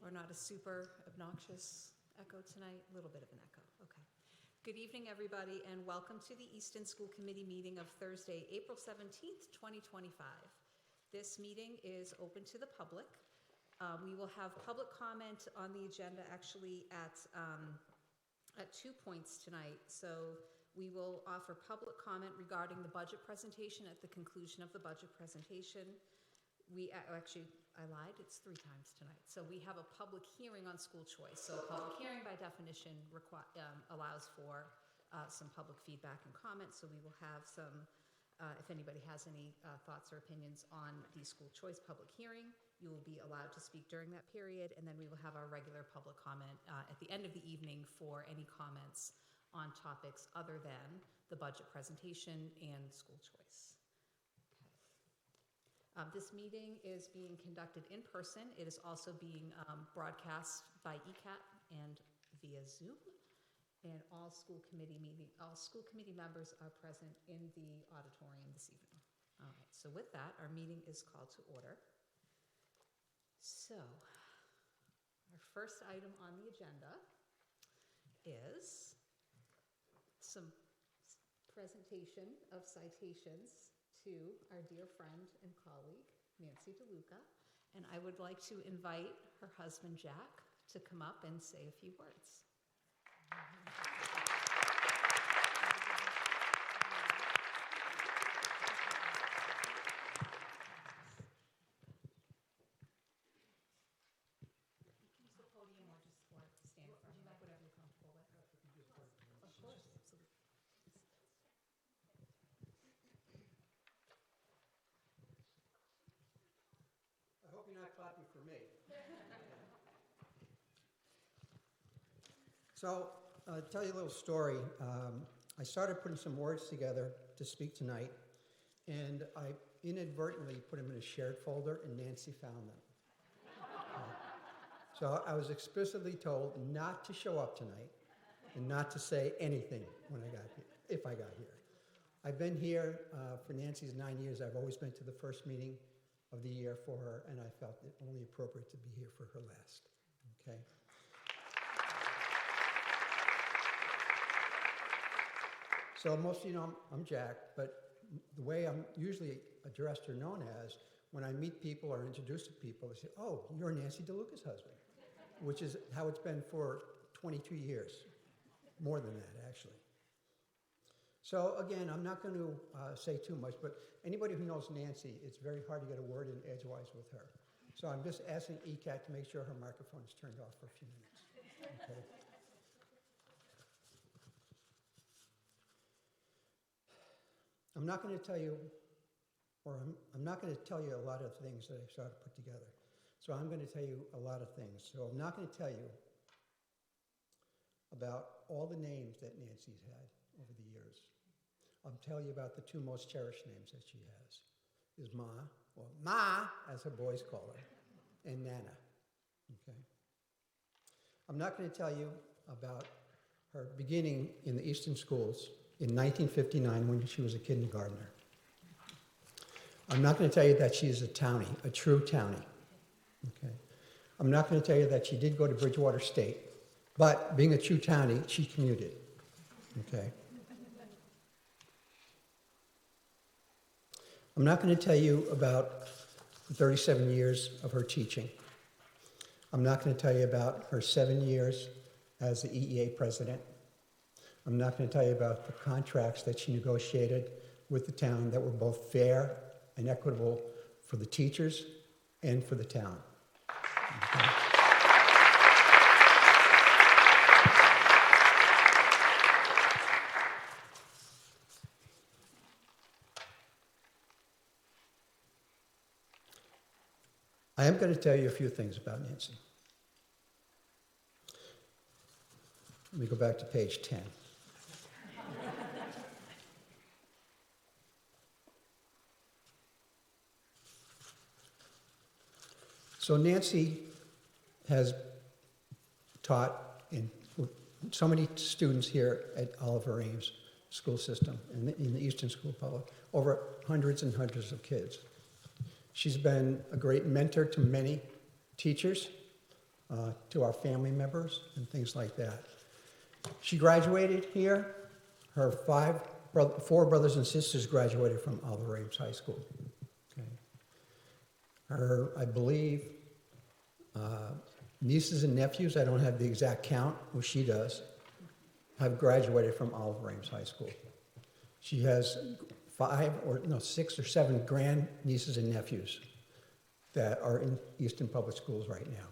or not a super obnoxious echo tonight? A little bit of an echo, okay. Good evening, everybody, and welcome to the Easton School Committee meeting of Thursday, April 17th, 2025. This meeting is open to the public. We will have public comment on the agenda actually at 2 points tonight. So we will offer public comment regarding the budget presentation at the conclusion of the budget presentation. I lied, it's 3 times tonight. So we have a public hearing on school choice. So public hearing by definition allows for some public feedback and comments. So we will have some, if anybody has any thoughts or opinions on the school choice public hearing, you will be allowed to speak during that period. And then we will have our regular public comment at the end of the evening for any comments on topics other than the budget presentation and school choice. This meeting is being conducted in person. It is also being broadcast by ECAT and via Zoom. And all school committee members are present in the auditorium this evening. All right, so with that, our meeting is called to order. So, our first item on the agenda is some presentation of citations to our dear friend and colleague, Nancy DeLuca. And I would like to invite her husband, Jack, to come up and say a few words. I hope you're not clapping for me. So, I'll tell you a little story. I started putting some words together to speak tonight, and I inadvertently put them in a shared folder, and Nancy found them. So I was explicitly told not to show up tonight and not to say anything when I got here, if I got here. I've been here for Nancy's 9 years. I've always been to the first meeting of the year for her, and I felt it only appropriate to be here for her last, okay? So most of you know I'm Jack, but the way I'm usually addressed or known as, when I meet people or introduce to people, they say, oh, you're Nancy DeLuca's husband, which is how it's been for 22 years, more than that, actually. So again, I'm not going to say too much, but anybody who knows Nancy, it's very hard to get a word in edgewise with her. So I'm just asking ECAT to make sure her microphone is turned off for a few minutes. Okay. I'm not going to tell you, I'm not going to tell you a lot of things that I started to put together. So I'm going to tell you a lot of things. So I'm not going to tell you about all the names that Nancy's had over the years. I'll tell you about the 2 most cherished names that she has, is Ma, or Ma, as her boys call her, and Nana, okay? I'm not going to tell you about her beginning in the Easton schools in 1959 when she was a kindergartner. I'm not going to tell you that she is a townie, a true townie, okay? I'm not going to tell you that she did go to Bridgewater State, but being a true townie, she commuted, okay? I'm not going to tell you about the 37 years of her teaching. I'm not going to tell you about her 7 years as the EEA president. I'm not going to tell you about the contracts that she negotiated with the town that were both fair and equitable for the teachers and for the town. Okay. I am going to tell you a few things about Nancy. Let me go back to page 10. So Nancy has taught in so many students here at Oliver Ames school system, in the Easton School Public, over hundreds and hundreds of kids. She's been a great mentor to many teachers, to our family members and things like that. She graduated here. Her four brothers and sisters graduated from Auditorium High School. Okay. Her, I believe, nieces and nephews, I don't have the exact count, well, she does, have graduated from Auditorium High School. She has 6 or 7 grand nieces and nephews that are in Easton Public Schools right now.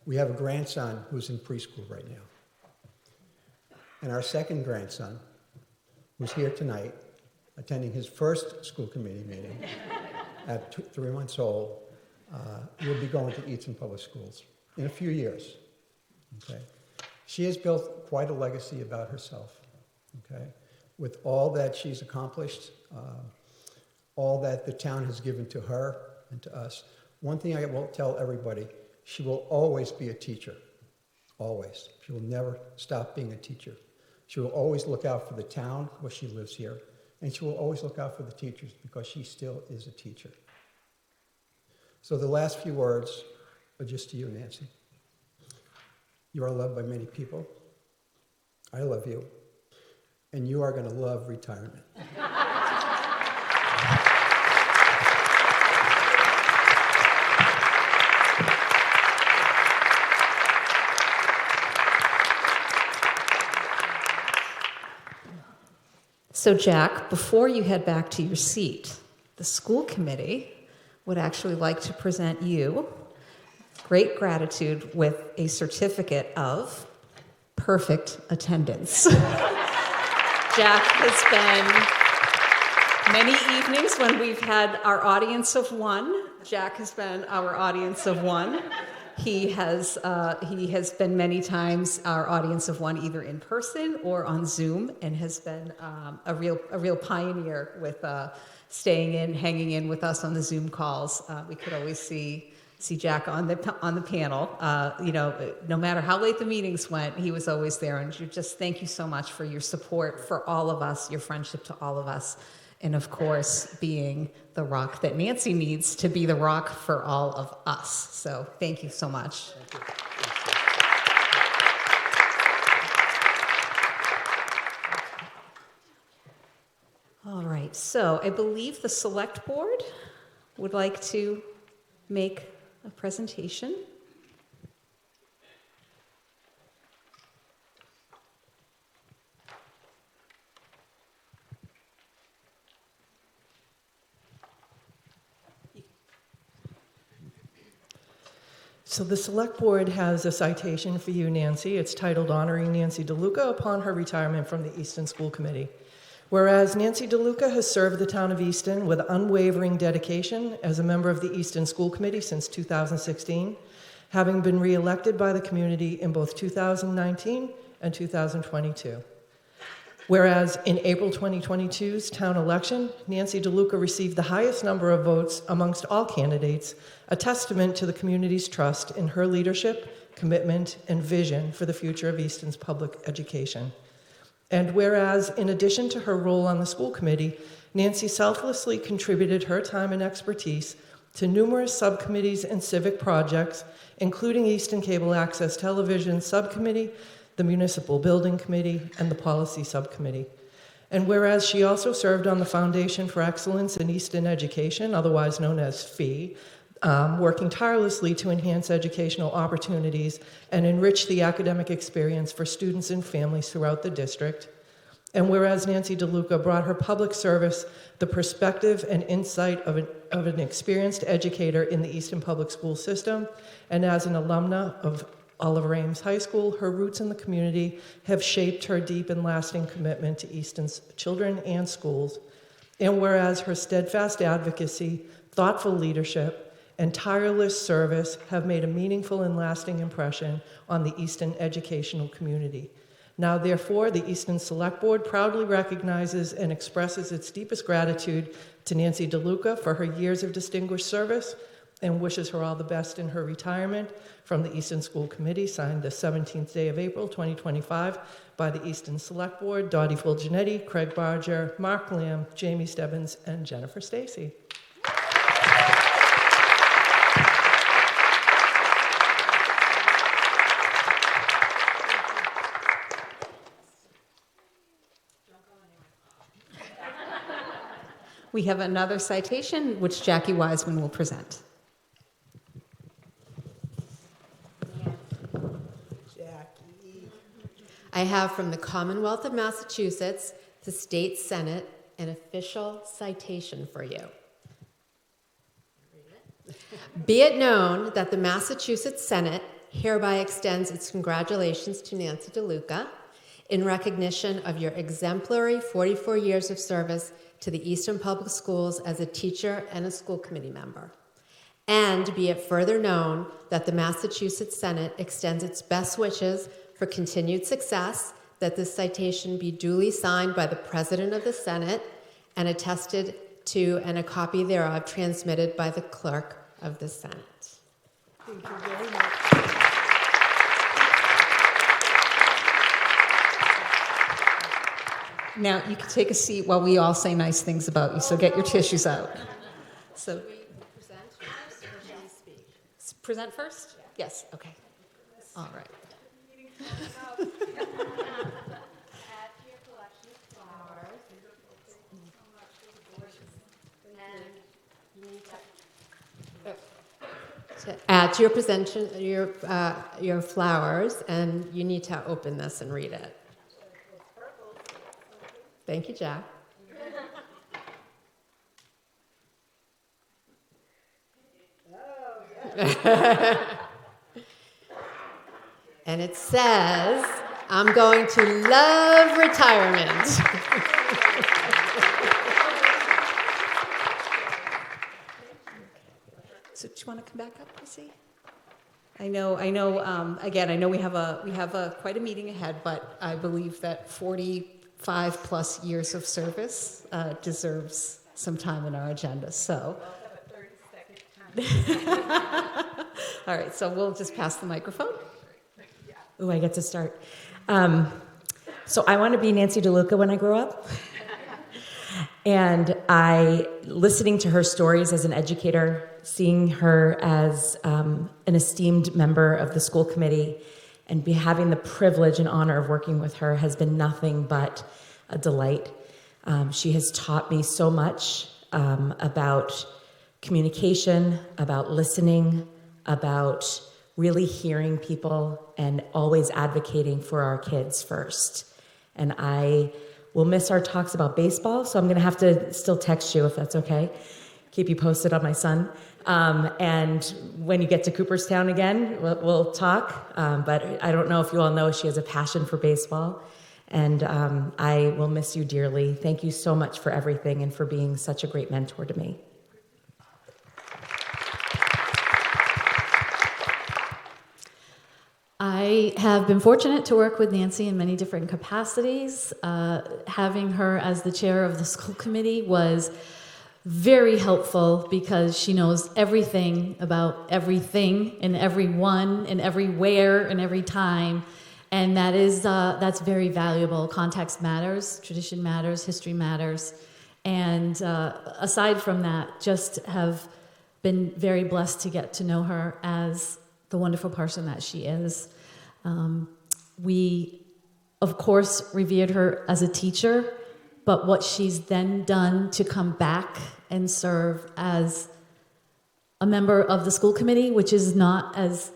We have a grandson who's in preschool right now. And our second grandson, who's here tonight, attending his first school committee meeting at 3 months old, will be going to Easton Public Schools in a few years. Okay? She has built quite a legacy about herself. Okay? With all that she's accomplished, all that the town has given to her and to us. One thing I will tell everybody, she will always be a teacher. Always. She will never stop being a teacher. She will always look out for the town where she lives here, and she will always look out for the teachers because she still is a teacher. So the last few words are just to you, Nancy. You are loved by many people. I love you. And you are going to love retirement. So Jack, before you head back to your seat, the school committee would actually like to present you great gratitude with a certificate of perfect attendance. Jack has been many evenings when we've had our audience of one. Jack has been our audience of one. He has been many times our audience of one, either in person or on Zoom, and has been a real pioneer with staying in, hanging in with us on the Zoom calls. We could always see Jack on the panel. No matter how late the meetings went, he was always there. And just thank you so much for your support for all of us, your friendship to all of us, and of course, being the rock that Nancy needs to be the rock for all of us. So thank you so much. Thank you. All right, so I believe the select board would like to make a presentation. So the Select Board has a citation for you, Nancy. It's titled Honoring Nancy DeLuca Upon Her Retirement from the Easton School Committee. Whereas Nancy DeLuca has served the town of Easton with unwavering dedication as a member of the Easton School Committee since 2016, having been re-elected by the community in both 2019 and 2022. Whereas in April 2022's town election, Nancy DeLuca received the highest number of votes amongst all candidates, a testament to the community's trust in her leadership, commitment, and vision for the future of Easton's public education. And whereas in addition to her role on the school committee, Nancy selflessly contributed her time and expertise to numerous subcommittees and civic projects, including Easton Cable Access Television Subcommittee, the Municipal Building Committee, and the Policy Subcommittee. And whereas she also served on the Foundation for Excellence in Easton Education, otherwise known as FEE, working tirelessly to enhance educational opportunities and enrich the academic experience for students and families throughout the district. And whereas Nancy DeLuca brought her public service the perspective and insight of an experienced educator in the Easton Public School system, and as an alumna of Oliver Ames High School, her roots in the community have shaped her deep and lasting commitment to Easton's children and schools. And whereas her steadfast advocacy, thoughtful leadership, and tireless service have made a meaningful and lasting impression on the Easton educational community. Now, therefore, the Easton Select Board proudly recognizes and expresses its deepest gratitude to Nancy DeLuca for her years of distinguished service and wishes her all the best in her retirement from the Easton School Committee, signed the 17th day of April, 2025, by the Easton Select Board, Dottie Fulgenetti, Craig Barger, Mark Lamb, Jamie Stebbins, and Jennifer Stacy. We have another citation, which Jackie Wiseman will present. Jackie. I have from the Commonwealth of Massachusetts, the State Senate, an official citation for you. Be it known that the Massachusetts Senate hereby extends its congratulations to Nancy DeLuca in recognition of your exemplary 44 years of service to the Easton Public Schools as a teacher and a school committee member. And be it further known that the Massachusetts Senate extends its best wishes for continued success, that this citation be duly signed by the President of the Senate and attested to, and a copy thereof transmitted by the Clerk of the Senate. Thank you very much. Now, you can take a seat while we all say nice things about you, so get your tissues out. So, present first? Yes, okay. All right. To add to your presentation, your flowers, and you need to open this and read it. Thank you, Jack. And it says, I'm going to love retirement. So do you want to come back up, Chrissy? I know. Again, I know we have quite a meeting ahead, but I believe that 45 plus years of service deserves some time in our agenda. So, all right. So we'll just pass the microphone. Ooh, I get to start. So I want to be Nancy DeLuca when I grow up. And listening to her stories as an educator, seeing her as an esteemed member of the school committee, and having the privilege and honor of working with her has been nothing but a delight. She has taught me so much about communication, about listening, about really hearing people, and always advocating for our kids first. And I will miss our talks about baseball, so I'm going to have to still text you if that's okay. Keep you posted on my son. And when you get to Cooperstown again, we'll talk. But I don't know if you all know, she has a passion for baseball. And I will miss you dearly. Thank you so much for everything and for being such a great mentor to me. I have been fortunate to work with Nancy in many different capacities. Having her as the chair of the school committee was very helpful because she knows everything about everything and everyone and everywhere and every time. And that's very valuable. Context matters, tradition matters, history matters. And aside from that, just have been very blessed to get to know her as the wonderful person that she is. We, of course, revered her as a teacher, but what she's then done to come back and serve as a member of the school committee, which is not as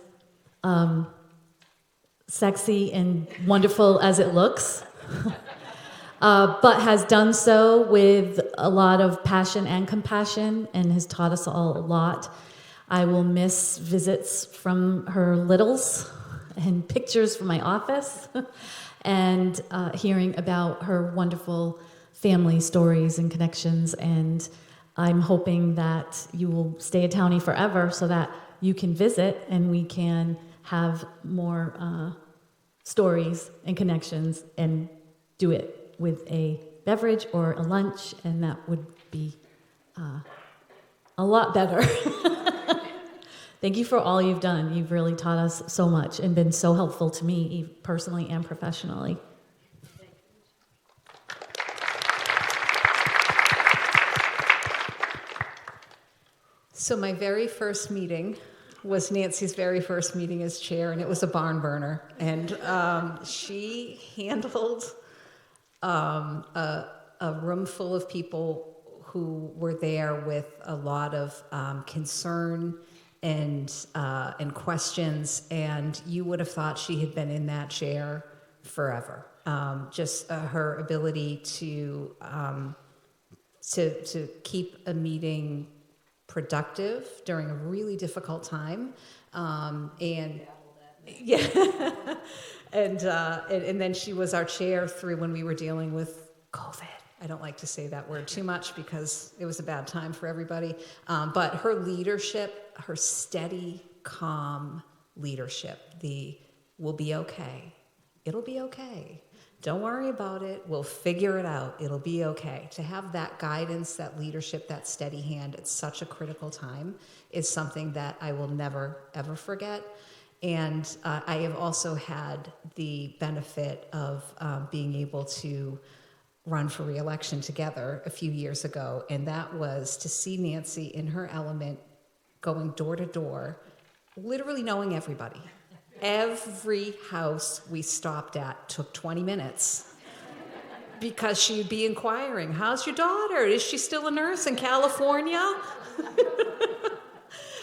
sexy and wonderful as it looks, but has done so with a lot of passion and compassion and has taught us all a lot. I will miss visits from her littles and pictures from my office and hearing about her wonderful family stories and connections. And I'm hoping that you will stay a townie forever so that you can visit and we can have more stories and connections and do it with a beverage or a lunch, and that would be a lot better. Thank you for all you've done. You've really taught us so much and been so helpful to me personally and professionally. So my very first meeting was Nancy's very first meeting as chair, and it was a barn burner. And she handled a room full of people who were there with a lot of concern and questions, and you would have thought she had been in that chair forever. Just her ability to keep a meeting productive during a really difficult time, and yeah, and then she was our chair through when we were dealing with COVID. I don't like to say that word too much because it was a bad time for everybody. But her leadership, her steady, calm leadership, we'll be okay. It'll be okay. Don't worry about it. We'll figure it out. It'll be okay. To have that guidance, that leadership, that steady hand at such a critical time is something that I will never, ever forget. And I have also had the benefit of being able to run for re-election together a few years ago, and that was to see Nancy in her element, going door to door, literally knowing everybody. Every house we stopped at took 20 minutes because she'd be inquiring, how's your daughter? Is she still a nurse in California?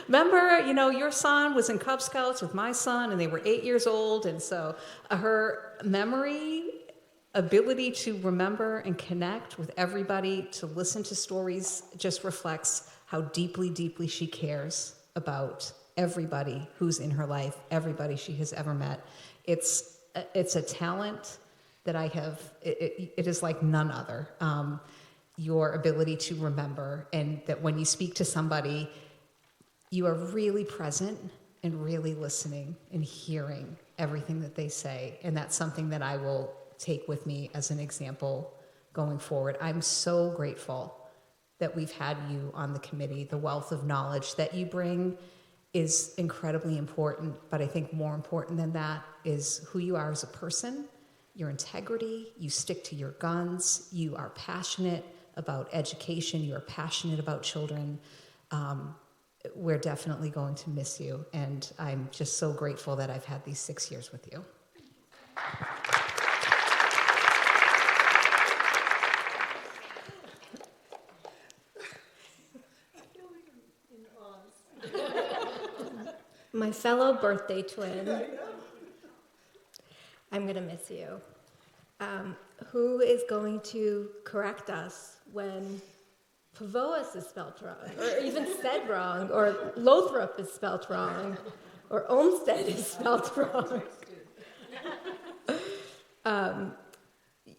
Remember, your son was in Cub Scouts with my son, and they were 8 years old, and so her memory, ability to remember and connect with everybody, to listen to stories, just reflects how deeply, deeply she cares about everybody who's in her life, everybody she has ever met. It's a talent that I have, it is like none other. Your ability to remember, and that when you speak to somebody, you are really present and really listening and hearing everything that they say. And that's something that I will take with me as an example going forward. I'm so grateful that we've had you on the committee. The wealth of knowledge that you bring is incredibly important, but I think more important than that is who you are as a person, your integrity. You stick to your guns. You are passionate about education. You are passionate about children. We're definitely going to miss you, and I'm just so grateful that I've had these 6 years with you. My fellow birthday twin, I'm going to miss you. Who is going to correct us when Pavois is spelled wrong, or even said wrong, or Lothrop is spelled wrong, or Olmsted is spelled wrong?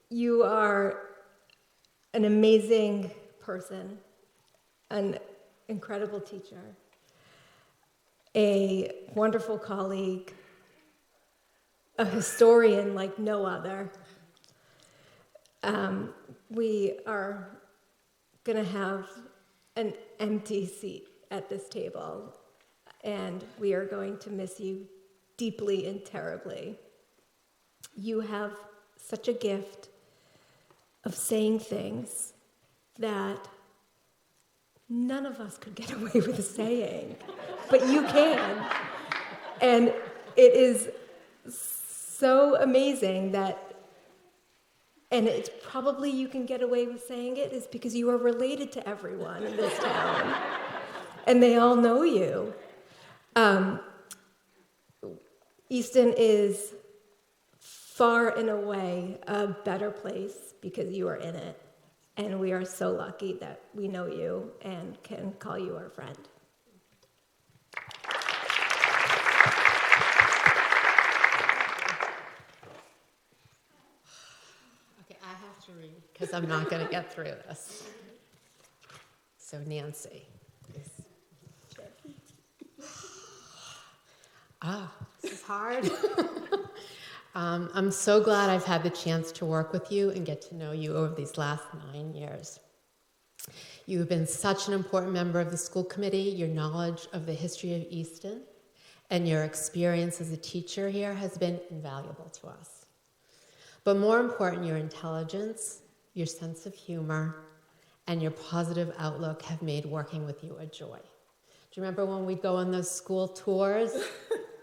You are an amazing person, an incredible teacher, a wonderful colleague, a historian like no other. We are going to have an empty seat at this table, and we are going to miss you deeply and terribly. You have such a gift of saying things that none of us could get away with saying, but you can. And it is so amazing that, and it's probably you can get away with saying it, is because you are related to everyone in this town, and they all know you. Easton is far and away a better place because you are in it. And we are so lucky that we know you and can call you our friend. Okay, I have to read because I'm not going to get through this. So Nancy. This is hard. I'm so glad I've had the chance to work with you and get to know you over these last 9 years. You have been such an important member of the school committee. Your knowledge of the history of Easton and your experience as a teacher here has been invaluable to us. But more important, your intelligence, your sense of humor, and your positive outlook have made working with you a joy. Do you remember when we'd go on those school tours?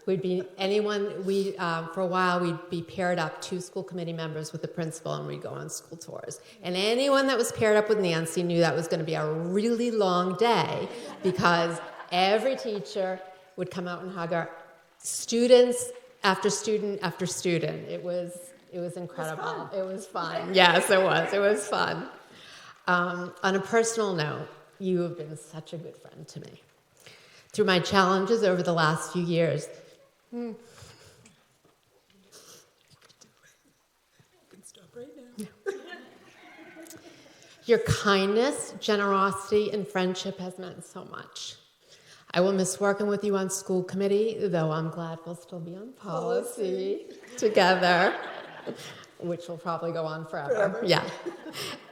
For a while, we'd be paired up, 2 school committee members with the principal, and we'd go on school tours. And anyone that was paired up with Nancy knew that was going to be a really long day, because every teacher would come out and hug her, students after student after student. It was incredible. It was fun. Yes, it was. It was fun. On a personal note, you have been such a good friend to me. Through my challenges over the last few years, your kindness, generosity, and friendship has meant so much. I will miss working with you on school committee, though I'm glad we'll still be on policy together, which will probably go on forever. Yeah.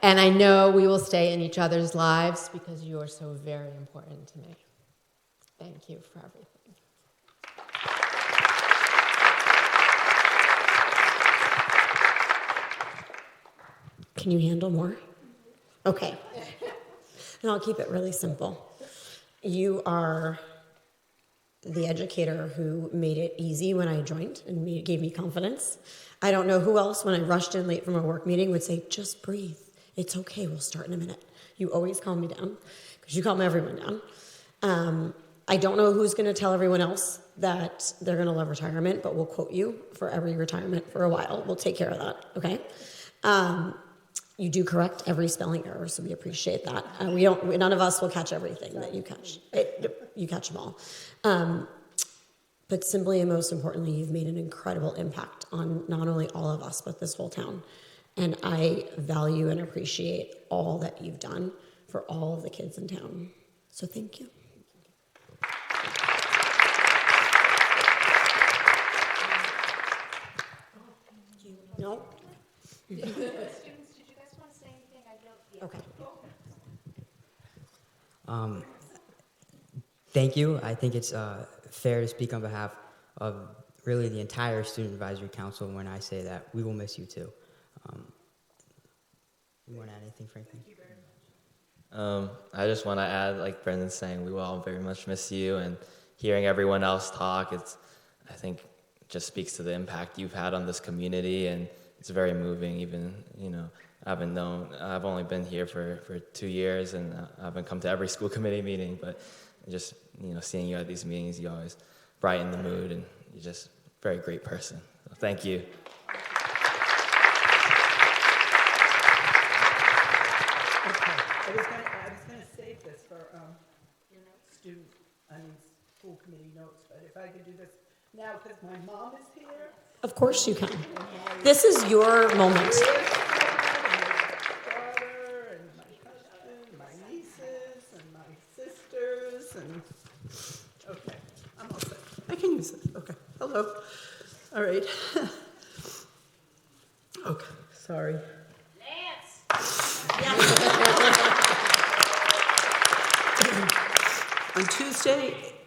And I know we will stay in each other's lives because you are so very important to me. Thank you for everything. Can you handle more? Okay. And I'll keep it really simple. You are the educator who made it easy when I joined and gave me confidence. I don't know who else, when I rushed in late from a work meeting, would say, just breathe. It's okay, we'll start in a minute. You always calm me down, because you calm everyone down. I don't know who's going to tell everyone else that they're going to love retirement, but we'll quote you for every retirement for a while. We'll take care of that, okay? You do correct every spelling error, so we appreciate that. None of us will catch everything that you catch. You catch them all. But simply and most importantly, you've made an incredible impact on not only all of us, but this whole town. And I value and appreciate all that you've done for all of the kids in town. So thank you. No? Students, did you guys want to say anything? Okay. Thank you. I think it's fair to speak on behalf of really the entire Student Advisory Council when I say that we will miss you too. You want to add anything, Franklin? Thank you very much. I just want to add, like Brendan's saying, we will all very much miss you, and hearing everyone else talk, I think just speaks to the impact you've had on this community, and it's very moving. Even, I've only been here for 2 years, and I haven't come to every school committee meeting, but just, seeing you at these meetings, you always brighten the mood, and you're just a very great person. So thank you. I was going to save this for school committee notes, but if I could do this now, because my mom is here. Of course you can. This is your moment. My daughter and my husband, my nieces and my sisters, and okay, I'm all set. I can use this. Okay. Hello. All right. Okay. Sorry.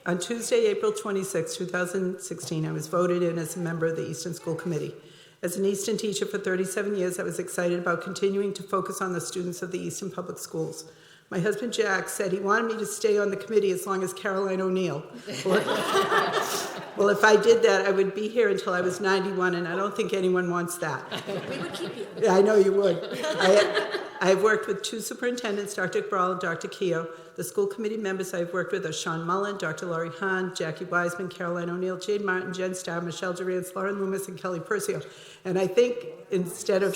On Tuesday, April 26, 2016, I was voted in as a member of the Easton School Committee. As an Easton teacher for 37 years, I was excited about continuing to focus on the students of the Easton Public Schools. My husband, Jack, said he wanted me to stay on the committee as long as Caroline O'Neill. Well, if I did that, I would be here until I was 91, and I don't think anyone wants that. We would keep you. Yeah, I know you would. I've worked with 2 superintendents, Dr. Brawl and Dr. Keogh. The school committee members I've worked with are Sean Mullen, Dr. Laurie Hahn, Jackie Wiseman, Caroline O'Neill, Jade Martin, Jen Starr, Michelle Durance, Lauren Loomis, and Kelly Percio. And I think instead of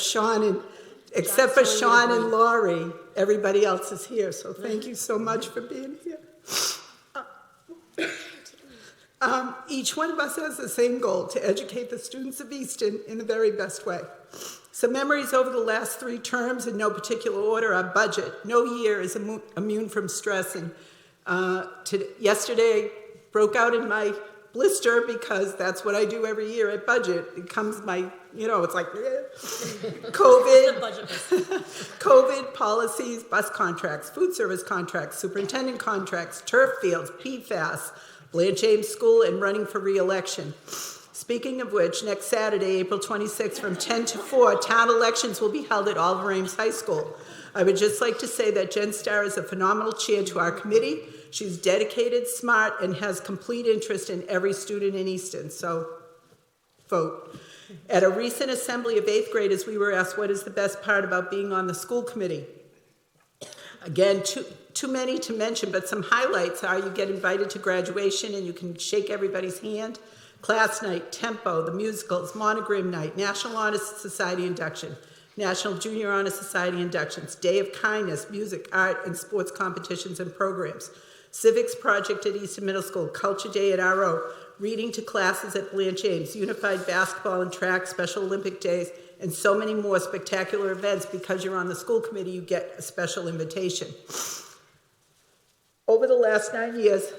except for Sean and Laurie, everybody else is here. So thank you so much for being here. Each one of us has the same goal, to educate the students of Easton in the very best way. Some memories over the last 3 terms in no particular order are budget. No year is immune from stress. And yesterday broke out in my blister because that's what I do every year at budget. It comes it's like COVID policies, bus contracts, food service contracts, superintendent contracts, turf fields, PFAS, Blanche Ames School, and running for re-election. Speaking of which, next Saturday, April 26th, from 10 to 4, town elections will be held at Oliver Ames High School. I would just like to say that Jen Starr is a phenomenal chair to our committee. She's dedicated, smart, and has complete interest in every student in Easton, so vote. At a recent assembly of 8th graders, we were asked what is the best part about being on the school committee. Again, too many to mention, but some highlights are you get invited to graduation and you can shake everybody's hand. Class night, tempo, the musicals, monogram night, National Honor Society induction, National Junior Honor Society inductions, Day of Kindness, music, art, and sports competitions and programs, civics project at Easton Middle School, culture day at RO, reading to classes at Blanche Ames, unified basketball and track, Special Olympic days, and so many more spectacular events. Because you're on the school committee, you get a special invitation. Over the last 9 years,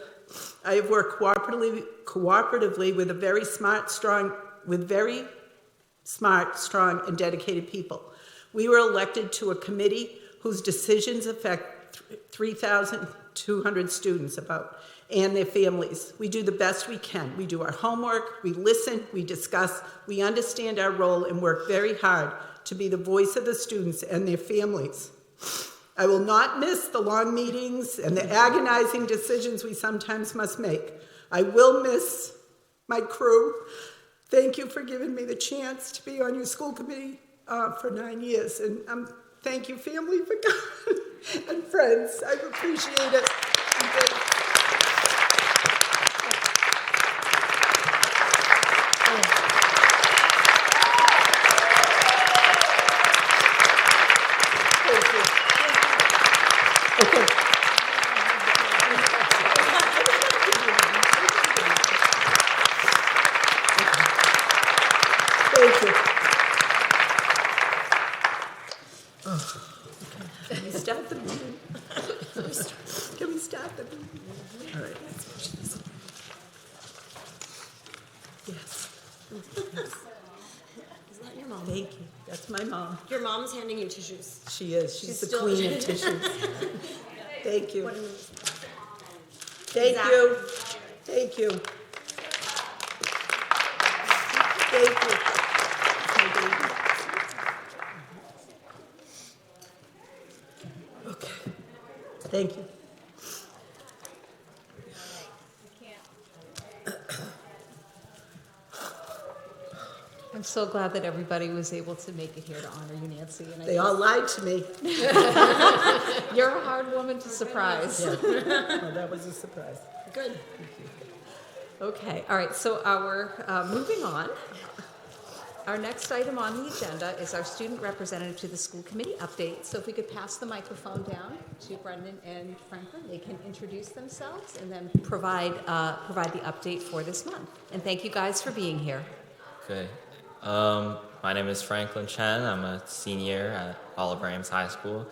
I have worked cooperatively with very smart, strong, and dedicated people. We were elected to a committee whose decisions affect 3,200 students and their families. We do the best we can. We do our homework, we listen, we discuss, we understand our role and work very hard to be the voice of the students and their families. I will not miss the long meetings and the agonizing decisions we sometimes must make. I will miss my crew. Thank you for giving me the chance to be on your school committee for 9 years. And thank you, family, for God and friends. I appreciate it. Your mom's handing you tissues. She is. She's the queen of tissues. Thank you. Thank you. Thank you. Thank you. Okay. Thank you. I'm so glad that everybody was able to make it here to honor you, Nancy. And They all lied to me. You're a hard woman to surprise. Yeah. Well, that was a surprise. Good. Okay, all right, so moving on. Our next item on the agenda is our student representative to the school committee update. So if we could pass the microphone down to Brendan and Franklin, they can introduce themselves and then provide the update for this month. And thank you guys for being here. Okay. My name is Franklin Chen. I'm a senior at Oliver Ames High School,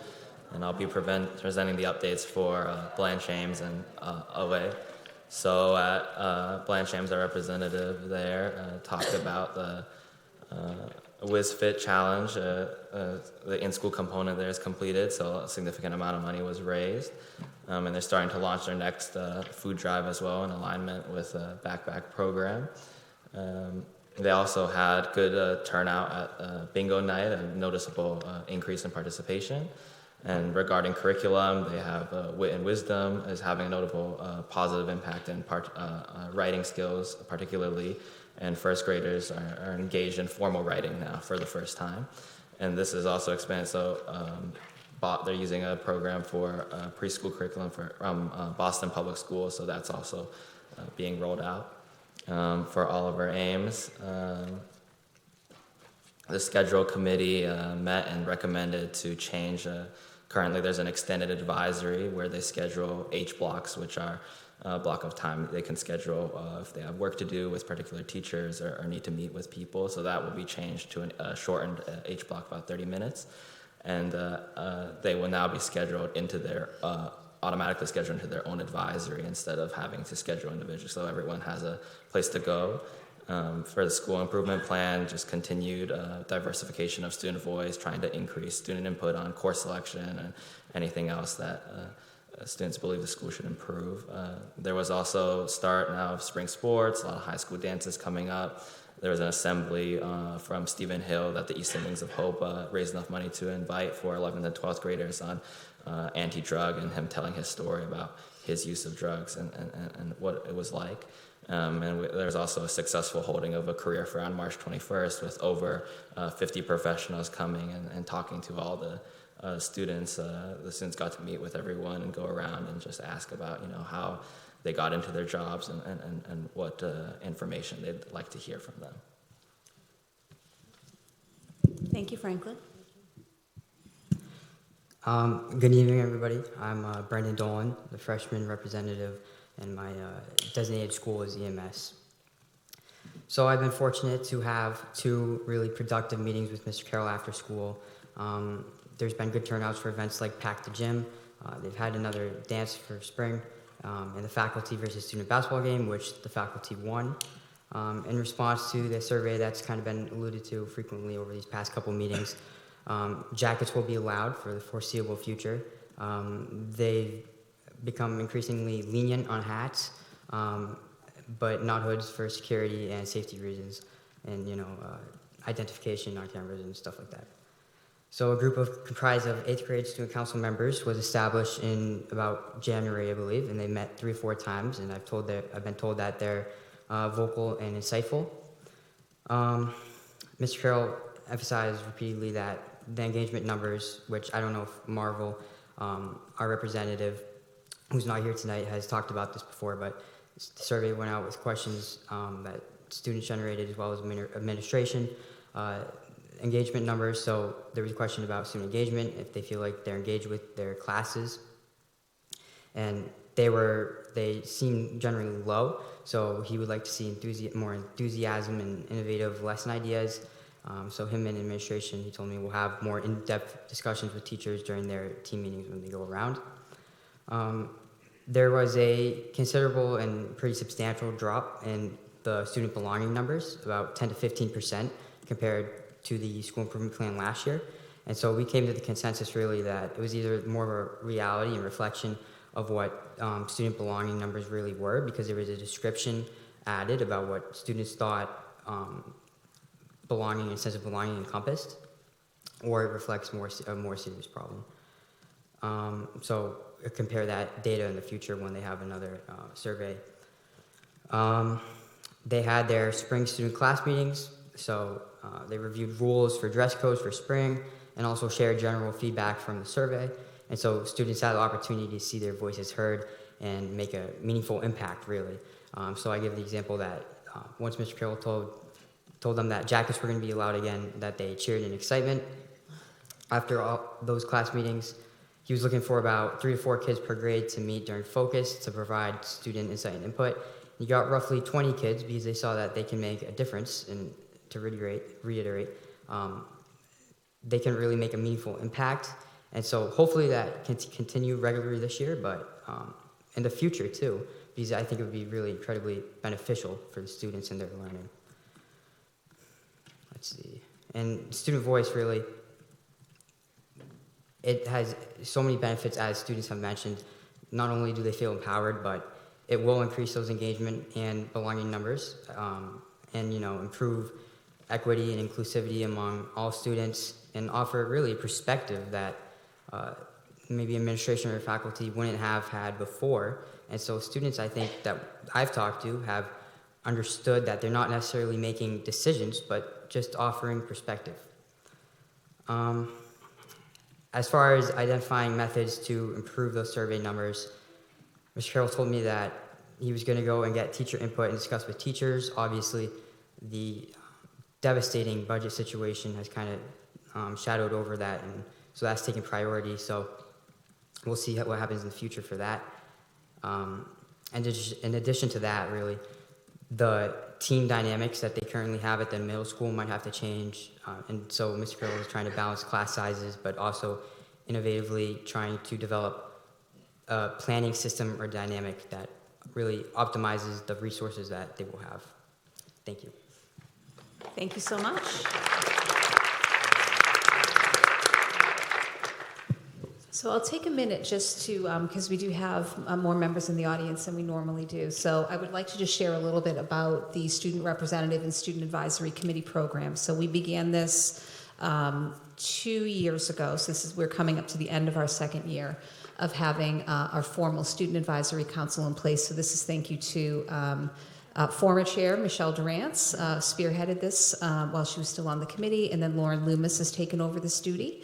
and I'll be presenting the updates for Blanche Ames and OA. So at Blanche Ames, our representative there talked about the WizFit challenge. The in-school component there is completed, so a significant amount of money was raised. And they're starting to launch their next food drive as well in alignment with a backpack program. They also had good turnout at bingo night, a noticeable increase in participation. And regarding curriculum, they have Wit and Wisdom is having a notable positive impact in writing skills, particularly, and first graders are engaged in formal writing now for the first time. And this is also expanded, so they're using a program for preschool curriculum from Boston Public Schools, so that's also being rolled out. For Oliver Ames, the schedule committee met and recommended to change. Currently, there's an extended advisory where they schedule H blocks, which are a block of time they can schedule if they have work to do with particular teachers or need to meet with people. So that will be changed to a shortened H block, about 30 minutes. And they will now be scheduled into their automatically scheduled into their own advisory instead of having to schedule individually, so everyone has a place to go. For the school improvement plan, just continued diversification of student voice, trying to increase student input on course selection and anything else that students believe the school should improve. There was also start now of spring sports, a lot of high school dances coming up. There was an assembly from Stephen Hill that the Easton Wings of Hope raised enough money to invite for 11th and 12th graders on anti-drug, and him telling his story about his use of drugs and what it was like. There's also a successful holding of a career fair on March 21st with over 50 professionals coming and talking to all the students. The students got to meet with everyone and go around and just ask about, how they got into their jobs and what information they'd like to hear from them. Thank you, Franklin. Good evening, everybody. I'm Brendan Dolan, the freshman representative, and my designated school is EMS. So I've been fortunate to have 2 really productive meetings with Mr. Carroll after school. There's been good turnouts for events like Pack the Gym. They've had another dance for spring, and the faculty versus student basketball game, which the faculty won. In response to the survey that's kind of been alluded to frequently over these past couple meetings, jackets will be allowed for the foreseeable future. They've become increasingly lenient on hats, but not hoods for security and safety reasons, and identification on cameras and stuff like that. So a group comprised of 8th grade student council members was established in about January, I believe, and they met 3 or 4 times, and I've been told that they're vocal and insightful. Mr. Carroll emphasized repeatedly that the engagement numbers, which I don't know if Marvel, our representative, who's not here tonight, has talked about this before, but the survey went out with questions that students generated as well as administration engagement numbers. So there was a question about student engagement, if they feel like they're engaged with their classes, and they seem generally low. So he would like to see more enthusiasm and innovative lesson ideas. So him and administration, he told me, will have more in-depth discussions with teachers during their team meetings when they go around. There was a considerable and pretty substantial drop in the student belonging numbers, about 10 to 15% compared to the school improvement plan last year. And so we came to the consensus really that it was either more of a reality and reflection of what student belonging numbers really were, because there was a description added about what students thought belonging and sense of belonging encompassed, or it reflects a more serious problem. So compare that data in the future when they have another survey. They had their spring student class meetings, so they reviewed rules for dress codes for spring and also shared general feedback from the survey. And so students had the opportunity to see their voices heard and make a meaningful impact, really. So I give the example that once Mr. Carroll told them that jackets were going to be allowed again, that they cheered in excitement. After all those class meetings, he was looking for about 3 to 4 kids per grade to meet during focus to provide student insight and input. He got roughly 20 kids because they saw that they can make a difference, and to reiterate, they can really make a meaningful impact. And so hopefully that can continue regularly this year, but in the future too, because I think it would be really incredibly beneficial for the students and their learning. Let's see. And student voice, really, it has so many benefits, as students have mentioned. Not only do they feel empowered, but it will increase those engagement and belonging numbers, and improve equity and inclusivity among all students, and offer really a perspective that maybe administration or faculty wouldn't have had before. And so students, I think, that I've talked to have understood that they're not necessarily making decisions, but just offering perspective. As far as identifying methods to improve those survey numbers, Mr. Carroll told me that he was going to go and get teacher input and discuss with teachers. Obviously, the devastating budget situation has kind of shadowed over that, and so that's taken priority. So we'll see what happens in the future for that. And in addition to that, really, the team dynamics that they currently have at the middle school might have to change. And so Mr. Carroll is trying to balance class sizes, but also innovatively trying to develop a planning system or dynamic that really optimizes the resources that they will have. Thank you. Thank you so much. So I'll take a minute just to, because we do have more members in the audience than we normally do. So I would like to just share a little bit about the Student Representative and Student Advisory Committee program. So we began this 2 years ago. So we're coming up to the end of our second year of having our formal Student Advisory Council in place. So this is thank you to former chair Michelle Durrance, spearheaded this while she was still on the committee, and then Lauren Loomis has taken over this duty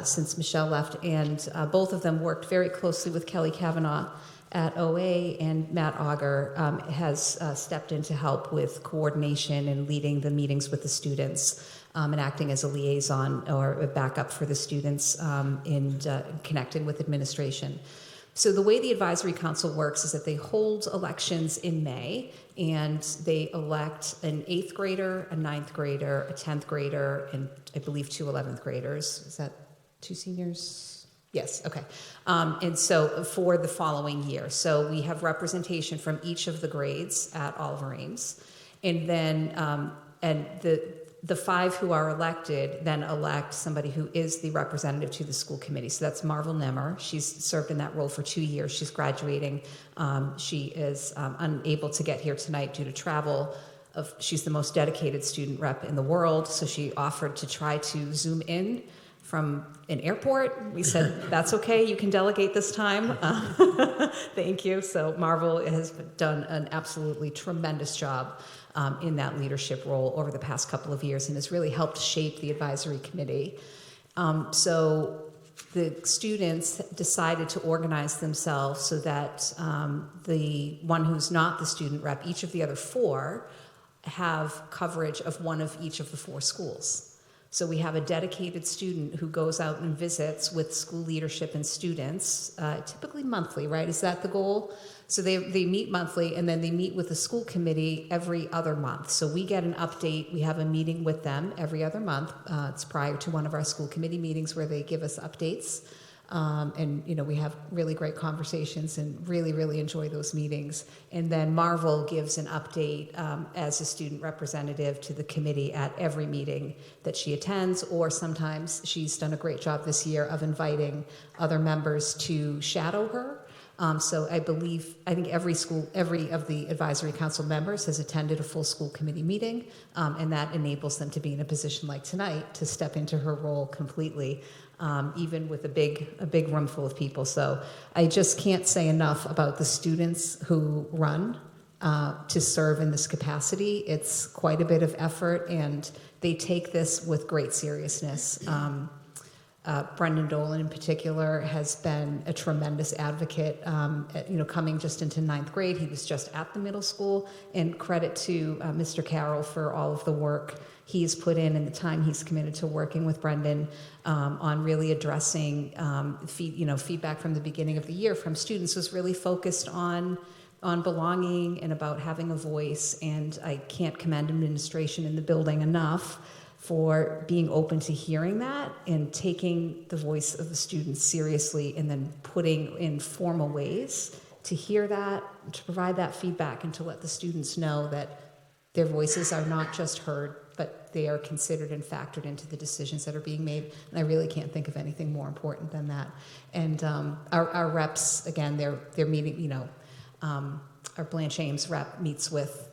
since Michelle left, and both of them worked very closely with Kelly Kavanaugh at OA, and Matt Auger has stepped in to help with coordination and leading the meetings with the students and acting as a liaison or a backup for the students in connecting with administration. So the way the Advisory Council works is that they hold elections in May, and they elect an 8th grader, a 9th grader, a 10th grader, and I believe 2 11th graders. Is that 2 seniors? Yes, okay. And so for the following year. So we have representation from each of the grades at Oliver Ames. And then, and the 5 who are elected then elect somebody who is the representative to the school committee. So that's Marvel Nemmer. She's served in that role for 2 years. She's graduating. She is unable to get here tonight due to travel. She's the most dedicated student rep in the world, so she offered to try to Zoom in from an airport. We said, that's okay, you can delegate this time. Thank you. So Marvel has done an absolutely tremendous job in that leadership role over the past couple of years and has really helped shape the advisory committee. So the students decided to organize themselves so that the one who's not the student rep, each of the other 4, have coverage of one of each of the 4 schools. So we have a dedicated student who goes out and visits with school leadership and students, typically monthly, right? Is that the goal? So they meet monthly, and then they meet with the school committee every other month. So we get an update. We have a meeting with them every other month. It's prior to one of our school committee meetings where they give us updates. And, you know, we have really great conversations and really, really enjoy those meetings. And then Marvel gives an update as a student representative to the committee at every meeting that she attends, or sometimes she's done a great job this year of inviting other members to shadow her. So I think every of the advisory council members has attended a full school committee meeting, and that enables them to be in a position like tonight to step into her role completely, even with a big room full of people. So I just can't say enough about the students who run to serve in this capacity. It's quite a bit of effort, and they take this with great seriousness. Brendan Dolan in particular has been a tremendous advocate, coming just into 9th grade. He was just at the middle school, and credit to Mr. Carroll for all of the work he's put in and the time he's committed to working with Brendan on really addressing feedback from the beginning of the year from students was really focused on belonging and about having a voice. And I can't commend administration in the building enough for being open to hearing that and taking the voice of the students seriously, and then putting in formal ways to hear that, to provide that feedback, and to let the students know that their voices are not just heard, but they are considered and factored into the decisions that are being made. And I really can't think of anything more important than that. And our reps, again, they're meeting, our Blanche Ames rep meets with,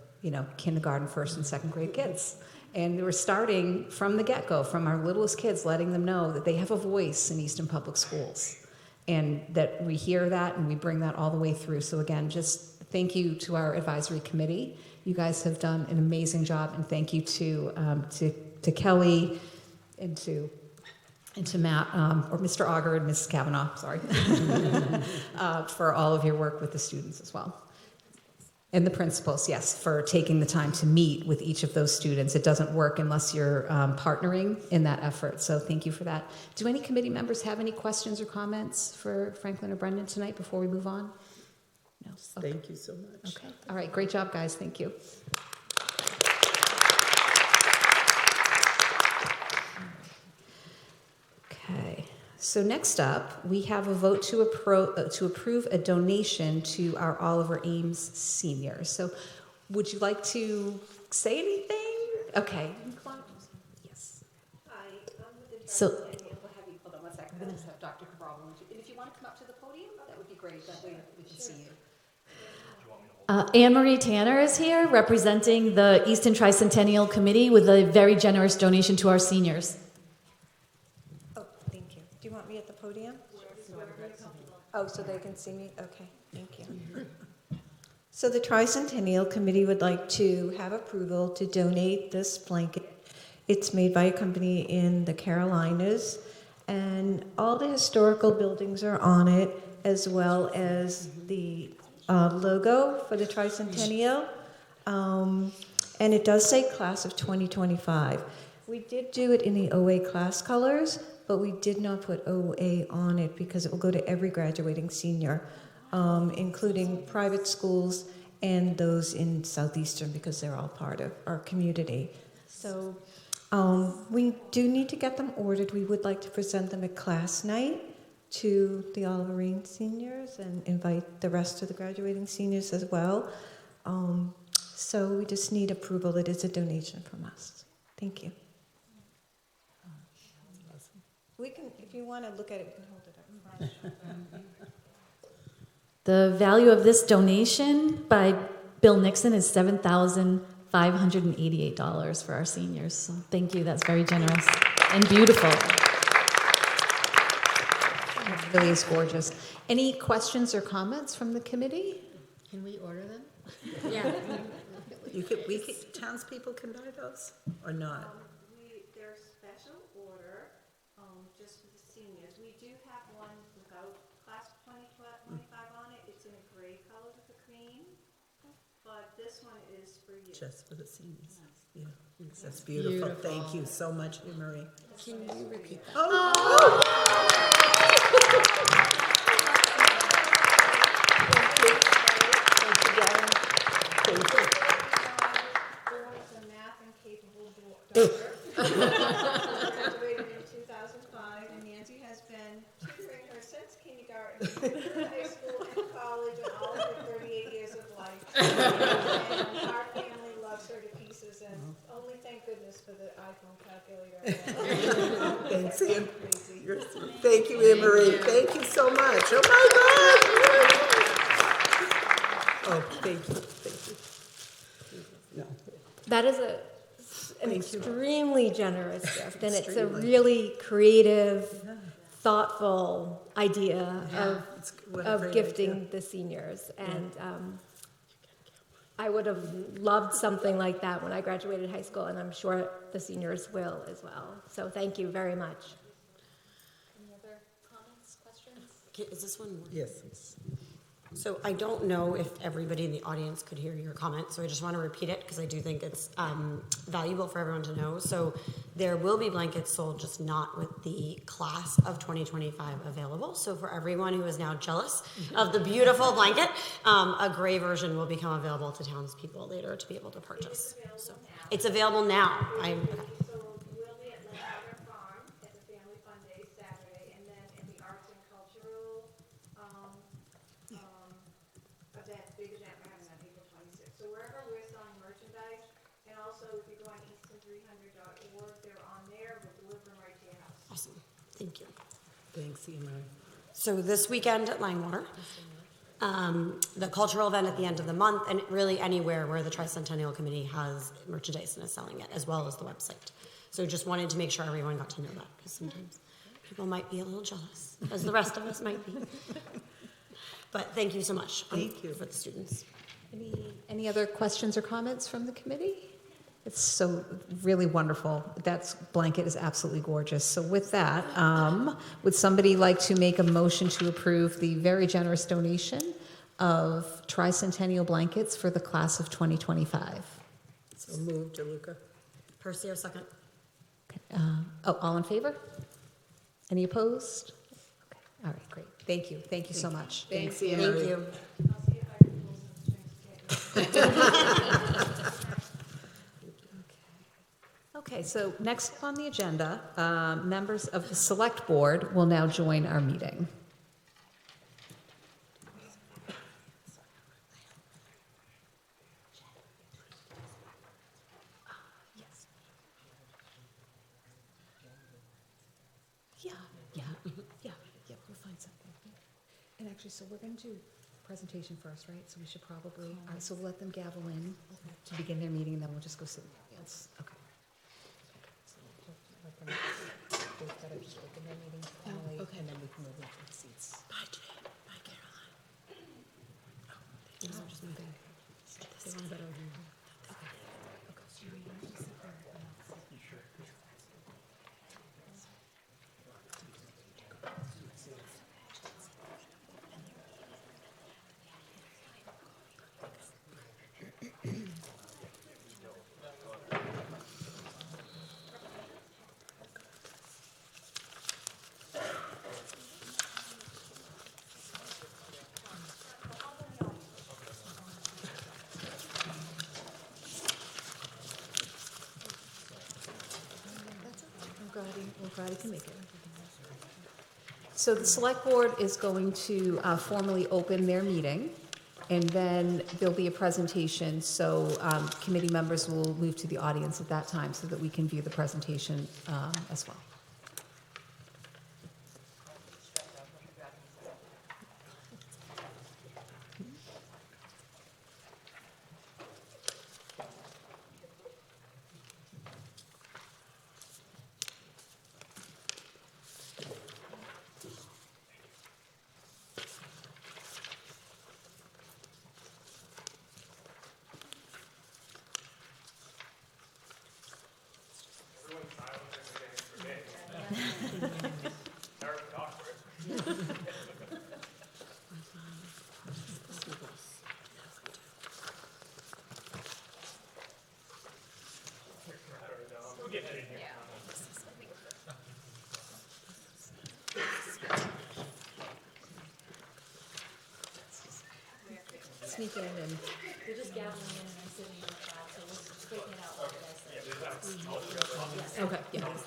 kindergarten, 1st and 2nd grade kids. And we're starting from the get-go, from our littlest kids, letting them know that they have a voice in Easton Public Schools, and that we hear that and we bring that all the way through. So again, just thank you to our advisory committee. You guys have done an amazing job, and thank you to Kelly and to Matt, or Mr. Auger and Mrs. Kavanaugh, sorry, for all of your work with the students as well. And the principals, yes, for taking the time to meet with each of those students. It doesn't work unless you're partnering in that effort. So thank you for that. Do any committee members have any questions or comments for Franklin or Brendan tonight before we move on? No. Okay. Thank you so much. Okay. All right. Great job, guys. Thank you. Okay. So next up, we have a vote to approve a donation to our Oliver Ames seniors. So would you like to say anything? Okay. Yes. Hi, I'm with the So- We'll have you, hold on one second. We'll just have Dr. Cabral come up to the podium? That would be great, that way we can see you. Anne Marie Tanner is here representing the Easton Tricentennial Committee with a very generous donation to our seniors. Oh, thank you. Do you want me at the podium? Oh, so they can see me? Okay, thank you. So the Tricentennial Committee would like to have approval to donate this blanket. It's made by a company in the Carolinas, and all the historical buildings are on it, as well as the logo for the Tricentennial. And it does say class of 2025. We did do it in the OA class colors, but we did not put OA on it because it will go to every graduating senior, including private schools and those in Southeastern, because they're all part of our community. So we do need to get them ordered. We would like to present them at class night to the Oliverine seniors and invite the rest of the graduating seniors as well. So we just need approval. It is a donation from us. Thank you. We can, if you want to look at it, we can hold it up front. The value of this donation by Bill Nixon is $7,588 for our seniors. So thank you. That's very generous and beautiful. It really is gorgeous. Any questions or comments from the committee? Can we order them? Yeah. Townspeople can buy those or not? They're special order, just for the seniors. We do have one without class of 2025 on it. It's in a gray color with a cream, but this one is for you. Just for the seniors. Yeah, that's beautiful. Thank you so much, Anne Marie. Can you repeat that? A math and capable daughter. Graduated in 2005, and Nancy has been tutoring her since kindergarten, high school, and college, and all of her 38 years of life. And our family loves her to pieces, and only thank goodness for the iPhone calculator. Thanks, Anne. Thank you, Anne Marie. Thank you so much. Oh my God! Oh, thank you. Thank you. No. That is an extremely generous gift, and it's a really creative, thoughtful idea of gifting the seniors. And I would have loved something like that when I graduated high school, and I'm sure the seniors will as well. So thank you very much. Any other comments, questions? Okay, is this one more? Yes. So I don't know if everybody in the audience could hear your comment, so I just want to repeat it because I do think it's valuable for everyone to know. So there will be blankets sold, just not with the class of 2025 available. So for everyone who is now jealous of the beautiful blanket, a gray version will become available to townspeople later to be able to purchase. So it's available now. Okay. So we'll be at Lancaster Farm at the Family Fun Day Saturday, and then in the Arts and Cultural big event we're having on April 26th. So wherever we're selling merchandise, and also if you go on easton300.org, they're on there. We'll deliver them right to your house. Awesome. Thank you. Thanks, Anne Marie. So this weekend at Langwater, the cultural event at the end of the month, and really anywhere where the Tricentennial Committee has merchandise and is selling it, as well as the website. So just wanted to make sure everyone got to know that, because sometimes people might be a little jealous, as the rest of us might be. But thank you so much. Thank you. For the students. Any other questions or comments from the committee? It's so really wonderful. That blanket is absolutely gorgeous. So with that, would somebody like to make a motion to approve the very generous donation of tricentennial blankets for the class of 2025? So moved, DeLuca. Percy, second. Okay. All in favor? Any opposed? Okay. All right, great. Thank you. Thank you so much. Thanks, Anne Thank Marie. you. Okay, so next on the agenda, members of the Select Board will now join our meeting. Yeah, we'll find something. And actually, so we're going to do presentation first, right? So we should probably, all right, so we'll let them gavel in to begin their meeting, and then we'll just go sit in the audience. Okay. So we'll let them, they've got to just open their meeting formally, and then we can move into the seats. Bye, Jane. Bye, Caroline. These are just moving. They want a better view. Okay. We're glad he can make it. So the select board is going to formally open their meeting, and then there'll be a presentation. So committee members will move to the audience at that time so that we can view the presentation as well. Sneak in and We're just gathering in and I'm sitting in the crowd, so we'll straighten it out like I said. okay, yeah. All right.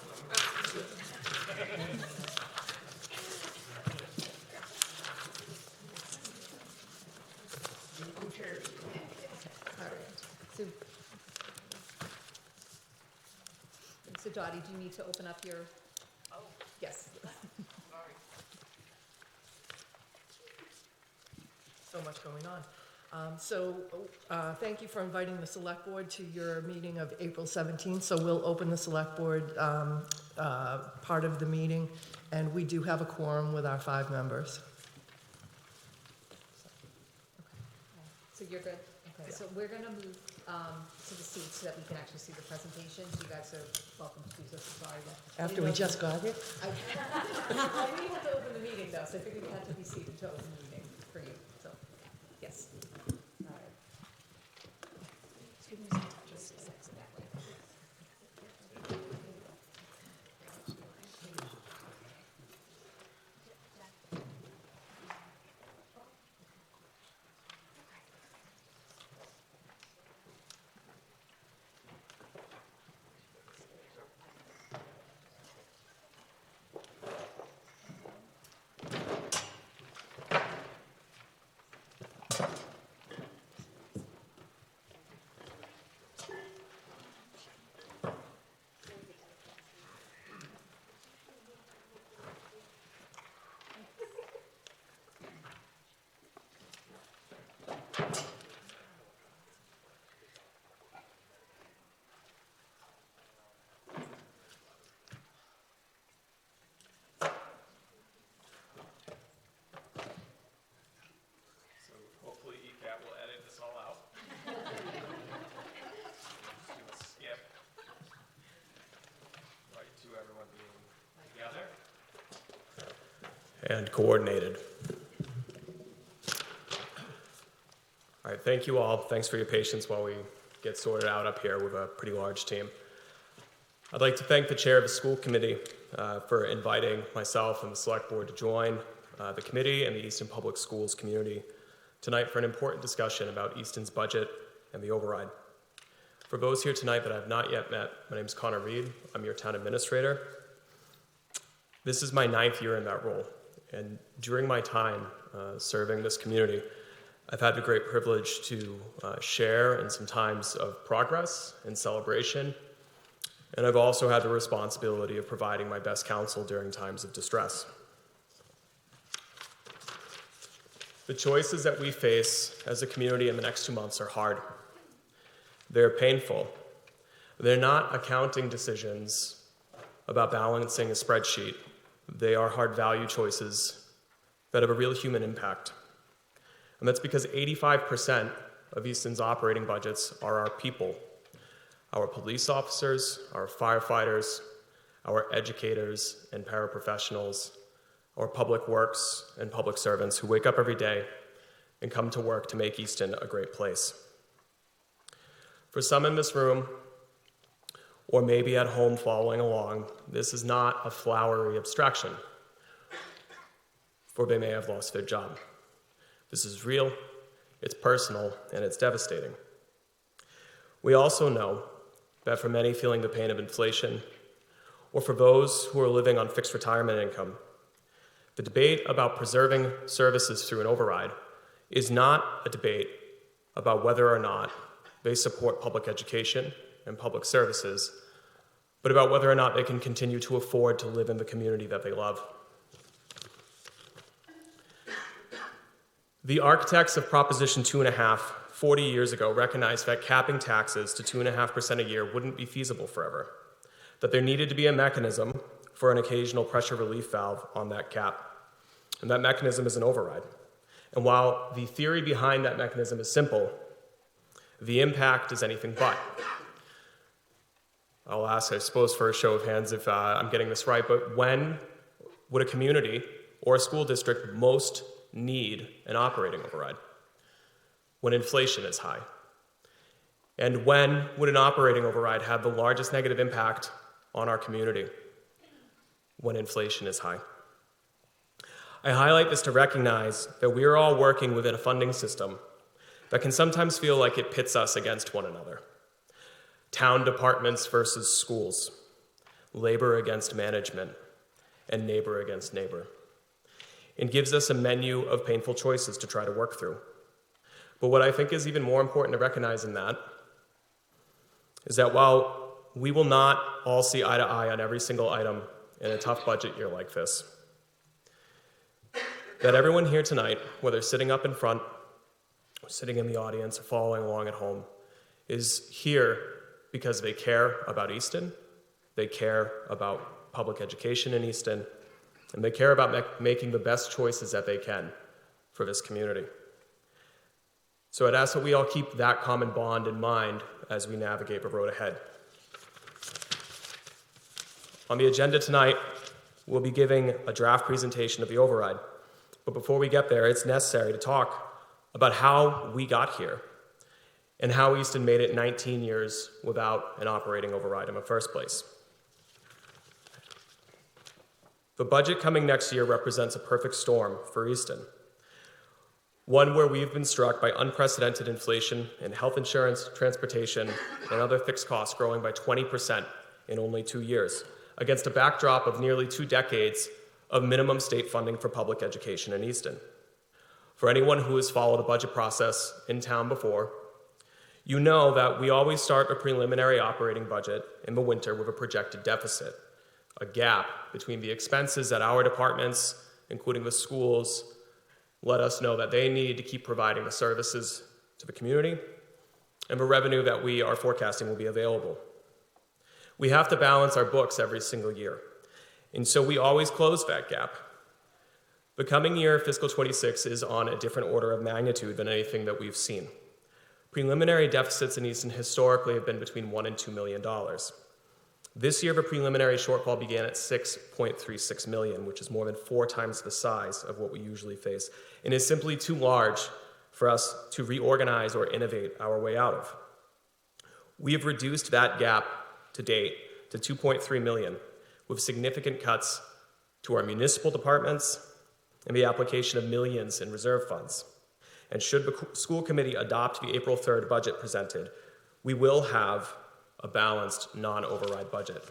So Dottie, do you need to open up your? Oh. Yes. So much going on. Thank you for inviting the select board to your meeting of April 17th. So we'll open the select board part of the meeting, and we do have a quorum with our 5 members. So you're good? Okay, so we're going to move to the seats so that we can actually see the presentation. So you guys are welcome to do so. Sorry. After we just got here? I we had to open the meeting though, so I figured we had to be seated to open the meeting for you. So, yes. All right. Excuse me, just a second that way. Hopefully ECAT will edit this all out. Just do a skip right to everyone being together and coordinated. All right, thank you all. Thanks for your patience while we get sorted out up here with a pretty large team. I'd like to thank the chair of the school committee for inviting myself and the select board to join the committee and the Easton Public Schools community tonight for an important discussion about Easton's budget and the override. For those here tonight that I have not yet met, my name is Connor Reed. I'm your town administrator. This is my 9th year in that role, and during my time serving this community, I've had the great privilege to share in some times of progress and celebration, and I've also had the responsibility of providing my best counsel during times of distress. The choices that we face as a community in the next 2 months are hard. They're painful. They're not accounting decisions about balancing a spreadsheet. They are hard value choices that have a real human impact. And that's because 85% of Easton's operating budgets are our people, our police officers, our firefighters, our educators and paraprofessionals, our public works and public servants who wake up every day and come to work to make Easton a great place. For some in this room, or maybe at home following along, this is not a flowery abstraction, for they may have lost their job. This is real, it's personal, and it's devastating. We also know that for many feeling the pain of inflation, or for those who are living on fixed retirement income, the debate about preserving services through an override is not a debate about whether or not they support public education and public services, but about whether or not they can continue to afford to live in the community that they love. The architects of Proposition 2.5, 40 years ago, recognized that capping taxes to 2.5% a year wouldn't be feasible forever, that there needed to be a mechanism for an occasional pressure relief valve on that cap, and that mechanism is an override. And while the theory behind that mechanism is simple, the impact is anything but. I'll ask, I suppose, for a show of hands if I'm getting this right, but when would a community or a school district most need an operating override? When inflation is high. And when would an operating override have the largest negative impact on our community? When inflation is high. I highlight this to recognize that we are all working within a funding system that can sometimes feel like it pits us against one another. Town departments versus schools, labor against management, and neighbor against neighbor. It gives us a menu of painful choices to try to work through. But what I think is even more important to recognize in that is that while we will not all see eye to eye on every single item in a tough budget year like this, that everyone here tonight, whether sitting up in front, or sitting in the audience, or following along at home, is here because they care about Easton, they care about public education in Easton, and they care about making the best choices that they can for this community. So I'd ask that we all keep that common bond in mind as we navigate the road ahead. On the agenda tonight, we'll be giving a draft presentation of the override. But before we get there, it's necessary to talk about how we got here and how Easton made it 19 years without an operating override in the first place. The budget coming next year represents a perfect storm for Easton. One where we've been struck by unprecedented inflation in health insurance, transportation, and other fixed costs growing by 20% in only 2 years, against a backdrop of nearly 2 decades of minimum state funding for public education in Easton. For anyone who has followed a budget process in town before, you know that we always start a preliminary operating budget in the winter with a projected deficit, a gap between the expenses that our departments, including the schools, let us know that they need to keep providing the services to the community, and the revenue that we are forecasting will be available. We have to balance our books every single year, and so we always close that gap. The coming year, fiscal 26, is on a different order of magnitude than anything that we've seen. Preliminary deficits in Easton historically have been between $1 and $2 million. This year, the preliminary shortfall began at $6.36 million, which is more than 4 times the size of what we usually face, and is simply too large for us to reorganize or innovate our way out of. We have reduced that gap to date to $2.3 million, with significant cuts to our municipal departments and the application of millions in reserve funds. And should the school committee adopt the April 3rd budget presented, we will have a balanced, non-override budget.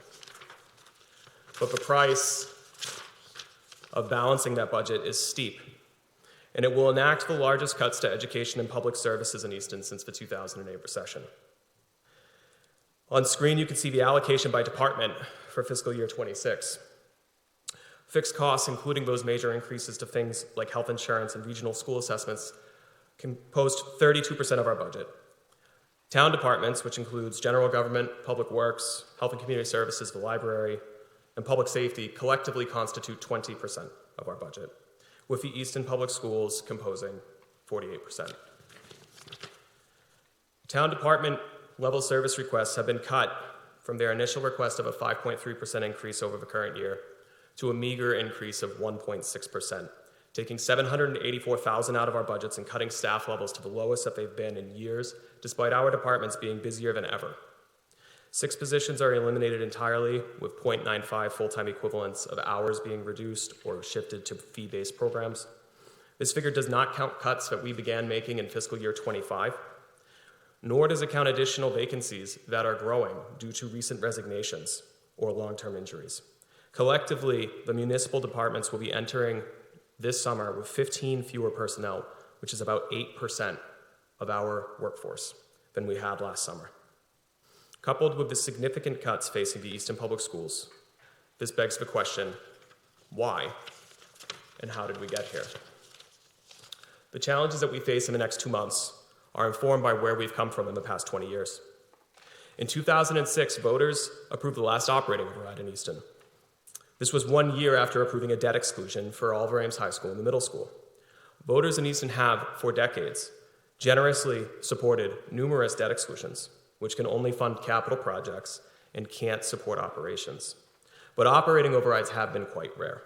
But the price of balancing that budget is steep, and it will enact the largest cuts to education and public services in Easton since the 2008 recession. On screen, you can see the allocation by department for fiscal year 26. Fixed costs, including those major increases to things like health insurance and regional school assessments, composed 32% of our budget. Town departments, which includes general government, public works, health and community services, the library, and public safety, collectively constitute 20% of our budget, with the Easton Public Schools composing 48%. Town department level service requests have been cut from their initial request of a 5.3% increase over the current year to a meager increase of 1.6%, taking $784,000 out of our budgets and cutting staff levels to the lowest that they've been in years, despite our departments being busier than ever. 6 positions are eliminated entirely, with 0.95 full-time equivalents of hours being reduced or shifted to fee-based programs. This figure does not count cuts that we began making in fiscal year 25, nor does it count additional vacancies that are growing due to recent resignations or long-term injuries. Collectively, the municipal departments will be entering this summer with 15 fewer personnel, which is about 8% of our workforce than we had last summer. Coupled with the significant cuts facing the Easton Public Schools, this begs the question, why and how did we get here? The challenges that we face in the next 2 months are informed by where we've come from in the past 20 years. In 2006, voters approved the last operating override in Easton. This was 1 year after approving a debt exclusion for Oliver Ames High School and the middle school. Voters in Easton have, for decades, generously supported numerous debt exclusions, which can only fund capital projects and can't support operations. But operating overrides have been quite rare.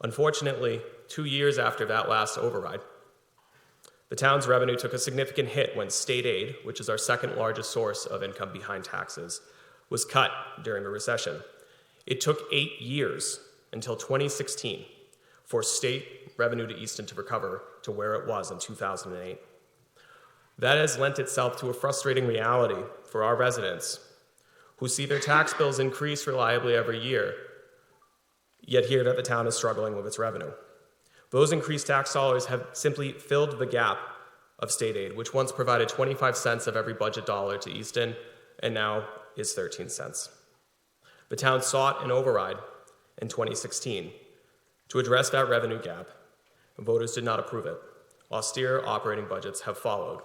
Unfortunately, 2 years after that last override, the town's revenue took a significant hit when state aid, which is our second largest source of income behind taxes, was cut during the recession. It took 8 years until 2016 for state revenue to Easton to recover to where it was in 2008. That has lent itself to a frustrating reality for our residents who see their tax bills increase reliably every year, yet hear that the town is struggling with its revenue. Those increased tax dollars have simply filled the gap of state aid, which once provided 25 cents of every budget dollar to Easton and now is 13 cents. The town sought an override in 2016 to address that revenue gap, and voters did not approve it. Austere operating budgets have followed.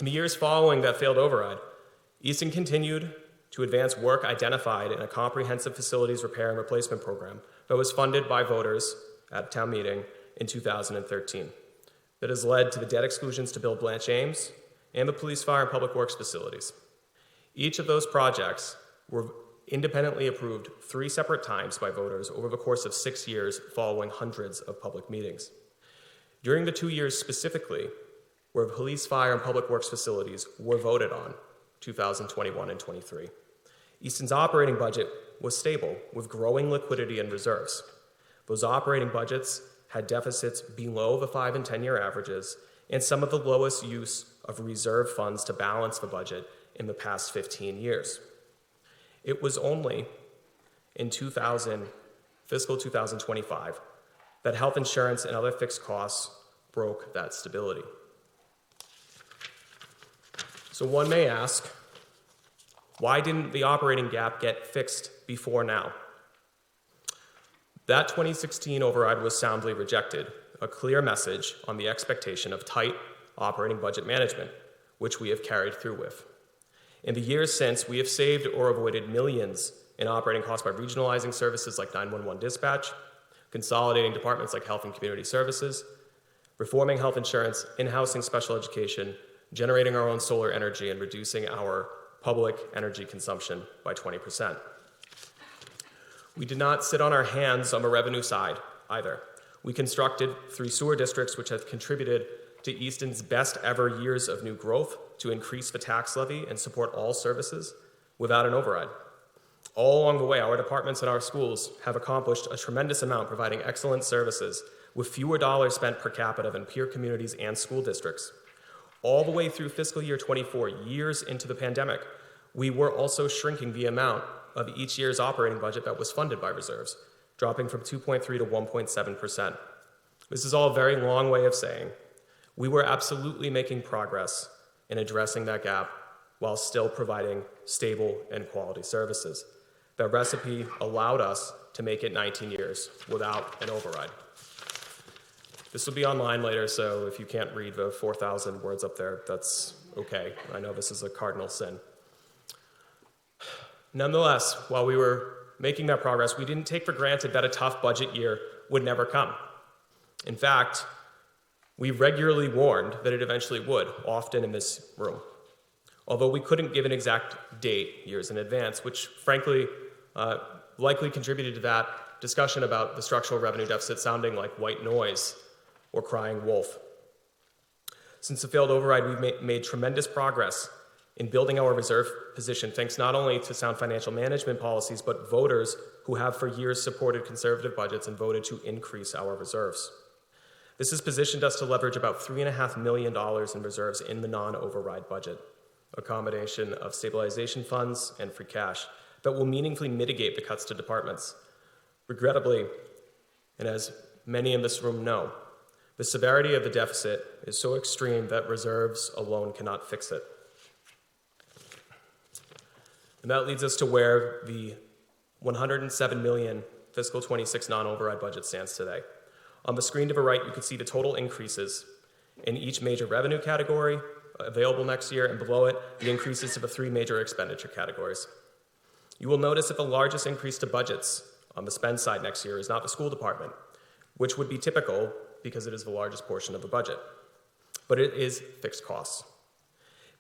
In the years following that failed override, Easton continued to advance work identified in a comprehensive facilities repair and replacement program that was funded by voters at town meeting in 2013. That has led to the debt exclusions to build Blanche Ames and the police, fire, and public works facilities. Each of those projects were independently approved 3 separate times by voters over the course of 6 years following hundreds of public meetings. During the 2 years specifically, where police, fire, and public works facilities were voted on, 2021 and 23. Easton's operating budget was stable with growing liquidity and reserves. Those operating budgets had deficits below the 5 and 10-year averages and some of the lowest use of reserve funds to balance the budget in the past 15 years. It was only in fiscal 2025 that health insurance and other fixed costs broke that stability. So one may ask, why didn't the operating gap get fixed before now? That 2016 override was soundly rejected, a clear message on the expectation of tight operating budget management, which we have carried through with. In the years since, we have saved or avoided millions in operating costs by regionalizing services like 911 dispatch, consolidating departments like health and community services, reforming health insurance, in-housing special education, generating our own solar energy, and reducing our public energy consumption by 20%. We did not sit on our hands on the revenue side either. We constructed 3 sewer districts which have contributed to Easton's best ever years of new growth to increase the tax levy and support all services without an override. All along the way, our departments and our schools have accomplished a tremendous amount providing excellent services with fewer dollars spent per capita than peer communities and school districts. All the way through fiscal year 24, years into the pandemic, we were also shrinking the amount of each year's operating budget that was funded by reserves, dropping from 2.3 to 1.7%. This is all a very long way of saying we were absolutely making progress in addressing that gap while still providing stable and quality services. That recipe allowed us to make it 19 years without an override. This will be online later, so if you can't read the 4,000 words up there, that's okay. I know this is a cardinal sin. Nonetheless, while we were making that progress, we didn't take for granted that a tough budget year would never come. In fact, we regularly warned that it eventually would, often in this room. Although we couldn't give an exact date years in advance, which frankly likely contributed to that discussion about the structural revenue deficit sounding like white noise or crying wolf. Since the failed override, we've made tremendous progress in building our reserve position, thanks not only to sound financial management policies, but voters who have for years supported conservative budgets and voted to increase our reserves. This has positioned us to leverage about $3.5 million in reserves in the non-override budget, a combination of stabilization funds and free cash that will meaningfully mitigate the cuts to departments. Regrettably, and as many in this room know, the severity of the deficit is so extreme that reserves alone cannot fix it. And that leads us to where the $107 million fiscal 26 non-override budget stands today. On the screen to the right, you can see the total increases in each major revenue category available next year, and below it, the increases to the three major expenditure categories. You will notice that the largest increase to budgets on the spend side next year is not the school department, which would be typical because it is the largest portion of the budget, but it is fixed costs.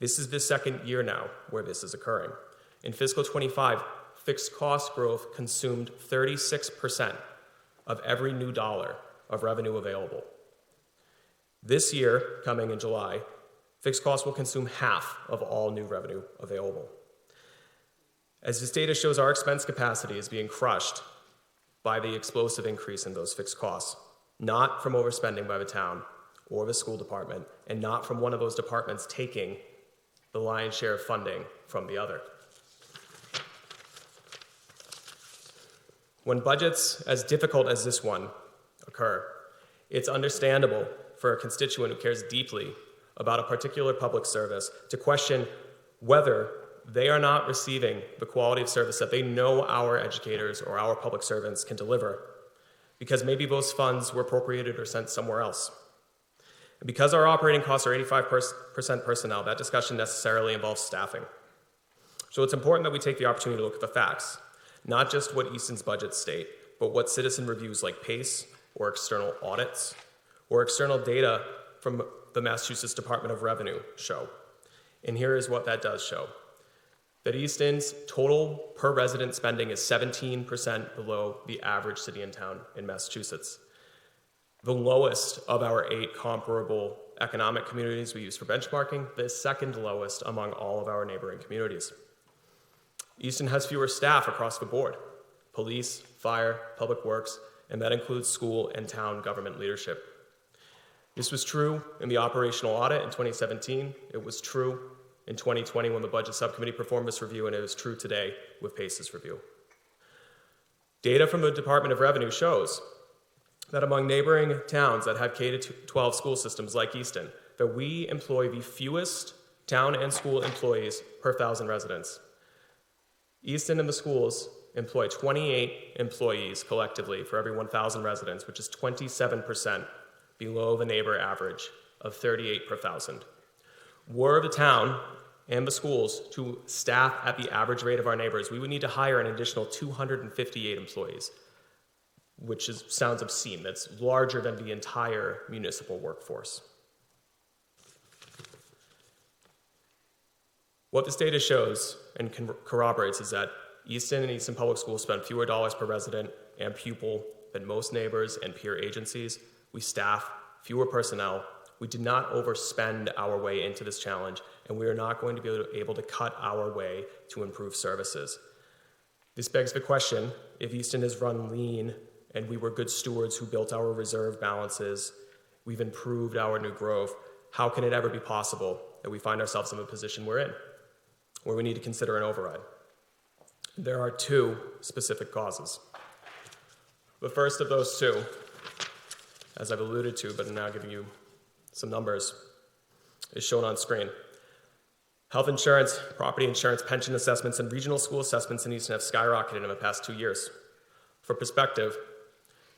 This is the second year now where this is occurring. In fiscal 25, fixed cost growth consumed 36% of every new dollar of revenue available. This year, coming in July, fixed costs will consume half of all new revenue available. As this data shows, our expense capacity is being crushed by the explosive increase in those fixed costs, not from overspending by the town or the school department, and not from one of those departments taking the lion's share of funding from the other. When budgets as difficult as this one occur, it's understandable for a constituent who cares deeply about a particular public service to question whether they are not receiving the quality of service that they know our educators or our public servants can deliver, because maybe those funds were appropriated or sent somewhere else. And because our operating costs are 85% personnel, that discussion necessarily involves staffing. So it's important that we take the opportunity to look at the facts, not just what Easton's budgets state, but what citizen reviews like PACE or external audits or external data from the Massachusetts Department of Revenue show. And here is what that does show. That Easton's total per resident spending is 17% below the average city and town in Massachusetts. The lowest of our 8 comparable economic communities we use for benchmarking, the second lowest among all of our neighboring communities. Easton has fewer staff across the board: police, fire, public works, and that includes school and town government leadership. This was true in the operational audit in 2017. It was true in 2020 when the Budget Subcommittee performed this review, and it is true today with PACE's review. Data from the Department of Revenue shows that among neighboring towns that have K-12 school systems like Easton, that we employ the fewest town and school employees per 1,000 residents. Easton and the schools employ 28 employees collectively for every 1,000 residents, which is 27% below the neighbor average of 38 per 1,000. Were the town and the schools to staff at the average rate of our neighbors, we would need to hire an additional 258 employees, which sounds obscene. That's larger than the entire municipal workforce. What this data shows and corroborates is that Easton and Easton Public Schools spend fewer dollars per resident and pupil than most neighbors and peer agencies. We staff fewer personnel. We did not overspend our way into this challenge, and we are not going to be able to cut our way to improve services. This begs the question, if Easton is run lean and we were good stewards who built our reserve balances, we've improved our new growth, how can it ever be possible that we find ourselves in the position we're in, where we need to consider an override? There are 2 specific causes. The first of those 2, as I've alluded to, but I'm now giving you some numbers, is shown on screen. Health insurance, property insurance, pension assessments, and regional school assessments in Easton have skyrocketed in the past 2 years. For perspective,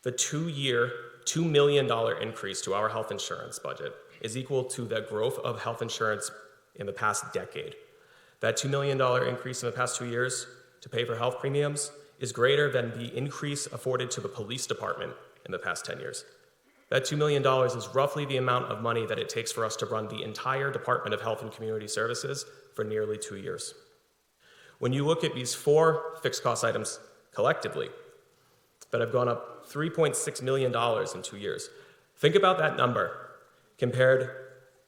the 2-year, $2 million increase to our health insurance budget is equal to the growth of health insurance in the past decade. That $2 million increase in the past 2 years to pay for health premiums is greater than the increase afforded to the police department in the past 10 years. That $2 million is roughly the amount of money that it takes for us to run the entire Department of Health and Community Services for nearly 2 years. When you look at these 4 fixed cost items collectively that have gone up $3.6 million in 2 years, think about that number compared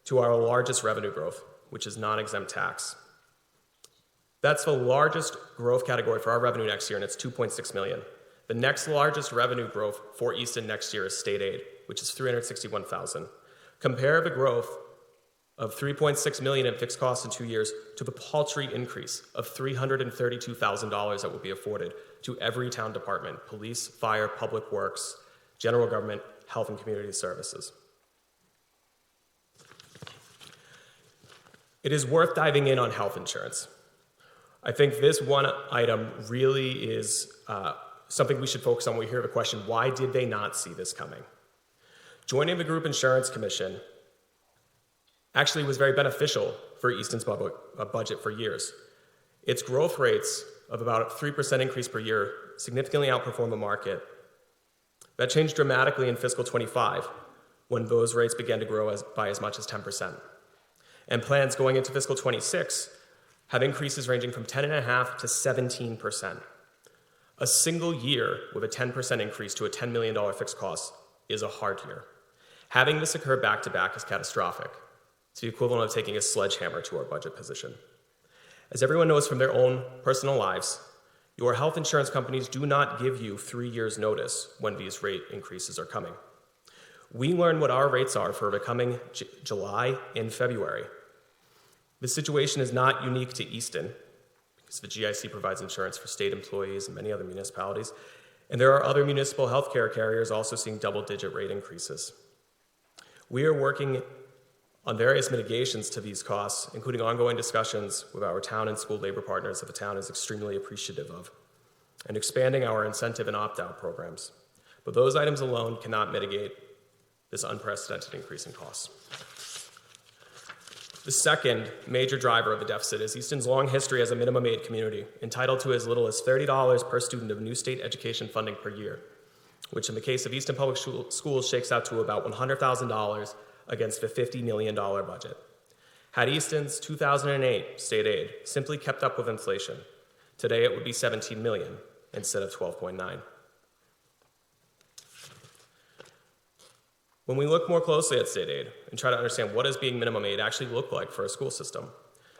to our largest revenue growth, which is non-exempt tax. That's the largest growth category for our revenue next year, and it's $2.6 million. The next largest revenue growth for Easton next year is state aid, which is $361,000. Compare the growth of $3.6 million in fixed costs in 2 years to the paltry increase of $332,000 that will be afforded to every town department: police, fire, public works, general government, health and community services. It is worth diving in on health insurance. I think this one item really is something we should focus on when we hear the question, why did they not see this coming? Joining the Group Insurance Commission actually was very beneficial for Easton's budget for years. Its growth rates of about a 3% increase per year significantly outperformed the market. That changed dramatically in fiscal 25, when those rates began to grow by as much as 10%. And plans going into fiscal 26 have increases ranging from 10.5% to 17%. A single year with a 10% increase to a $10 million fixed cost is a hard year. Having this occur back-to-back is catastrophic. It's the equivalent of taking a sledgehammer to our budget position. As everyone knows from their own personal lives, your health insurance companies do not give you 3 years' notice when these rate increases are coming. We learn what our rates are for the coming July and February. The situation is not unique to Easton, because the GIC provides insurance for state employees and many other municipalities, and there are other municipal healthcare carriers also seeing double-digit rate increases. We are working on various mitigations to these costs, including ongoing discussions with our town and school labor partners that the town is extremely appreciative of, and expanding our incentive and opt-out programs. But those items alone cannot mitigate this unprecedented increase in costs. The second major driver of the deficit is Easton's long history as a minimum aid community, entitled to as little as $30 per student of new state education funding per year, which in the case of Easton Public Schools shakes out to about $100,000 against the $50 million budget. Had Easton's 2008 state aid simply kept up with inflation, today it would be $17 million instead of $12.9. When we look more closely at state aid and try to understand what does being minimum aid actually look like for a school system,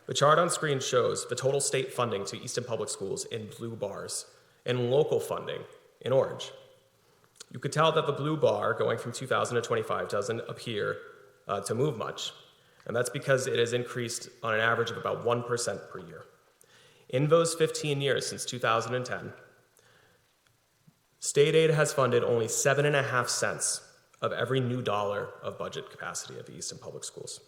the chart on screen shows the total state funding to Easton Public Schools in blue bars and local funding in orange. You could tell that the blue bar going from 2000 to 25 doesn't appear to move much, and that's because it has increased on an average of about 1% per year. In those 15 years since 2010, state aid has funded only 7.5 cents of every new dollar of budget capacity of the Easton Public Schools.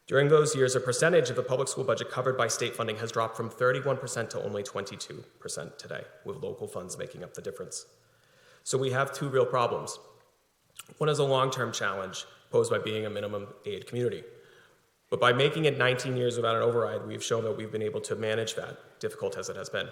During those years, a percentage of the public school budget covered by state funding has dropped from 31% to only 22% today, with local funds making up the difference. So we have two real problems. One is a long-term challenge posed by being a minimum aid community. But by making it 19 years without an override, we've shown that we've been able to manage that, difficult as it has been.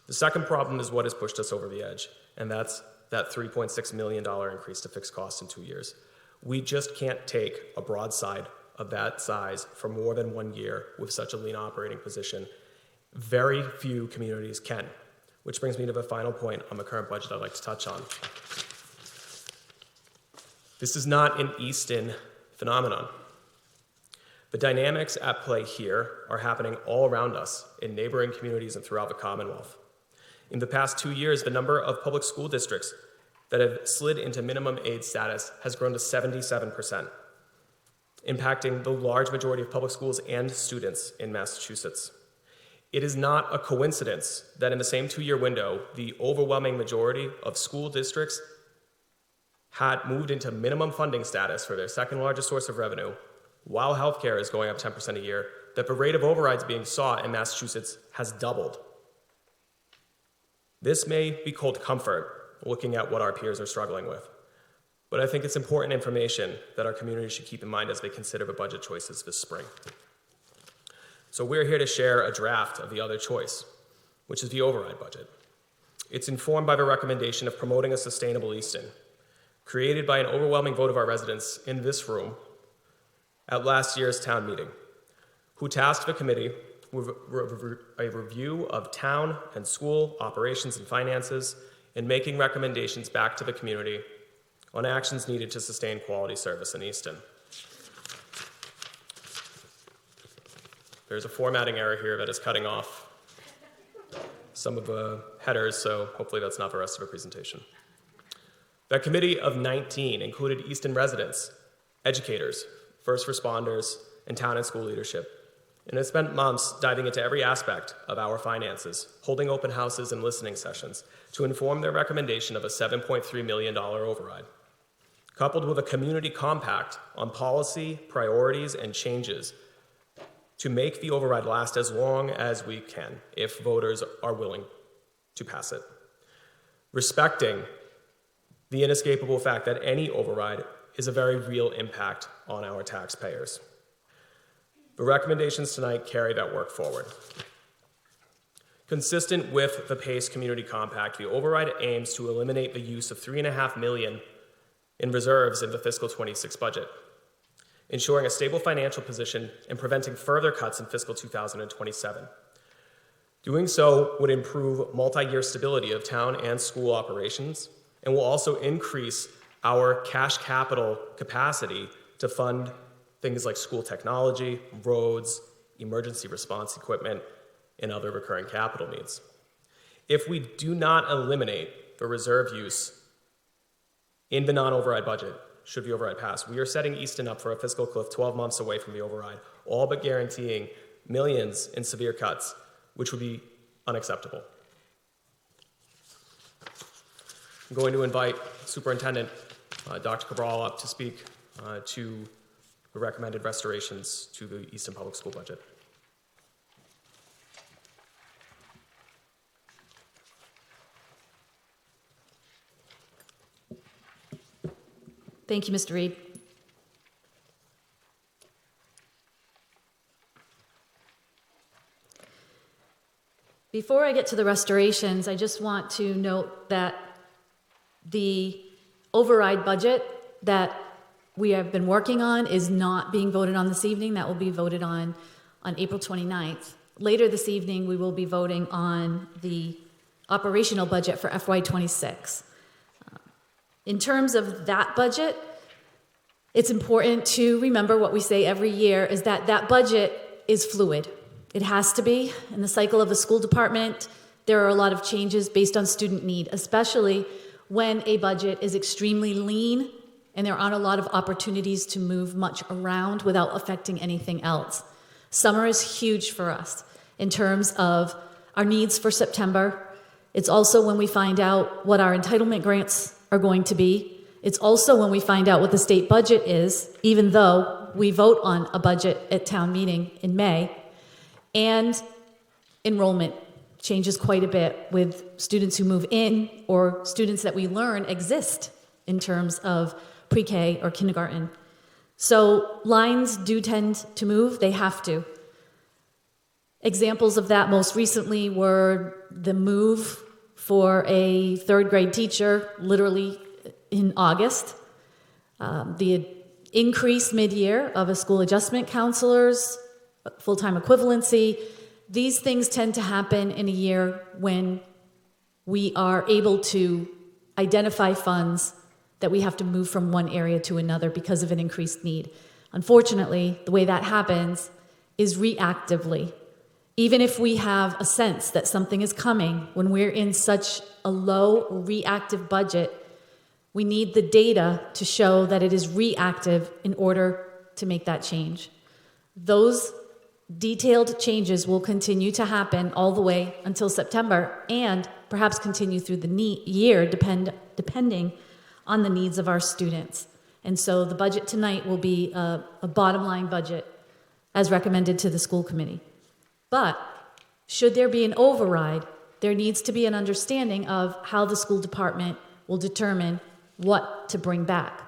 The second problem is what has pushed us over the edge, and that's that $3.6 million increase to fixed costs in 2 years. We just can't take a broadside of that size for more than 1 year with such a lean operating position. Very few communities can, which brings me to the final point on the current budget I'd like to touch on. This is not an Easton phenomenon. The dynamics at play here are happening all around us in neighboring communities and throughout the Commonwealth. In the past 2 years, the number of public school districts that have slid into minimum aid status has grown to 77%, impacting the large majority of public schools and students in Massachusetts. It is not a coincidence that in the same 2-year window, the overwhelming majority of school districts had moved into minimum funding status for their second largest source of revenue, while healthcare is going up 10% a year, that the rate of overrides being sought in Massachusetts has doubled. This may be cold comfort, looking at what our peers are struggling with, but I think it's important information that our community should keep in mind as they consider the budget choices this spring. So we're here to share a draft of the other choice, which is the override budget. It's informed by the recommendation of promoting a sustainable Easton, created by an overwhelming vote of our residents in this room at last year's town meeting, who tasked the committee with a review of town and school operations and finances and making recommendations back to the community on actions needed to sustain quality service in Easton. There's a formatting error here that is cutting off some of the headers, so hopefully that's not the rest of the presentation. That committee of 19 included Easton residents, educators, first responders, and town and school leadership. And it spent months diving into every aspect of our finances, holding open houses and listening sessions to inform their recommendation of a $7.3 million override, coupled with a community compact on policy, priorities, and changes to make the override last as long as we can if voters are willing to pass it. Respecting the inescapable fact that any override is a very real impact on our taxpayers. The recommendations tonight carry that work forward. Consistent with the PACE Community Compact, the override aims to eliminate the use of $3.5 million in reserves in the fiscal 26 budget, ensuring a stable financial position and preventing further cuts in fiscal 2027. Doing so would improve multi-year stability of town and school operations and will also increase our cash capital capacity to fund things like school technology, roads, emergency response equipment, and other recurring capital needs. If we do not eliminate the reserve use in the non-override budget, should the override pass, we are setting Easton up for a fiscal cliff 12 months away from the override, all but guaranteeing millions in severe cuts, which would be unacceptable. I'm going to invite Superintendent Dr. Cabral up to speak to the recommended restorations to the Easton Public School budget. Thank you, Mr. Reed. Before I get to the restorations, I just want to note that the override budget that we have been working on is not being voted on this evening. That will be voted on April 29th. Later this evening, we will be voting on the operational budget for FY26. In terms of that budget, it's important to remember what we say every year is that that budget is fluid. It has to be. In the cycle of a school department, there are a lot of changes based on student need, especially when a budget is extremely lean and there aren't a lot of opportunities to move much around without affecting anything else. Summer is huge for us in terms of our needs for September. It's also when we find out what our entitlement grants are going to be. It's also when we find out what the state budget is, even though we vote on a budget at town meeting in May. And enrollment changes quite a bit with students who move in or students that we learn exist in terms of pre-K or kindergarten. So lines do tend to move, they have to. Examples of that most recently were the move for a third grade teacher, literally in August, the increase mid-year of a school adjustment counselors, full-time equivalency. These things tend to happen in a year when we are able to identify funds that we have to move from one area to another because of an increased need. Unfortunately, the way that happens is reactively. Even if we have a sense that something is coming, when we're in such a low reactive budget, we need the data to show that it is reactive in order to make that change. Those detailed changes will continue to happen all the way until September and perhaps continue through the year depending on the needs of our students. And so the budget tonight will be a bottom line budget as recommended to the school committee. But should there be an override, there needs to be an understanding of how the school department will determine what to bring back.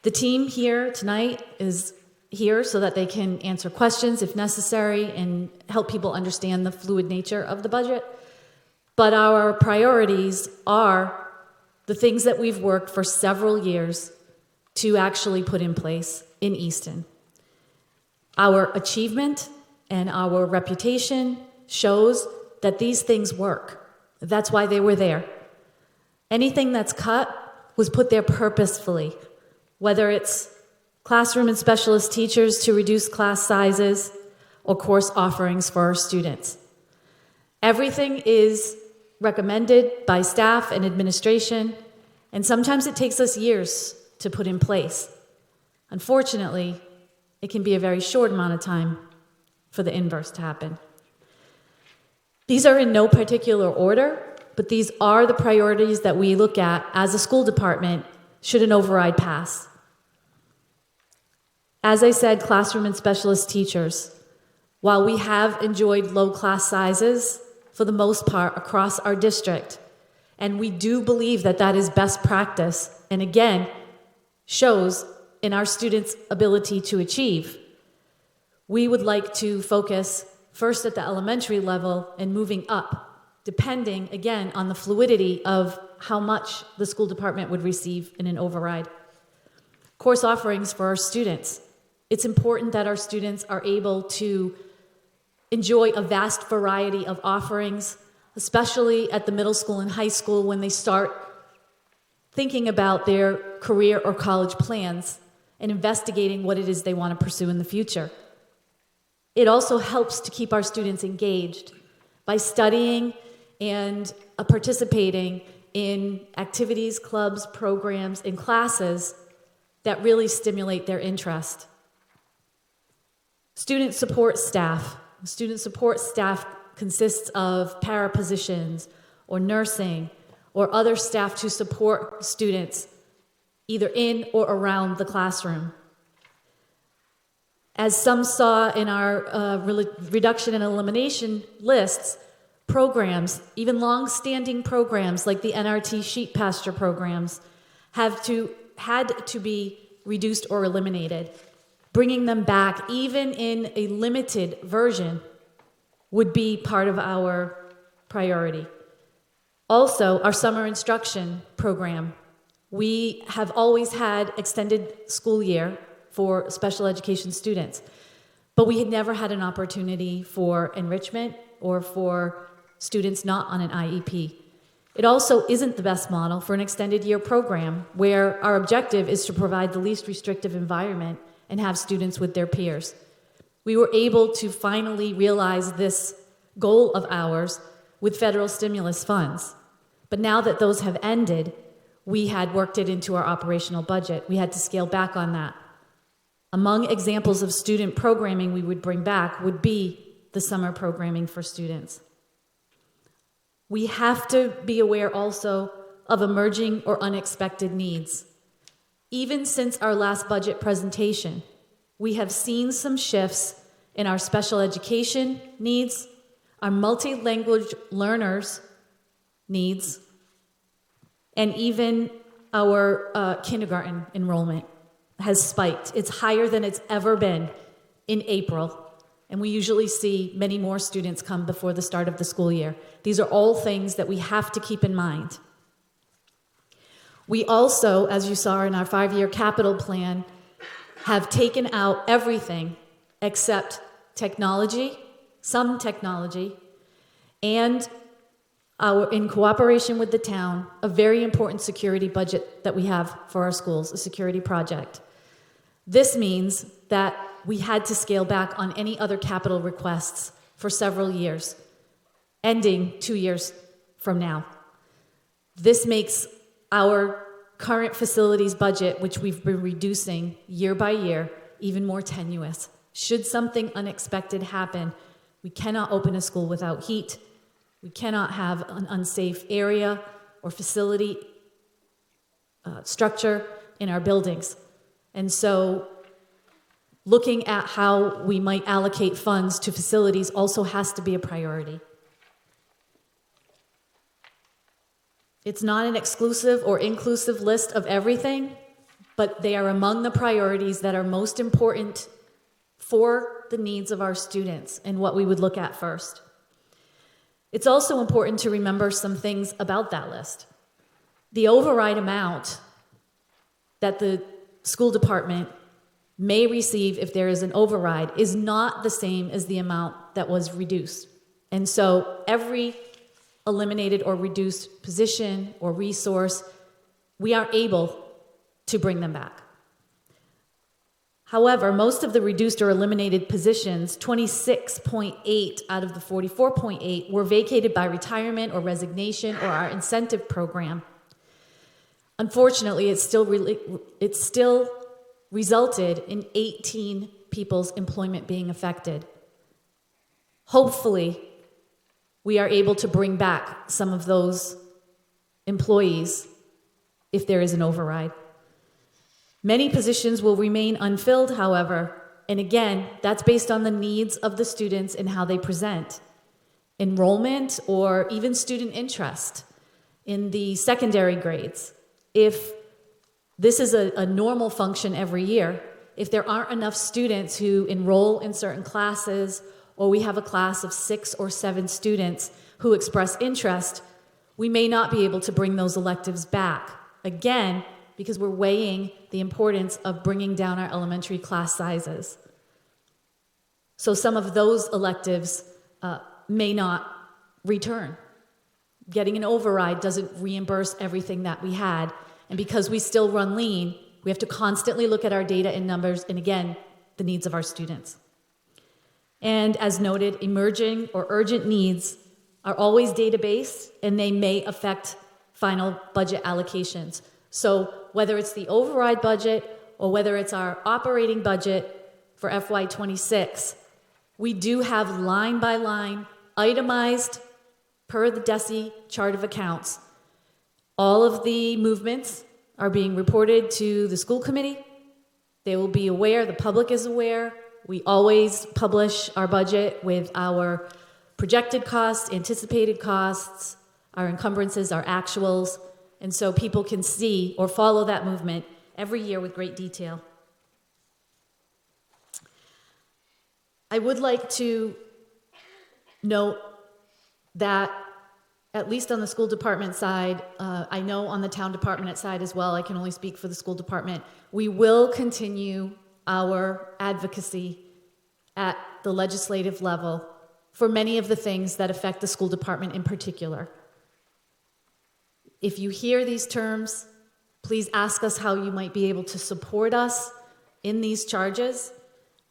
The team here tonight is here so that they can answer questions if necessary and help people understand the fluid nature of the budget. But our priorities are the things that we've worked for several years to actually put in place in Easton. Our achievement and our reputation shows that these things work. That's why they were there. Anything that's cut was put there purposefully, whether it's classroom and specialist teachers to reduce class sizes or course offerings for our students. Everything is recommended by staff and administration, and sometimes it takes us years to put in place. Unfortunately, it can be a very short amount of time for the inverse to happen. These are in no particular order, but these are the priorities that we look at as a school department should an override pass. As I said, classroom and specialist teachers, while we have enjoyed low class sizes for the most part across our district, and we do believe that that is best practice, and again, shows in our students' ability to achieve, we would like to focus first at the elementary level and moving up, depending, again, on the fluidity of how much the school department would receive in an override. Course offerings for our students. It's important that our students are able to enjoy a vast variety of offerings, especially at the middle school and high school when they start thinking about their career or college plans and investigating what it is they want to pursue in the future. It also helps to keep our students engaged by studying and participating in activities, clubs, programs, and classes that really stimulate their interest. Student support staff. Student support staff consists of para positions or nursing or other staff to support students either in or around the classroom. As some saw in our reduction and elimination lists, programs, even long-standing programs like the NRT sheep pasture programs, had to be reduced or eliminated. Bringing them back, even in a limited version, would be part of our priority. Also, our summer instruction program. We have always had extended school year for special education students, but we had never had an opportunity for enrichment or for students not on an IEP. It also isn't the best model for an extended year program where our objective is to provide the least restrictive environment and have students with their peers. We were able to finally realize this goal of ours with federal stimulus funds. But now that those have ended, we had worked it into our operational budget. We had to scale back on that. Among examples of student programming we would bring back would be the summer programming for students. We have to be aware also of emerging or unexpected needs. Even since our last budget presentation, we have seen some shifts in our special education needs, our multi-language learners' needs, and even our kindergarten enrollment has spiked. It's higher than it's ever been in April, and we usually see many more students come before the start of the school year. These are all things that we have to keep in mind. We also, as you saw in our 5-year capital plan, have taken out everything except technology, some technology, and in cooperation with the town, a very important security budget that we have for our schools, a security project. This means that we had to scale back on any other capital requests for several years, ending 2 years from now. This makes our current facilities budget, which we've been reducing year by year, even more tenuous. Should something unexpected happen, we cannot open a school without heat. We cannot have an unsafe area or facility structure in our buildings. And so looking at how we might allocate funds to facilities also has to be a priority. It's not an exclusive or inclusive list of everything, but they are among the priorities that are most important for the needs of our students and what we would look at first. It's also important to remember some things about that list. The override amount that the school department may receive if there is an override is not the same as the amount that was reduced. And so every eliminated or reduced position or resource, we are able to bring them back. However, most of the reduced or eliminated positions, 26.8 out of the 44.8, were vacated by retirement or resignation or our incentive program. Unfortunately, it still resulted in 18 people's employment being affected. Hopefully, we are able to bring back some of those employees if there is an override. Many positions will remain unfilled, however, and again, that's based on the needs of the students and how they present. Enrollment or even student interest in the secondary grades. If this is a normal function every year, if there aren't enough students who enroll in certain classes, or we have a class of 6 or 7 students who express interest, we may not be able to bring those electives back. Again, because we're weighing the importance of bringing down our elementary class sizes. So some of those electives may not return. Getting an override doesn't reimburse everything that we had. And because we still run lean, we have to constantly look at our data and numbers and, again, the needs of our students. And as noted, emerging or urgent needs are always data-based, and they may affect final budget allocations. So whether it's the override budget or whether it's our operating budget for FY26, we do have line-by-line, itemized, per the DESI chart of accounts. All of the movements are being reported to the school committee. They will be aware, the public is aware. We always publish our budget with our projected costs, anticipated costs, our encumbrances, our actuals, and so people can see or follow that movement every year with great detail. I would like to note that, at least on the school department side, I know on the town department side as well, I can only speak for the school department, we will continue our advocacy at the legislative level for many of the things that affect the school department in particular. If you hear these terms, please ask us how you might be able to support us in these charges.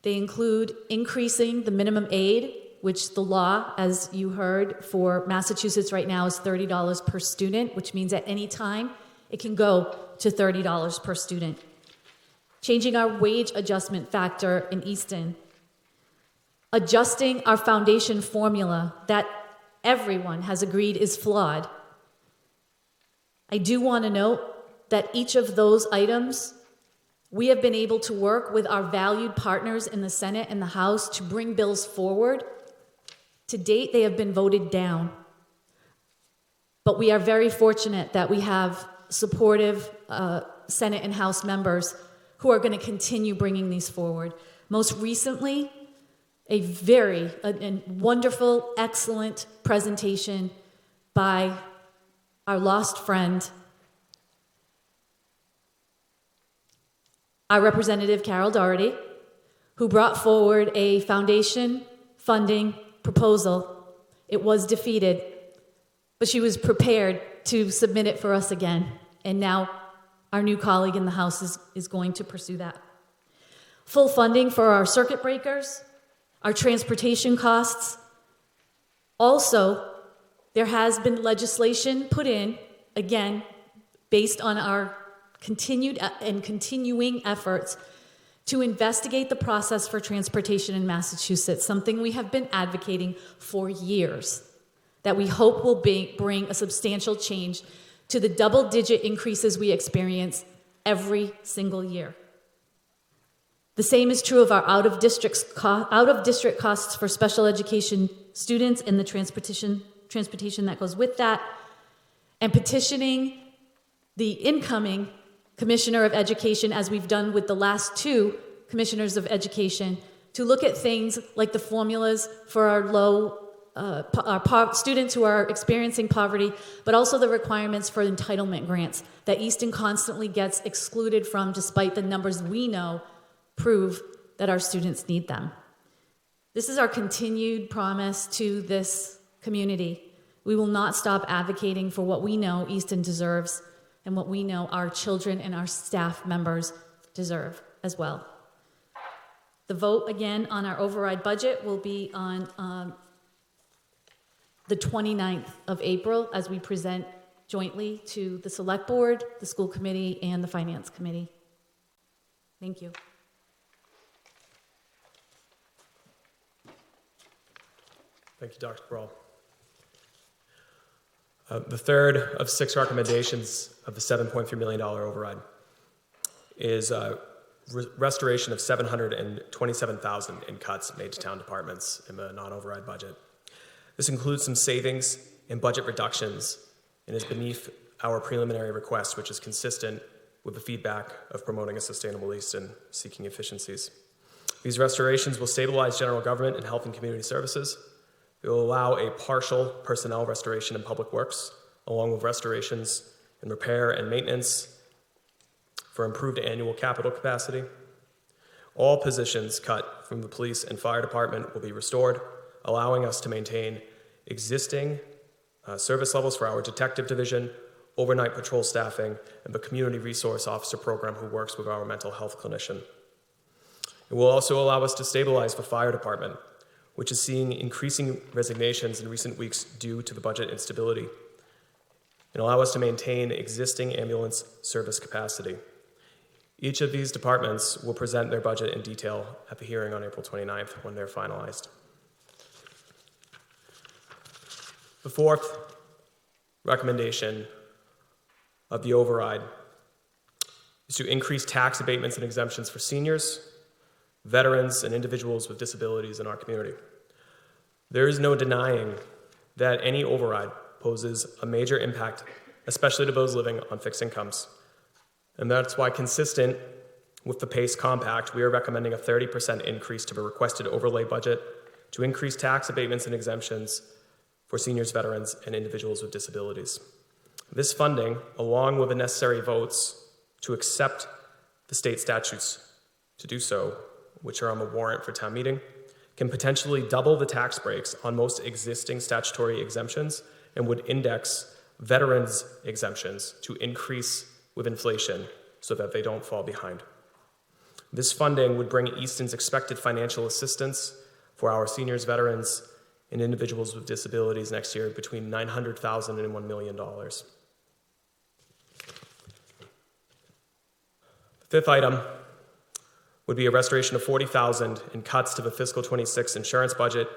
They include increasing the minimum aid, which the law, as you heard, for Massachusetts right now is $30 per student, which means at any time it can go to $30 per student. Changing our wage adjustment factor in Easton. Adjusting our foundation formula that everyone has agreed is flawed. I do want to note that each of those items, we have been able to work with our valued partners in the Senate and the House to bring bills forward. To date, they have been voted down. But we are very fortunate that we have supportive Senate and House members who are going to continue bringing these forward. Most recently, a very wonderful, excellent presentation by our lost friend, our Representative Carol Doherty, who brought forward a foundation funding proposal. It was defeated, but she was prepared to submit it for us again. And now our new colleague in the House is going to pursue that. Full funding for our circuit breakers, our transportation costs. Also, there has been legislation put in, again, based on our continued and continuing efforts to investigate the process for transportation in Massachusetts, something we have been advocating for years, that we hope will bring a substantial change to the double-digit increases we experience every single year. The same is true of our out-of-district costs for special education students and the transportation that goes with that, and petitioning the incoming Commissioner of Education, as we've done with the last two Commissioners of Education, to look at things like the formulas for our students who are experiencing poverty, but also the requirements for entitlement grants that Easton constantly gets excluded from, despite the numbers we know prove that our students need them. This is our continued promise to this community. We will not stop advocating for what we know Easton deserves and what we know our children and our staff members deserve as well. The vote, again, on our override budget will be on the 29th of April as we present jointly to the Select Board, the School Committee, and the Finance Committee. Thank you. Thank you, Dr. Brawl. The third of 6 recommendations of the $7.3 million override is restoration of $727,000 in cuts made to town departments in the non-override budget. This includes some savings and budget reductions and is beneath our preliminary request, which is consistent with the feedback of promoting a sustainable Easton, seeking efficiencies. These restorations will stabilize general government and health and community services. It will allow a partial personnel restoration in public works, along with restorations in repair and maintenance for improved annual capital capacity. All positions cut from the police and fire department will be restored, allowing us to maintain existing service levels for our detective division, overnight patrol staffing, and the community resource officer program who works with our mental health clinician. It will also allow us to stabilize the fire department, which is seeing increasing resignations in recent weeks due to the budget instability, and allow us to maintain existing ambulance service capacity. Each of these departments will present their budget in detail at the hearing on April 29th when they're finalized. The fourth recommendation of the override is to increase tax abatements and exemptions for seniors, veterans, and individuals with disabilities in our community. There is no denying that any override poses a major impact, especially to those living on fixed incomes. And that's why, consistent with the PACE Compact, we are recommending a 30% increase to the requested overlay budget to increase tax abatements and exemptions for seniors, veterans, and individuals with disabilities. This funding, along with the necessary votes to accept the state statutes to do so, which are on the warrant for town meeting, can potentially double the tax breaks on most existing statutory exemptions and would index veterans' exemptions to increase with inflation so that they don't fall behind. This funding would bring Easton's expected financial assistance for our seniors, veterans, and individuals with disabilities next year between $900,000 and $1 million. The fifth item would be a restoration of $40,000 in cuts to the fiscal 26 insurance budget,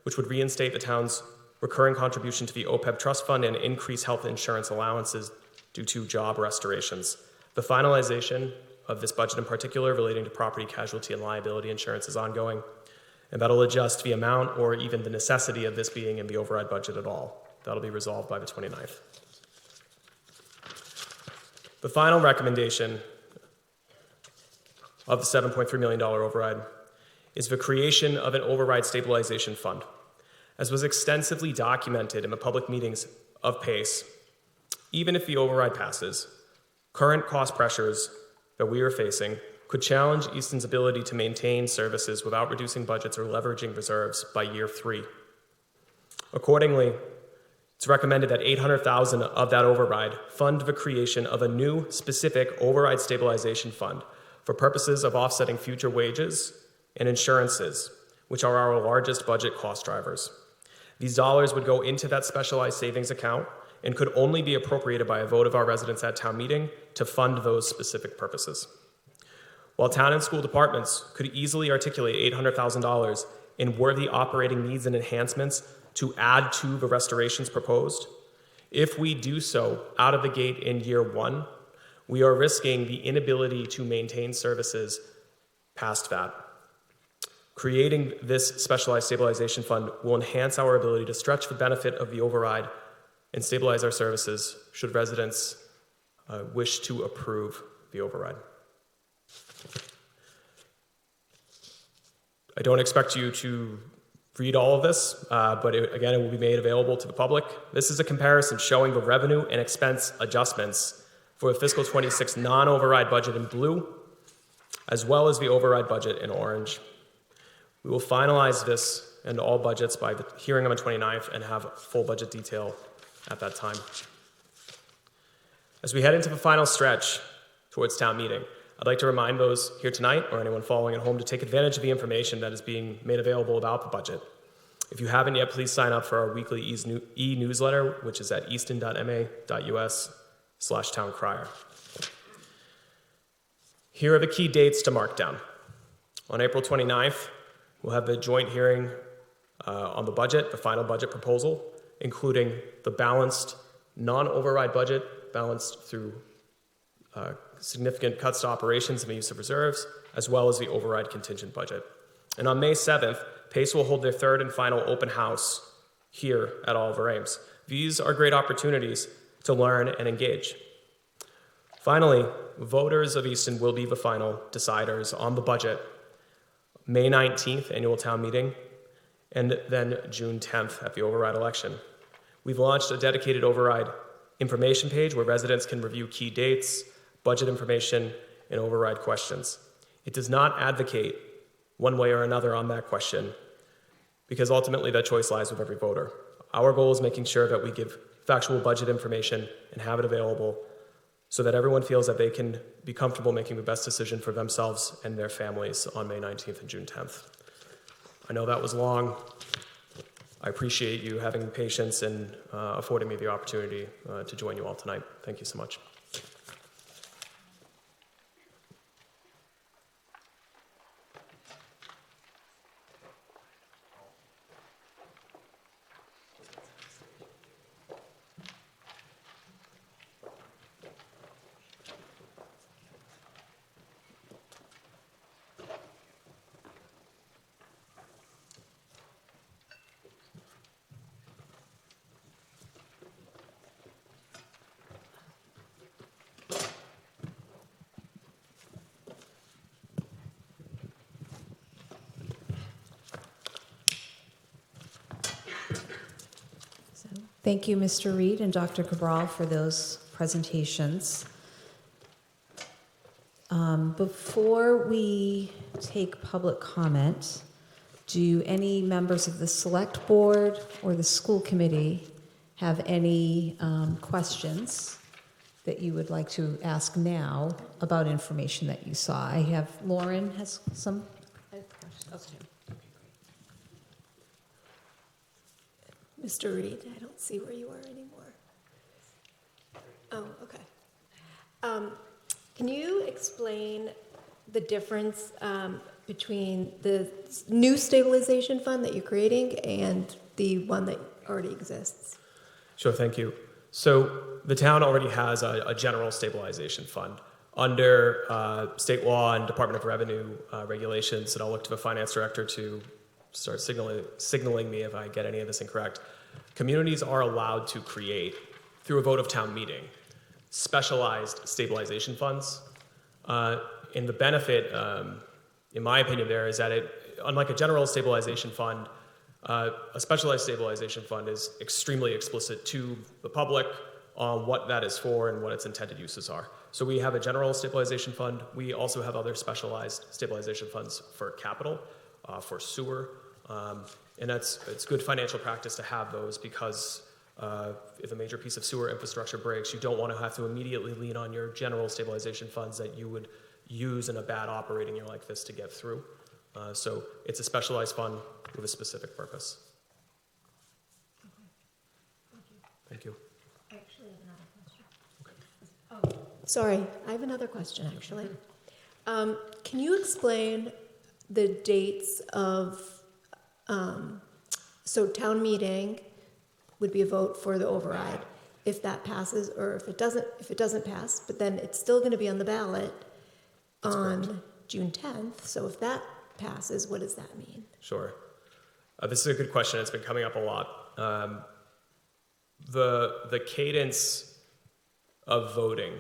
which would reinstate the town's recurring contribution to the OPEB trust fund and increase health insurance allowances due to job restorations. The finalization of this budget in particular relating to property, casualty, and liability insurance is ongoing, and that'll adjust the amount or even the necessity of this being in the override budget at all. That'll be resolved by the 29th. The final recommendation of the $7.3 million override is the creation of an override stabilization fund. As was extensively documented in the public meetings of PACE, even if the override passes, current cost pressures that we are facing could challenge Easton's ability to maintain services without reducing budgets or leveraging reserves by year 3. Accordingly, it's recommended that $800,000 of that override fund the creation of a new specific override stabilization fund for purposes of offsetting future wages and insurances, which are our largest budget cost drivers. These dollars would go into that specialized savings account and could only be appropriated by a vote of our residents at town meeting to fund those specific purposes. While town and school departments could easily articulate $800,000 in worthy operating needs and enhancements to add to the restorations proposed, if we do so out of the gate in year 1, we are risking the inability to maintain services past that. Creating this specialized stabilization fund will enhance our ability to stretch the benefit of the override and stabilize our services should residents wish to approve the override. I don't expect you to read all of this, but again, it will be made available to the public. This is a comparison showing the revenue and expense adjustments for the fiscal 26 non-override budget in blue, as well as the override budget in orange. We will finalize this and all budgets by the hearing on the 29th and have full budget detail at that time. As we head into the final stretch towards town meeting, I'd like to remind those here tonight or anyone following at home to take advantage of the information that is being made available about the budget. If you haven't yet, please sign up for our weekly e-newsletter, which is at easton.ma.us/towncrier. Here are the key dates to mark down. On April 29th, we'll have the joint hearing on the budget, the final budget proposal, including the balanced non-override budget, balanced through significant cuts to operations and the use of reserves, as well as the override contingent budget. And on May 7th, PACE will hold their third and final open house here at Oliver Ames. These are great opportunities to learn and engage. Finally, voters of Easton will be the final deciders on the budget, May 19th annual town meeting, and then June 10th at the override election. We've launched a dedicated override information page where residents can review key dates, budget information, and override questions. It does not advocate one way or another on that question, because ultimately that choice lies with every voter. Our goal is making sure that we give factual budget information and have it available so that everyone feels that they can be comfortable making the best decision for themselves and their families on May 19th and June 10th. I know that was long. I appreciate you having patience and affording me the opportunity to join you all tonight. Thank you so much. Thank you, Mr. Reed and Dr. Cabral, for those presentations. Before we take public comment, do any members of the select board or the school committee have any questions that you would like to ask now about information that you saw? I have, Lauren has some. I have questions. Okay. Mr. Reed, I don't see where you are anymore. Oh, okay. Can you explain the difference between the new stabilization fund that you're creating and the one that already exists? Sure, thank you. So the town already has a general stabilization fund under state law and Department of Revenue regulations, and I'll look to the finance director to start signaling me if I get any of this incorrect. Communities are allowed to create, through a vote of town meeting, specialized stabilization funds. And the benefit, in my opinion, there is that unlike a general stabilization fund, a specialized stabilization fund is extremely explicit to the public on what that is for and what its intended uses are. So we have a general stabilization fund. We also have other specialized stabilization funds for capital, for sewer, and it's good financial practice to have those because if a major piece of sewer infrastructure breaks, you don't want to have to immediately lean on your general stabilization funds that you would use in a bad operating year like this to get through. So it's a specialized fund with a specific purpose. Thank you. I actually have another question. Oh, sorry, I have another question actually. Can you explain the dates of, so town meeting would be a vote for the override if that passes, or if it doesn't pass, but then it's still going to be on the ballot on June 10th. So if that passes, what does that mean? Sure. This is a good question. It's been coming up a lot. The cadence of voting,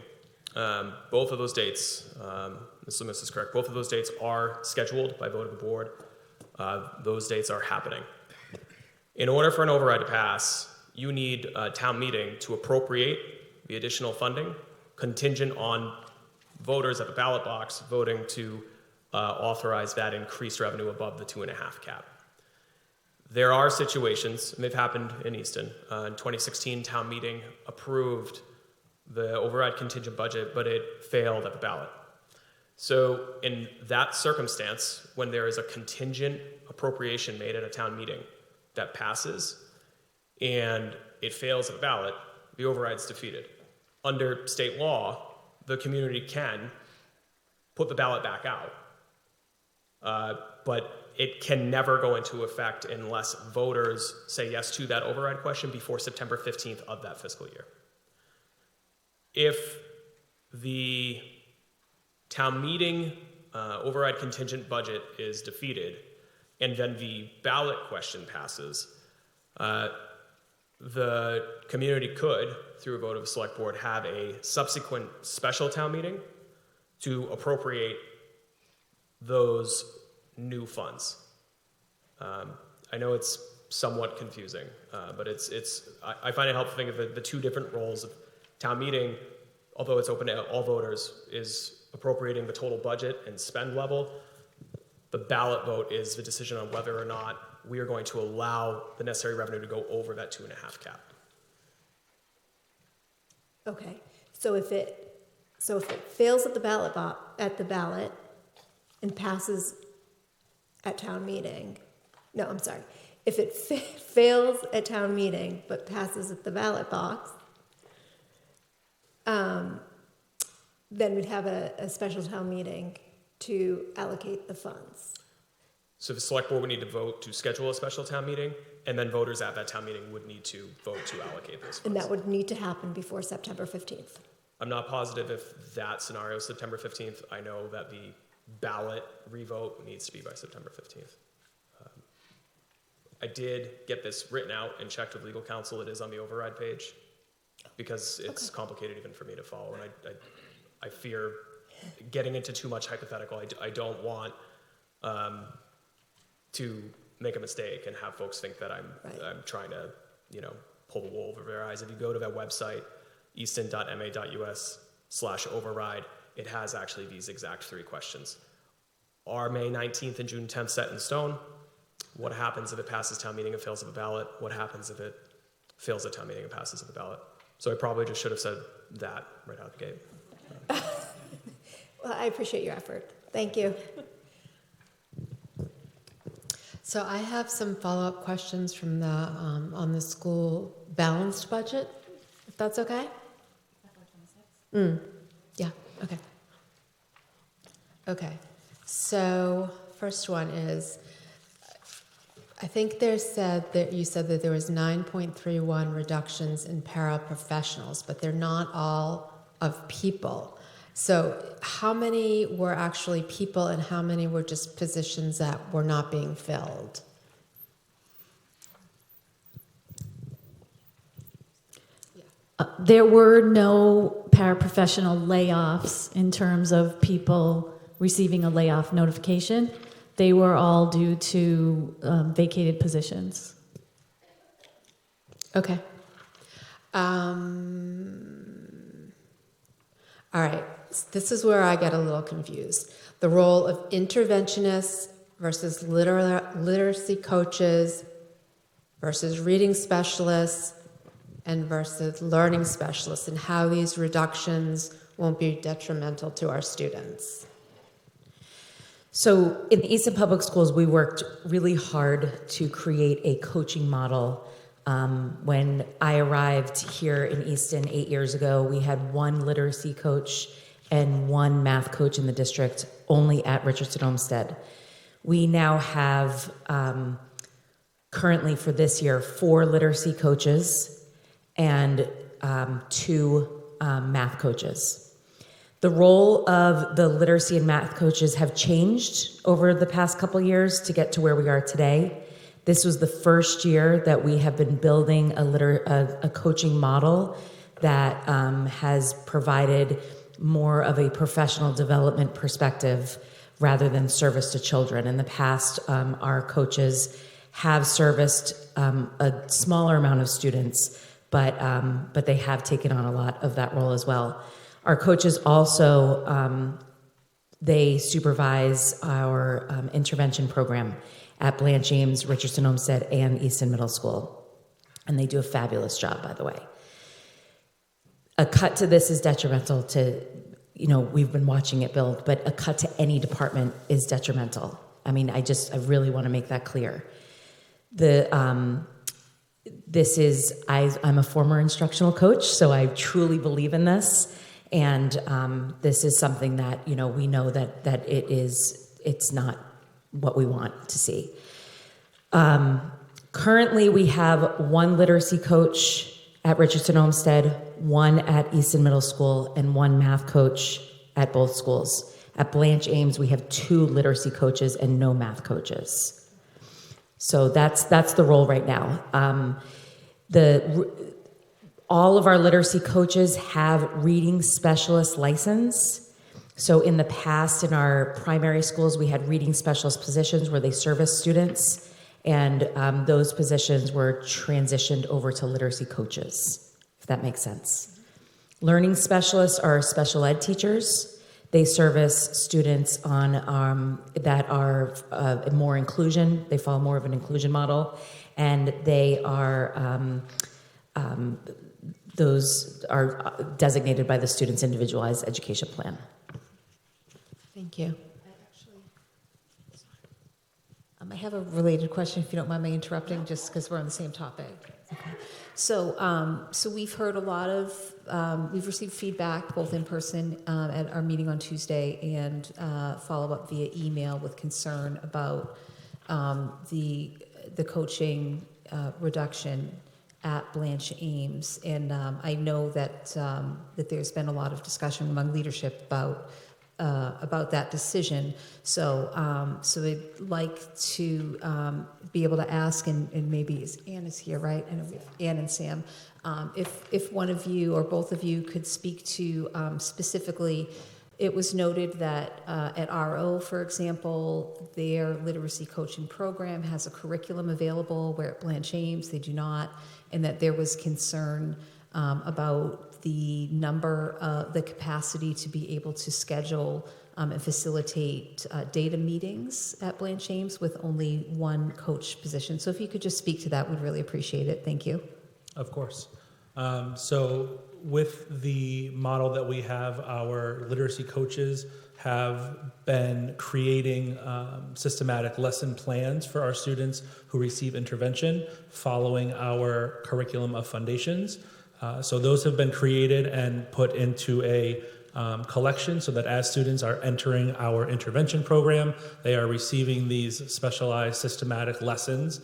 both of those dates, Ms. Loomis is correct, both of those dates are scheduled by vote of the board. Those dates are happening. In order for an override to pass, you need a town meeting to appropriate the additional funding contingent on voters at the ballot box voting to authorize that increased revenue above the 2.5 cap. There are situations, and they've happened in Easton. In 2016, town meeting approved the override contingent budget, but it failed at the ballot. So in that circumstance, when there is a contingent appropriation made at a town meeting that passes and it fails at the ballot, the override's defeated. Under state law, the community can put the ballot back out, but it can never go into effect unless voters say yes to that override question before September 15th of that fiscal year. If the town meeting override contingent budget is defeated and then the ballot question passes, the community could, through a vote of the select board, have a subsequent special town meeting to appropriate those new funds. I know it's somewhat confusing, but I find it helpful to think of the two different roles of town meeting, although it's open to all voters, is appropriating the total budget and spend level. The ballot vote is the decision on whether or not we are going to allow the necessary revenue to go over that 2.5 cap. Okay, so if it fails at the ballot and passes at town meeting, no, I'm sorry. If it fails at town meeting but passes at the ballot box, then we'd have a special town meeting to allocate the funds. So the select board would need to vote to schedule a special town meeting, and then voters at that town meeting would need to vote to allocate those funds. And that would need to happen before September 15th. I'm not positive if that scenario is September 15th. I know that the ballot revote needs to be by September 15th. I did get this written out and checked with legal counsel. It is on the override page because it's complicated even for me to follow, and I fear getting into too much hypothetical. I don't want to make a mistake and have folks think that I'm trying to, pull the wool over their eyes. If you go to that website, easton.ma.us/override, it has actually these exact 3 questions. Are May 19th and June 10th set in stone? What happens if it passes town meeting and fails at the ballot? What happens if it fails at town meeting and passes at the ballot? So I probably just should have said that right out the gate. Well, I appreciate your effort. Thank you. So I have some follow-up questions from the on the school balanced budget, if that's okay? Yeah, okay. Okay, so first one is, I think you said that there was 9.31 reductions in paraprofessionals, but they're not all of people. So how many were actually people and how many were just positions that were not being filled? There were no paraprofessional layoffs in terms of people receiving a layoff notification. They were all due to vacated positions. Okay. All right. This is where I get a little confused. The role of interventionists versus literacy coaches versus reading specialists and versus learning specialists, and how these reductions won't be detrimental to our students. So in the Easton Public Schools, we worked really hard to create a coaching model. When I arrived here in Easton 8 years ago, we had 1 literacy coach and 1 math coach in the district, only at Richardson Olmsted. We now have, currently for this year, 4 literacy coaches and 2 math coaches. The role of the literacy and math coaches have changed over the past couple years to get to where we are today. This was the first year that we have been building a coaching model that has provided more of a professional development perspective rather than service to children. In the past, our coaches have serviced a smaller amount of students, but they have taken on a lot of that role as well. Our coaches also, they supervise our intervention program at Blanche James, Richardson Olmsted, and Easton Middle School. And they do a fabulous job, by the way. A cut to this is detrimental to, we've been watching it build, but a cut to any department is detrimental. I mean, I really want to make that clear. I'm a former instructional coach, so I truly believe in this. And this is something that, we know that it's not what we want to see. Currently, we have one literacy coach at Richardson Olmsted, one at Easton Middle School, and one math coach at both schools. At Blanche Ames, we have 2 literacy coaches and no math coaches. So that's the role right now. All of our literacy coaches have reading specialist license. So in the past, in our primary schools, we had reading specialist positions where they service students, and those positions were transitioned over to literacy coaches, if that makes sense. Learning specialists are special ed teachers. They service students on that are more inclusion. They follow more of an inclusion model, and they are those are designated by the student's individualized education plan. Thank you. I have a related question, if you don't mind me interrupting, just because we're on the same topic. Okay. So we've heard a lot of, we've received feedback both in person at our meeting on Tuesday and follow-up via email with concern about the coaching reduction at Blanche Ames. And I know that there's been a lot of discussion among leadership about that decision. So I'd like to be able to ask, and maybe Ann is here, right? And Ann and Sam, if one of you or both of you could speak to specifically, it was noted that at RO, for example, their literacy coaching program has a curriculum available, where at Blanche Ames they do not, and that there was concern about the number, the capacity to be able to schedule and facilitate data meetings at Blanche Ames with only one coach position. So if you could just speak to that, we'd really appreciate it. Thank you. Of course. So with the model that we have, our literacy coaches have been creating systematic lesson plans for our students who receive intervention following our curriculum of foundations. So those have been created and put into a collection so that as students are entering our intervention program, they are receiving these specialized systematic lessons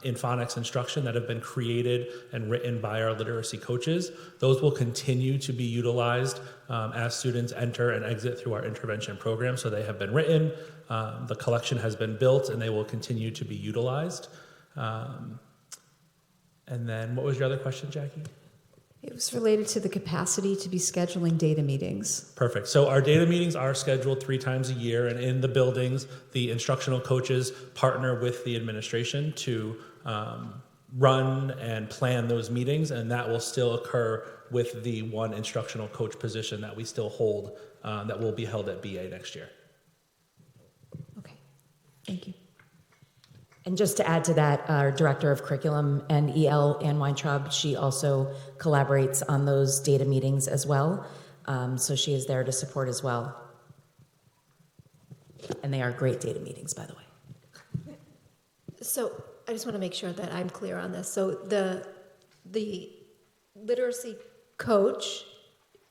in phonics instruction that have been created and written by our literacy coaches. Those will continue to be utilized as students enter and exit through our intervention program. So they have been written, the collection has been built, and they will continue to be utilized. And then what was your other question, Jackie? It was related to the capacity to be scheduling data meetings. Perfect. So our data meetings are scheduled 3 times a year, and in the buildings, the instructional coaches partner with the administration to run and plan those meetings, and that will still occur with the one instructional coach position that we still hold that will be held at BA next year. Okay, thank you. And just to add to that, our Director of Curriculum and EL, Ann Weintraub, she also collaborates on those data meetings as well. So she is there to support as well. And they are great data meetings, by the way. So I just want to make sure that I'm clear on this. So the literacy coach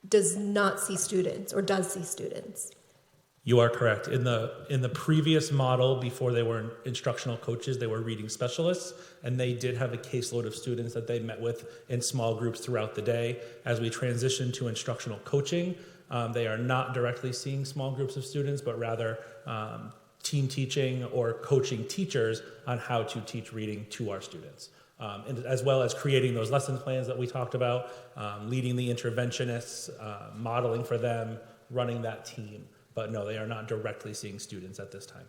does not see students, or does see students? You are correct. In the previous model, before they were instructional coaches, they were reading specialists, and they did have a caseload of students that they met with in small groups throughout the day. As we transitioned to instructional coaching, They are not directly seeing small groups of students, but rather team teaching or coaching teachers on how to teach reading to our students. And as well as creating those lesson plans that we talked about, leading the interventionists, modeling for them, running that team. But no, they are not directly seeing students at this time.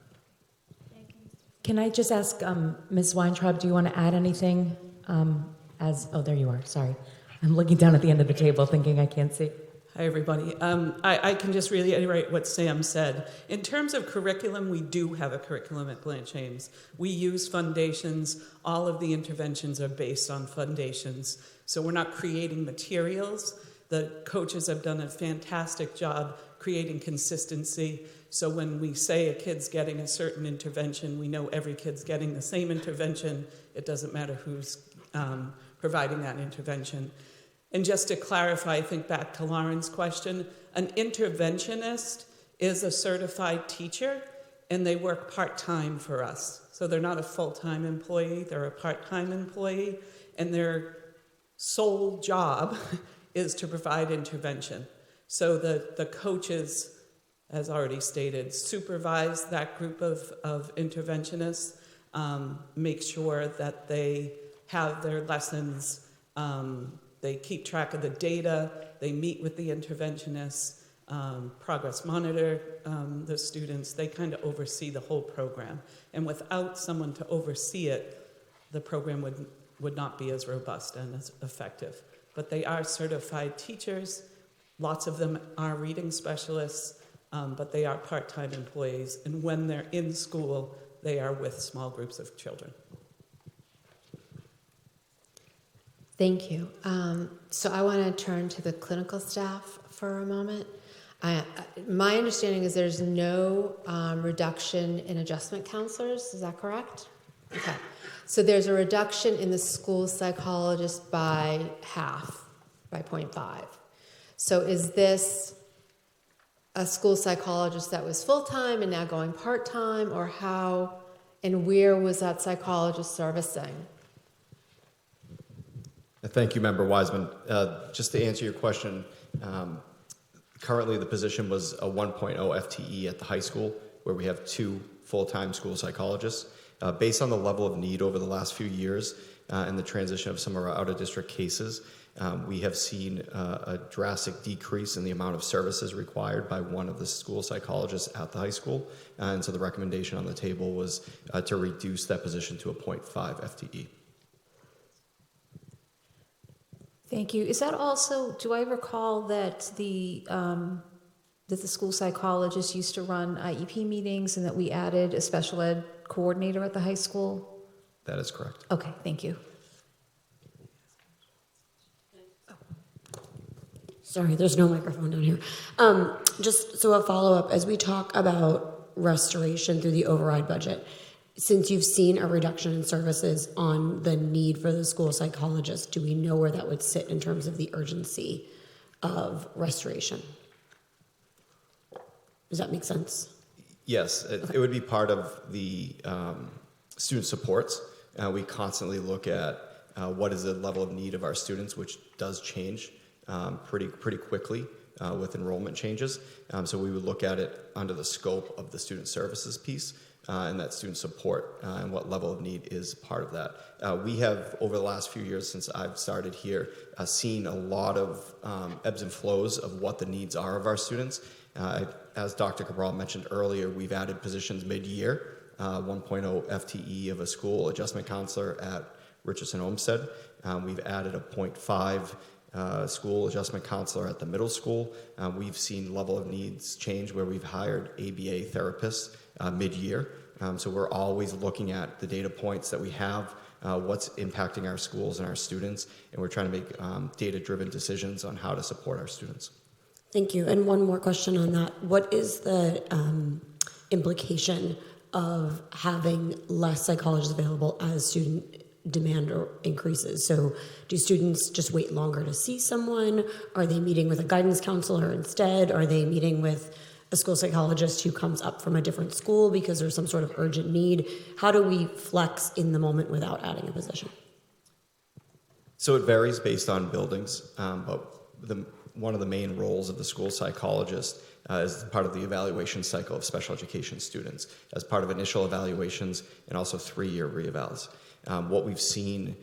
Can I just ask, Ms. Weintraub, do you want to add anything? Oh, there you are. Sorry. I'm looking down at the end of the table thinking I can't see. Hi, everybody. I can just reiterate what Sam said. In terms of curriculum, we do have a curriculum at Blanche James. We use foundations. All of the interventions are based on foundations. So we're not creating materials. The coaches have done a fantastic job creating consistency. So when we say a kid's getting a certain intervention, we know every kid's getting the same intervention. It doesn't matter who's providing that intervention. And just to clarify, I think back to Lauren's question, an interventionist is a certified teacher, and they work part-time for us. So they're not a full-time employee, they're a part-time employee, and their sole job is to provide intervention. So the coaches, as already stated, supervise that group of interventionists, make sure that they have their lessons, they keep track of the data, they meet with the interventionists, progress monitor the students, they kind of oversee the whole program. And without someone to oversee it, the program would not be as robust and as effective. But they are certified teachers. Lots of them are reading specialists, but they are part-time employees. And when they're in school, they are with small groups of children. Thank you. So I want to turn to the clinical staff for a moment. My understanding is there's no reduction in adjustment counselors. Is that correct? Okay. So there's a reduction in the school psychologist by half, by 0.5. So is this a school psychologist that was full-time and now going part-time, or how and where was that psychologist servicing? Thank you, Member Wiseman. Just to answer your question, currently the position was a 1.0 FTE at the high school, where we have 2 full-time school psychologists. Based on the level of need over the last few years and the transition of some of our out-of-district cases, we have seen a drastic decrease in the amount of services required by one of the school psychologists at the high school. And so the recommendation on the table was to reduce that position to a 0.5 FTE. Thank you. Is that also, do I recall that the school psychologist used to run IEP meetings and that we added a special ed coordinator at the high school? That is correct. Okay, thank you. Sorry, there's no microphone down here. Just so a follow-up, as we talk about restoration through the override budget, since you've seen a reduction in services on the need for the school psychologist, do we know where that would sit in terms of the urgency of restoration? Does that make sense? Yes, it would be part of the student supports. We constantly look at what is the level of need of our students, which does change pretty quickly with enrollment changes. So we would look at it under the scope of the student services piece and that student support and what level of need is part of that. We have, over the last few years since I've started here, seen a lot of ebbs and flows of what the needs are of our students. As Dr. Cabral mentioned earlier, we've added positions mid-year, 1.0 FTE of a school adjustment counselor at Richardson Olmsted. We've added a 0.5 school adjustment counselor at the middle school. We've seen level of needs change where we've hired ABA therapists mid-year. So we're always looking at the data points that we have, what's impacting our schools and our students, and we're trying to make data-driven decisions on how to support our students. Thank you. And one more question on that. What is the implication of having less psychologists available as student demand increases? So do students just wait longer to see someone? Are they meeting with a guidance counselor instead? Are they meeting with a school psychologist who comes up from a different school because there's some sort of urgent need? How do we flex in the moment without adding a position? So it varies based on buildings, but one of the main roles of the school psychologist is part of the evaluation cycle of special education students, as part of initial evaluations and also 3-year reevals. What we've seen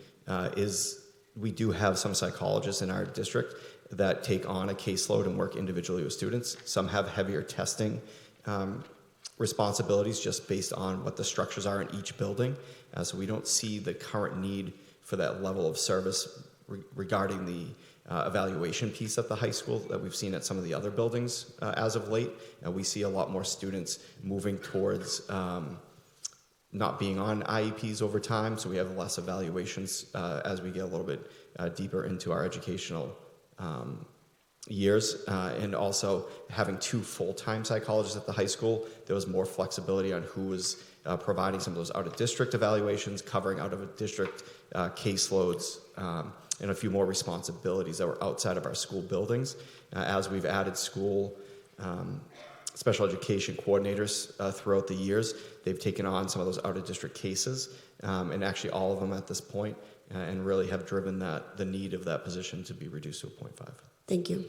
is we do have some psychologists in our district that take on a caseload and work individually with students. Some have heavier testing responsibilities just based on what the structures are in each building. So we don't see the current need for that level of service regarding the evaluation piece at the high school that we've seen at some of the other buildings as of late. We see a lot more students moving towards not being on IEPs over time, so we have less evaluations as we get a little bit deeper into our educational years, and also having 2 full-time psychologists at the high school, there was more flexibility on who was providing some of those out-of-district evaluations, covering out-of-district caseloads, and a few more responsibilities that were outside of our school buildings. As we've added school special education coordinators throughout the years, they've taken on some of those out-of-district cases, and actually all of them at this point, and really have driven the need of that position to be reduced to a 0.5. Thank you.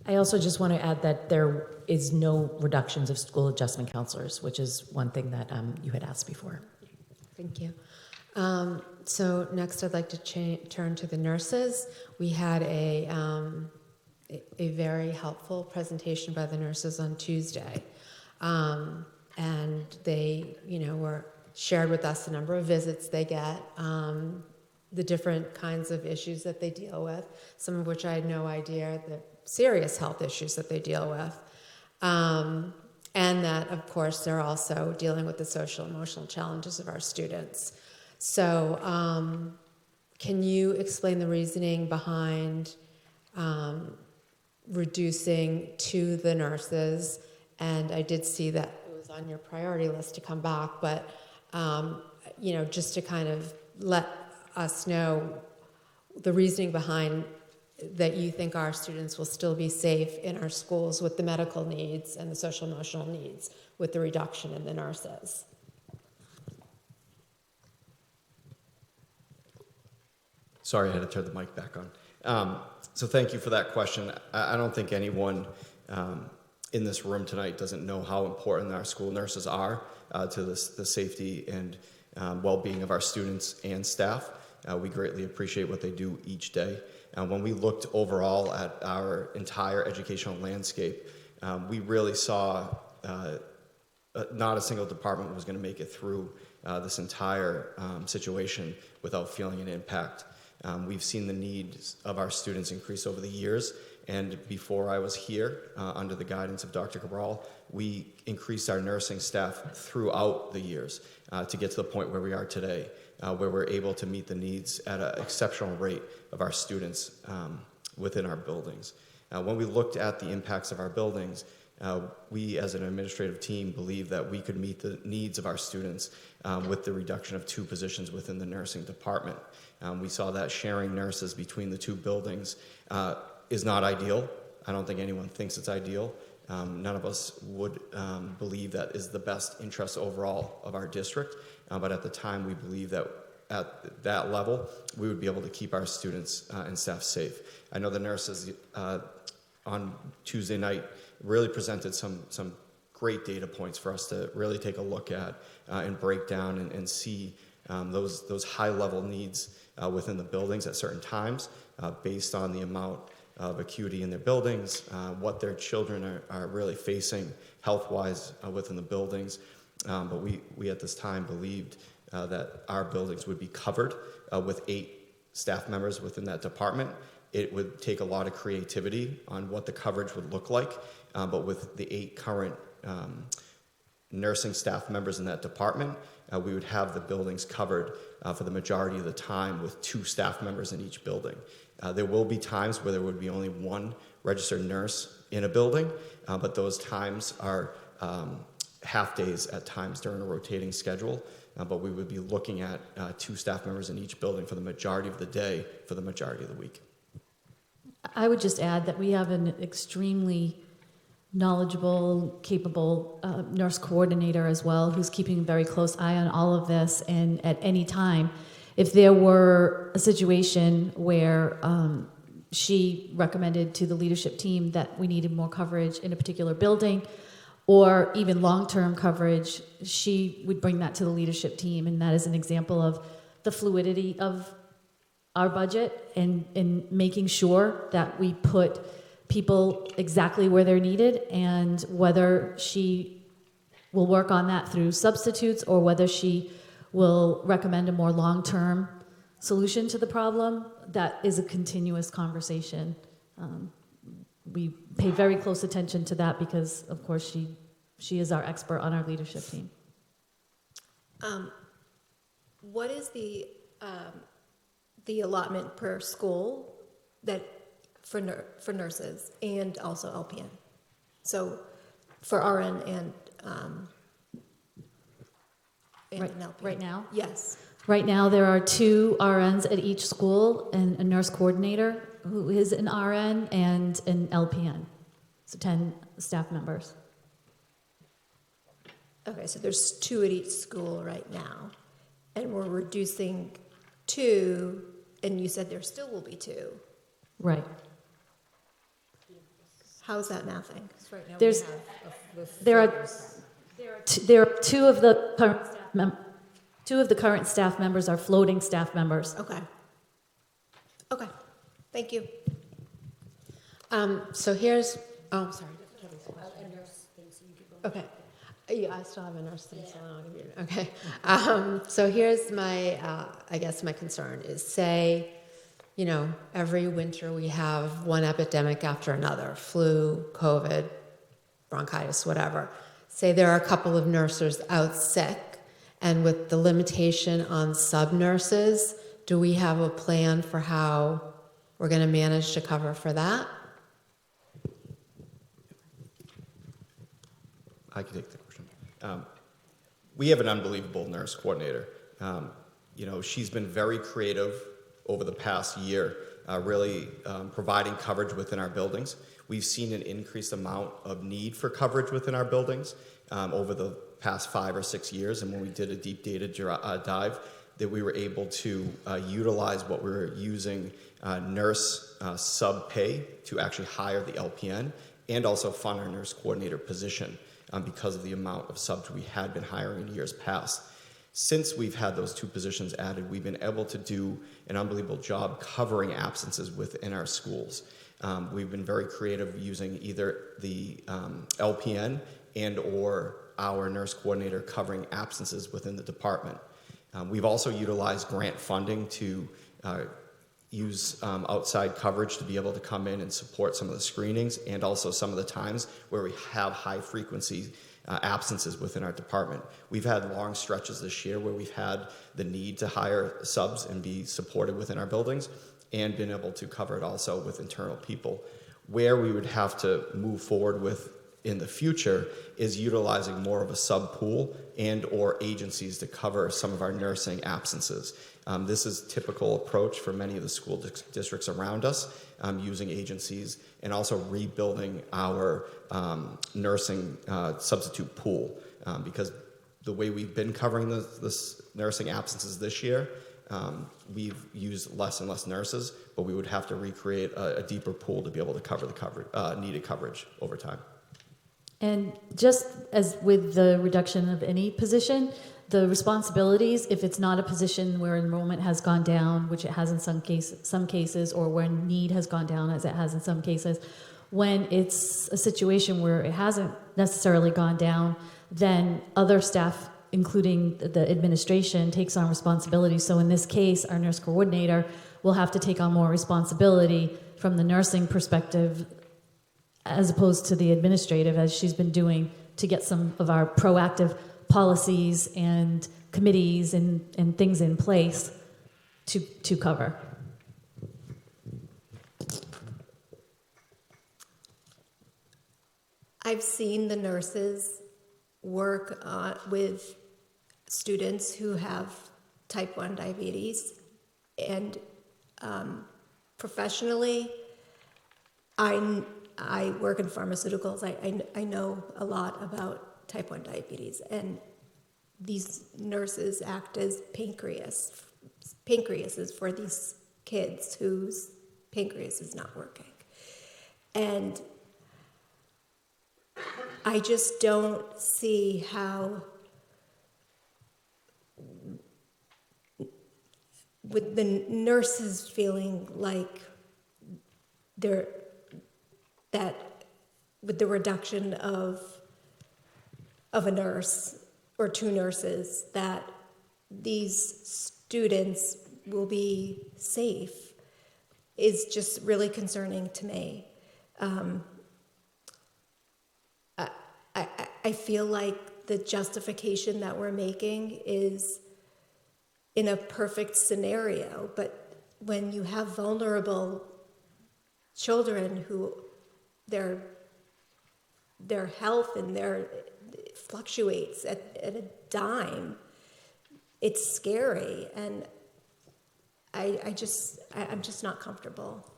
I also just want to add that there is no reductions of school adjustment counselors, which is one thing that you had asked before. Thank you. So next I'd like to turn to the nurses. We had a very helpful presentation by the nurses on Tuesday. And they, were shared with us the number of visits they get, the different kinds of issues that they deal with, some of which I had no idea, the serious health issues that they deal with. And that, of course, they're also dealing with the social emotional challenges of our students. So can you explain the reasoning behind reducing to the nurses? And I did see that it was on your priority list to come back, but just to kind of let us know the reasoning behind that you think our students will still be safe in our schools with the medical needs and the social emotional needs with the reduction in the nurses. Sorry, I had to turn the mic back on. So thank you for that question. I don't think anyone in this room tonight doesn't know how important our school nurses are to the safety and well-being of our students and staff. We greatly appreciate what they do each day. When we looked overall at our entire educational landscape, we really saw not a single department was going to make it through this entire situation without feeling an impact. We've seen the needs of our students increase over the years, and before I was here, under the guidance of Dr. Cabral, we increased our nursing staff throughout the years to get to the point where we are today, where we're able to meet the needs at an exceptional rate of our students within our buildings. When we looked at the impacts of our buildings, we as an administrative team believe that we could meet the needs of our students with the reduction of 2 positions within the nursing department. We saw that sharing nurses between the 2 buildings is not ideal. I don't think anyone thinks it's ideal. None of us would believe that is the best interest overall of our district, but at the time we believe that at that level we would be able to keep our students and staff safe. I know the nurses on Tuesday night really presented some great data points for us to really take a look at and break down and see those high-level needs within the buildings at certain times based on the amount of acuity in their buildings, what their children are really facing health-wise within the buildings. But we at this time believed that our buildings would be covered with 8 staff members within that department. It would take a lot of creativity on what the coverage would look like, but with the 8 current nursing staff members in that department, we would have the buildings covered for the majority of the time with 2 staff members in each building. There will be times where there would be only 1 registered nurse in a building, but those times are half days at times during a rotating schedule. But we would be looking at 2 staff members in each building for the majority of the day, for the majority of the week. I would just add that we have an extremely knowledgeable, capable nurse coordinator as well, who's keeping a very close eye on all of this. And at any time, if there were a situation where she recommended to the leadership team that we needed more coverage in a particular building, or even long-term coverage, she would bring that to the leadership team, and that is an example of the fluidity of our budget and making sure that we put people exactly where they're needed, and whether she will work on that through substitutes or whether she will recommend a more long-term solution to the problem, that is a continuous conversation. We pay very close attention to that because, of course, she is our expert on our leadership team. What is the allotment per school that for nurses and also LPN? So for RN and LPN. Right now? Yes. Right now, there are 2 RNs at each school and a nurse coordinator who is an RN and an LPN. So 10 staff members. Okay, so there's 2 at each school right now, and we're reducing 2, and you said there still will be 2. Right. How's that mathing? There are 2 of the current staff 2 of the current staff members are floating staff members. Okay. Okay. Thank you. So here's, oh, sorry. Okay. Yeah, I still have a nurse thing, so I'll give you, okay. So here's my, I guess my concern is, say, you know, every winter we have one epidemic after another, flu, COVID, bronchitis, whatever. Say there are a couple of nurses out sick, and with the limitation on sub-nurses, do we have a plan for how we're going to manage to cover for that? I can take the question. We have an unbelievable nurse coordinator. You know, she's been very creative over the past year, really providing coverage within our buildings. We've seen an increased amount of need for coverage within our buildings over the past 5 or 6 years, and when we did a deep data dive, that we were able to utilize what we were using nurse sub pay to actually hire the LPN and also fund our nurse coordinator position because of the amount of subs we had been hiring in years past. Since we've had those 2 positions added, we've been able to do an unbelievable job covering absences within our schools. We've been very creative using either the LPN and or our nurse coordinator covering absences within the department. We've also utilized grant funding to use outside coverage to be able to come in and support some of the screenings and also some of the times where we have high frequency absences within our department. We've had long stretches this year where we've had the need to hire subs and be supported within our buildings and been able to cover it also with internal people. Where we would have to move forward with in the future is utilizing more of a sub pool and or agencies to cover some of our nursing absences. This is a typical approach for many of the school districts around us, using agencies and also rebuilding our nursing substitute pool, because the way we've been covering this nursing absences this year, we've used less and less nurses, but we would have to recreate a deeper pool to be able to cover the needed coverage over time. And just as with the reduction of any position, the responsibilities, if it's not a position where enrollment has gone down, which it has in some cases, or when need has gone down, as it has in some cases, when it's a situation where it hasn't necessarily gone down, then other staff, including the administration, takes on responsibility. So in this case, our nurse coordinator will have to take on more responsibility from the nursing perspective as opposed to the administrative, as she's been doing to get some of our proactive policies and committees and things in place to cover. I've seen the nurses work with students who have type 1 diabetes, and professionally, I work in pharmaceuticals. I know a lot about type 1 diabetes, and these nurses act as pancreases for these kids whose pancreas is not working. And I just don't see how, with the nurses feeling like that with the reduction of a nurse or 2 nurses, that these students will be safe is just really concerning to me. I feel like the justification that we're making is in a perfect scenario, but when you have vulnerable children who their health and their fluctuates at a dime, it's scary, and I'm just not comfortable.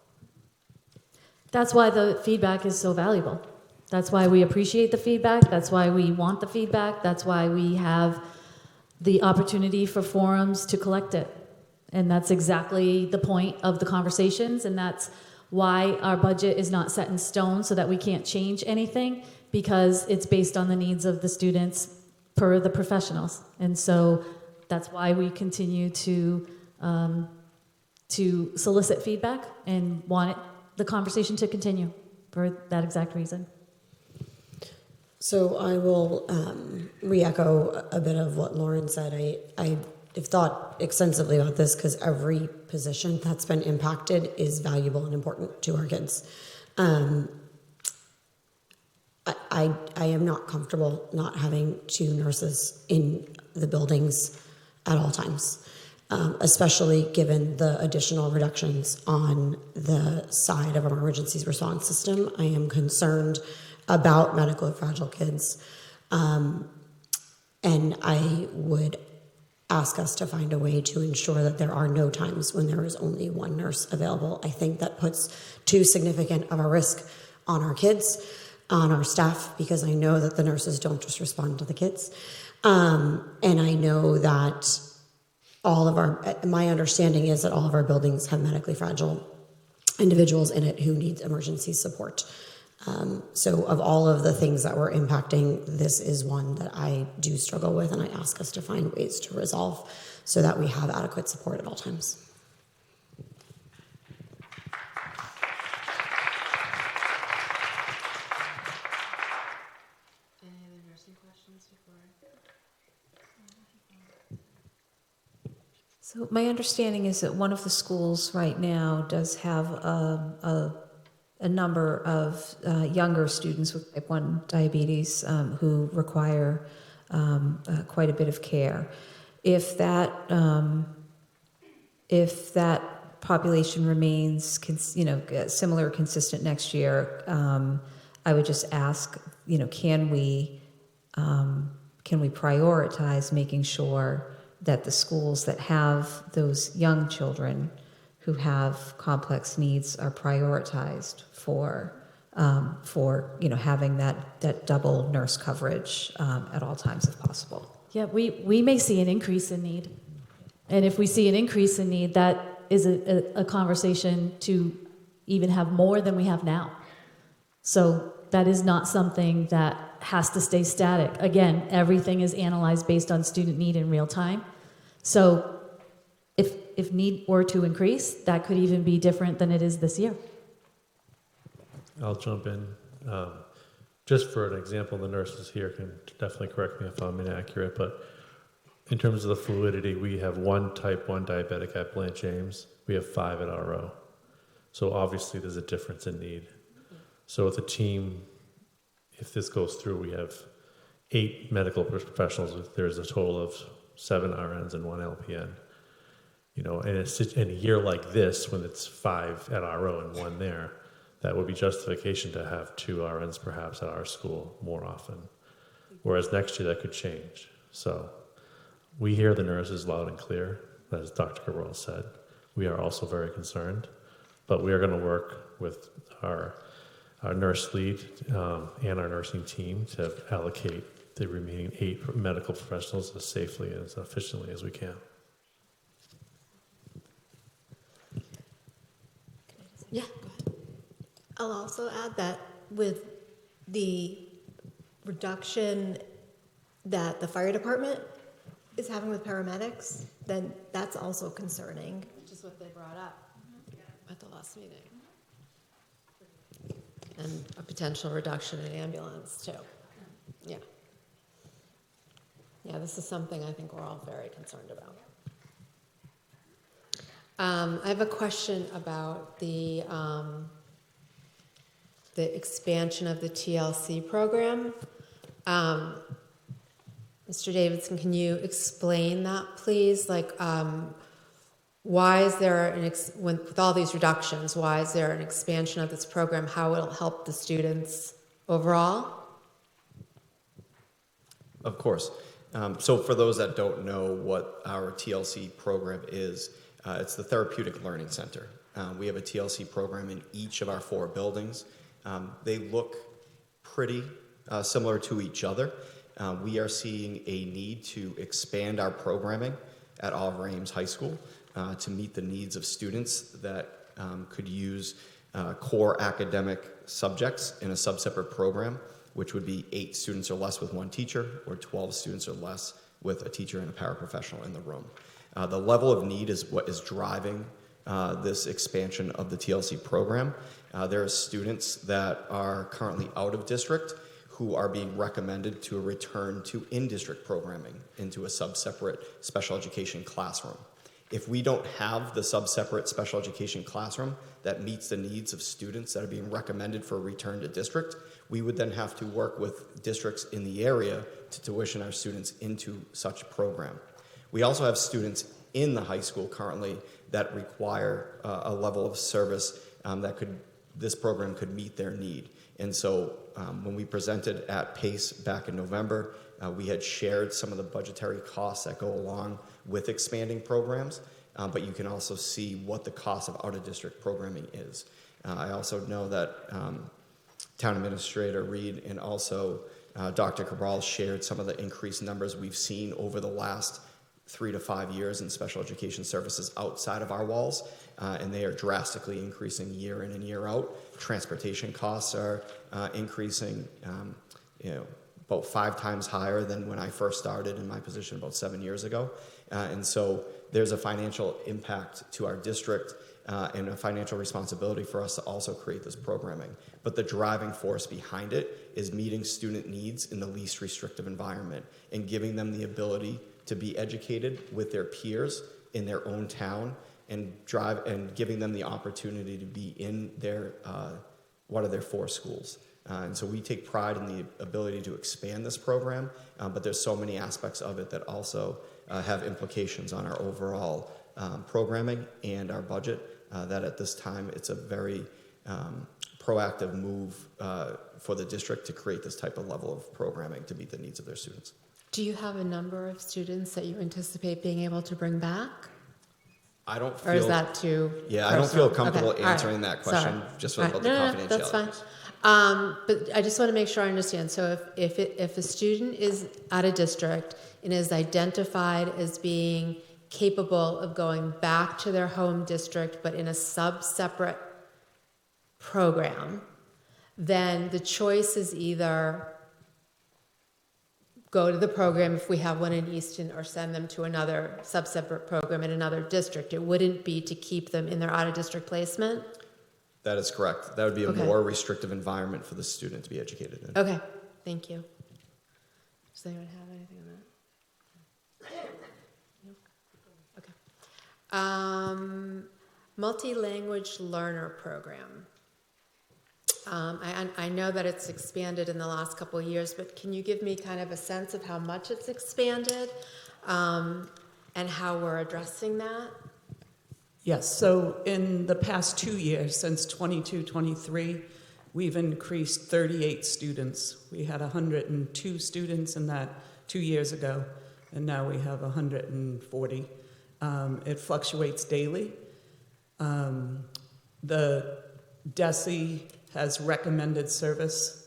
That's why the feedback is so valuable. That's why we appreciate the feedback. That's why we want the feedback. That's why we have the opportunity for forums to collect it. And that's exactly the point of the conversations, and that's why our budget is not set in stone so that we can't change anything, because it's based on the needs of the students per the professionals. And so that's why we continue to solicit feedback and want the conversation to continue for that exact reason. So I will re-echo a bit of what Lauren said. I have thought extensively about this because every position that's been impacted is valuable and important to our kids. I am not comfortable not having 2 nurses in the buildings at all times, especially given the additional reductions on the side of our emergency response system. I am concerned about medically fragile kids, and I would ask us to find a way to ensure that there are no times when there is only 1 nurse available. I think that puts too significant of a risk on our kids, on our staff, because I know that the nurses don't just respond to the kids. And I know that my understanding is that all of our buildings have medically fragile individuals in it who need emergency support. So of all of the things that we're impacting, this is one that I do struggle with, and I ask us to find ways to resolve so that we have adequate support at all times. Any other nursing questions before? So my understanding is that one of the schools right now does have a number of younger students with type 1 diabetes who require quite a bit of care. If that population remains, similar or consistent next year, I would just ask, can we prioritize making sure that the schools that have those young children who have complex needs are prioritized for having that double nurse coverage at all times if possible. Yeah, we may see an increase in need. And if we see an increase in need, that is a conversation to even have more than we have now. So that is not something that has to stay static. Again, everything is analyzed based on student need in real time. So if need were to increase, that could even be different than it is this year. I'll jump in. Just for an example, the nurses here can definitely correct me if I'm inaccurate, but in terms of the fluidity, we have 1 type 1 diabetic at Blanche James. We have 5 at RO. So obviously there's a difference in need. So with a team, if this goes through, we have 8 medical professionals. There's a total of 7 RNs and 1 LPN. And in a year like this, when it's 5 at RO and 1 there, that would be justification to have 2 RNs perhaps at our school more often. Whereas next year that could change. So we hear the nurses loud and clear, as Dr. Cabral said. We are also very concerned, but we are going to work with our nurse lead and our nursing team to allocate the remaining 8 medical professionals as safely and as efficiently as we can. Yeah, go ahead. I'll also add that with the reduction that the fire department is having with paramedics, then that's also concerning. Which is what they brought up at the last meeting. And a potential reduction in ambulance, too. Yeah. Yeah, this is something I think we're all very concerned about. I have a question about the expansion of the TLC program. Mr. Davidson, can you explain that, please? Like, why is there with all these reductions, why is there an expansion of this program? How it'll help the students overall? Of course. So for those that don't know what our TLC program is, it's the Therapeutic Learning Center. We have a TLC program in each of our 4 buildings. They look pretty similar to each other. We are seeing a need to expand our programming at Oliver Ames High School to meet the needs of students that could use core academic subjects in a sub-separate program, which would be 8 students or less with 1 teacher, or 12 students or less with a teacher and a paraprofessional in the room. The level of need is what is driving this expansion of the TLC program. There are students that are currently out of district who are being recommended to return to in-district programming into a sub-separate special education classroom. If we don't have the sub-separate special education classroom that meets the needs of students that are being recommended for a return to district, we would then have to work with districts in the area to tuition our students into such program. We also have students in the high school currently that require a level of service this program could meet their need. And so when we presented at PACE back in November, we had shared some of the budgetary costs that go along with expanding programs, but you can also see what the cost of out-of-district programming is. I also know that Town Administrator Reed and also Dr. Cabral shared some of the increased numbers we've seen over the last 3 to 5 years in special education services outside of our walls, and they are drastically increasing year in and year out. Transportation costs are increasing, about 5 times higher than when I first started in my position about 7 years ago. And so there's a financial impact to our district and a financial responsibility for us to also create this programming. But the driving force behind it is meeting student needs in the least restrictive environment and giving them the ability to be educated with their peers in their own town and giving them the opportunity to be in their one of their 4 schools. And so we take pride in the ability to expand this program, but there's so many aspects of it that also have implications on our overall programming and our budget that at this time it's a very proactive move for the district to create this type of level of programming to meet the needs of their students. Do you have a number of students that you anticipate being able to bring back? I don't feel... Or is that too Yeah, personal? I don't feel comfortable Okay. answering that question. Sorry. Just All about right. the No, confidentiality. that's fine. But I just want to make sure I understand. So if a student is out of district and is identified as being capable of going back to their home district but in a sub-separate program, then the choice is either go to the program if we have one in Easton or send them to another sub-separate program in another district. It wouldn't be to keep them in their out-of-district placement? That is correct. That would be a Okay. more restrictive environment for the student to be educated in. Okay, thank you. Does anyone have anything on that? No? Okay. Multi-language learner program. I know that it's expanded in the last couple of years, but can you give me kind of a sense of how much it's expanded and how we're addressing that? Yes, so in the past 2 years, since 22-23, we've increased 38 students. We had 102 students in that 2 years ago, and now we have 140. It fluctuates daily. The DESE has recommended service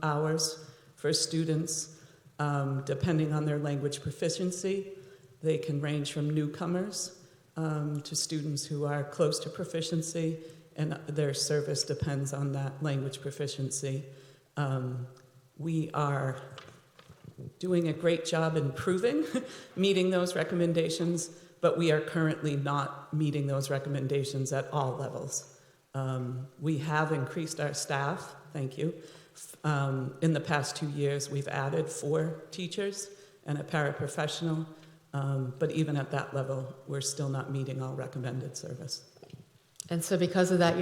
hours for students depending on their language proficiency. They can range from newcomers to students who are close to proficiency and their service depends on that language proficiency. We are doing a great job improving, meeting those recommendations, but we are currently not meeting those recommendations at all levels. We have increased our staff, thank you. In the past 2 years, we've added 4 teachers and a paraprofessional, but even at that level, we're still not meeting all recommended service. And so because of that,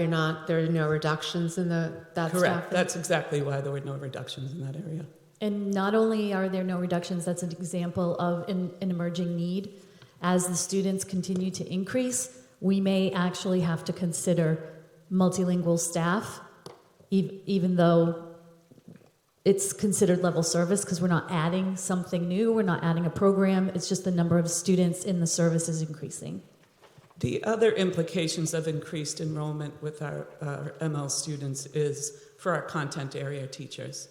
there are no reductions in that Correct. staffing? That's exactly why there were no reductions in that area. And not only are there no reductions, that's an example of an emerging need. As the students continue to increase, we may actually have to consider multilingual staff, even though it's considered level service, because we're not adding something new, we're not adding a program, it's just the number of students in the service is increasing. The other implications of increased enrollment with our ML students is for our content area teachers.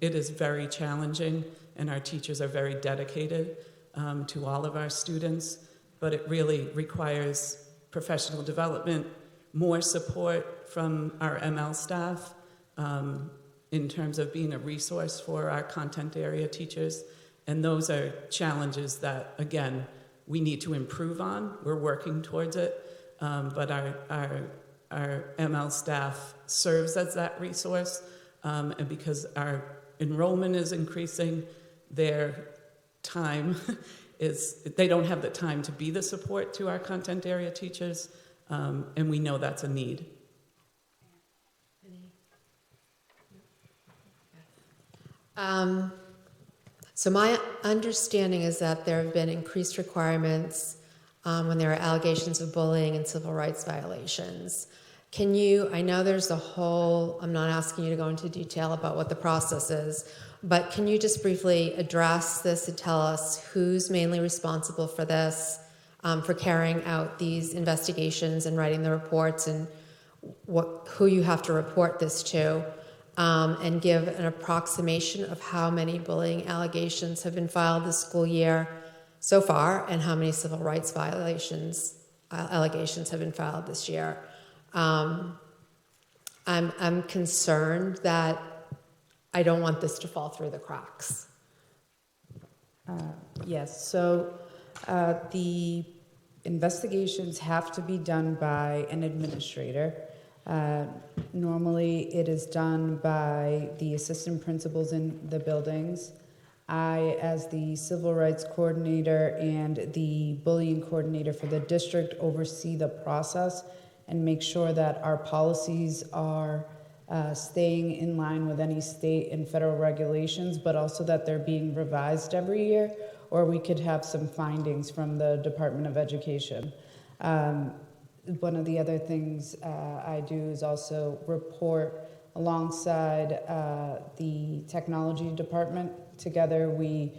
It is very challenging, and our teachers are very dedicated to all of our students, but it really requires professional development, more support from our ML staff in terms of being a resource for our content area teachers, and those are challenges that, again, we need to improve on. We're working towards it, but our ML staff serves as that resource, and because our enrollment is increasing, their time they don't have the time to be the support to our content area teachers, and we know that's a need. So my understanding is that there have been increased requirements when there are allegations of bullying and civil rights violations. I know there's I'm not asking you to go into detail about what the process is, but can you just briefly address this and tell us who's mainly responsible for this, for carrying out these investigations and writing the reports, and who you have to report this to? And give an approximation of how many bullying allegations have been filed this school year so far, and how many civil rights allegations have been filed this year. I'm concerned that I don't want this to fall through the cracks. Yes, so the investigations have to be done by an administrator. Normally, it is done by the assistant principals in the buildings. I, as the civil rights coordinator and the bullying coordinator for the district, oversee the process and make sure that our policies are staying in line with any state and federal regulations, but also that they're being revised every year, or we could have some findings from the Department of Education. One of the other things I do is also report alongside the technology department. Together we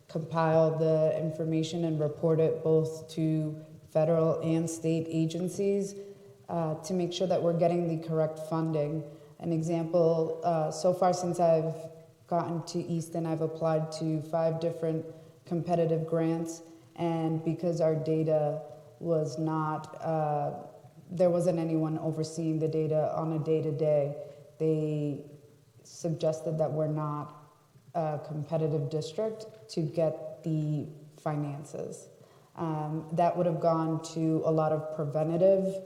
compile the information and report it both to federal and state agencies to make sure that we're getting the correct funding. An example, so far since I've gotten to Easton, I've applied to 5 different competitive grants, and because our data was not, there wasn't anyone overseeing the data on a day-to-day, they suggested that we're not a competitive district to get the finances. That would have gone to a lot of preventative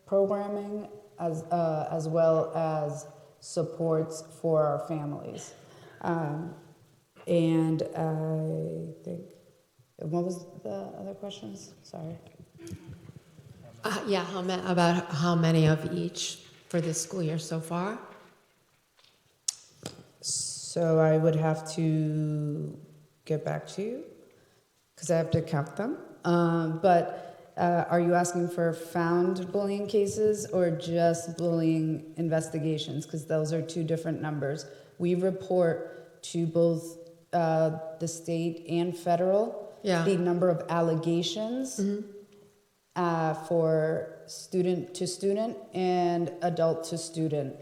programming as well as supports for our families. And I think, what was the other questions? Sorry. About how many of each for this school year so far? So I would have to get back to you because I have to count them. But are you asking for found bullying cases or just bullying investigations? Because those are 2 different numbers. We report to both the state and federal the number of allegations for student to student and adult to student.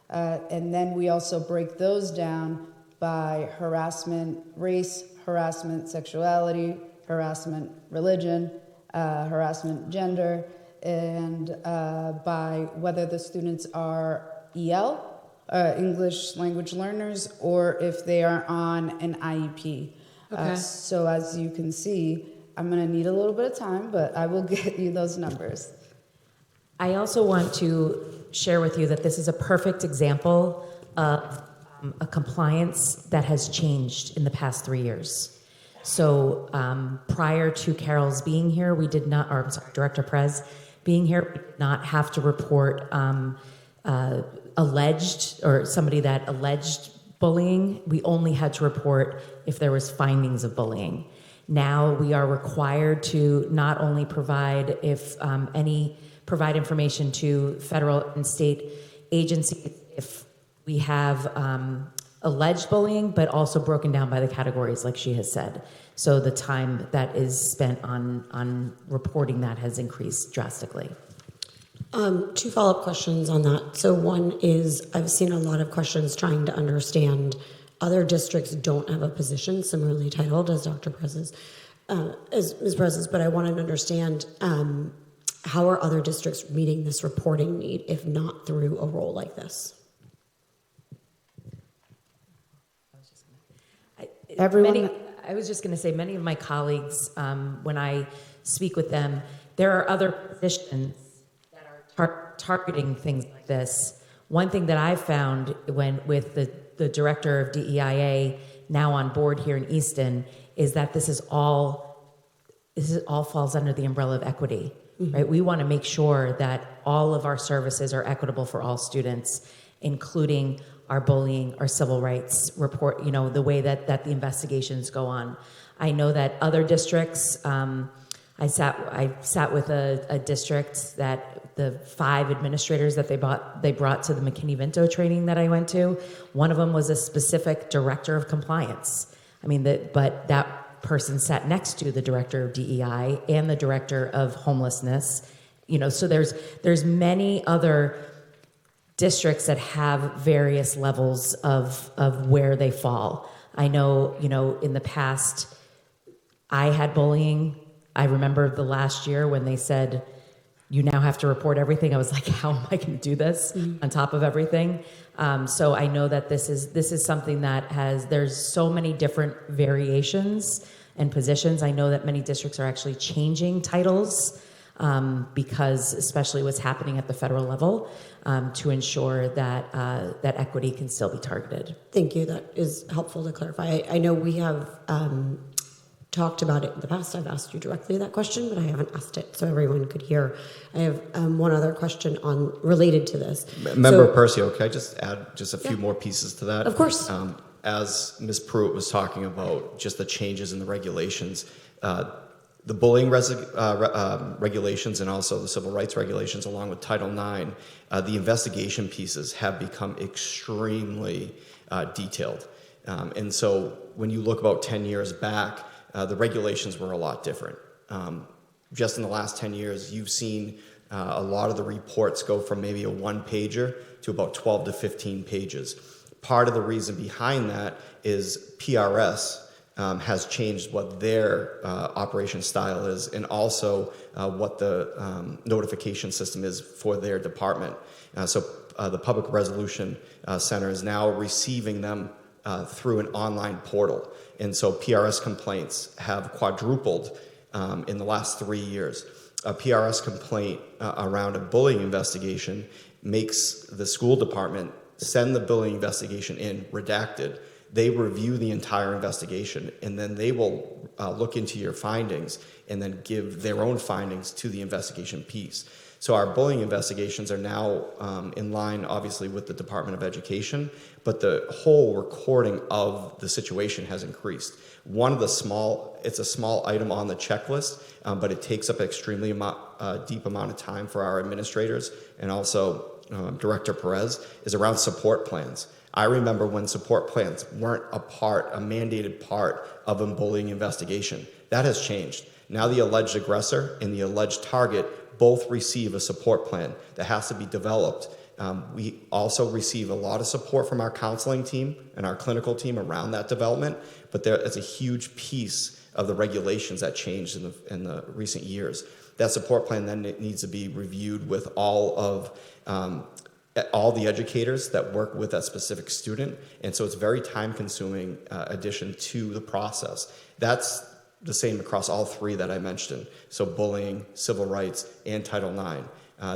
And then we also break those down by harassment, race, harassment, sexuality, harassment, religion, harassment, gender, and by whether the students are EL, English language learners, or if they are on an IEP. Okay. So as you can see, I'm going to need a little bit of time, but I will get you those numbers. I also want to share with you that this is a perfect example of a compliance that has changed in the past 3 years. So prior to Carol's being here, we did not, or I'm sorry, Director Perez being here, we did not have to report alleged, or somebody that alleged bullying. We only had to report if there was findings of bullying. Now we are required to not only provide provide information to federal and state agencies if we have alleged bullying, but also broken down by the categories, like she has said. So the time that is spent on reporting that has increased drastically. 2 follow-up questions on that. So one is, I've seen a lot of questions trying to understand other districts don't have a position similarly titled as Dr. Perez's, as Ms. Perez's, but I wanted to understand how are other districts meeting this reporting need, if not through a role like this? I was just going to say, many of my colleagues, when I speak with them, there are other positions that are targeting things like this. One thing that I found with the director of DEIA now on board here in Easton is that this all falls under the umbrella of equity, right? We want to make sure that all of our services are equitable for all students, including our bullying, our civil rights report, the way that the investigations go on. I know that other districts, I sat with a district that the 5 administrators that they brought to the McKinney-Vento training that I went to, one of them was a specific director of compliance. But that person sat next to the director of DEI and the director of homelessness. So there's many other districts that have various levels of where they fall. I know, in the past, I had bullying. I remember the last year when they said, you now have to report everything. I was like, how am I going to do this on top of everything? So I know that this is something that there's so many different variations and positions. I know that many districts are actually changing titles because especially what's happening at the federal level to ensure that that equity can still be targeted. Thank you. That is helpful to clarify. I know we have talked about it in the past. I've asked you directly that question, but I haven't asked it so everyone could hear. I have one other question related to this. Member Percio, can I just add just a few more pieces to that? Of course. As Ms. Pruitt was talking about just the changes in the regulations, the bullying regulations and also the civil rights regulations, along with Title IX, the investigation pieces have become extremely detailed. And so when you look about 10 years back, the regulations were a lot different. Just in the last 10 years, you've seen a lot of the reports go from maybe a 1-pager to about 12 to 15 pages. Part of the reason behind that is PRS has changed what their operation style is, and also what the notification system is for their department. So the Public Resolution Center is now receiving them through an online portal. And so PRS complaints have quadrupled in the last 3 years. A PRS complaint around a bullying investigation makes the school department send the bullying investigation in redacted. They review the entire investigation, and then they will look into your findings and then give their own findings to the investigation piece. So our bullying investigations are now in line, obviously, with the Department of Education, but the whole recording of the situation has increased. It's a small item on the checklist, but it takes up an extremely deep amount of time for our administrators, and also Director Perez, is around support plans. I remember when support plans weren't a mandated part of a bullying investigation. That has changed. Now the alleged aggressor and the alleged target both receive a support plan that has to be developed We also receive a lot of support from our counseling team and our clinical team around that development, but there is a huge piece of the regulations that changed in the recent years. That support plan then needs to be reviewed with all the educators that work with that specific student, and so it's very time-consuming addition to the process. That's the same across all three that I mentioned, so bullying, civil rights, and Title IX.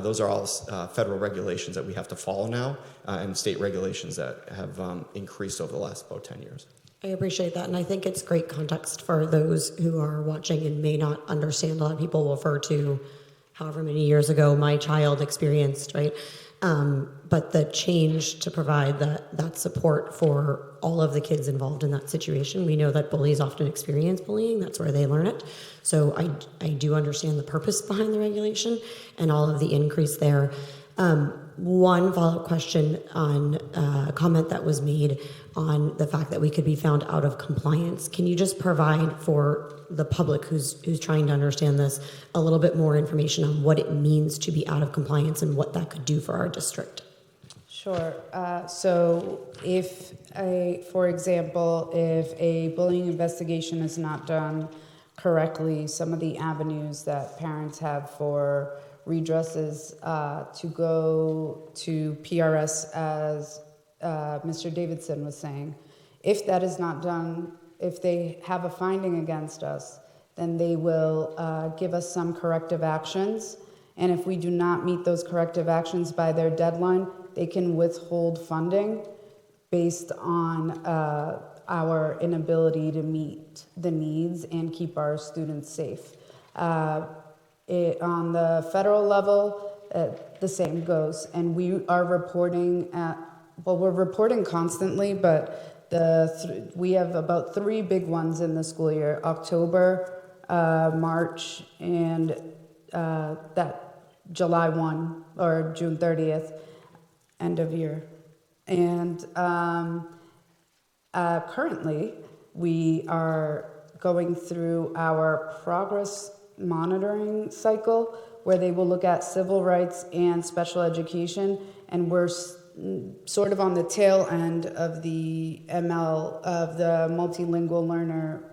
Those are all federal regulations that we have to follow now, and state regulations that have increased over the last about 10 years. I appreciate that, and I think it's great context for those who are watching and may not understand. A lot of people will refer to however many years ago my child experienced, right? But the change to provide that support for all of the kids involved in that situation. We know that bullies often experience bullying. That's where they learn it. So I do understand the purpose behind the regulation and all of the increase there. One follow-up question on a comment that was made on the fact that we could be found out of compliance. Can you just provide for the public who's trying to understand this a little bit more information on what it means to be out of compliance and what that could do for our district? Sure. So for example, if a bullying investigation is not done correctly, some of the avenues that parents have for redress is to go to PRS, as Mr. Davidson was saying. If that is not done, if they have a finding against us, then they will give us some corrective actions. And if we do not meet those corrective actions by their deadline, they can withhold funding based on our inability to meet the needs and keep our students safe. On the federal level, the same goes, and we are reporting we're reporting constantly, but we have about 3 big ones in the school year: October, March, and that July 1 or June 30th, end of year. And currently, we are going through our progress monitoring cycle where they will look at civil rights and special education, and we're sort of on the tail end of the ML, of the multilingual learner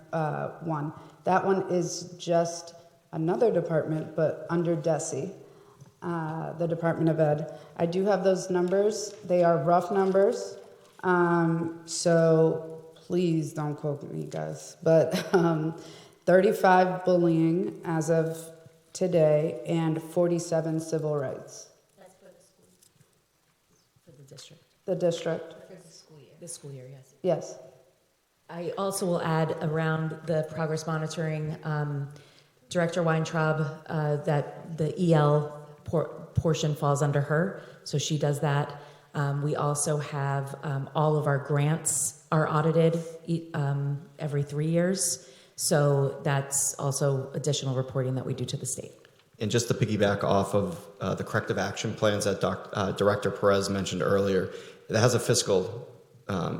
one. That one is just another department, but under DESE, the Department of Ed. I do have those numbers. They are rough numbers, so please don't quote me, guys. But 35 bullying as of today and 47 civil rights. That's for the school. For the district. The district. For the school year. The school year, yes. Yes. I also will add around the progress monitoring, Director Weintraub, that the EL portion falls under her, so she does that. We also have all of our grants are audited every 3 years. So that's also additional reporting that we do to the state. And just to piggyback off of the corrective action plans that Director Perez mentioned earlier, it has a fiscal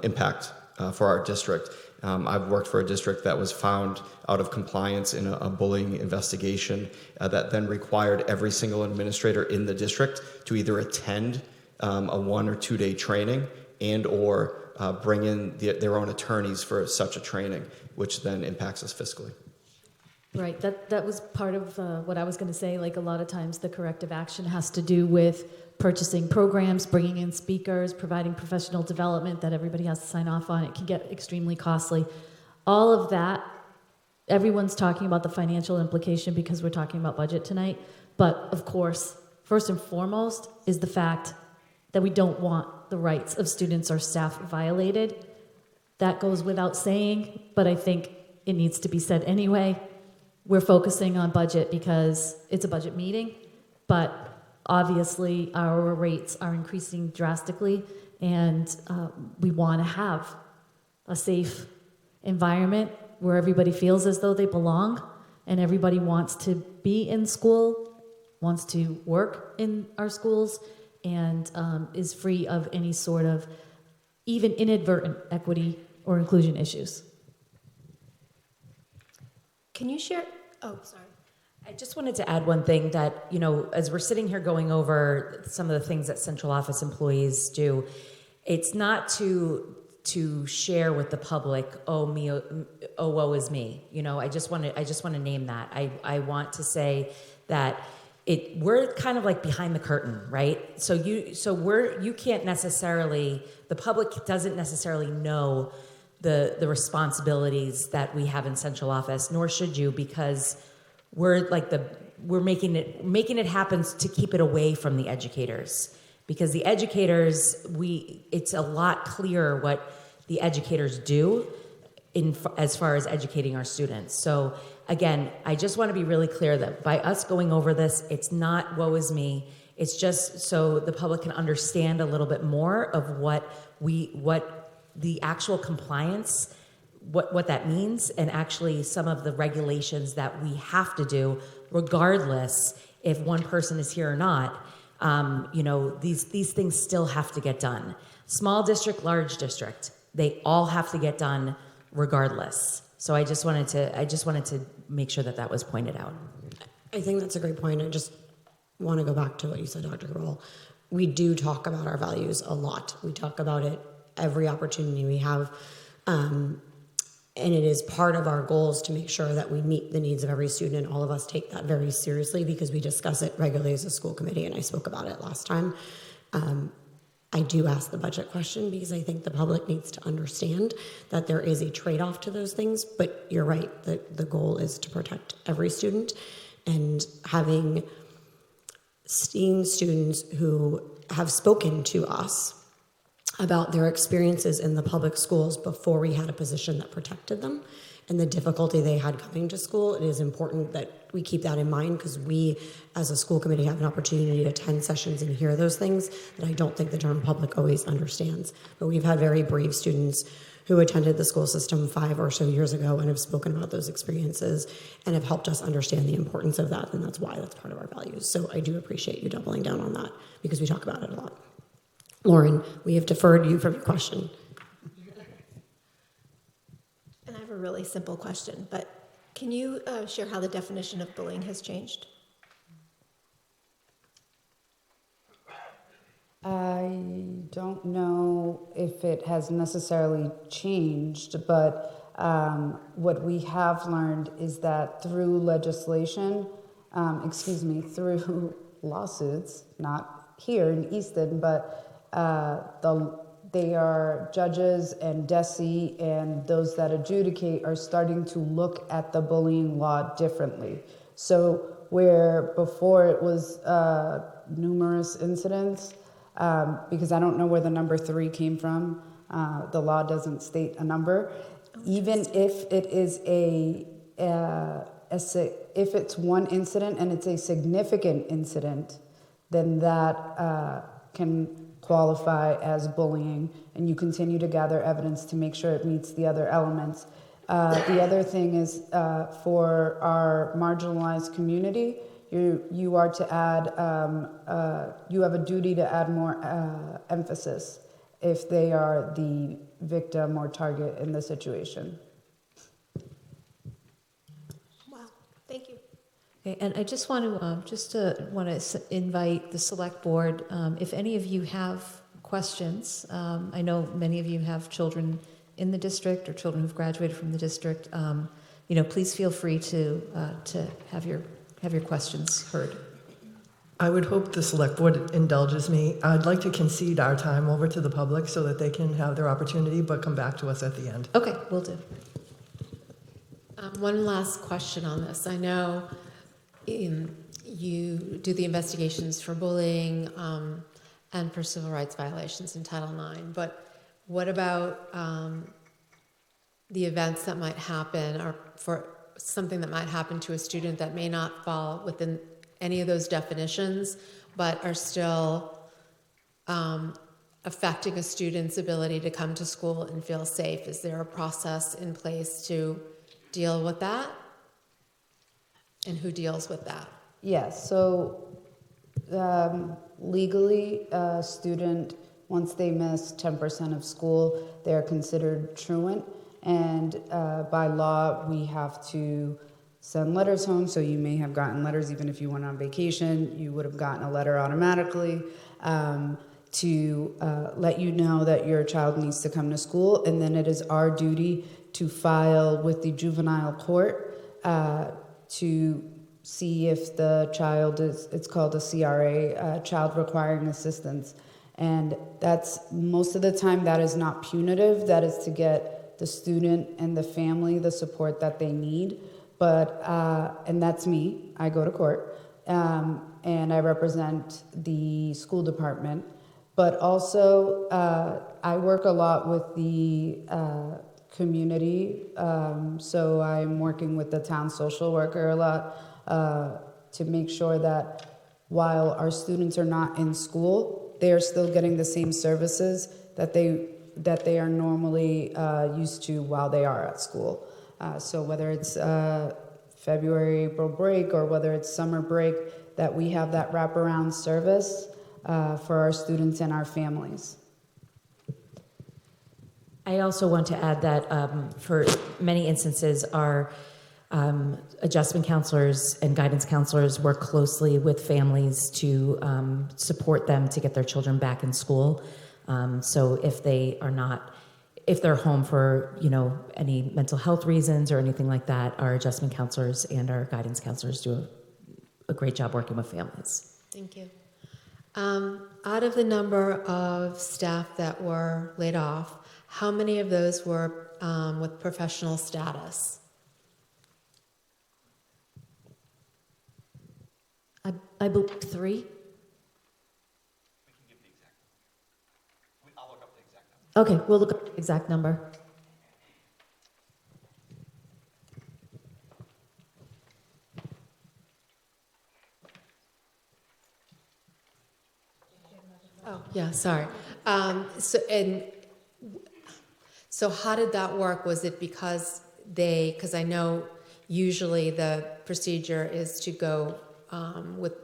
impact for our district. I've worked for a district that was found out of compliance in a bullying investigation that then required every single administrator in the district to either attend a 1 or 2 day training and or bring in their own attorneys for such a training, which then impacts us fiscally. Right, that was part of what I was going to say. Like, a lot of times the corrective action has to do with purchasing programs, bringing in speakers, providing professional development that everybody has to sign off on. It can get extremely costly. All of that, everyone's talking about the financial implication because we're talking about budget tonight. But of course, first and foremost is the fact that we don't want the rights of students or staff violated. That goes without saying, but I think it needs to be said anyway. We're focusing on budget because it's a budget meeting, but obviously our rates are increasing drastically, and we want to have a safe environment where everybody feels as though they belong and everybody wants to be in school, wants to work in our schools, and is free of any sort of even inadvertent equity or inclusion issues. Can you share? Oh, sorry. I just wanted to add one thing that, you know, as we're sitting here going over some of the things that central office employees do, it's not to share with the public, woe is me. You know, I just want to name that. I want to say that we're kind of like behind the curtain, right? So you can't necessarily, the public doesn't necessarily know the responsibilities that we have in central office, nor should you, because we're making it happen to keep it away from the educators, because the educators, it's a lot clearer what the educators do as far as educating our students. So again, I just want to be really clear that by us going over this, it's not woe is me. It's just so the public can understand a little bit more of what the actual compliance, what that means, and actually some of the regulations that we have to do, regardless if one person is here or not. You know, these things still have to get done. Small district, large district, they all have to get done regardless. So I just wanted to make sure that was pointed out. I think that's a great point. I just want to go back to what you said, Dr. Grohl. We do talk about our values a lot. We talk about it every opportunity we have. And it is part of our goals to make sure that we meet the needs of every student. And all of us take that very seriously because we discuss it regularly as a school committee. And I spoke about it last time. I do ask the budget question because I think the public needs to understand that there is a trade-off to those things. But you're right, the goal is to protect every student. And seeing students who have spoken to us about their experiences in the public schools before we had a position that protected them and the difficulty they had coming to school, it is important that we keep that in mind because we, as a school committee, have an opportunity to attend sessions and hear those things that I don't think the general public always understands. But we've had very brave students who attended the school system 5 or so years ago and have spoken about those experiences and have helped us understand the importance of that, and that's why that's part of our values. So I do appreciate you doubling down on that because we talk about it a lot. Lauren, we have deferred you from your question. And I have a really simple question, but can you share how the definition of bullying has changed? I don't know if it has necessarily changed, but what we have learned is that through legislation, through lawsuits, not here in Easton, but they are judges and DESE and those that adjudicate are starting to look at the bullying law differently. So where before it was numerous incidents, because I don't know where the number 3 came from, the law doesn't state a number. Even if it is if it's one incident and it's a significant incident, then that can qualify as bullying, and you continue to gather evidence to make sure it meets the other elements. The other thing is for our marginalized community, you are to add, you have a duty to add more emphasis if they are the victim or target in the situation. Wow, thank you. Okay, and I just want to invite the select board. If any of you have questions, I know many of you have children in the district or children who've graduated from the district. Please feel free to have your questions heard. I would hope the select board indulges me. I'd like to concede our time over to the public so that they can have their opportunity, but come back to us at the end. Okay, will do. One last question on this. I know you do the investigations for bullying and for civil rights violations in Title IX, but what about the events that might happen or for something that might happen to a student that may not fall within any of those definitions, but are still affecting a student's ability to come to school and feel safe? Is there a process in place to deal with that? And who deals with that? Yes, so legally, a student, once they miss 10% of school, they're considered truant. And by law, we have to send letters home. So you may have gotten letters even if you went on vacation. You would have gotten a letter automatically to let you know that your child needs to come to school. And then it is our duty to file with the juvenile court to see if the child is, it's called a CRA, child requiring assistance. And that's, most of the time, that is not punitive. That is to get the student and the family the support that they need. But, and that's me, I go to court, and I represent the school department. But also, I work a lot with the community, so I'm working with the town social worker a lot to make sure that while our students are not in school, they are still getting the same services that they are normally used to while they are at school. So whether it's February, April break, or whether it's summer break, that we have that wraparound service for our students and our families. I also want to add that for many instances, our adjustment counselors and guidance counselors work closely with families to support them to get their children back in school. So if they're home for, any mental health reasons or anything like that, our adjustment counselors and our guidance counselors do a great job working with families. Thank you. Out of the number of staff that were laid off, how many of those were with professional status? I believe 3. We can give the exact number. I'll look up the exact number. Okay, we'll look up the exact number. Oh, yeah, sorry. So how did that work? Was it because because I know usually the procedure is to go with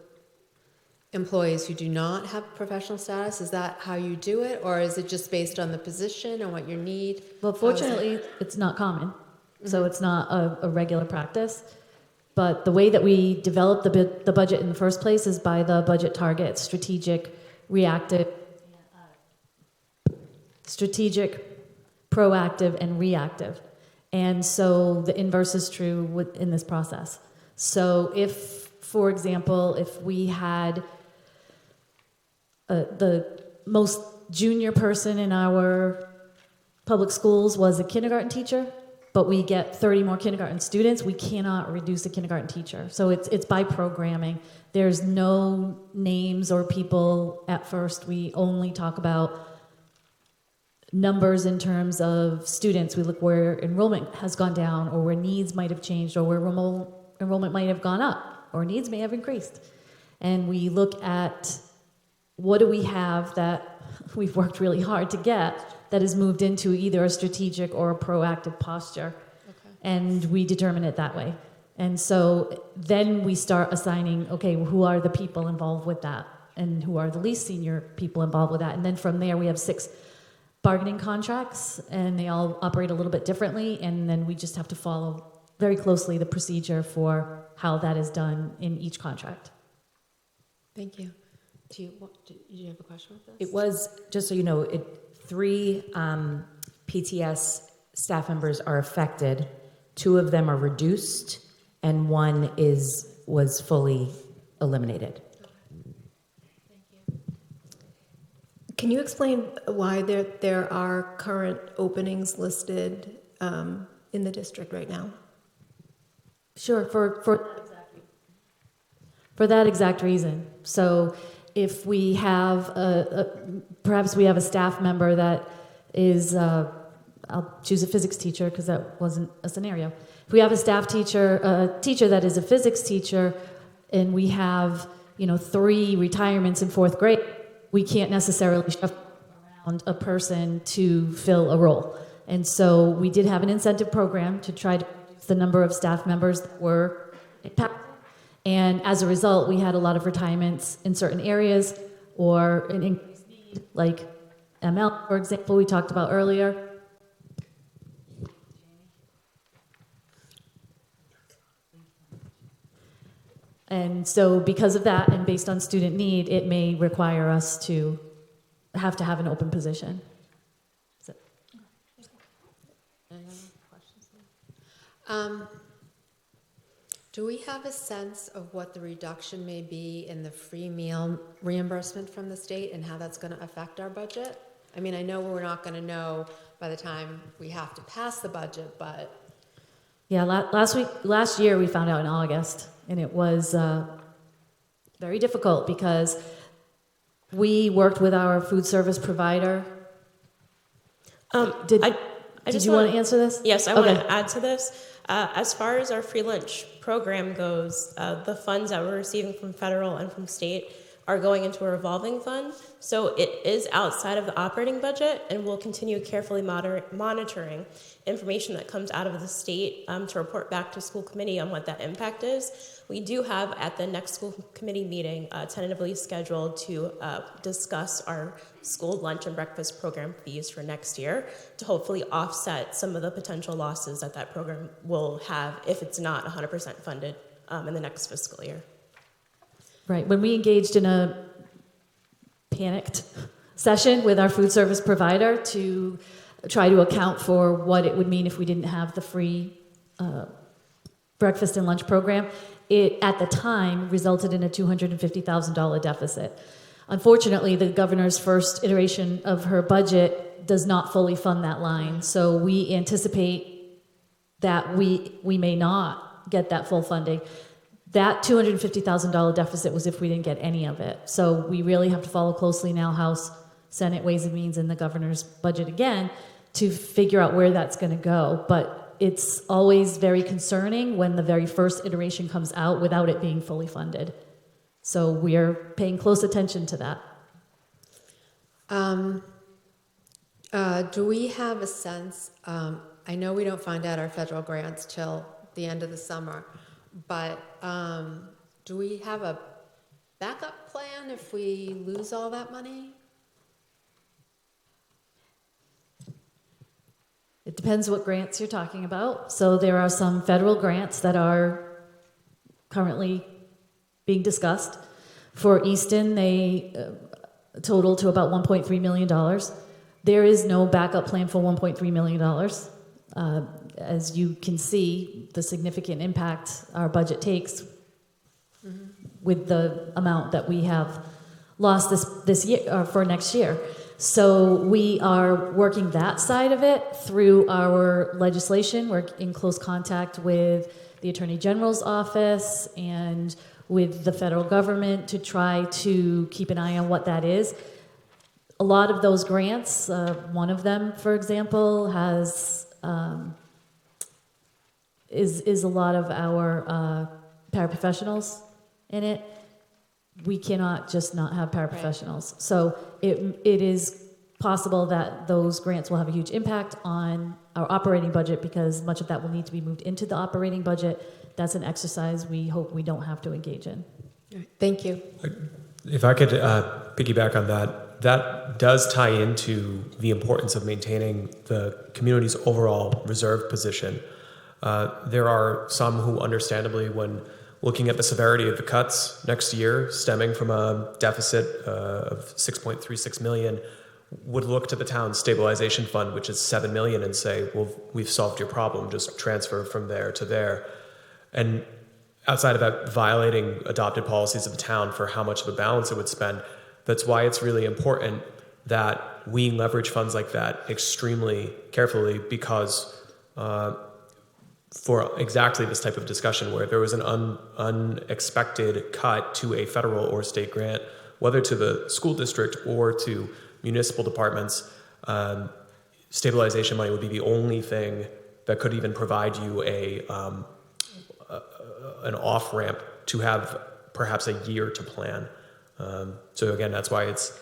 employees who do not have professional status? Is that how you do it? Or is it just based on the position and what you need? Well, fortunately, it's not common. So it's not a regular practice. But the way that we develop the budget in the first place is by the budget targets: strategic, proactive, and reactive. And so the inverse is true in this process. So if, for example, if we had the most junior person in our public schools was a kindergarten teacher, but we get 30 more kindergarten students, we cannot reduce a kindergarten teacher. So it's by programming. There's no names or people at first. We only talk about numbers in terms of students. We look where enrollment has gone down, or where needs might have changed, or where enrollment might have gone up, or needs may have increased. And we look at what do we have that we've worked really hard to get that has moved into either a strategic or a proactive posture. Okay. And we determine it that way. And so then we start assigning, okay, who are the people involved with that, and who are the least senior people involved with that. And then from there we have 6 bargaining contracts, and they all operate a little bit differently, and then we just have to follow very closely the procedure for how that is done in each contract. Thank you. Do you have a question with this? It was, just so you know, 3 PTS staff members are affected. 2 of them are reduced, and 1 was fully eliminated. Can you explain why there are current openings listed in the district right now? Sure, for that exact reason. So if we have perhaps we have a staff member that is, I'll choose a physics teacher because that wasn't a scenario. If we have a teacher that is a physics teacher, and we have 3 retirements in 4th grade, we can't necessarily shuffle around a person to fill a role. And so we did have an incentive program to try to reduce the number of staff members that were impacted. And as a result, we had a lot of retirements in certain areas, or an increased need, like ML, for example, we talked about earlier. And so because of that, and based on student need, it may require us to have an open position. So. Any other questions? Do we have a sense of what the reduction may be in the free meal reimbursement from the state and how that's going to affect our budget? I mean, I know we're not going to know by the time we have to pass the budget, but... Yeah, last year we found out in August, and it was very difficult because we worked with our food service provider. Did you want to answer this? Yes, I Okay. want to add to this. As far as our free lunch program goes, the funds that we're receiving from federal and from state are going into a revolving fund. So it is outside of the operating budget, and we'll continue carefully monitoring information that comes out of the state to report back to school committee on what that impact is. We do have at the next school committee meeting tentatively scheduled to discuss our school lunch and breakfast program fees for next year to hopefully offset some of the potential losses that program will have if it's not 100% funded in the next fiscal year. Right. When we engaged in a panicked session with our food service provider to try to account for what it would mean if we didn't have the free breakfast and lunch program, it at the time resulted in a $250,000 deficit. Unfortunately, the governor's first iteration of her budget does not fully fund that line. So we anticipate that we may not get that full funding. That $250,000 deficit was if we didn't get any of it. So we really have to follow closely now House, Senate, Ways and Means, and the governor's budget again to figure out where that's going to go. But it's always very concerning when the very first iteration comes out without it being fully funded. So we're paying close attention to that. Do we have a sense, I know we don't find out our federal grants till the end of the summer, but do we have a backup plan if we lose all that money? It depends what grants you're talking about. So there are some federal grants that are currently being discussed. For Easton, they total to about $1.3 million. There is no backup plan for $1.3 million. As you can see, the significant impact our budget takes with the amount that we have lost this year for next year. So we are working that side of it through our legislation. We're in close contact with the Attorney General's office and with the federal government to try to keep an eye on what that is. A lot of those grants, one of them, for example, has is a lot of our paraprofessionals in it. We cannot just not have paraprofessionals. Right. So it is possible that those grants will have a huge impact on our operating budget because much of that will need to be moved into the operating budget. That's an exercise we hope we don't have to engage in. Thank you. If I could piggyback on that, that does tie into the importance of maintaining the community's overall reserve position. There are some who understandably, when looking at the severity of the cuts next year, stemming from a deficit of $6.36 million, would look to the town's stabilization fund, which is $7 million, and say, well, we've solved your problem, just transfer from there to there. And outside of that, violating adopted policies of the town for how much of a balance it would spend, that's why it's really important that we leverage funds like that extremely carefully, because for exactly this type of discussion where there was an unexpected cut to a federal or state grant, whether to the school district or to municipal departments, stabilization money would be the only thing that could even provide you an off-ramp to have perhaps a year to plan. So again, that's why it's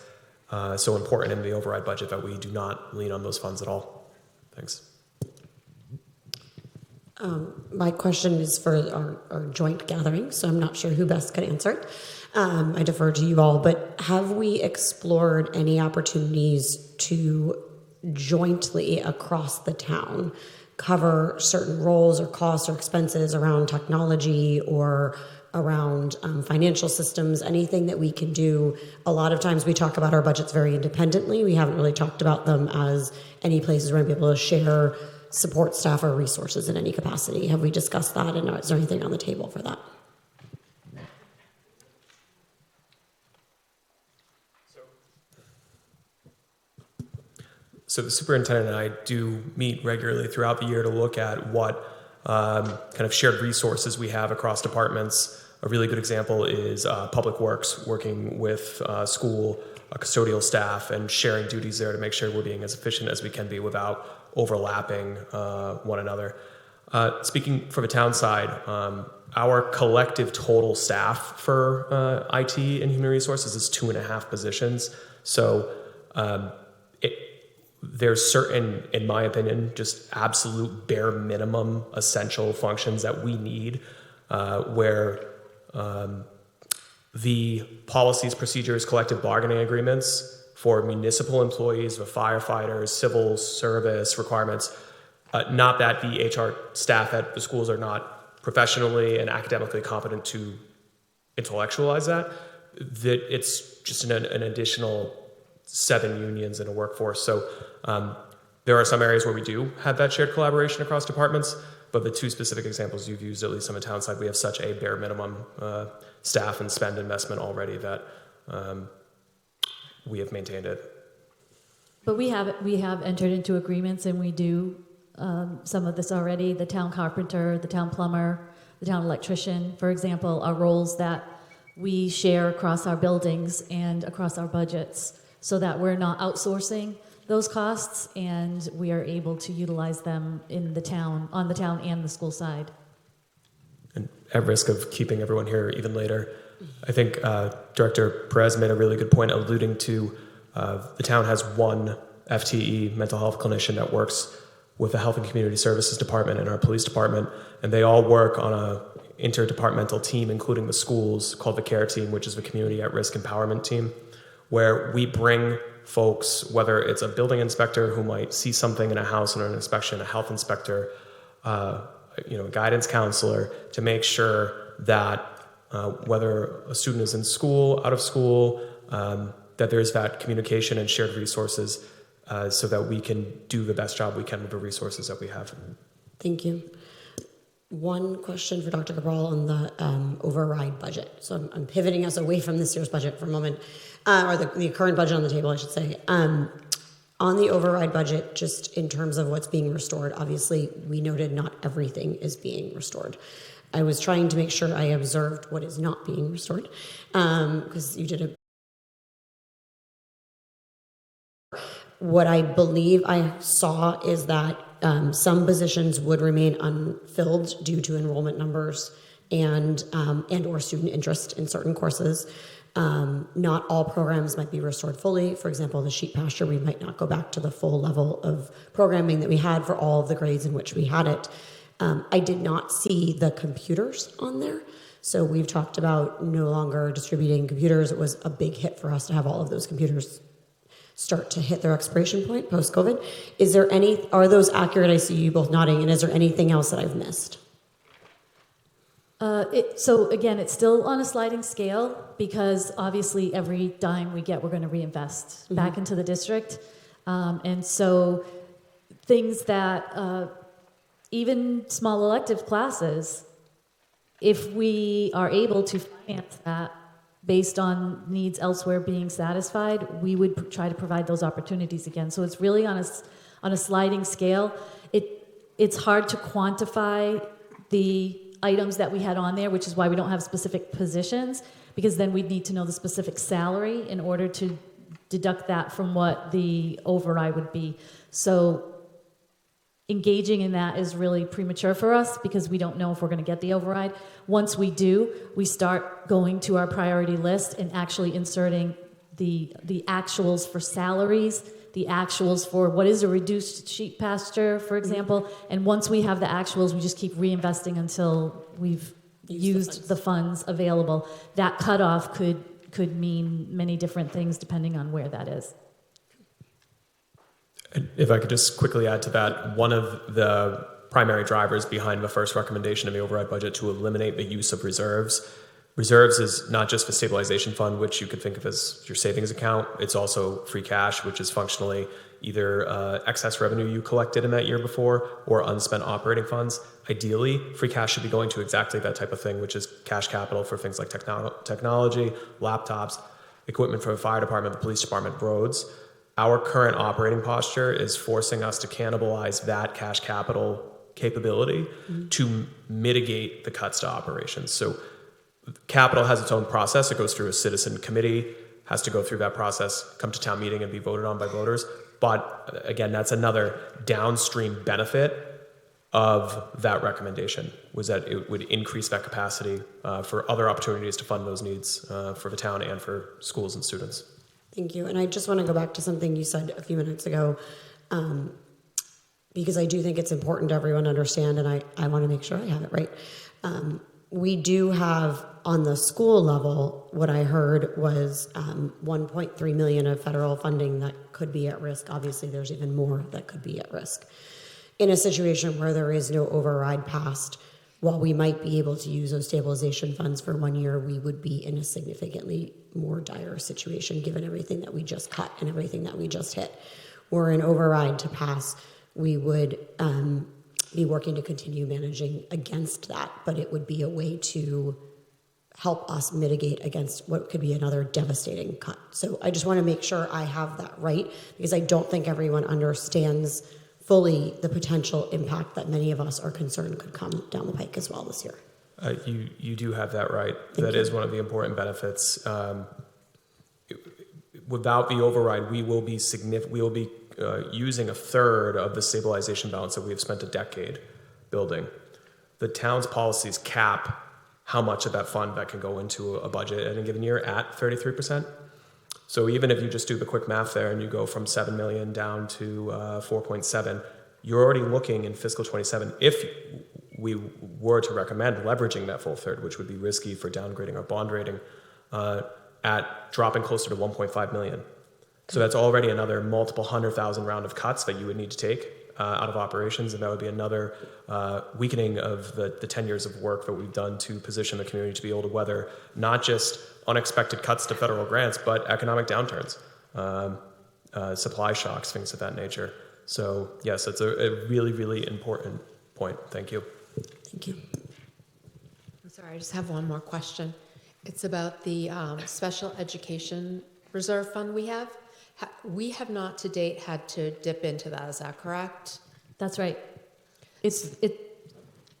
so important in the override budget that we do not lean on those funds at all. Thanks. My question is for our joint gathering, so I'm not sure who best could answer it. I defer to you all, but have we explored any opportunities to jointly across the town cover certain roles or costs or expenses around technology or around financial systems, anything that we can do. A lot of times we talk about our budgets very independently. We haven't really talked about them as any places where we're able to share support staff or resources in any capacity. Have we discussed that, and is there anything on the table for that? So the superintendent and I do meet regularly throughout the year to look at what kind of shared resources we have across departments. A really good example is Public Works working with school custodial staff and sharing duties there to make sure we're being as efficient as we can be without overlapping one another. Speaking from a town side, our collective total staff for IT and human resources is 2.5 positions. So there's certain, in my opinion, just absolute bare minimum essential functions that we need where the policies, procedures, collective bargaining agreements for municipal employees, for firefighters, civil service requirements, not that the HR staff at the schools are not professionally and academically competent to intellectualize that it's just an additional 7 unions in a workforce. So there are some areas where we do have that shared collaboration across departments, but the 2 specific examples you've used, at least on the town side, we have such a bare minimum staff and spend investment already that we have maintained it. But we have entered into agreements, and we do some of this already. The town carpenter, the town plumber, the town electrician, for example, are roles that we share across our buildings and across our budgets, so that we're not outsourcing those costs, and we are able to utilize them in the town, on the town and the school side. And at risk of keeping everyone here even later, I think Director Perez made a really good point alluding to the town has 1 FTE mental health clinician that works with the Health and Community Services Department and our police department, and they all work on a interdepartmental team, including the schools, called the CARE team, which is the Community at Risk Empowerment Team, where we bring folks, whether it's a building inspector who might see something in a house in an inspection, a health inspector, a guidance counselor, to make sure that whether a student is in school, out of school, that there's that communication and shared resources so that we can do the best job we can with the resources that we have. Thank you. One question for Dr. Cabral on the override budget. So I'm pivoting us away from this year's budget for a moment, or the current budget on the table, I should say. On the override budget, just in terms of what's being restored, obviously we noted not everything is being restored. I was trying to make sure I observed what is not being restored, because you did a... What I believe I saw is that some positions would remain unfilled due to enrollment numbers and or student interest in certain courses. Not all programs might be restored fully. For example, the sheep pasture, we might not go back to the full level of programming that we had for all of the grades in which we had it. I did not see the computers on there. So we've talked about no longer distributing computers. It was a big hit for us to have all of those computers start to hit their expiration point post-COVID. Are those accurate? I see you both nodding. And is there anything else that I've missed? So again, it's still on a sliding scale, because obviously every dime we get, we're going to reinvest back into the district. And so things that, even small elective classes, if we are able to finance that based on needs elsewhere being satisfied, we would try to provide those opportunities again. So it's really on a sliding scale. It's hard to quantify the items that we had on there, which is why we don't have specific positions, because then we'd need to know the specific salary in order to deduct that from what the override would be. So engaging in that is really premature for us, because we don't know if we're going to get the override. Once we do, we start going to our priority list and actually inserting the actuals for salaries, the actuals for what is a reduced sheep pasture, for example. And once we have the actuals, we just keep reinvesting until we've used the funds available. That cutoff could mean many different things depending on where that is. If I could just quickly add to that, one of the primary drivers behind the first recommendation of the override budget to eliminate the use of reserves Reserves is not just the stabilization fund, which you could think of as your savings account. It's also free cash, which is functionally either excess revenue you collected in that year before or unspent operating funds. Ideally, free cash should be going to exactly that type of thing, which is cash capital for things like technology, laptops, equipment for the fire department, the police department, roads. Our current operating posture is forcing us to cannibalize that cash capital capability to mitigate the cuts to operations. So capital has its own process. It goes through a citizen committee, has to go through that process, come to town meeting and be voted on by voters. But again, that's another downstream benefit of that recommendation, was that it would increase that capacity for other opportunities to fund those needs for the town and for schools and students. Thank you. And I just want to go back to something you said a few minutes ago, because I do think it's important to everyone to understand, and I want to make sure I have it right. We do have, on the school level, what I heard was 1.3 million of federal funding that could be at risk. Obviously, there's even more that could be at risk. In a situation where there is no override passed, while we might be able to use those stabilization funds for 1 year, we would be in a significantly more dire situation given everything that we just cut and everything that we just hit. Were an override to pass, we would be working to continue managing against that, but it would be a way to help us mitigate against what could be another devastating cut. So I just want to make sure I have that right, because I don't think everyone understands fully the potential impact that many of us are concerned could come down the pike as well this year. You do have that right. That is one of the important benefits. Without the override, we will be using a third of the stabilization balance that we have spent a decade building. The town's policies cap how much of that fund that can go into a budget at a given year at 33%. So even if you just do the quick math there and you go from 7 million down to 4.7, you're already looking in fiscal 27, if we were to recommend leveraging that full third, which would be risky for downgrading our bond rating, at dropping closer to 1.5 million. So that's already another multiple 100,000 round of cuts that you would need to take out of operations, and that would be another weakening of the 10 years of work that we've done to position the community to be able to weather not just unexpected cuts to federal grants, but economic downturns, supply shocks, things of that nature. So yes, it's a really, really important point. Thank you. Thank you. I'm sorry, I just have one more question. It's about the special education reserve fund we have. We have not to date had to dip into that. Is that correct? That's right.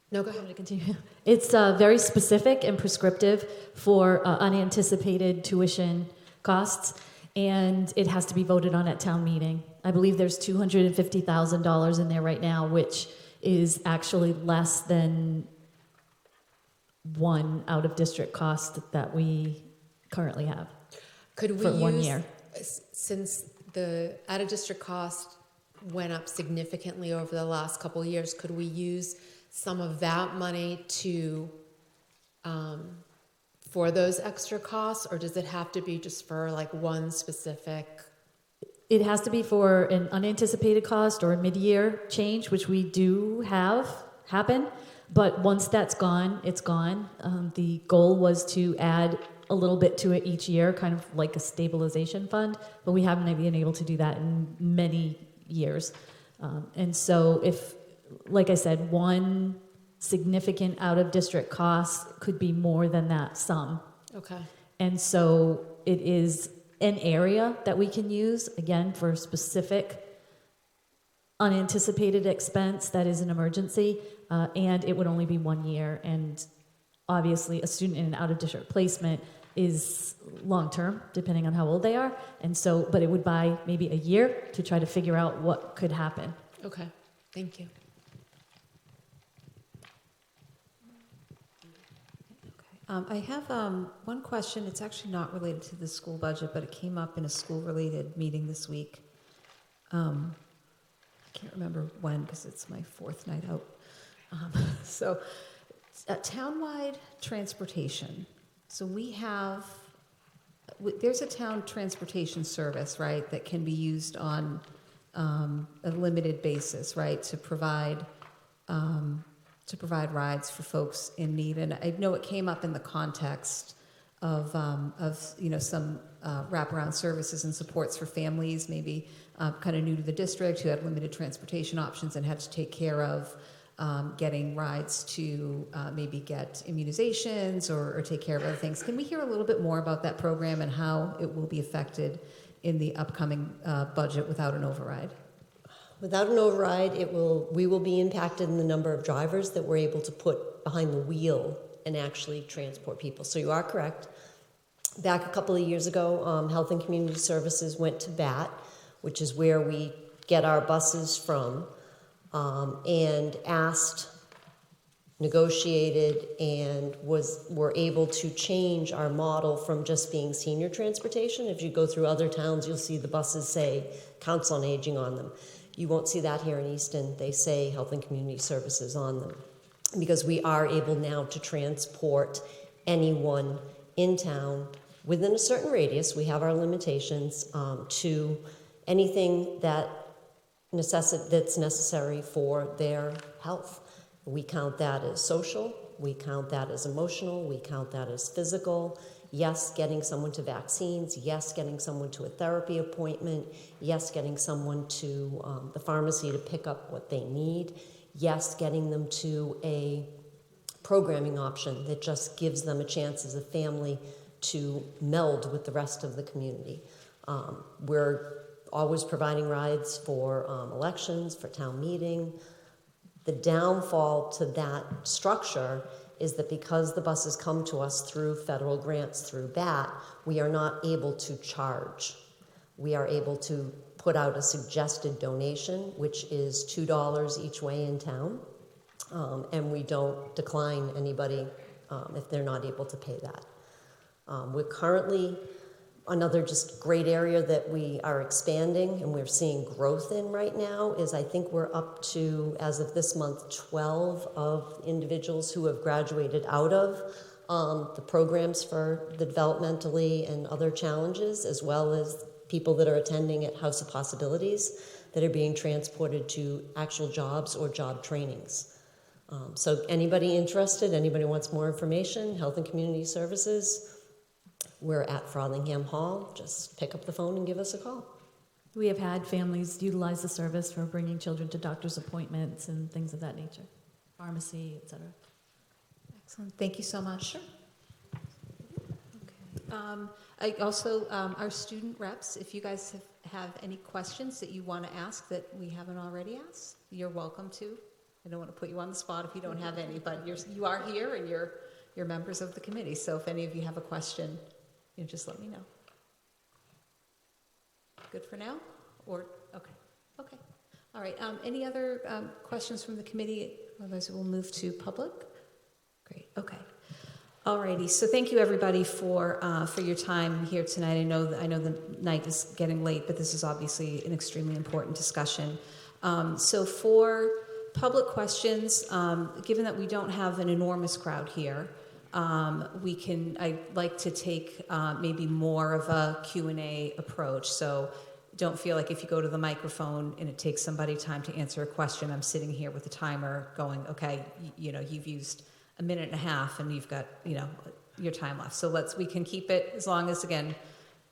No, go ahead. To continue. It's very specific and prescriptive for unanticipated tuition costs, and it has to be voted on at town meeting. I believe there's $250,000 in there right now, which is actually less than one out-of-district cost that we currently have. Could we for use, 1 year? Since the out-of-district cost went up significantly over the last couple of years, could we use some of that money to for those extra costs, or does it have to be just for like one specific? It has to be for an unanticipated cost or a mid-year change, which we do have happen. But once that's gone, it's gone. The goal was to add a little bit to it each year, kind of like a stabilization fund, but we haven't been able to do that in many years. And so if, like I said, one significant out-of-district cost could be more than that sum. Okay. And so it is an area that we can use, again, for a specific unanticipated expense that is an emergency, and it would only be 1 year. And obviously, a student in an out-of-district placement is long-term, depending on how old they are. And so, but it would buy maybe a year to try to figure out what could happen. Okay, thank you. I have one question. It's actually not related to the school budget, but it came up in a school-related meeting this week. I can't remember when because it's my fourth night out. So townwide transportation. So there's a town transportation service, right, that can be used on a limited basis, right, to provide to provide rides for folks in need. And I know it came up in the context of some wraparound services and supports for families, maybe kind of new to the district, who had limited transportation options and had to take care of getting rides to maybe get immunizations or take care of other things. Can we hear a little bit more about that program and how it will be affected in the upcoming budget without an override? Without an override, we will be impacted in the number of drivers that we're able to put behind the wheel and actually transport people. So you are correct. Back a couple of years ago, Health and Community Services went to BAT, which is where we get our buses from, and asked, negotiated, and were able to change our model from just being senior transportation. If you go through other towns, you'll see the buses say Council on Aging on them. You won't see that here in Easton. They say Health and Community Services on them, because we are able now to transport anyone in town within a certain radius. We have our limitations to anything that's necessary for their health. We count that as social, we count that as emotional, we count that as physical. Yes, getting someone to vaccines. Yes, getting someone to a therapy appointment. Yes, getting someone to the pharmacy to pick up what they need. Yes, getting them to a programming option that just gives them a chance as a family to meld with the rest of the community. We're always providing rides for elections, for town meeting. The downfall to that structure is that because the buses come to us through federal grants through BAT, we are not able to charge. We are able to put out a suggested donation, which is $2 each way in town, and we don't decline anybody if they're not able to pay that. We're currently, another just great area that we are expanding and we're seeing growth in right now is I think we're up to, as of this month, 12 of individuals who have graduated out of the programs for the developmentally and other challenges, as well as people that are attending at House of Possibilities that are being transported to actual jobs or job trainings. So anybody interested, anybody wants more information, Health and Community Services, we're at Frothingham Hall. Just pick up the phone and give us a call. We have had families utilize the service for bringing children to doctor's appointments and things of that nature, pharmacy, etc. Excellent. Thank you so much. Sure. Okay. Our student reps, if you guys have any questions that you want to ask that we haven't already asked, you're welcome to. I don't want to put you on the spot if you don't have any, but you are here and you're members of the committee. So if any of you have a question, just let me know. Good for now? Or, okay. All right, any other questions from the committee? Otherwise we'll move to public. Great, okay. All righty, so thank you everybody for your time here tonight. I know the night is getting late, but this is obviously an extremely important discussion. So for public questions, given that we don't have an enormous crowd here, I'd like to take maybe more of a Q&A approach. So don't feel like if you go to the microphone and it takes somebody time to answer a question, I'm sitting here with a timer going, okay, you've used a minute and a half and you've got, your time left. So we can keep it as long as, again,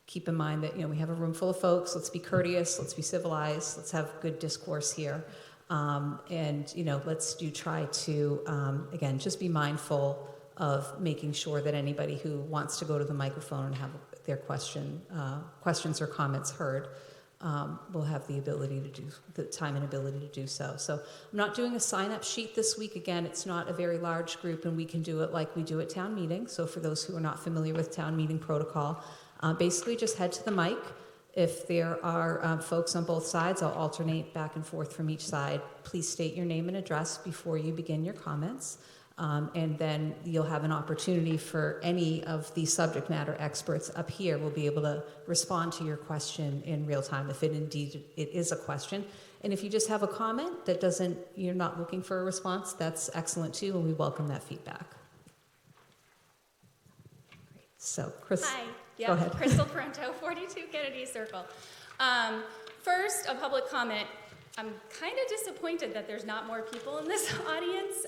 keep in mind that, we have a room full of folks. Let's be courteous. Let's be civilized. Let's have good discourse here. Let's try to, again, just be mindful of making sure that anybody who wants to go to the microphone and have their questions or comments heard will have the ability to do the time and ability to do so. So I'm not doing a sign-up sheet this week. Again, it's not a very large group, and we can do it like we do at town meeting. So for those who are not familiar with town meeting protocol, basically just head to the mic. If there are folks on both sides, I'll alternate back and forth from each side. Please state your name and address before you begin your comments. And then you'll have an opportunity for any of the subject matter experts up here will be able to respond to your question in real time if it is a question. And if you just have a comment you're not looking for a response, that's excellent too, and we welcome that feedback. Great. So, Chris, Hi. go ahead. Crystal Parento, 42 Kennedy Circle. First, a public comment. I'm kind of disappointed that there's not more people in this audience,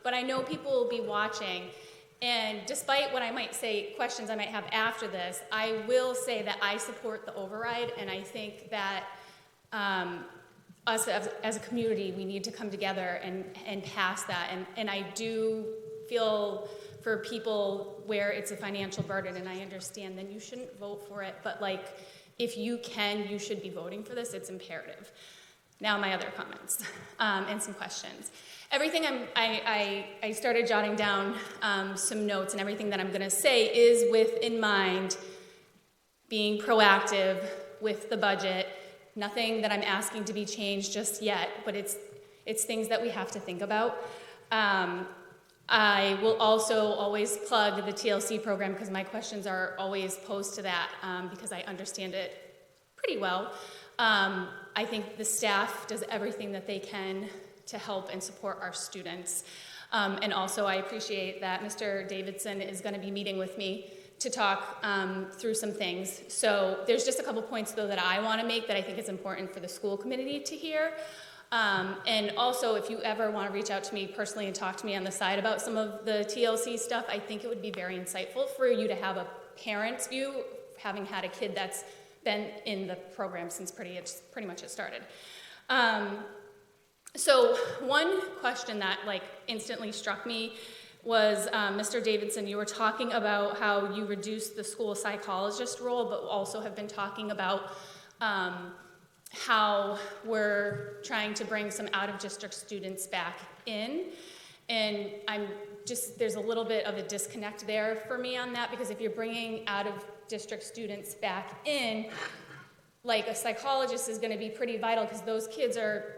but I know people will be watching. And despite what I might say, questions I might have after this, I will say that I support the override, and I think that us as a community, we need to come together and pass that. And I do feel for people where it's a financial burden, and I understand, then you shouldn't vote for it. But like, if you can, you should be voting for this. It's imperative. Now my other comments and some questions. Everything I started jotting down some notes, and everything that I'm going to say is with in mind being proactive with the budget. Nothing that I'm asking to be changed just yet, but it's things that we have to think about. I will also always plug the TLC program because my questions are always posed to that because I understand it pretty well. I think the staff does everything that they can to help and support our students. And also I appreciate that Mr. Davidson is going to be meeting with me to talk through some things. So there's just a couple points though that I want to make that I think is important for the school committee to hear. And also if you ever want to reach out to me personally and talk to me on the side about some of the TLC stuff, I think it would be very insightful for you to have a parent's view, having had a kid that's been in the program since pretty much it started. So one question that like instantly struck me was, Mr. Davidson, you were talking about how you reduced the school psychologist role, but also have been talking about how we're trying to bring some out-of-district students back in. And there's a little bit of a disconnect there for me on that, because if you're bringing out-of-district students back in, like a psychologist is going to be pretty vital because those kids are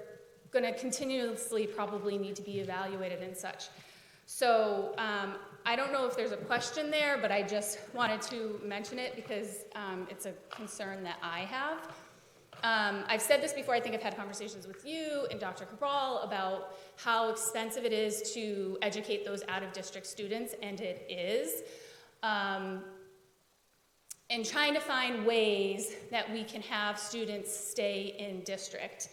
going to continuously probably need to be evaluated and such. So I don't know if there's a question there, but I just wanted to mention it because it's a concern that I have. I've said this before. I think I've had conversations with you and Dr. Cabral about how expensive it is to educate those out-of-district students, and it is. And trying to find ways that we can have students stay in district.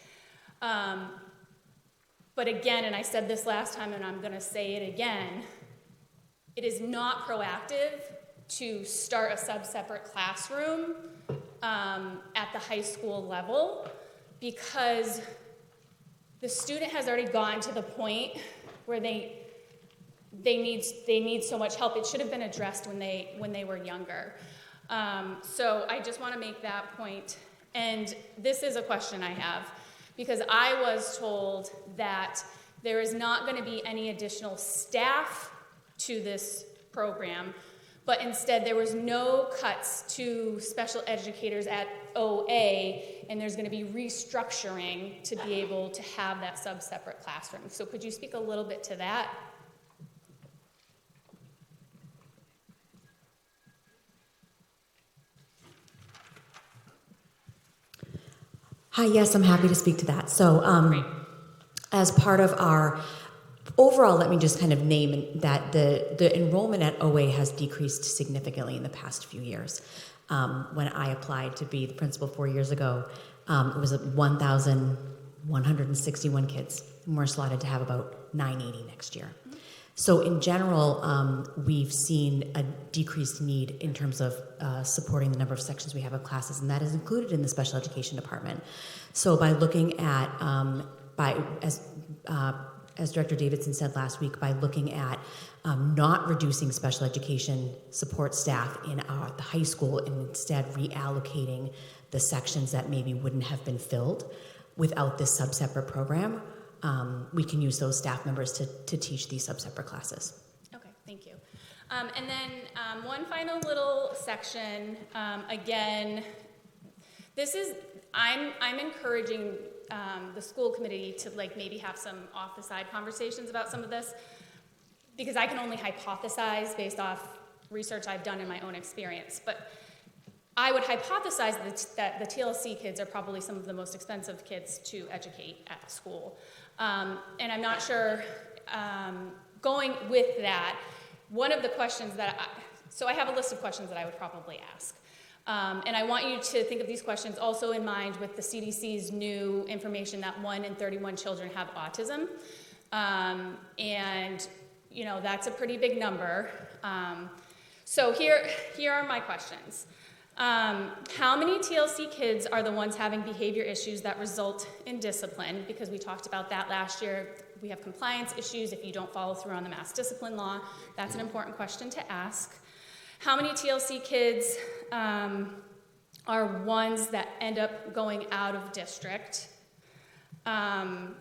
But again, and I said this last time and I'm going to say it again, it is not proactive to start a sub-separate classroom at the high school level, because the student has already gotten to the point where they need so much help. It should have been addressed when they were younger. So I just want to make that point. And this is a question I have, because I was told that there is not going to be any additional staff to this program, but instead there was no cuts to special educators at OA, and there's going to be restructuring to be able to have that sub-separate classroom. So could you speak a little bit to that? Hi, yes, I'm happy to speak to that. So as part of our overall, let me just kind of name that the enrollment at OA has decreased significantly in the past few years. When I applied to be the principal 4 years ago, it was 1,161 kids, and we're slotted to have about 980 next year. So in general, we've seen a decreased need in terms of supporting the number of sections we have of classes, and that is included in the special education department. So by looking at, as Director Davidson said last week, by looking at not reducing special education support staff in the high school and instead reallocating the sections that maybe wouldn't have been filled without this sub-separate program, we can use those staff members to teach these sub-separate classes. Okay, thank you. And then one final little section. Again, this is, I'm encouraging the school committee to like maybe have some off the side conversations about some of this, because I can only hypothesize based off research I've done in my own experience. But I would hypothesize that the TLC kids are probably some of the most expensive kids to educate at school. And I'm not sure, going with that, one of the questions so I have a list of questions that I would probably ask. And I want you to think of these questions also in mind with the CDC's new information that 1 in 31 children have autism. And, you know, that's a pretty big number. So here are my questions. How many TLC kids are the ones having behavior issues that result in discipline? Because we talked about that last year. We have compliance issues if you don't follow through on the mass discipline law. That's an important question to ask. How many TLC kids are ones that end up going out of district? How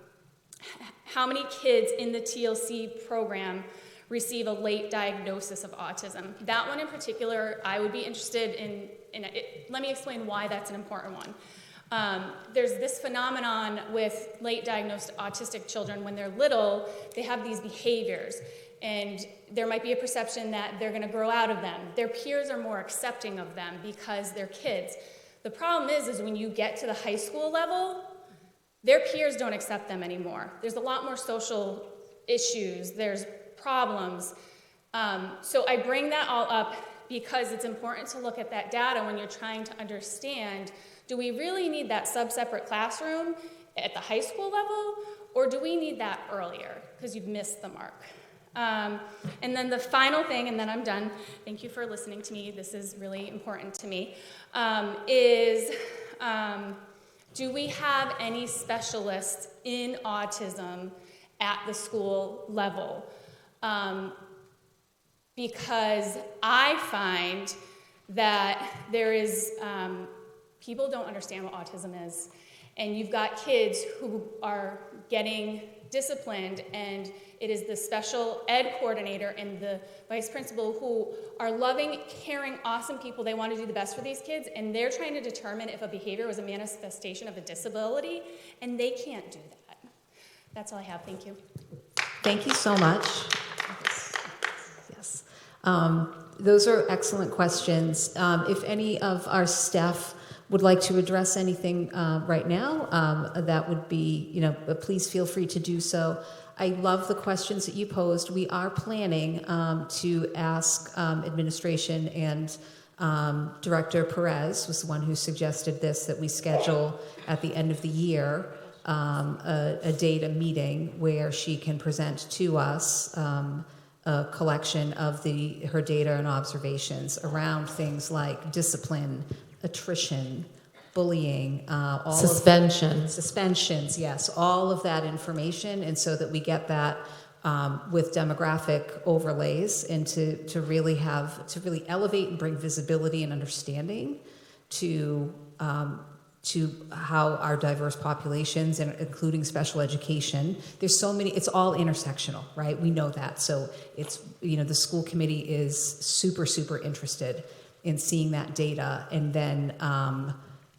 many kids in the TLC program receive a late diagnosis of autism? That one in particular, I would be interested in let me explain why that's an important one. There's this phenomenon with late diagnosed autistic children. When they're little, they have these behaviors, and there might be a perception that they're going to grow out of them. Their peers are more accepting of them because they're kids. The problem is when you get to the high school level, their peers don't accept them anymore. There's a lot more social issues. There's problems. So I bring that all up because it's important to look at that data when you're trying to understand, do we really need that sub-separate classroom at the high school level, or do we need that earlier because you've missed the mark? And then the final thing, and then I'm done, thank you for listening to me, this is really important to me, is do we have any specialists in autism at the school level? Because I find that there is, people don't understand what autism is, and you've got kids who are getting disciplined, and it is the special ed coordinator and the vice principal who are loving, caring, awesome people. They want to do the best for these kids, and they're trying to determine if a behavior was a manifestation of a disability, and they can't do that. That's all I have. Thank you. Thank you so much. Yes. Those are excellent questions. If any of our staff would like to address anything right now, that would be, you know, please feel free to do so. I love the questions that you posed. We are planning to ask administration, and Director Perez was the one who suggested this, that we schedule at the end of the year a data meeting where she can present to us a collection of her data and observations around things like discipline, attrition, bullying, suspensions, yes, all of that information, and so that we get that with demographic overlays, and to really elevate and bring visibility and understanding to how our diverse populations, and including special education, there's so many, it's all intersectional, right? We know that. So it's, you know, the school committee is super, super interested in seeing that data, and then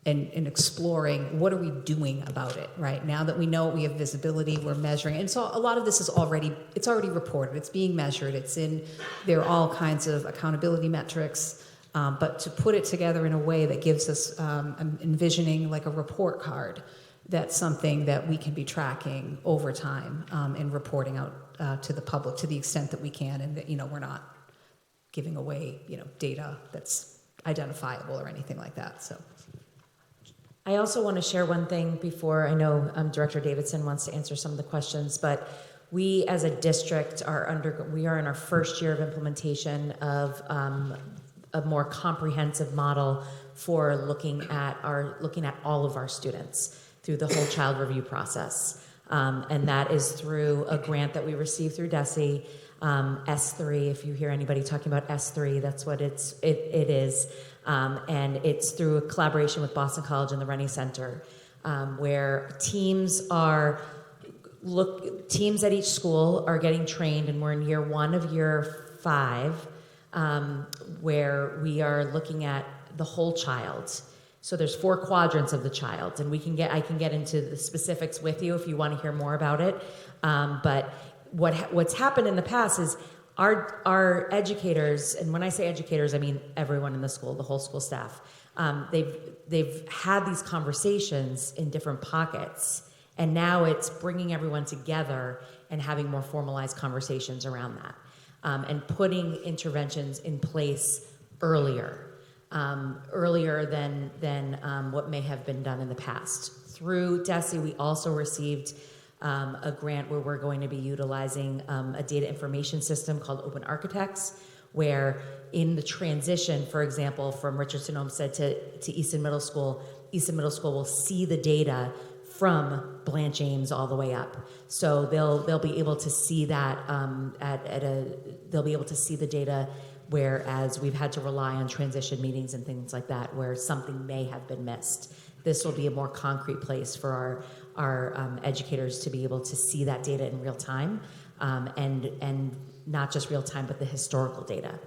and exploring what are we doing about it, right? Now that we know we have visibility, we're measuring, and so a lot of this is already reported, it's being measured, there are all kinds of accountability metrics. But to put it together in a way that gives us, I'm envisioning like a report card, that's something that we can be tracking over time and reporting out to the public to the extent that we can, and that, you know, we're not giving away, you know, data that's identifiable or anything like that. So, I also want to share one thing before, I know Director Davidson wants to answer some of the questions, but we as a district we are in our first year of implementation of a more comprehensive model for looking at all of our students through the whole child review process. And that is through a grant that we received through DESE, S3. If you hear anybody talking about S3, that's what it is. And it's through a collaboration with Boston College and the Rennie Center, where teams at each school are getting trained, and we're in year 1 of year 5, where we are looking at the whole child. So there's 4 quadrants of the child, and I can get into the specifics with you if you want to hear more about it. But what's happened in the past is our educators, and when I say educators, I mean everyone in the school, the whole school staff. They've had these conversations in different pockets, and now it's bringing everyone together and having more formalized conversations around that. And putting interventions in place earlier. earlier than what may have been done in the past. Through DESE, we also received a grant where we're going to be utilizing a data information system called Open Architects, where in the transition, for example, from Richardson Olmsted to Easton Middle School will see the data from Blanche Ames all the way up. So they'll be able to see that they'll be able to see the data, whereas we've had to rely on transition meetings and things like that where something may have been missed. This will be a more concrete place for our educators to be able to see that data in real time, and not just real time, but the historical data.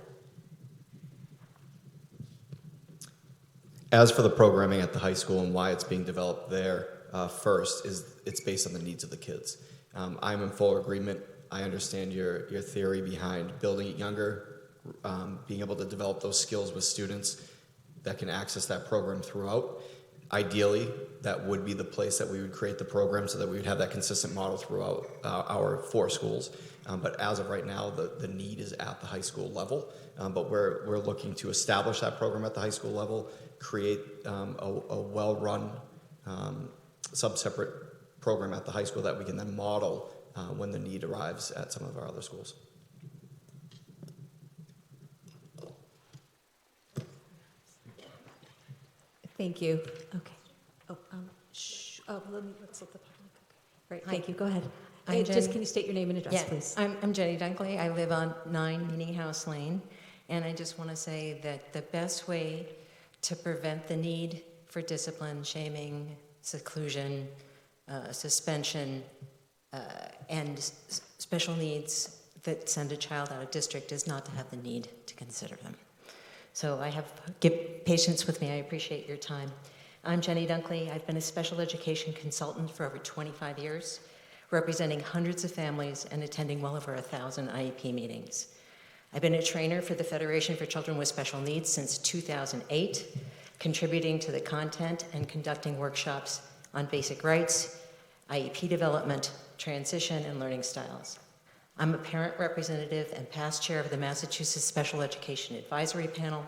As for the programming at the high school and why it's being developed there, first is it's based on the needs of the kids. I'm in full agreement. I understand your theory behind building it younger, being able to develop those skills with students that can access that program throughout. Ideally, that would be the place that we would create the program so that we would have that consistent model throughout our 4 schools. But as of right now, the need is at the high school level. But we're looking to establish that program at the high school level, create a well-run sub-separate program at the high school that we can then model when the need arrives at some of our other schools. Thank you. Okay. Let's let the public. Great, Hi. thank you. Go ahead. Just can you state your name and address, please? I'm Jenny Dunkley. I live on 9 Meeting House Lane, and I just want to say that the best way to prevent the need for discipline, shaming, seclusion, suspension, and special needs that send a child out of district is not to have the need to consider them. So give patience with me. I appreciate your time. I'm Jenny Dunkley. I've been a special education consultant for over 25 years, representing hundreds of families and attending well over 1,000 IEP meetings. I've been a trainer for the Federation for Children with Special Needs since 2008, contributing to the content and conducting workshops on basic rights, IEP development, transition, and learning styles. I'm a parent representative and past chair of the Massachusetts Special Education Advisory Panel.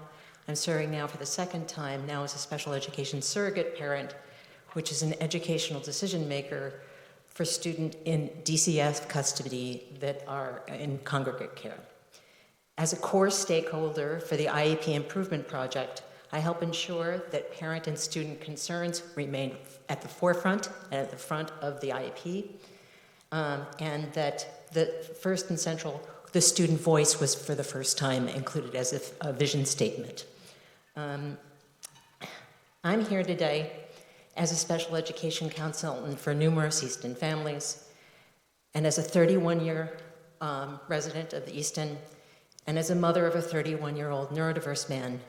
I'm serving now for the second time, now as a special education surrogate parent, which is an educational decision maker for students in DCF custody that are in congregate care. As a core stakeholder for the IEP Improvement Project, I help ensure that parent and student concerns remain at the forefront and at the front of the IEP, and that the first and central, the student voice was for the first time included as a vision statement. I'm here today as a special education consultant for numerous Easton families, and as a 31-year resident of Easton, and as a mother of a 31-year-old neurodiverse man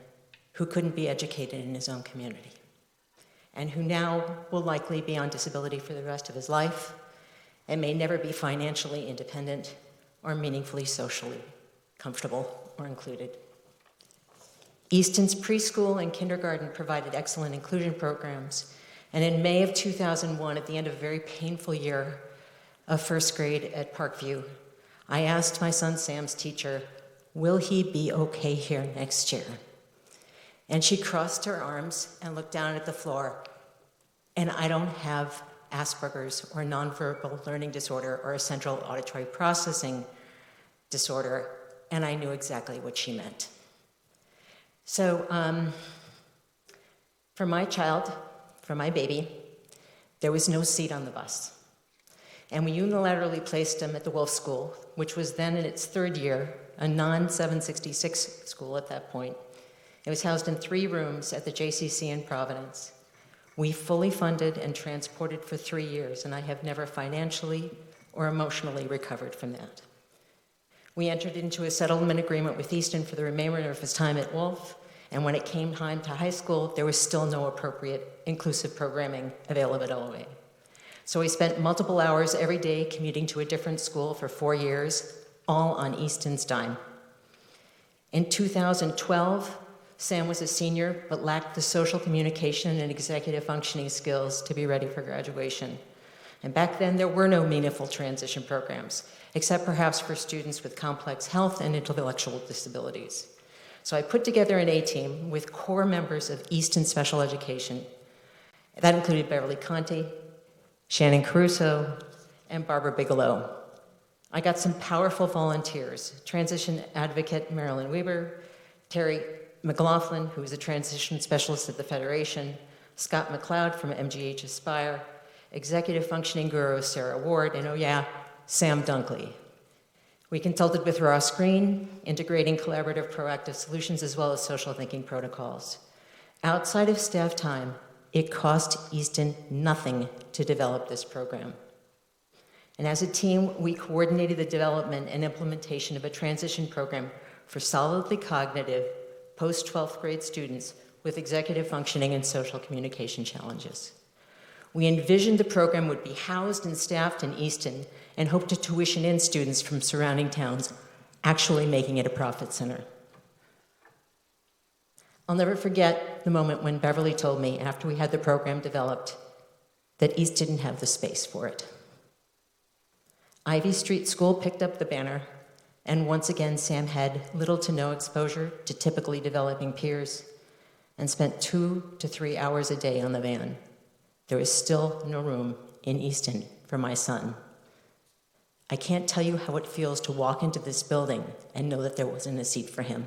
who couldn't be educated in his own community, and who now will likely be on disability for the rest of his life, and may never be financially independent or meaningfully socially comfortable or included. Easton's preschool and kindergarten provided excellent inclusion programs, and in May of 2001, at the end of a very painful year of first grade at Parkview, I asked my son Sam's teacher, will he be okay here next year? And she crossed her arms and looked down at the floor, and I don't have Asperger's or nonverbal learning disorder or a central auditory processing disorder, and I knew exactly what she meant. So for my child, for my baby, there was no seat on the bus. And we unilaterally placed him at the Wolf School, which was then in its 3rd year, a non-766 school at that point. It was housed in 3 rooms at the JCC in Providence. We fully funded and transported for 3 years, and I have never financially or emotionally recovered from that. We entered into a settlement agreement with Easton for the remainder of his time at Wolf, and when it came time to high school, there was still no appropriate inclusive programming available at OA. So we spent multiple hours every day commuting to a different school for 4 years, all on Easton's dime. In 2012, Sam was a senior, but lacked the social communication and executive functioning skills to be ready for graduation. And back then, there were no meaningful transition programs, except perhaps for students with complex health and intellectual disabilities. So I put together an A-team with core members of Easton Special Education. That included Beverly Conti, Shannon Caruso, and Barbara Bigelow. I got some powerful volunteers, transition advocate Marilyn Weber, Terry McLaughlin, who is a transition specialist at the Federation, Scott McLeod from MGH Aspire, executive functioning guru Sarah Ward, and oh yeah, Sam Dunkley. We consulted with Ross Green, integrating collaborative proactive solutions as well as social thinking protocols. Outside of staff time, it cost Easton nothing to develop this program. And as a team, we coordinated the development and implementation of a transition program for solidly cognitive post-12th grade students with executive functioning and social communication challenges. We envisioned the program would be housed and staffed in Easton and hoped to tuition in students from surrounding towns, actually making it a profit center. I'll never forget the moment when Beverly told me, after we had the program developed, that East didn't have the space for it. Ivy Street School picked up the banner, and once again, Sam had little to no exposure to typically developing peers and spent 2 to 3 hours a day on the van. There was still no room in Easton for my son. I can't tell you how it feels to walk into this building and know that there wasn't a seat for him.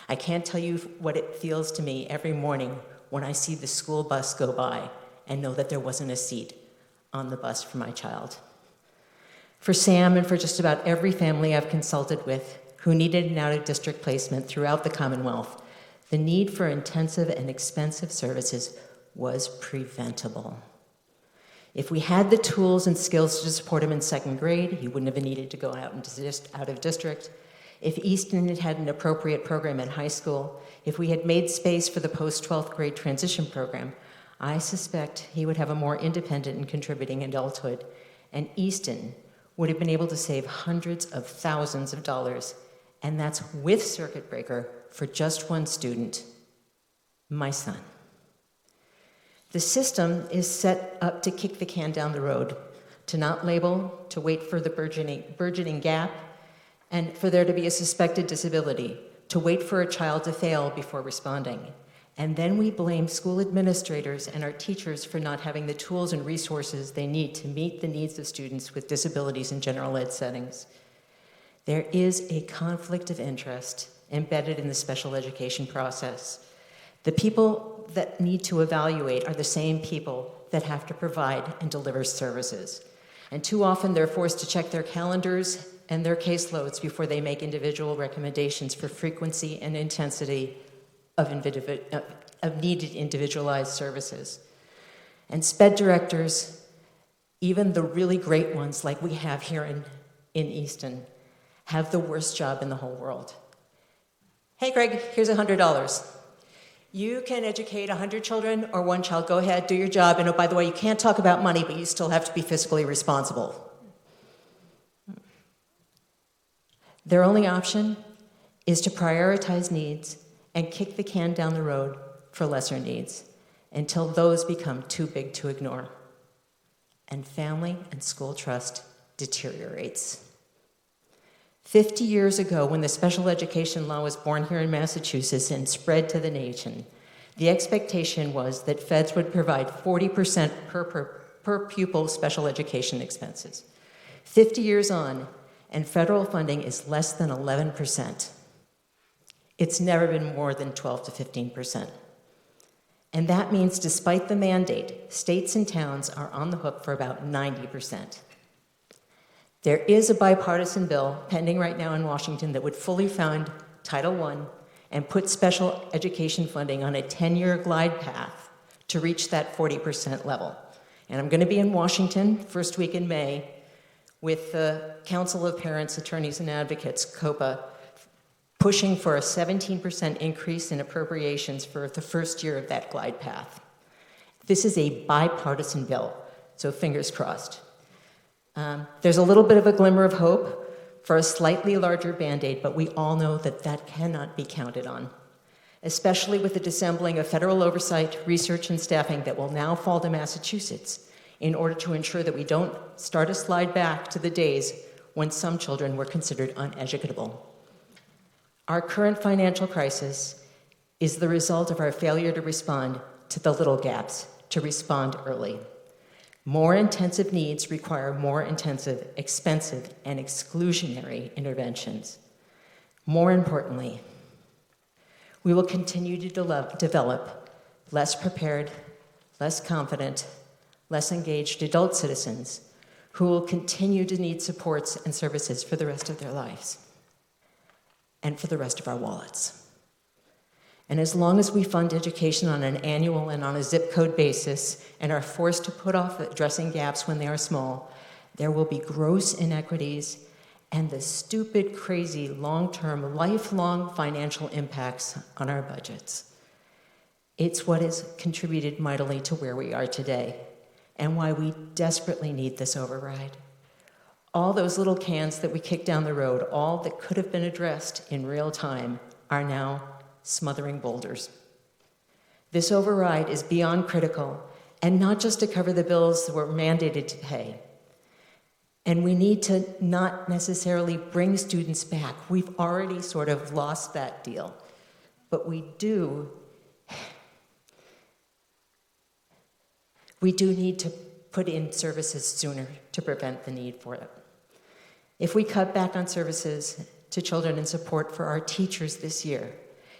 I can't tell you what it feels to me every morning when I see the school bus go by and know that there wasn't a seat on the bus for my child. For Sam and for just about every family I've consulted with who needed an out-of-district placement throughout the Commonwealth, the need for intensive and expensive services was preventable. If we had the tools and skills to support him in second grade, he wouldn't have needed to go out of district. If Easton had had an appropriate program in high school, if we had made space for the post-12th grade transition program, I suspect he would have a more independent and contributing adulthood, and Easton would have been able to save hundreds of thousands of dollars, and that's with circuit breaker for just one student, my son. The system is set up to kick the can down the road, to not label, to wait for the burgeoning gap, and for there to be a suspected disability, to wait for a child to fail before responding. And then we blame school administrators and our teachers for not having the tools and resources they need to meet the needs of students with disabilities in general ed settings. There is a conflict of interest embedded in the special education process. The people that need to evaluate are the same people that have to provide and deliver services. And too often they're forced to check their calendars and their caseloads before they make individual recommendations for frequency and intensity of needed individualized services. And SPED directors, even the really great ones like we have here in Easton, have the worst job in the whole world. Hey, Greg, here's $100. You can educate 100 children or one child. Go ahead, do your job. And oh, by the way, you can't talk about money, but you still have to be fiscally responsible. Their only option is to prioritize needs and kick the can down the road for lesser needs until those become too big to ignore. And family and school trust deteriorates. 50 years ago, when the special education law was born here in Massachusetts and spread to the nation, the expectation was that feds would provide 40% per pupil special education expenses. 50 years on, and federal funding is less than 11%. It's never been more than 12 to 15%. And that means despite the mandate, states and towns are on the hook for about 90%. There is a bipartisan bill pending right now in Washington that would fully fund Title I and put special education funding on a 10-year glide path to reach that 40% level. And I'm going to be in Washington first week in May with the Council of Parents, Attorneys, and Advocates, COPA, pushing for a 17% increase in appropriations for the first year of that glide path. This is a bipartisan bill, so fingers crossed. There's a little bit of a glimmer of hope for a slightly larger Band-Aid, but we all know that that cannot be counted on, especially with the disassembling of federal oversight, research, and staffing that will now fall to Massachusetts in order to ensure that we don't start a slide back to the days when some children were considered uneducable. Our current financial crisis is the result of our failure to respond to the little gaps, to respond early. More intensive needs require more intensive, expensive, and exclusionary interventions. More importantly, we will continue to develop less prepared, less confident, less engaged adult citizens who will continue to need supports and services for the rest of their lives and for the rest of our wallets. And as long as we fund education on an annual and on a zip code basis and are forced to put off addressing gaps when they are small, there will be gross inequities and the stupid, crazy, long-term, lifelong financial impacts on our budgets. It's what has contributed mightily to where we are today and why we desperately need this override. All those little cans that we kicked down the road, all that could have been addressed in real time, are now smothering boulders. This override is beyond critical, and not just to cover the bills that we're mandated to pay. And we need to not necessarily bring students back. We've already sort of lost that deal. But we do need to put in services sooner to prevent the need for it. If we cut back on services to children and support for our teachers this year,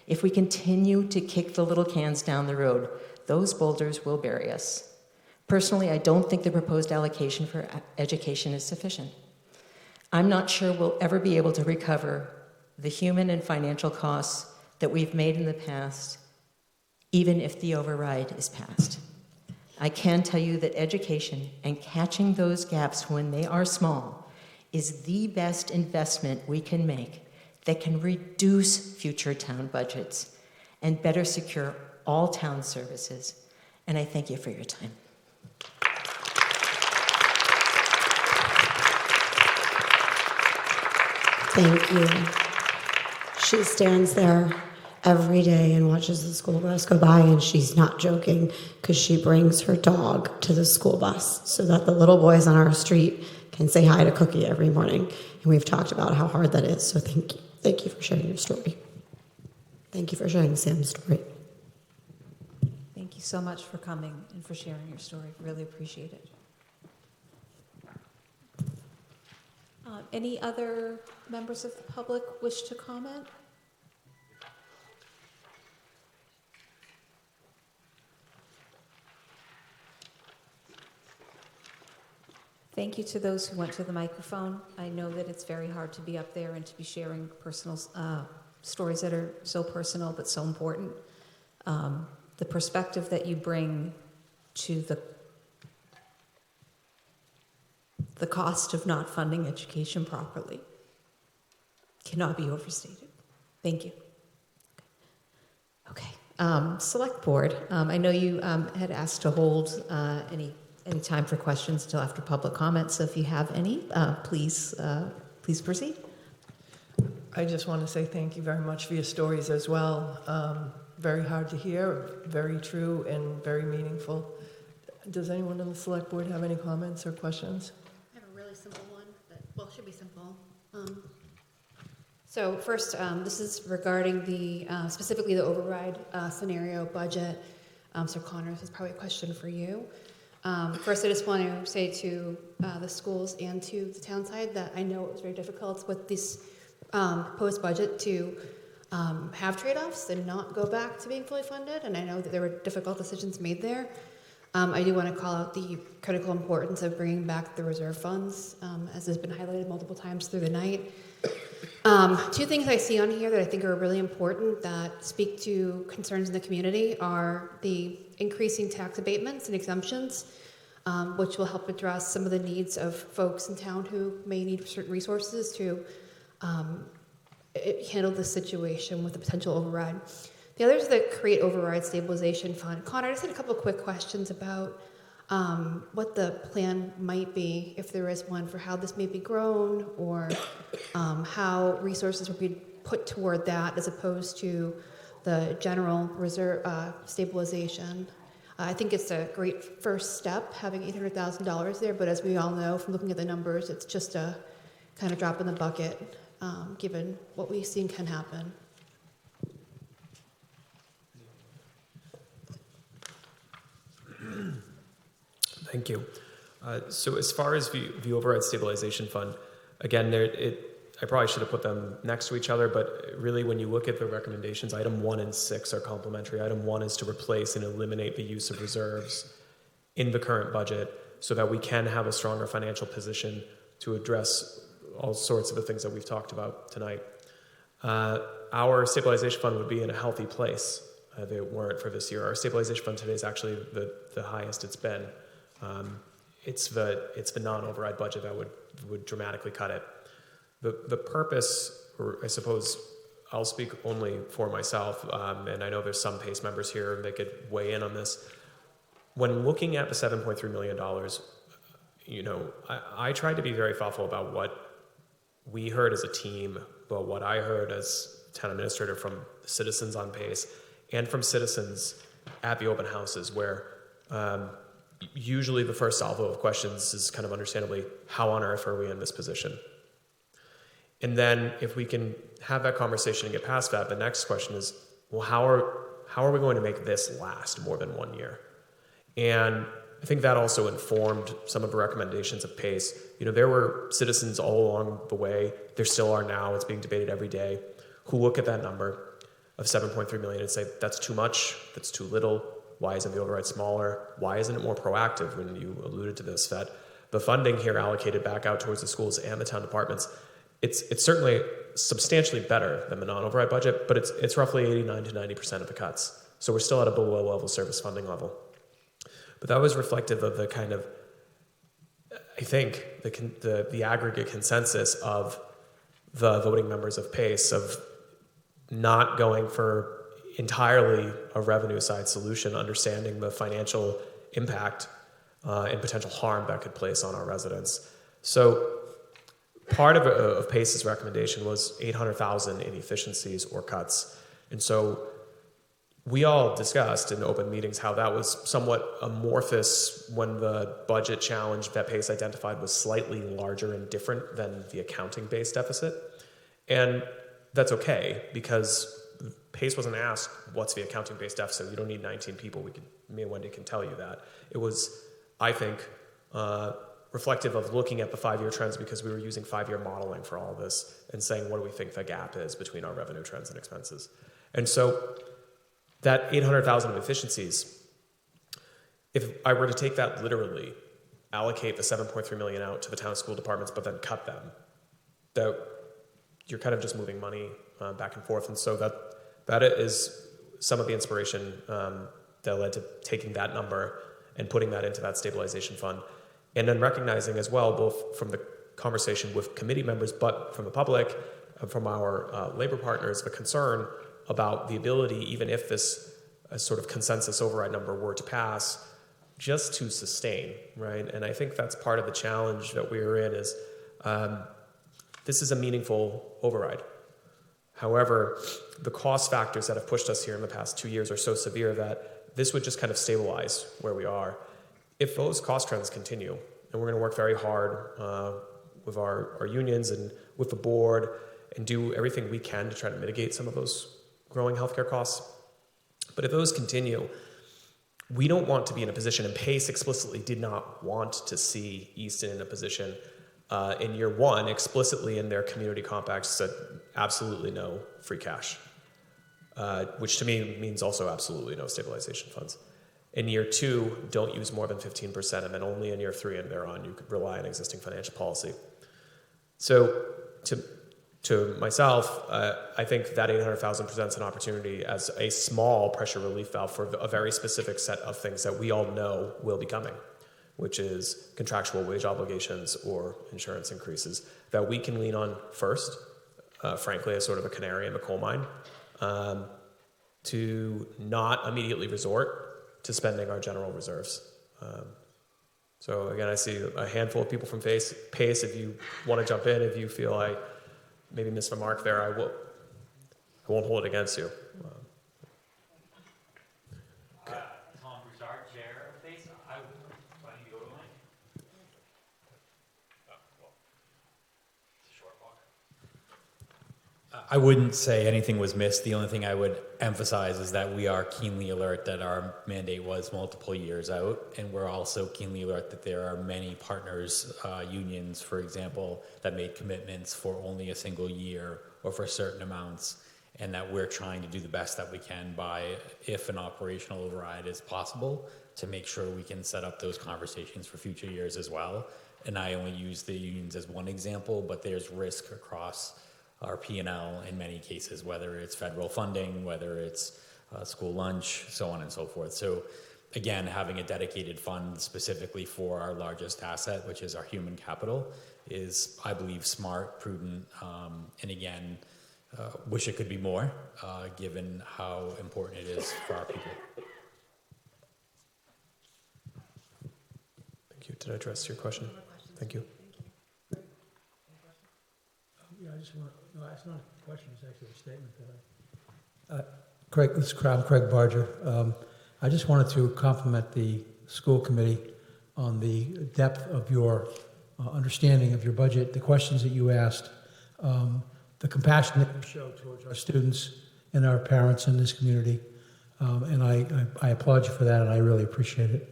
if we continue to kick the little cans down the road, those boulders will bury us. Personally, I don't think the proposed allocation for education is sufficient. I'm not sure we'll ever be able to recover the human and financial costs that we've made in the past, even if the override is passed. I can tell you that education and catching those gaps when they are small is the best investment we can make that can reduce future town budgets and better secure all town services. And I thank you for your time. Thank you. She stands there every day and watches the school bus go by, and she's not joking because she brings her dog to the school bus so that the little boys on our street can say hi to Cookie every morning. And we've talked about how hard that is, so thank you. Thank you for sharing your story. Thank you for sharing Sam's story. Thank you so much for coming and for sharing your story. Really appreciate it. Any other members of the public wish to comment? Thank you to those who went to the microphone. I know that it's very hard to be up there and to be sharing personal stories that are so personal but so important. The perspective that you bring to the cost of not funding education properly cannot be overstated. Thank you. Okay. Select Board, I know you had asked to hold any time for questions until after public comment, so if you have any, please proceed. I just want to say thank you very much for your stories as well. Very hard to hear, very true, and very meaningful. Does anyone on the Select Board have any comments or questions? I have a really simple one, well, it should be simple. So first, this is regarding the specifically the override scenario budget. So Connor, this is probably a question for you. First, I just want to say to the schools and to the town side that I know it was very difficult with this proposed budget to have trade-offs and not go back to being fully funded, and I know that there were difficult decisions made there. I do want to call out the critical importance of bringing back the reserve funds, as has been highlighted multiple times through the night. Two things I see on here that I think are really important that speak to concerns in the community are the increasing tax abatements and exemptions, which will help address some of the needs of folks in town who may need certain resources to handle the situation with the potential override. The other is the Create Override Stabilization Fund. Connor, I just had a couple of quick questions about what the plan might be, if there is one, for how this may be grown, or how resources will be put toward that as opposed to the general reserve stabilization. I think it's a great first step, having $800,000 there, but as we all know from looking at the numbers, it's just a kind of drop in the bucket given what we've seen can happen. Thank you. So as far as the override stabilization fund, again, I probably should have put them next to each other, but really when you look at the recommendations, item 1 and 6 are complementary. Item 1 is to replace and eliminate the use of reserves in the current budget so that we can have a stronger financial position to address all sorts of the things that we've talked about tonight. Our stabilization fund would be in a healthy place if it weren't for this year. Our stabilization fund today is actually the highest it's been. It's the non-override budget that would dramatically cut it. The purpose, or I suppose I'll speak only for myself, and I know there's some PACE members here that could weigh in on this. When looking at the $7.3 million, I tried to be very thoughtful about what we heard as a team, but what I heard as town administrator from citizens on PACE and from citizens at the open houses, where usually the first salvo of questions is kind of understandably, how on earth are we in this position? And then if we can have that conversation and get past that, the next question is, well, how are we going to make this last more than 1 year? And I think that also informed some of the recommendations of PACE. There were citizens all along the way, there still are now, it's being debated every day, who look at that number of 7.3 million and say, that's too much, that's too little, why isn't the override smaller? Why isn't it more proactive? When you alluded to this, that the funding here allocated back out towards the schools and the town departments, it's certainly substantially better than the non-override budget, but it's roughly 89 to 90% of the cuts. So we're still at a below level service funding level. But that was reflective of the kind of, I think, the aggregate consensus of the voting members of PACE of not going for entirely a revenue side solution, understanding the financial impact and potential harm that could place on our residents. So part of PACE's recommendation was 800,000 in efficiencies or cuts. And so we all discussed in open meetings how that was somewhat amorphous when the budget challenge that PACE identified was slightly larger and different than the accounting-based deficit. And that's okay, because PACE wasn't asked, what's the accounting-based deficit? You don't need 19 people. Me and Wendy can tell you that. It was, I think, reflective of looking at the 5-year trends, because we were using 5-year modeling for all of this and saying, what do we think the gap is between our revenue trends and expenses? And so that 800,000 of efficiencies, if I were to take that literally, allocate the 7.3 million out to the town school departments, but then cut them, that you're kind of just moving money back and forth. And so that is some of the inspiration that led to taking that number and putting that into that stabilization fund. And then recognizing as well, both from the conversation with committee members, but from the public, from our labor partners, the concern about the ability, even if this sort of consensus override number were to pass, just to sustain, right? And I think that's part of the challenge that we're in is this is a meaningful override. However, the cost factors that have pushed us here in the past 2 years are so severe that this would just kind of stabilize where we are. If those cost trends continue, and we're going to work very hard with our unions and with the board and do everything we can to try to mitigate some of those growing healthcare costs. But if those continue, we don't want to be in a position, and PACE explicitly did not want to see Easton in a position in year 1, explicitly in their community compacts said absolutely no free cash, which to me means also absolutely no stabilization funds. In year 2, don't use more than 15%, and then only in year 3 and thereon you could rely on existing financial policy. So to myself, I think that 800,000 presents an opportunity as a small pressure relief valve for a very specific set of things that we all know will be coming, which is contractual wage obligations or insurance increases that we can lean on first, frankly, as sort of a canary in the coal mine, to not immediately resort to spending our general reserves. So again, I see a handful of people from PACE. If you want to jump in, if you feel I maybe missed the mark there, I won't hold it against you. Tom Broussard, Chair of PACE. I need to go to the mic. It's a short walk. I wouldn't say anything was missed. The only thing I would emphasize is that we are keenly alert that our mandate was multiple years out, and we're also keenly alert that there are many partners, unions, for example, that made commitments for only a single year or for certain amounts, and that we're trying to do the best that we can by, if an operational override is possible, to make sure we can set up those conversations for future years as well. And I only use the unions as one example, but there's risk across our P&L in many cases, whether it's federal funding, whether it's school lunch, so on and so forth. So again, having a dedicated fund specifically for our largest asset, which is our human capital, is, I believe, smart, prudent, and again, wish it could be more, given how important it is for our people. Thank you. Did I address your question? Thank you. Yeah, I just want to, no, it's not a question, it's actually a statement that Craig, I'm Craig Barger. I just wanted to compliment the school committee on the depth of your understanding of your budget, the questions that you asked, the compassion that you show towards our students and our parents in this community. And I applaud you for that, and I really appreciate it.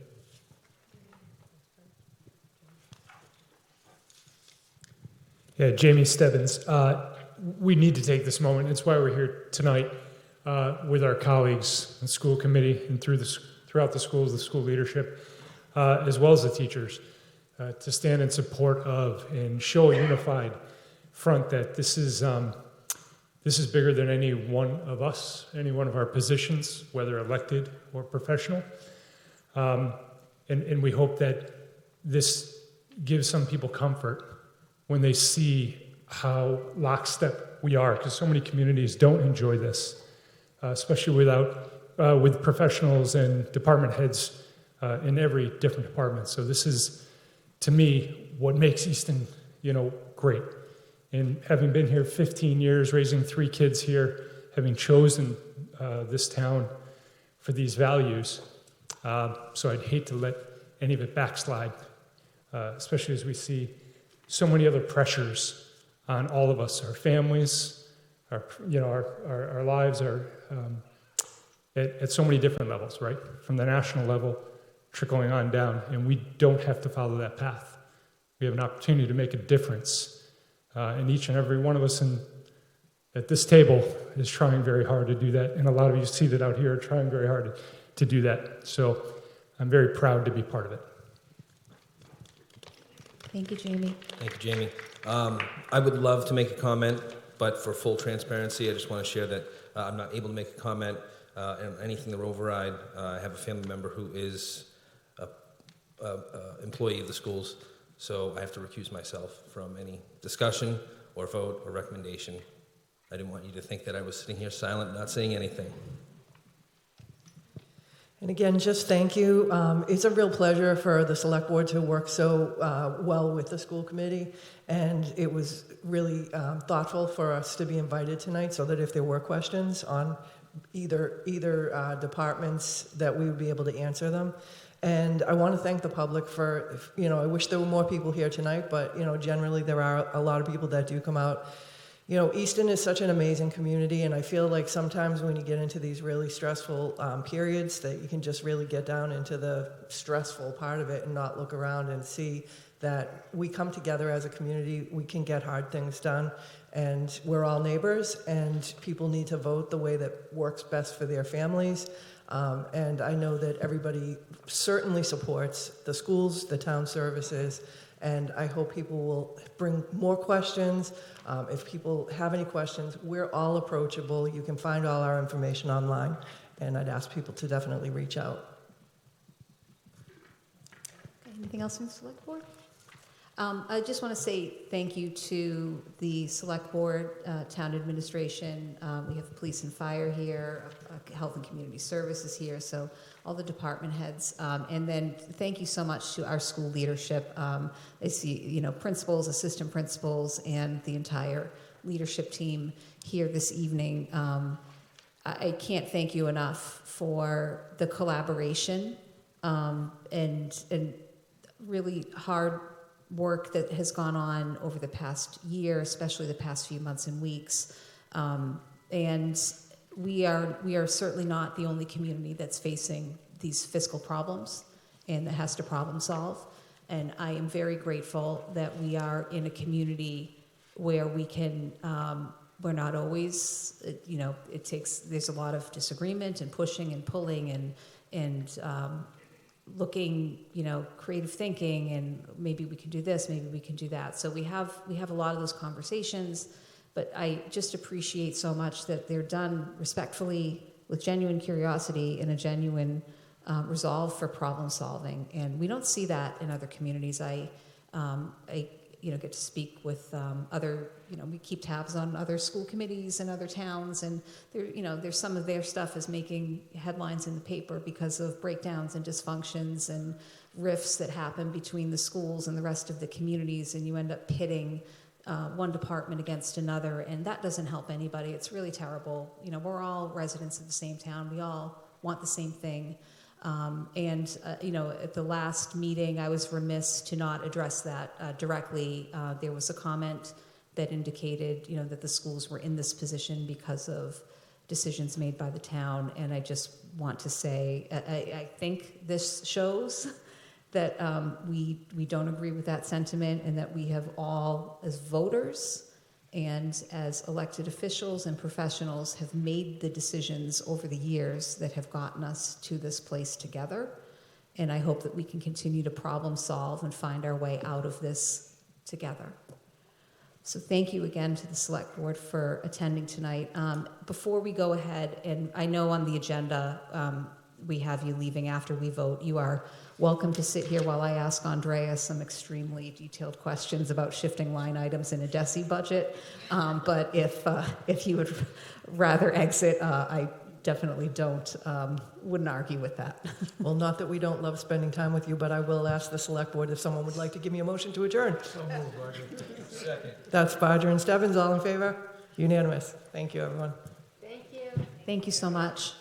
Yeah, Jamie Stebbins. We need to take this moment. It's why we're here tonight with our colleagues, the school committee, and throughout the schools, the school leadership, as well as the teachers, to stand in support of and show a unified front that this is bigger than any one of us, any one of our positions, whether elected or professional. And we hope that this gives some people comfort when they see how lockstep we are, because so many communities don't enjoy this, especially with professionals and department heads in every different department. So this is, to me, what makes Easton, great. And having been here 15 years, raising 3 kids here, having chosen this town for these values, so I'd hate to let any of it backslide, especially as we see so many other pressures on all of us, our families, our lives are at so many different levels, right? From the national level, trickling on down, and we don't have to follow that path. We have an opportunity to make a difference, and each and every one of us at this table is trying very hard to do that, and a lot of you seated out here are trying very hard to do that. So I'm very proud to be part of it. Thank you, Jamie. Thank you, Jamie. I would love to make a comment, but for full transparency, I just want to share that I'm not able to make a comment on anything that will override. I have a family member who is an employee of the schools, so I have to recuse myself from any discussion or vote or recommendation. I didn't want you to think that I was sitting here silent, not saying anything. And again, just thank you. It's a real pleasure for the select board to work so well with the school committee, and it was really thoughtful for us to be invited tonight so that if there were questions on either departments, that we would be able to answer them. And I want to thank the public for, I wish there were more people here tonight, but, generally there are a lot of people that do come out. Easton is such an amazing community, and I feel like sometimes when you get into these really stressful periods that you can just really get down into the stressful part of it and not look around and see that we come together as a community, we can get hard things done, and we're all neighbors, and people need to vote the way that works best for their families. And I know that everybody certainly supports the schools, the town services, and I hope people will bring more questions. If people have any questions, we're all approachable. You can find all our information online, and I'd ask people to definitely reach out. Anything else from the select board? I just want to say thank you to the select board, town administration. We have police and fire here, health and community services here, so all the department heads. And then thank you so much to our school leadership. I see, principals, assistant principals, and the entire leadership team here this evening. I can't thank you enough for the collaboration and really hard work that has gone on over the past year, especially the past few months and weeks, And we are certainly not the only community that's facing these fiscal problems and that has to problem solve. And I am very grateful that we are in a community where we can, we're not always, there's a lot of disagreement and pushing and pulling and looking, creative thinking, and maybe we can do this, maybe we can do that. So we have a lot of those conversations, but I just appreciate so much that they're done respectfully, with genuine curiosity and a genuine resolve for problem solving. And we don't see that in other communities. I get to speak with other, we keep tabs on other school committees and other towns, and there's some of their stuff is making headlines in the paper because of breakdowns and dysfunctions and rifts that happen between the schools and the rest of the communities, and you end up pitting one department against another, and that doesn't help anybody. It's really terrible. We're all residents of the same town. We all want the same thing. At the last meeting, I was remiss to not address that directly. There was a comment that indicated, that the schools were in this position because of decisions made by the town. And I just want to say, I think this shows that we don't agree with that sentiment, and that we have all, as voters and as elected officials and professionals, have made the decisions over the years that have gotten us to this place together. And I hope that we can continue to problem solve and find our way out of this together. So thank you again to the Select Board for attending tonight. Before we go ahead, and I know on the agenda we have you leaving after we vote, you are welcome to sit here while I ask Andrea some extremely detailed questions about shifting line items in a DESI budget. But if you would rather exit, I definitely wouldn't argue with that. Well, not that we don't love spending time with you, but I will ask the Select Board if someone would like to give me a motion to adjourn. So moved, Barger. Second. That's Barger and Stebbins. All in favor? Unanimous. Thank you, everyone. Thank you. Thank you so much.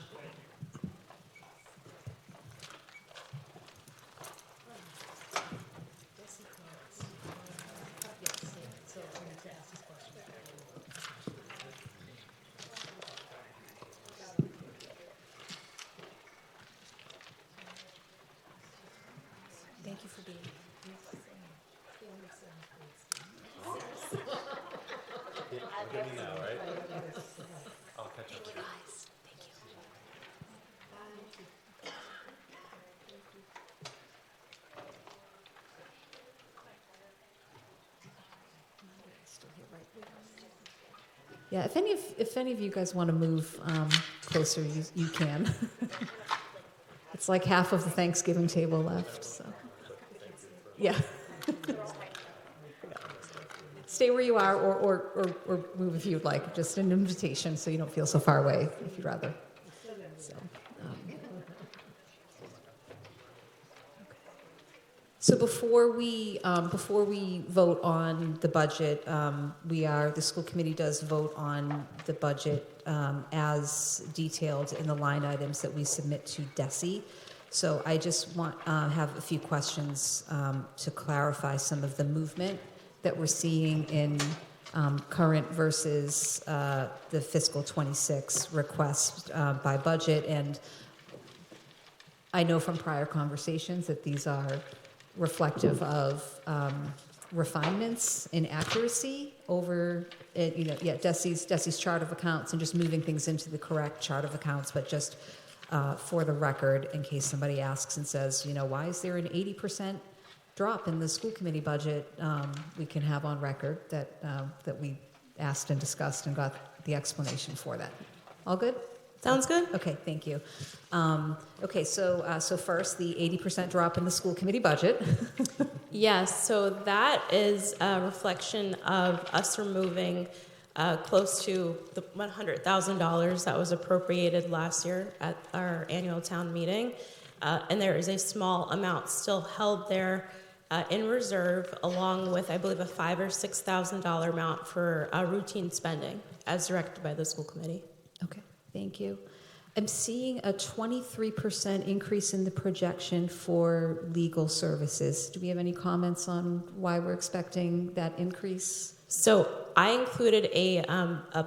Thank you for being here. Good me now, right? I'll catch up with you. Thank you. Yeah, if any of you guys want to move closer, you can. It's like half of the Thanksgiving table left, so. Yeah. Stay where you are, or move if you'd like. Just an invitation, so you don't feel so far away, if you'd rather. So before we vote on the budget, the school committee does vote on the budget as detailed in the line items that we submit to DESI. So I just want have a few questions to clarify some of the movement that we're seeing in current versus the fiscal 26 request by budget. And I know from prior conversations that these are reflective of refinements in accuracy over, DESI's chart of accounts, and just moving things into the correct chart of accounts. But just for the record, in case somebody asks and says, why is there an 80% drop in the school committee budget, we can have on record that we asked and discussed and got the explanation for that. All good? Sounds good. Okay, thank you. So first, the 80% drop in the school committee budget. Yes, so that is a reflection of us removing close to the $100,000 that was appropriated last year at our annual town meeting. And there is a small amount still held there in reserve, along with, I believe, a $5,000 or $6,000 amount for routine spending, as directed by the school committee. Okay, thank you. I'm seeing a 23% increase in the projection for legal services. Do we have any comments on why we're expecting that increase? So I included a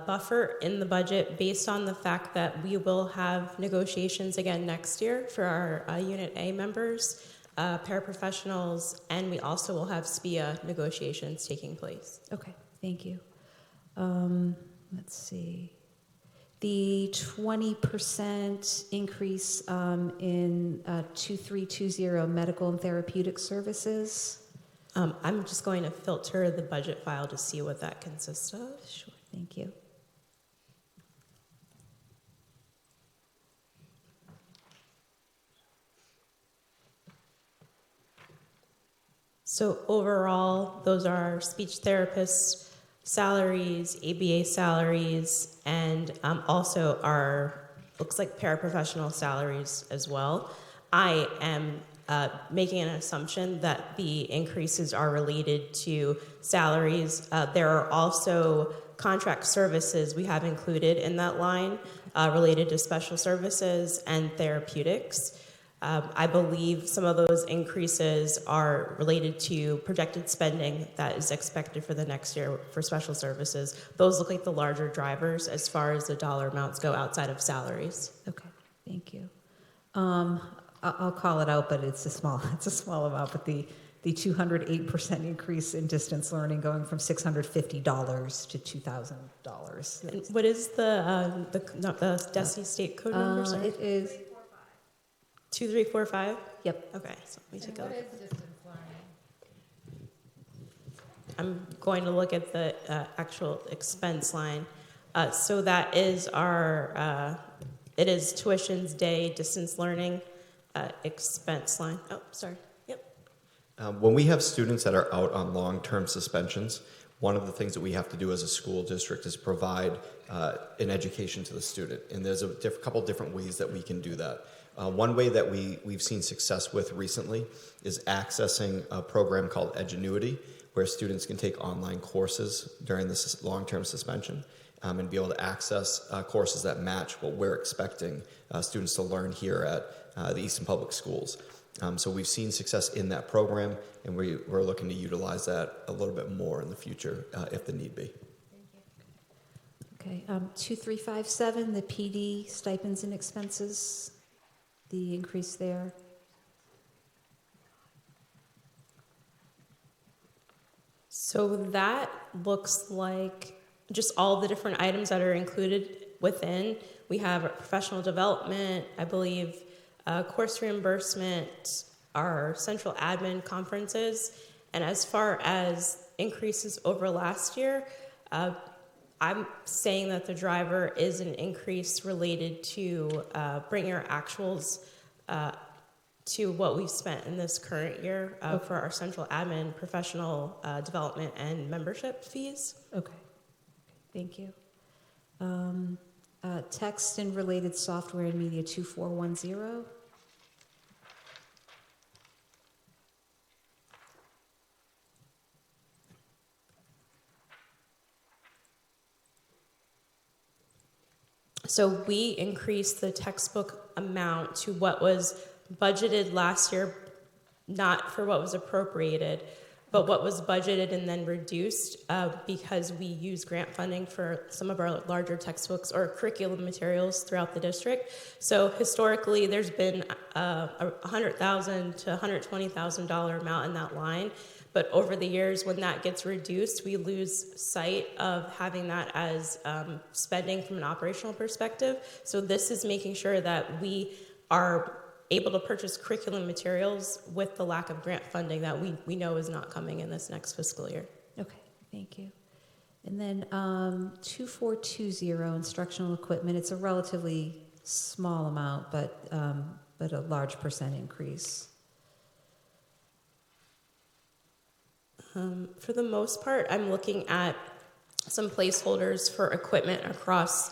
buffer in the budget based on the fact that we will have negotiations again next year for our Unit A members, paraprofessionals, and we also will have SPIA negotiations taking place. Okay, thank you. Let's see. The 20% increase in 2320 medical and therapeutic services. I'm just going to filter the budget file to see what that consists of. Sure, thank you. So overall, those are speech therapists' salaries, ABA salaries, and also our, looks like paraprofessional salaries as well. I am making an assumption that the increases are related to salaries. There are also contract services we have included in that line related to special services and therapeutics. I believe some of those increases are related to projected spending that is expected for the next year for special services. Those look like the larger drivers as far as the dollar amounts go outside of salaries. Okay, thank you. I'll call it out, but it's a small amount. But the 208% increase in distance learning, going from $650 to $2,000. What is the DESI state code number? Sorry? It is 2345. Yep. Okay, so let me take a look. I'm going to look at the actual expense line. So that is our, it is tuitions, day, distance learning expense line. Oh, sorry. Yep. When we have students that are out on long-term suspensions, one of the things that we have to do as a school district is provide an education to the student. And there's a couple different ways that we can do that. One way that we've seen success with recently is accessing a program called Edgenuity, where students can take online courses during this long-term suspension and be able to access courses that match what we're expecting students to learn here at the Easton Public Schools. So we've seen success in that program, and we're looking to utilize that a little bit more in the future if the need be. Okay, 2357, the PD stipends and expenses, the increase there. So that looks like just all the different items that are included within. We have professional development, I believe, course reimbursement, our central admin conferences, and as far as increases over last year, I'm saying that the driver is an increase related to bringing our actuals to what we've spent in this current year for our central admin, professional development, and membership fees. Okay, thank you. Text and related software and media 2410. So we increased the textbook amount to what was budgeted last year, not for what was appropriated, but what was budgeted and then reduced because we use grant funding for some of our larger textbooks or curriculum materials throughout the district. So historically, there's been a $100,000 to $120,000 amount in that line. But over the years, when that gets reduced, we lose sight of having that as spending from an operational perspective. So this is making sure that we are able to purchase curriculum materials with the lack of grant funding that we know is not coming in this next fiscal year. Okay, thank you. And then 2420, instructional equipment. It's a relatively small amount, but a large percent increase. For the most part, I'm looking at some placeholders for equipment across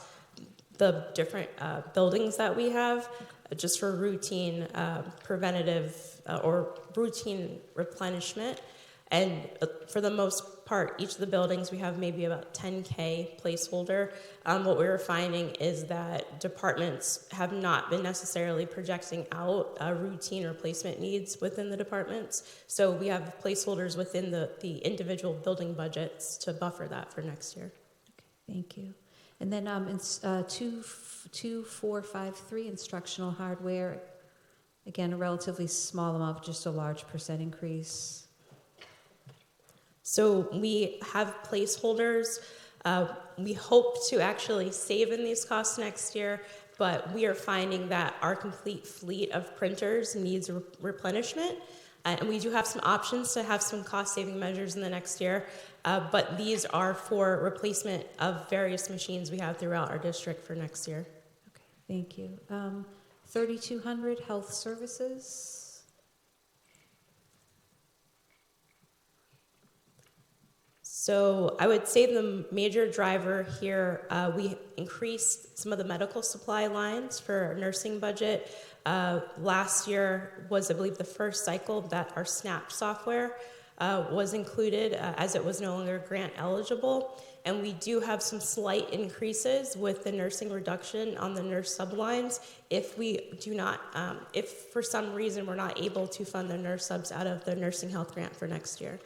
the different buildings that we have, just for routine preventative or routine replenishment. And for the most part, part, each of the buildings, we have maybe about 10K placeholder. What we were finding is that departments have not been necessarily projecting out routine replacement needs within the departments. So we have placeholders within the individual building budgets to buffer that for next year. Thank you. And then 2453, instructional hardware. Again, a relatively small amount, just a large percent increase. So we have placeholders. We hope to actually save in these costs next year, but we are finding that our complete fleet of printers needs replenishment. And we do have some options to have some cost-saving measures in the next year, but these are for replacement of various machines we have throughout our district for next year. Okay, thank you. 3200, health services. So I would say the major driver here, we increased some of the medical supply lines for our nursing budget. Last year was, I believe, the first cycle that our SNAP software was included as it was no longer grant eligible. And we do have some slight increases with the nursing reduction on the nurse sublines if we do not, if for some reason we're not able to fund the nurse subs out of the nursing health grant for next year.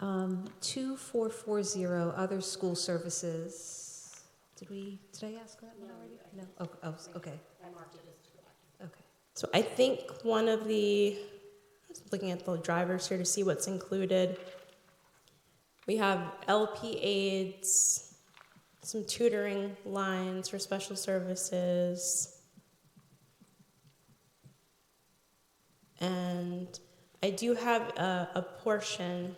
2440, other school services. Did I ask that one already? No. Oh, okay. I marked it as to go back. Okay. So I think one of the, I was looking at the drivers here to see what's included. We have LP aids, some tutoring lines for special services, and I do have a portion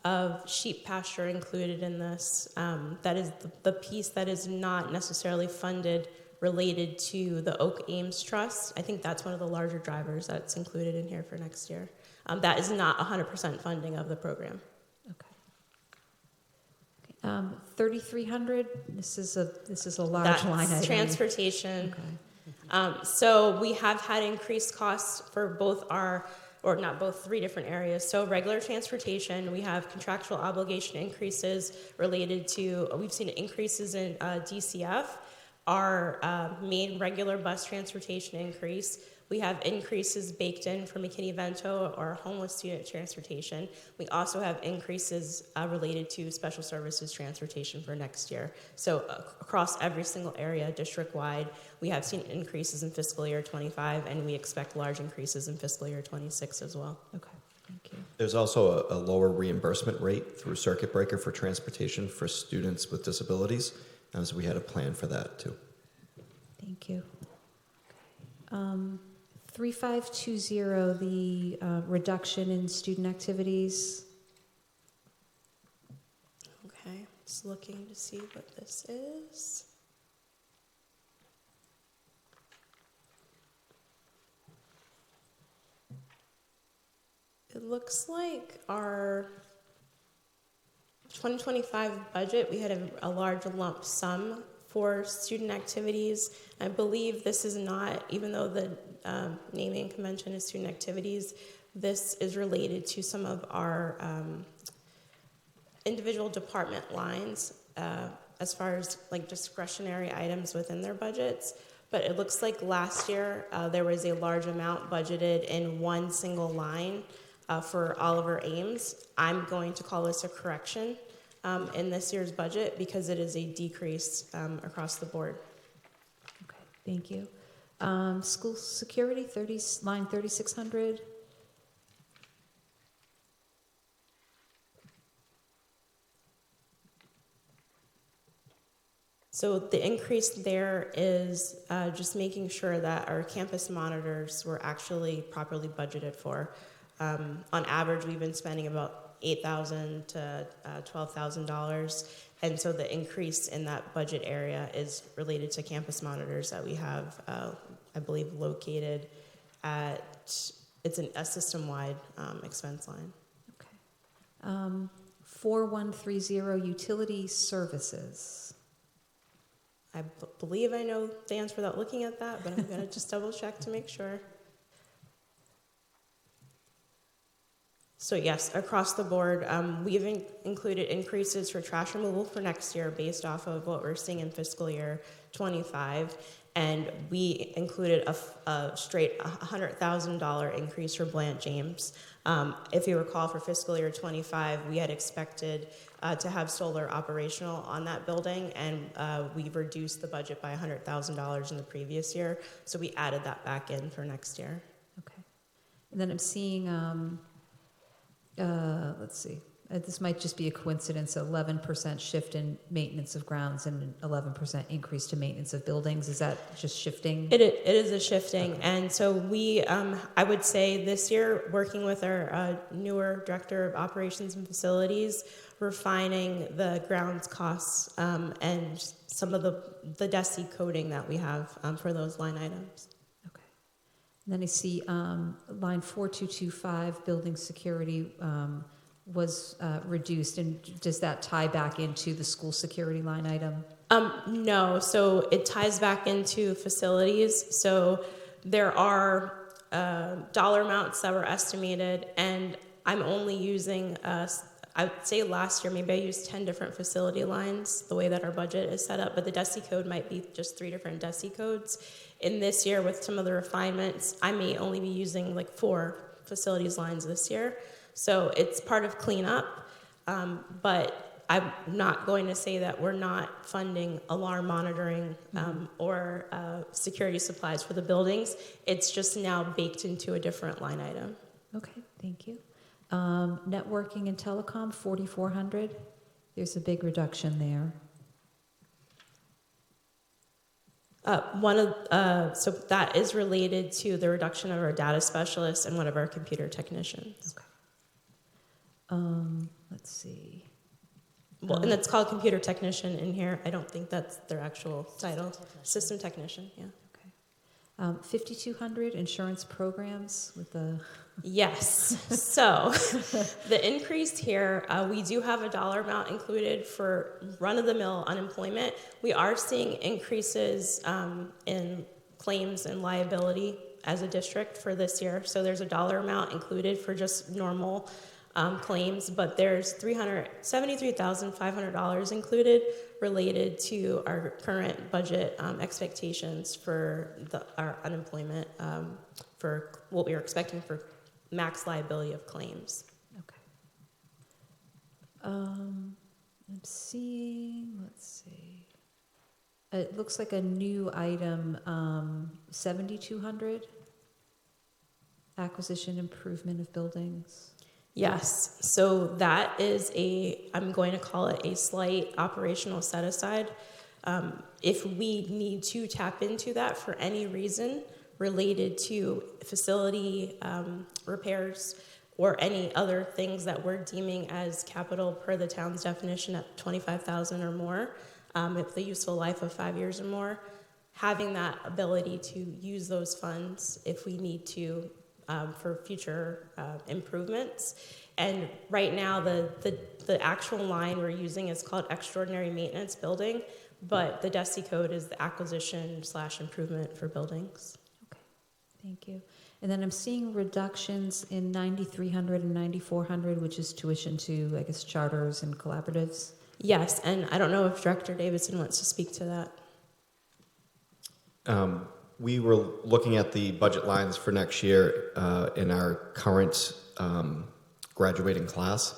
of sheep pasture included in this. That is the piece that is not necessarily funded related to the Oak Ames Trust. I think that's one of the larger drivers that's included in here for next year. That is not 100% funding of the program. Okay. 3300. This is a large That's line item. Transportation. Okay. So we have had increased costs for both three different areas. So regular transportation, we have contractual obligation increases related to, we've seen increases in DCF, our main regular bus transportation increase. We have increases baked in for McKinney-Vento or homeless student transportation. We also have increases related to special services transportation for next year. So across every single area, district-wide, we have seen increases in fiscal year 25, and we expect large increases in fiscal year 26 as well. Okay, thank you. There's also a lower reimbursement rate through circuit breaker for transportation for students with disabilities, and so we had a plan for that too. Thank you. 3520, the reduction in student activities. Okay, just looking to see what this is. It looks like our 2025 budget, we had a large lump sum for student activities. I believe this is not, even though the naming convention is student activities, this is related to some of our individual department lines as far as like discretionary items within their budgets. But it looks like last year there was a large amount budgeted in one single line for Oliver Ames. I'm going to call this a correction in this year's budget because it is a decrease across the board. Okay, thank you. School security, line 3600. So the increase there is just making sure that our campus monitors were actually properly budgeted for. On average, we've been spending about $8,000 to $12,000, and so the increase in that budget area is related to campus monitors that we have, I believe, located at. It's a system-wide expense line. Okay. 4130, utility services. I believe I know the answer without looking at that, but I'm going to just double check to make sure. So yes, across the board, we've included increases for trash removal for next year based off of what we're seeing in fiscal year 25. And we included a straight $100,000 increase for Blant James. If you recall, for fiscal year 25, we had expected to have solar operational on that building, and we reduced the budget by $100,000 in the previous year. So we added that back in for next year. Okay. And then I'm seeing, let's see, this might just be a coincidence, 11% shift in maintenance of grounds and an 11% increase to maintenance of buildings. Is that just shifting? It is a shifting. Okay. And so we, I would say this year, working with our newer Director of Operations and Facilities, refining the grounds costs and some of the DESI coding that we have for those line items. Okay. And then I see line 4225, building security, was reduced, and does that tie back into the school security line item? No, so it ties back into facilities. So there are dollar amounts that were estimated, and I'm only using, I would say last year, maybe I used 10 different facility lines, the way that our budget is set up, but the DESI code might be just 3 different DESI codes. In this year, with some of the refinements, I may only be using like 4 facilities lines this year. So it's part of cleanup, but I'm not going to say that we're not funding alarm monitoring or security supplies for the buildings. It's just now baked into a different line item. Okay, thank you. Networking and telecom, 4,400. There's a big reduction there. So that is related to the reduction of our data specialists and one of our computer technicians. Okay. Let's see. Well, and it's called computer technician in here. I don't think that's their actual title. System technician, yeah. Okay. 5,200 insurance programs with the. Yes. So the increase here, we do have a dollar amount included for run-of-the-mill unemployment. We are seeing increases in claims and liability as a district for this year. So there's a dollar amount included for just normal claims, but there's $373,500 included related to our current budget expectations for our unemployment for what we were expecting for max liability of claims. Okay. I'm seeing, let's see. It looks like a new item, 7,200, acquisition improvement of buildings. Yes, so that is I'm going to call it a slight operational set aside. If we need to tap into that for any reason related to facility repairs or any other things that we're deeming as capital per the town's definition at $25,000 or more, if the useful life of 5 years or more, having that ability to use those funds if we need to for future improvements. And right now, the actual line we're using is called extraordinary maintenance building, but the DESI code is the acquisition/improvement for buildings. Okay, thank you. And then I'm seeing reductions in 9,300 and 9,400, which is tuition to, I guess, charters and collaboratives. Yes, and I don't know if Director Davidson wants to speak to that. We were looking at the budget lines for next year in our current graduating class.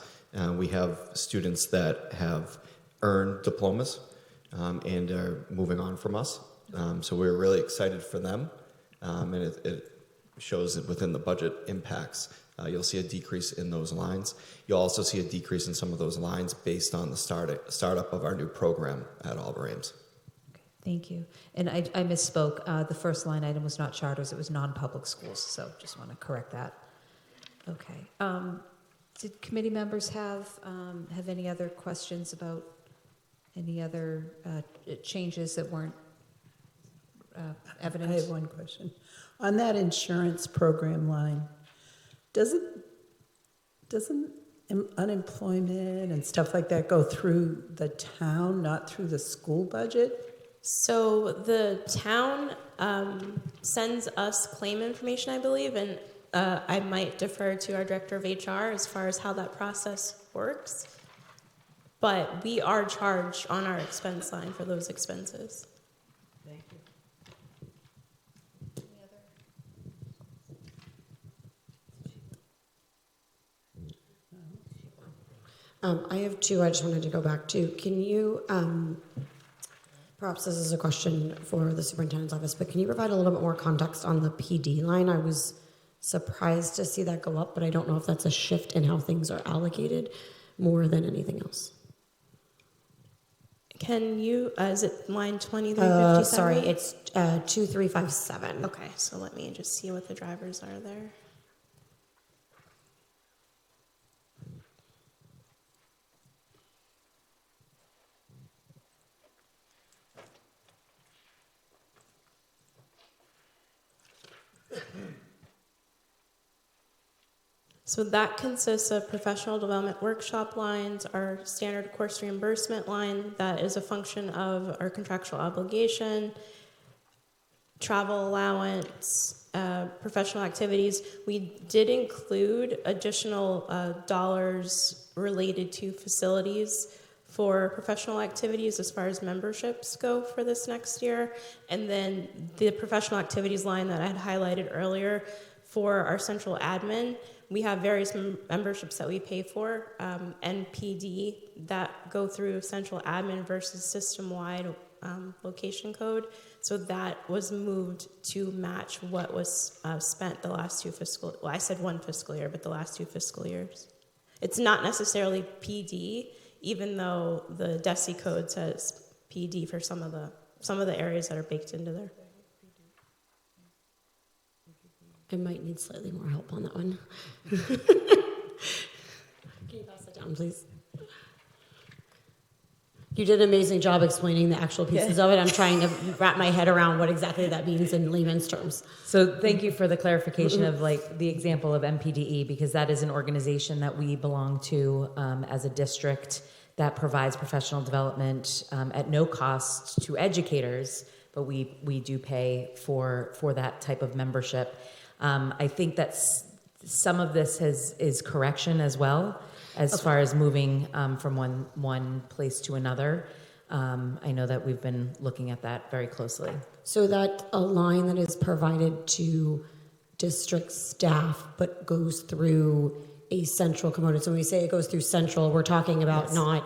We have students that have earned diplomas and are moving on from us. So we're really excited for them. And it shows that within the budget impacts. You'll see a decrease in those lines. You'll also see a decrease in some of those lines based on the startup of our new program at Oliver Ames. Thank you. And I misspoke. The first line item was not charters, it was non-public schools, so just want to correct that. Okay. Did committee members have any other questions about any other changes that weren't evident? I have one question. On that insurance program line, doesn't unemployment and stuff like that go through the town, not through the school budget? So the town sends us claim information, I believe, and I might defer to our director of HR as far as how that process works. But we are charged on our expense line for those expenses. Thank you. I have two I just wanted to go back to. Can you, perhaps this is a question for the superintendent's office, but can you provide a little bit more context on the PD line? I was surprised to see that go up, but I don't know if that's a shift in how things are allocated more than anything else. Can you, is it line 2357? Sorry, it's 2357. Okay, so let me just see what the drivers are there. So that consists of professional development workshop lines, our standard course reimbursement line that is a function of our contractual obligation, travel allowance, professional activities. We did include additional dollars related to facilities for professional activities as far as memberships go for this next year. And then the professional activities line that I had highlighted earlier for our central admin, we have various memberships that we pay for, NPD, that go through central admin versus system-wide location code. So that was moved to match what was spent the last two fiscal, well, I said one fiscal year, but the last two fiscal years. It's not necessarily PD, even though the DESI code says PD for some of the areas that are baked into there. I might need slightly more help on that one. Can you pass that down, please? You did an amazing job explaining the actual pieces of it. I'm trying to wrap my head around what exactly that means in layman's terms. So thank you for the clarification of like the example of MPDE, because that is an organization that we belong to as a district that provides professional development at no cost to educators, but we do pay for that type of membership. I think that some of this is correction as well, as far as moving from one place to another. I know that we've been looking at that very closely. So that a line that is provided to district staff but goes through a central component. So when we say it goes through central, we're talking about not,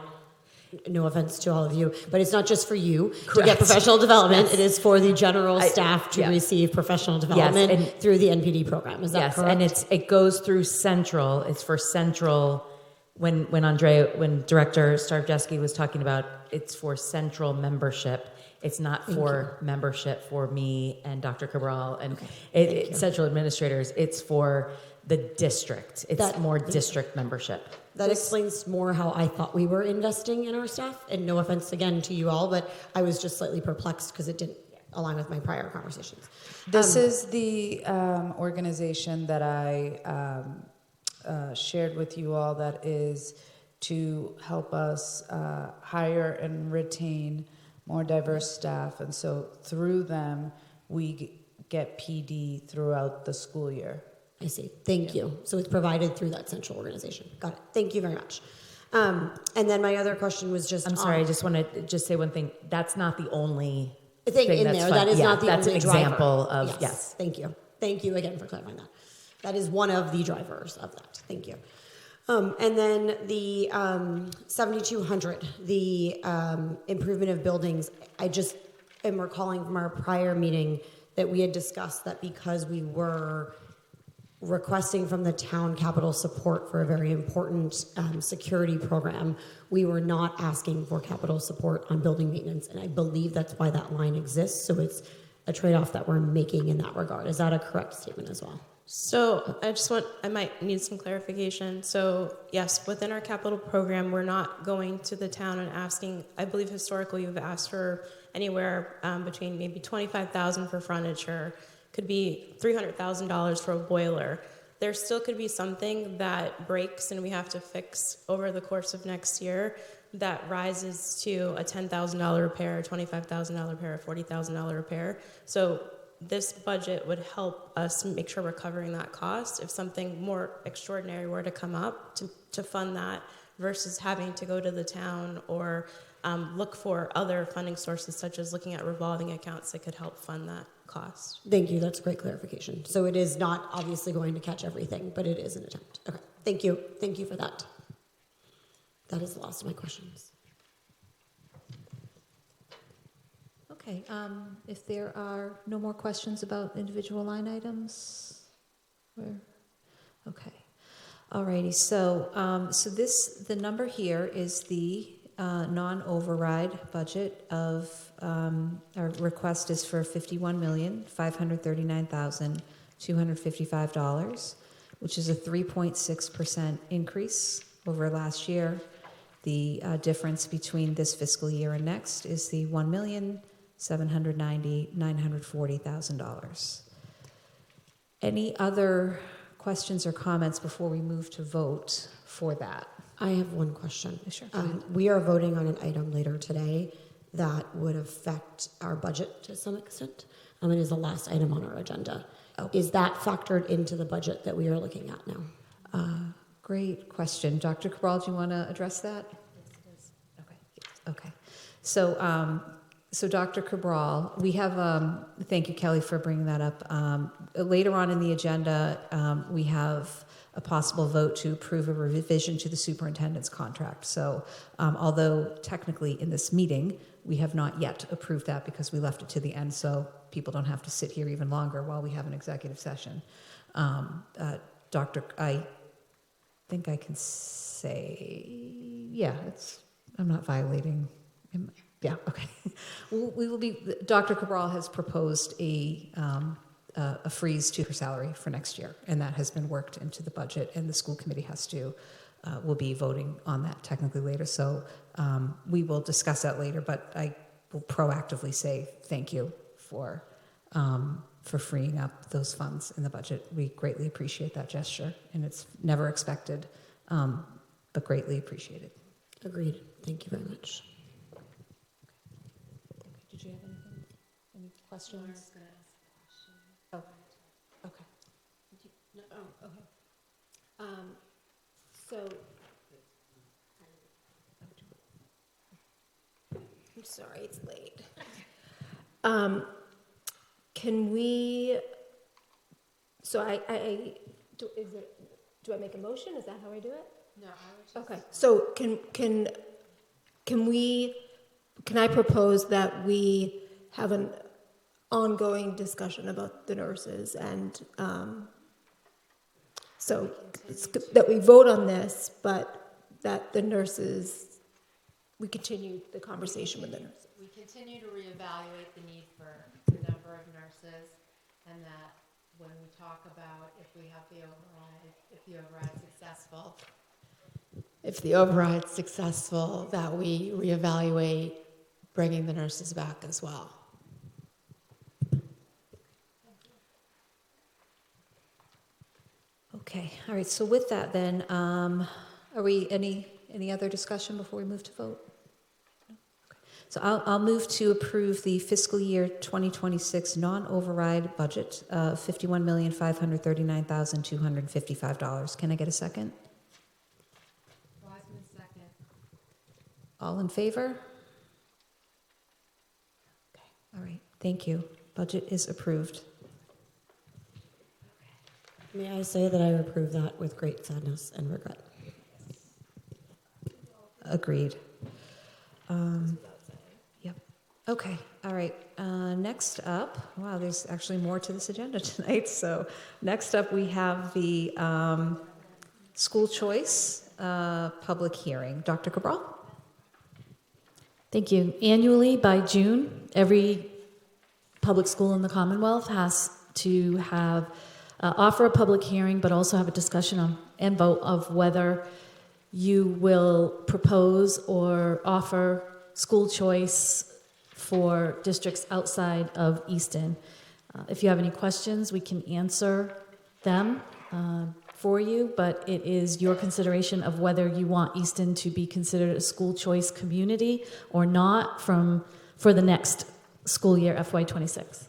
no offense to all of you, but it's not just for you to get professional development. Yes. It is for the general staff to receive professional development and through the NPD program. Is that correct? And it goes through central. It's for central. When Director Starjeski was talking about, it's for central membership. It's not for membership for me and Dr. Cabral and central administrators. It's for the district. It's more district membership. That explains more how I thought we were investing in our staff. And no offense again to you all, but I was just slightly perplexed because it didn't align with my prior conversations. This is the organization that I shared with you all that is to help us hire and retain more diverse staff. And so through them, we get PD throughout the school year. I see. Thank you. So it's provided through that central organization. Got it. Thank you very much. And then my other question was just... I'm sorry, I just want to just say one thing. That's not the only thing in there. That is not the only driver. That's an example of... Yes. Thank you. Thank you again for clarifying that. That is one of the drivers of that. Thank you. And then the 7,200, the improvement of buildings, I just am recalling from our prior meeting that we had discussed that because we were requesting from the town capital support for a very important security program, we were not asking for capital support on building maintenance. And I believe that's why that line exists. So it's a trade-off that we're making in that regard. Is that a correct statement as well? So I might need some clarification. So yes, within our capital program, we're not going to the town and asking, I believe historically you've asked for anywhere between maybe $25,000 for furniture, could be $300,000 for a boiler. There still could be something that breaks and we have to fix over the course of next year that rises to a $10,000 repair, $25,000 repair, $40,000 repair. So this budget would help us make sure we're covering that cost if something more extraordinary were to come up to fund that versus having to go to the town or look for other funding sources such as looking at revolving accounts that could help fund that cost. Thank you. That's great clarification. So it is not obviously going to catch everything, but it is an attempt. Okay. Thank you. Thank you for that. That is the last of my questions. Okay, if there are no more questions about individual line items, okay. Alrighty, so the number here is the non-override budget of, our request is for $51,539,255, which is a 3.6% increase over last year. The difference between this fiscal year and next is the $1,790,940,000. Any other questions or comments before we move to vote for that? I have one question. Sure. We are voting on an item later today that would affect our budget to some extent. It is the last item on our agenda. Oh. Is that factored into the budget that we are looking at now? Great question. Dr. Cabral, do you want to address that? Yes. Okay. So Dr. Cabral, we have, thank you, Kelly, for bringing that up. Later on in the agenda, we have a possible vote to approve a revision to the superintendent's contract. So although technically in this meeting, we have not yet approved that because we left it to the end so people don't have to sit here even longer while we have an executive session. I think I can say, yeah, I'm not violating. Yeah, okay. We will be. Dr. Cabral has proposed a freeze to her salary for next year, and that has been worked into the budget. And the school committee will be voting on that technically later. So we will discuss that later. But I will proactively say thank you for freeing up those funds in the budget. We greatly appreciate that gesture, and it's never expected, but greatly appreciated. Agreed. Thank you very much. Did you have anything? Any questions? Oh, okay. Oh, okay. So, I'm sorry, it's late. Can we? So do I make a motion? Is that how I do it? No, I would just. Okay. So can I propose that we have an ongoing discussion about the nurses and so that we vote on this, but that the nurses, we continue the conversation with the nurses. We continue to reevaluate the need for the number of nurses, and that when we talk about if we have the override, if the override's successful, that we reevaluate bringing the nurses back as well. Okay. All right. So with that, then, are we any other discussion before we move to vote? No? Okay. So I'll move to approve the fiscal year 2026 non-override budget of $51,539,255. Can I get a second? Second. All in favor? Okay. All right. Thank you. Budget is approved. May I say that I approve that with great sadness and regret? Agreed. Yep. Okay. All right. Next up, wow, there's actually more to this agenda tonight. So next up, we have the school choice public hearing. Dr. Cabral? Thank you. Annually, by June, every public school in the Commonwealth has to have offer a public hearing, but also have a discussion on and vote of whether you will propose or offer school choice for districts outside of Easton. If you have any questions, we can answer them for you, but it is your consideration of whether you want Easton to be considered a school choice community or not for the next school year, FY26.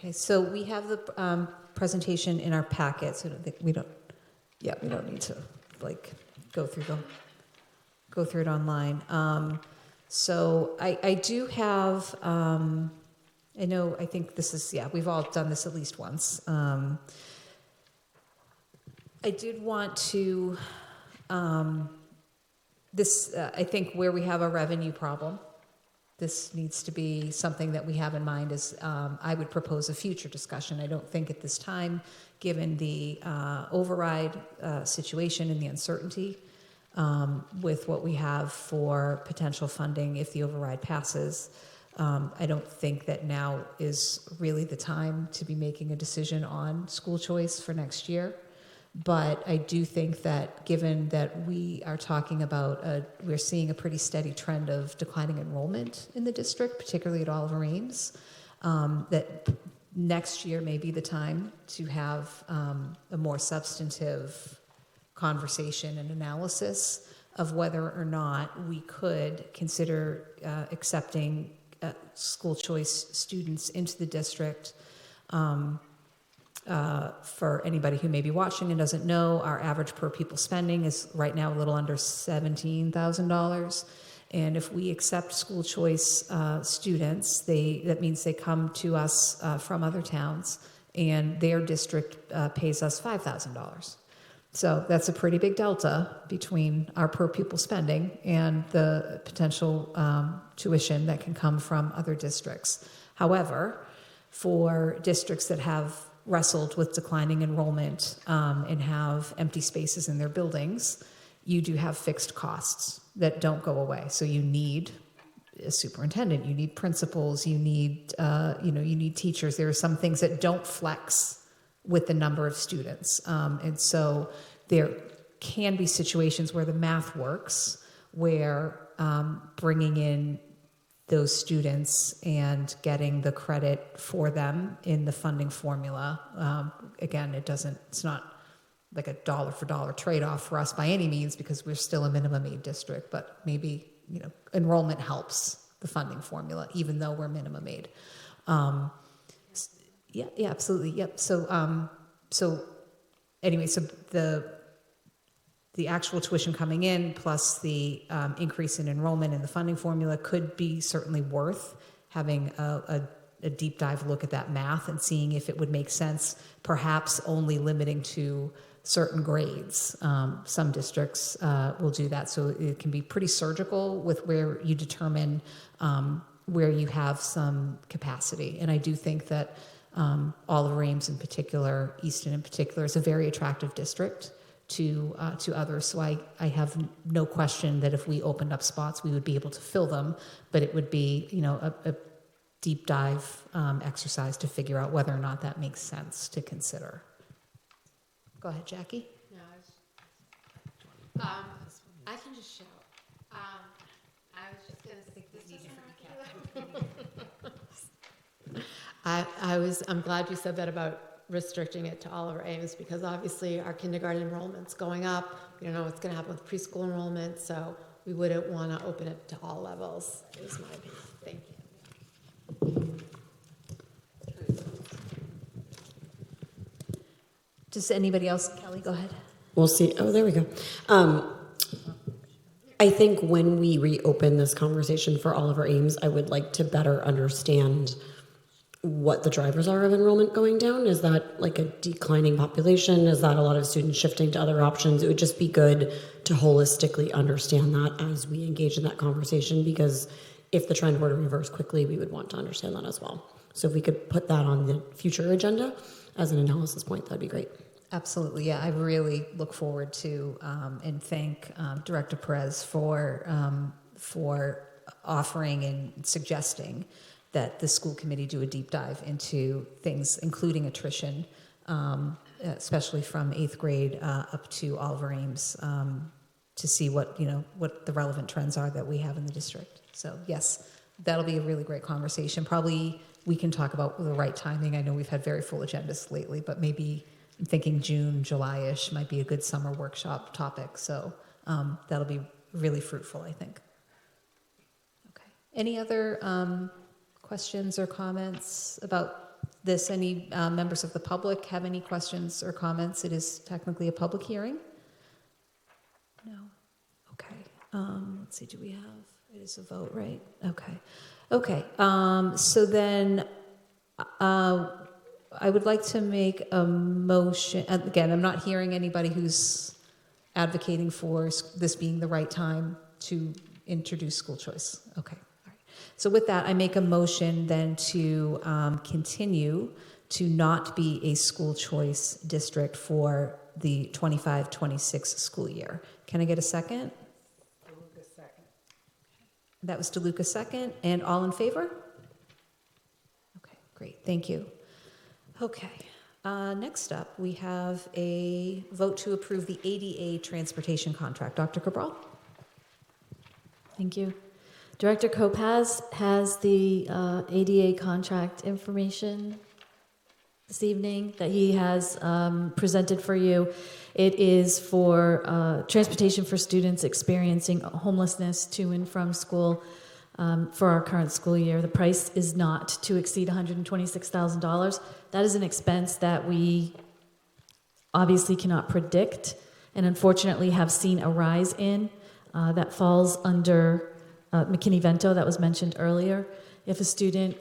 Okay, so we have the presentation in our packet, so we don't need to like go through it online. So I do have, I think this is, we've all done this at least once. I did want to, I think where we have a revenue problem, this needs to be something that we have in mind as I would propose a future discussion. I don't think at this time, given the override situation and the uncertainty with what we have for potential funding if the override passes, I don't think that now is really the time to be making a decision on school choice for next year. But I do think that given that we are talking about, we're seeing a pretty steady trend of declining enrollment in the district, particularly at Oliver Ames, that next year may be the time to have a more substantive conversation and analysis of whether or not we could consider accepting school choice students into the district. For anybody who may be watching and doesn't know, our average per pupil spending is right now a little under $17,000. And if we accept school choice students, that means they come to us from other towns, and their district pays us $5,000. So that's a pretty big delta between our per pupil spending and the potential tuition that can come from other districts. However, for districts that have wrestled with declining enrollment and have empty spaces in their buildings, you do have fixed costs that don't go away. So you need a superintendent, you need principals, you need you need teachers. There are some things that don't flex with the number of students, and so there can be situations where the math works, where bringing in those students and getting the credit for them in the funding formula. Again, it's not like a dollar for dollar trade-off for us by any means, because we're still a minimum aid district, but maybe, enrollment helps the funding formula, even though we're minimum aid. Yeah, absolutely. Yep. So anyway, so the actual tuition coming in plus the increase in enrollment in the funding formula could be certainly worth having a deep dive look at that math and seeing if it would make sense, perhaps only limiting to certain grades. Some districts will do that. So it can be pretty surgical with where you determine where you have some capacity. And I do think that Oliver Ames in particular, Easton in particular, is a very attractive district to others. So I have no question that if we opened up spots, we would be able to fill them, but it would be, a deep dive exercise to figure out whether or not that makes sense to consider. Go ahead, Jackie. No, I can just shout. I was just going to say this. I'm glad you said that about restricting it to Oliver Ames, because obviously our kindergarten enrollment's going up. We don't know what's going to happen with preschool enrollment, so we wouldn't want to open it to all levels, is my opinion. Thank you. Does anybody else? Kelly, go ahead. We'll see. Oh, there we go. I think when we reopen this conversation for Oliver Ames, I would like to better understand what the drivers are of enrollment going down. Is that like a declining population? Is that a lot of students shifting to other options? It would just be good to holistically understand that as we engage in that conversation, because if the trend were to reverse quickly, we would want to understand that as well. So if we could put that on the future agenda as an analysis point, that'd be great. Absolutely, yeah. I really look forward to and thank Director Perez for offering and suggesting that the school committee do a deep dive into things, including attrition, especially from 8th grade up to Oliver Ames, to see what the relevant trends are that we have in the district. So yes, that'll be a really great conversation. Probably we can talk about the right timing. I know we've had very full agendas lately, but maybe I'm thinking June, July-ish might be a good summer workshop topic. So that'll be really fruitful, I think. Okay. Any other questions or comments about this. Any members of the public have any questions or comments? It is technically a public hearing. No. Okay. Let's see. Do we have? It is a vote, right? Okay. Okay. So then, I would like to make a motion. Again, I'm not hearing anybody who's advocating for this being the right time to introduce school choice. Okay. All right. So with that, I make a motion then to continue to not be a school choice district for the 25-26 school year. Can I get a second? DeLuca second. That was DeLuca second. And all in favor? Okay, great. Thank you. Okay. Next up, we have a vote to approve the ADA transportation contract. Dr. Cabral? Thank you. Director Kopaz has the ADA contract information this evening that he has presented for you. It is for transportation for students experiencing homelessness to and from school for our current school year. The price is not to exceed $126,000. That is an expense that we obviously cannot predict and unfortunately have seen a rise in. That falls under McKinney-Vento that was mentioned earlier. If a student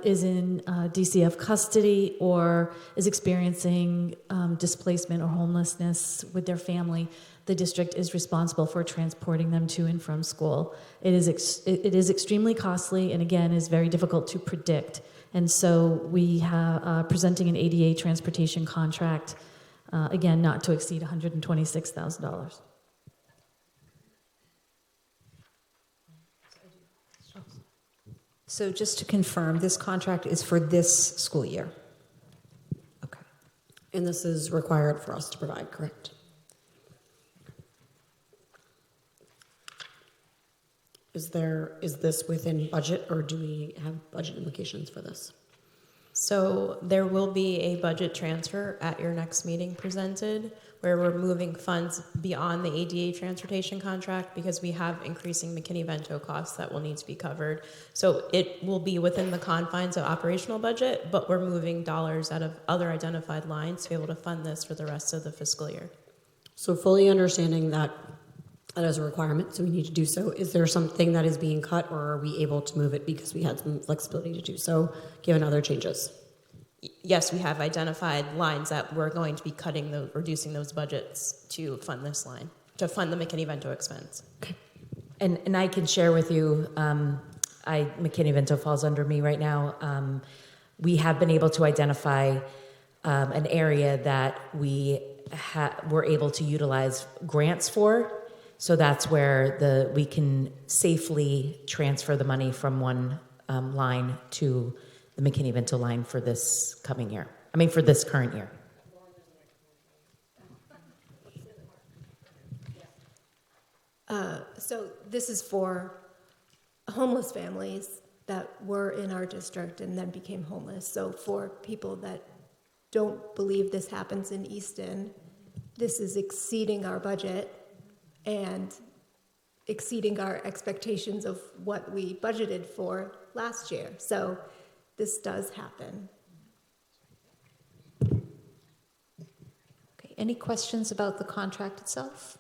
is in DCF custody or is experiencing displacement or homelessness with their family, the district is responsible for transporting them to and from school. It is extremely costly and again is very difficult to predict. And so we have presenting an ADA transportation contract, again, not to exceed $126,000. So just to confirm, this contract is for this school year. Okay. And this is required for us to provide, correct? Is this within budget, or do we have budget implications for this? So there will be a budget transfer at your next meeting presented where we're moving funds beyond the ADA transportation contract because we have increasing McKinney-Vento costs that will need to be covered. So it will be within the confines of operational budget, but we're moving dollars out of other identified lines to be able to fund this for the rest of the fiscal year. So fully understanding that is a requirement, so we need to do so. Is there something that is being cut, or are we able to move it because we had some flexibility to do so, given other changes? Yes, we have identified lines that we're going to be reducing those budgets to fund this line, to fund the McKinney-Vento expense. Okay. And I can share with you, McKinney-Vento falls under me right now. We have been able to identify an area that we were able to utilize grants for. So that's where we can safely transfer the money from one line to the McKinney-Vento line for this coming year. For this current year. So this is for homeless families that were in our district and then became homeless. So for people that don't believe this happens in Easton, this is exceeding our budget and exceeding our expectations of what we budgeted for last year. So this does happen. Okay. Any questions about the contract itself?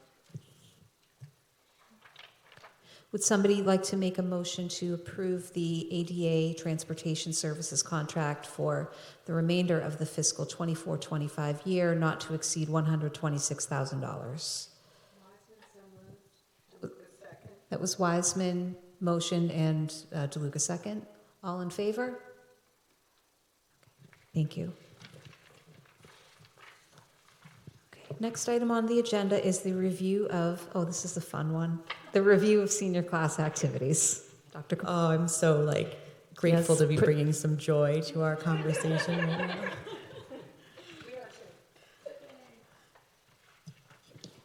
Would somebody like to make a motion to approve the ADA transportation services contract for the remainder of the fiscal 24-25 year, not to exceed $126,000? That was Wiseman motion and DeLuca second. All in favor? Thank you. Okay, next item on the agenda is the review of, this is the fun one, the review of senior class activities. Dr. Kapoor. Oh, I'm so grateful to be bringing some joy to our conversation right now.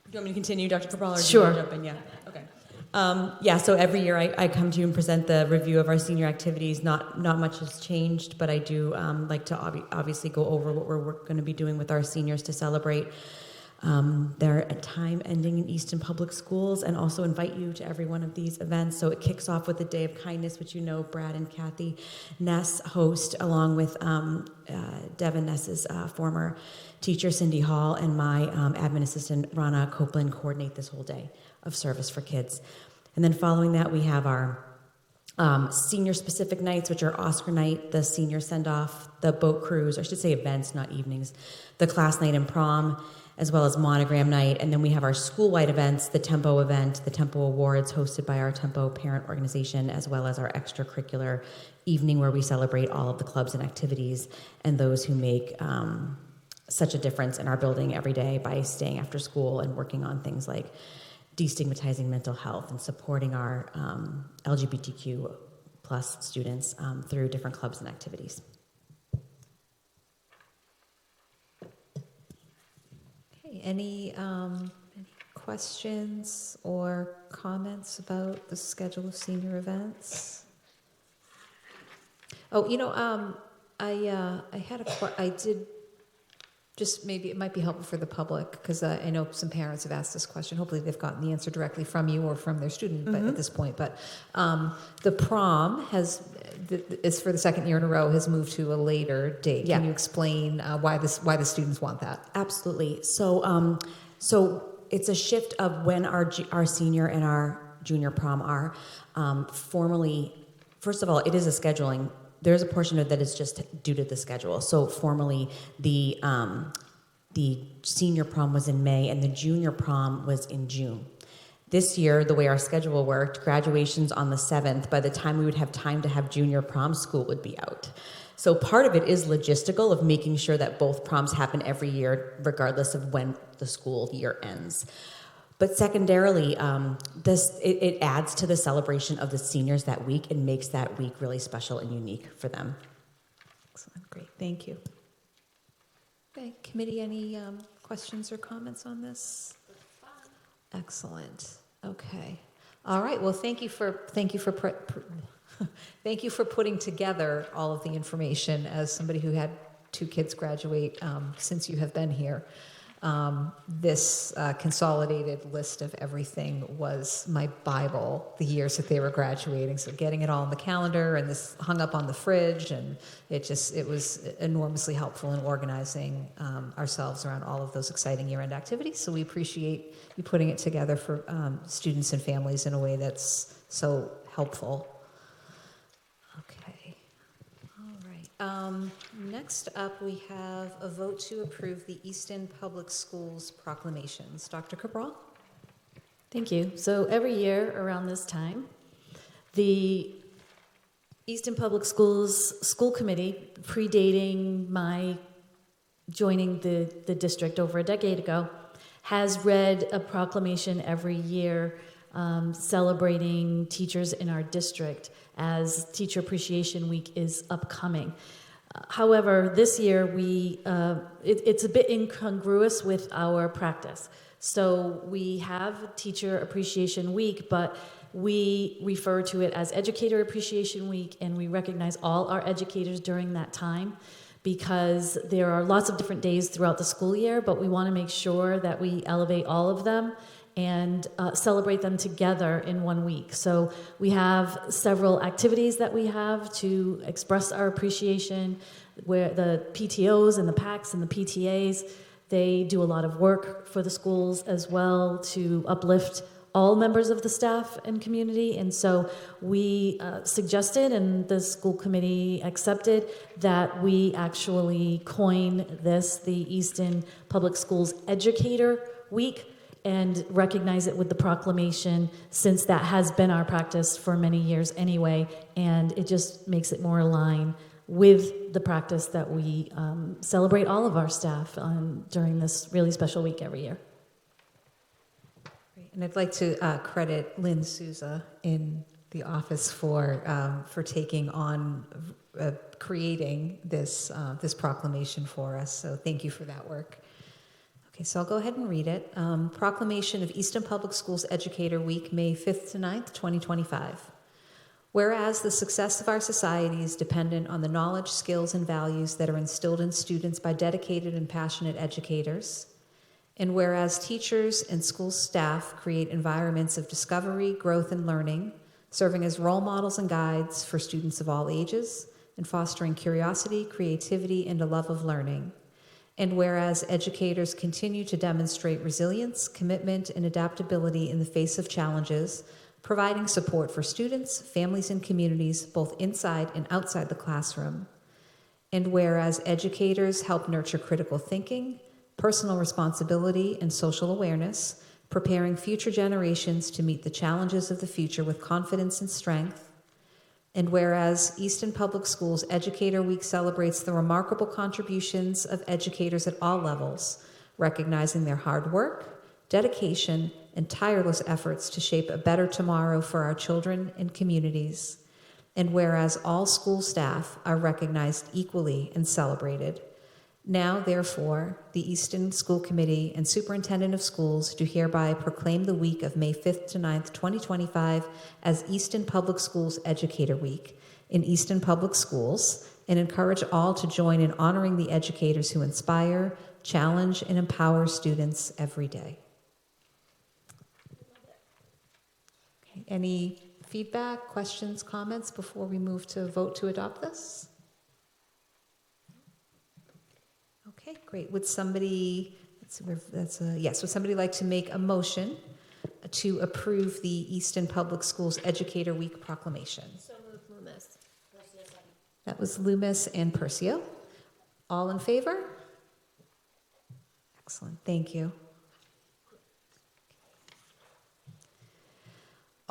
Do you want me to continue, Dr. Cabral, or Sure. do you want to jump in? Yeah. Okay. So every year I come to you and present the review of our senior activities. Not much has changed, but I do like to obviously go over what we're going to be doing with our seniors to celebrate. They're a time ending in Easton Public Schools, and also invite you to every one of these events. So it kicks off with the Day of Kindness, which you know Brad and Kathy Ness host, along with Devin Ness's former teacher, Cindy Hall, and my admin assistant, Rana Copeland, coordinate this whole day of service for kids. And then following that, we have our senior-specific nights, which are Oscar night, the senior send-off, the boat cruise, or I should say events, not evenings, the class night and prom, as well as monogram night. And then we have our school-wide events, the Tempo event, the Tempo Awards hosted by our Tempo parent organization, as well as our extracurricular evening where we celebrate all of the clubs and activities and those who make such a difference in our building every day by staying after school and working on things like destigmatizing mental health and supporting our LGBTQ plus students through different clubs and activities. Okay, any questions or comments about the schedule of senior events? Oh, I did. Just maybe it might be helpful for the public, because I know some parents have asked this question. Hopefully they've gotten the answer directly from you or from their student at this point. But the prom is for the second year in a row, has moved to a later date. Yeah. Can you explain why the students want that? Absolutely. So it's a shift of when our senior and our junior prom are formally. First of all, it is a scheduling. There's a portion of it that is just due to the schedule. So formally, the senior prom was in May and the junior prom was in June. This year, the way our schedule worked, graduation's on the 7th. By the time we would have time to have junior prom, school would be out. So part of it is logistical of making sure that both proms happen every year, regardless of when the school year ends. But secondarily, it adds to the celebration of the seniors that week and makes that week really special and unique for them. Excellent, great, thank you. Okay, committee, any questions or comments on this? Excellent. Okay. All right. Well, thank you for thank you for putting together all of the information. As somebody who had 2 kids graduate since you have been here. This consolidated list of everything was my Bible the years that they were graduating. So getting it all on the calendar and this hung up on the fridge, and it was enormously helpful in organizing ourselves around all of those exciting year-end activities. So we appreciate you putting it together for students and families in a way that's so helpful. Next up, we have a vote to approve the Easton Public Schools proclamations. Dr. Cabral? Thank you. So every year around this time, the Easton Public Schools School Committee, predating my joining the district over a decade ago, has read a proclamation every year celebrating teachers in our district as Teacher Appreciation Week is upcoming. However, this year it's a bit incongruous with our practice. So we have Teacher Appreciation Week, but we refer to it as Educator Appreciation Week, and we recognize all our educators during that time because there are lots of different days throughout the school year, but we want to make sure that we elevate all of them and celebrate them together in one week. So we have several activities that we have to express our appreciation, where the PTOs and the PACs and the PTAs, they do a lot of work for the schools as well to uplift all members of the staff and community. And so we suggested, and the school committee accepted, that we actually coin this the Easton Public Schools Educator Week and recognize it with the proclamation, since that has been our practice for many years anyway, and it just makes it more aligned with the practice that we celebrate all of our staff during this really special week every year. And I'd like to credit Lynn Souza in the office for taking on creating this proclamation for us. So thank you for that work. Okay, so I'll go ahead and read it. Proclamation of Easton Public Schools Educator Week, May 5th to 9th, 2025. Whereas the success of our society is dependent on the knowledge, skills, and values that are instilled in students by dedicated and passionate educators. And whereas teachers and school staff create environments of discovery, growth, and learning, serving as role models and guides for students of all ages, and fostering curiosity, creativity, and a love of learning. And whereas educators continue to demonstrate resilience, commitment, and adaptability in the face of challenges, providing support for students, families, and communities, both inside and outside the classroom. And whereas educators help nurture critical thinking, personal responsibility, and social awareness, preparing future generations to meet the challenges of the future with confidence and strength. And whereas Easton Public Schools Educator Week celebrates the remarkable contributions of educators at all levels, recognizing their hard work, dedication, and tireless efforts to shape a better tomorrow for our children and communities. And whereas all school staff are recognized equally and celebrated. Now, therefore, the Easton School Committee and Superintendent of Schools do hereby proclaim the week of May 5th to 9th, 2025 as Easton Public Schools Educator Week in Easton Public Schools, and encourage all to join in honoring the educators who inspire, challenge, and empower students every day. Okay. Any feedback, questions, comments before we move to vote to adopt this? Okay, great. Would somebody, yes, would somebody like to make a motion to approve the Easton Public Schools Educator Week proclamation? So moved, Loomis. That was Loomis and Percio. All in favor? Excellent, thank you.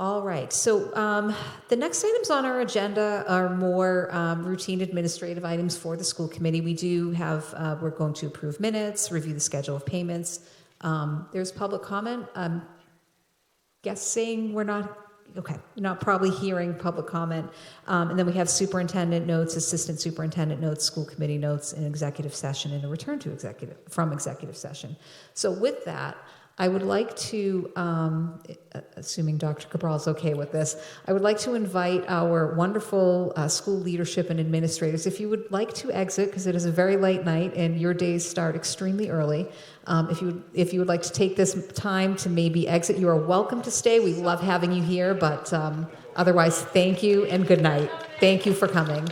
All right, so the next items on our agenda are more routine administrative items for the school committee. We do have, we're going to approve minutes, review the schedule of payments. There's public comment. I'm guessing we're not, okay, you're not probably hearing public comment. And then we have superintendent notes, assistant superintendent notes, school committee notes, and executive session, and a return to executive session. So with that, I would like to, assuming Dr. Cabral is okay with this, I would like to invite our wonderful school leadership and administrators, if you would like to exit, because it is a very late night and your days start extremely early, if you would like to take this time to maybe exit, you are welcome to stay. We love having you here, but otherwise, thank you and good night. Thank you for coming.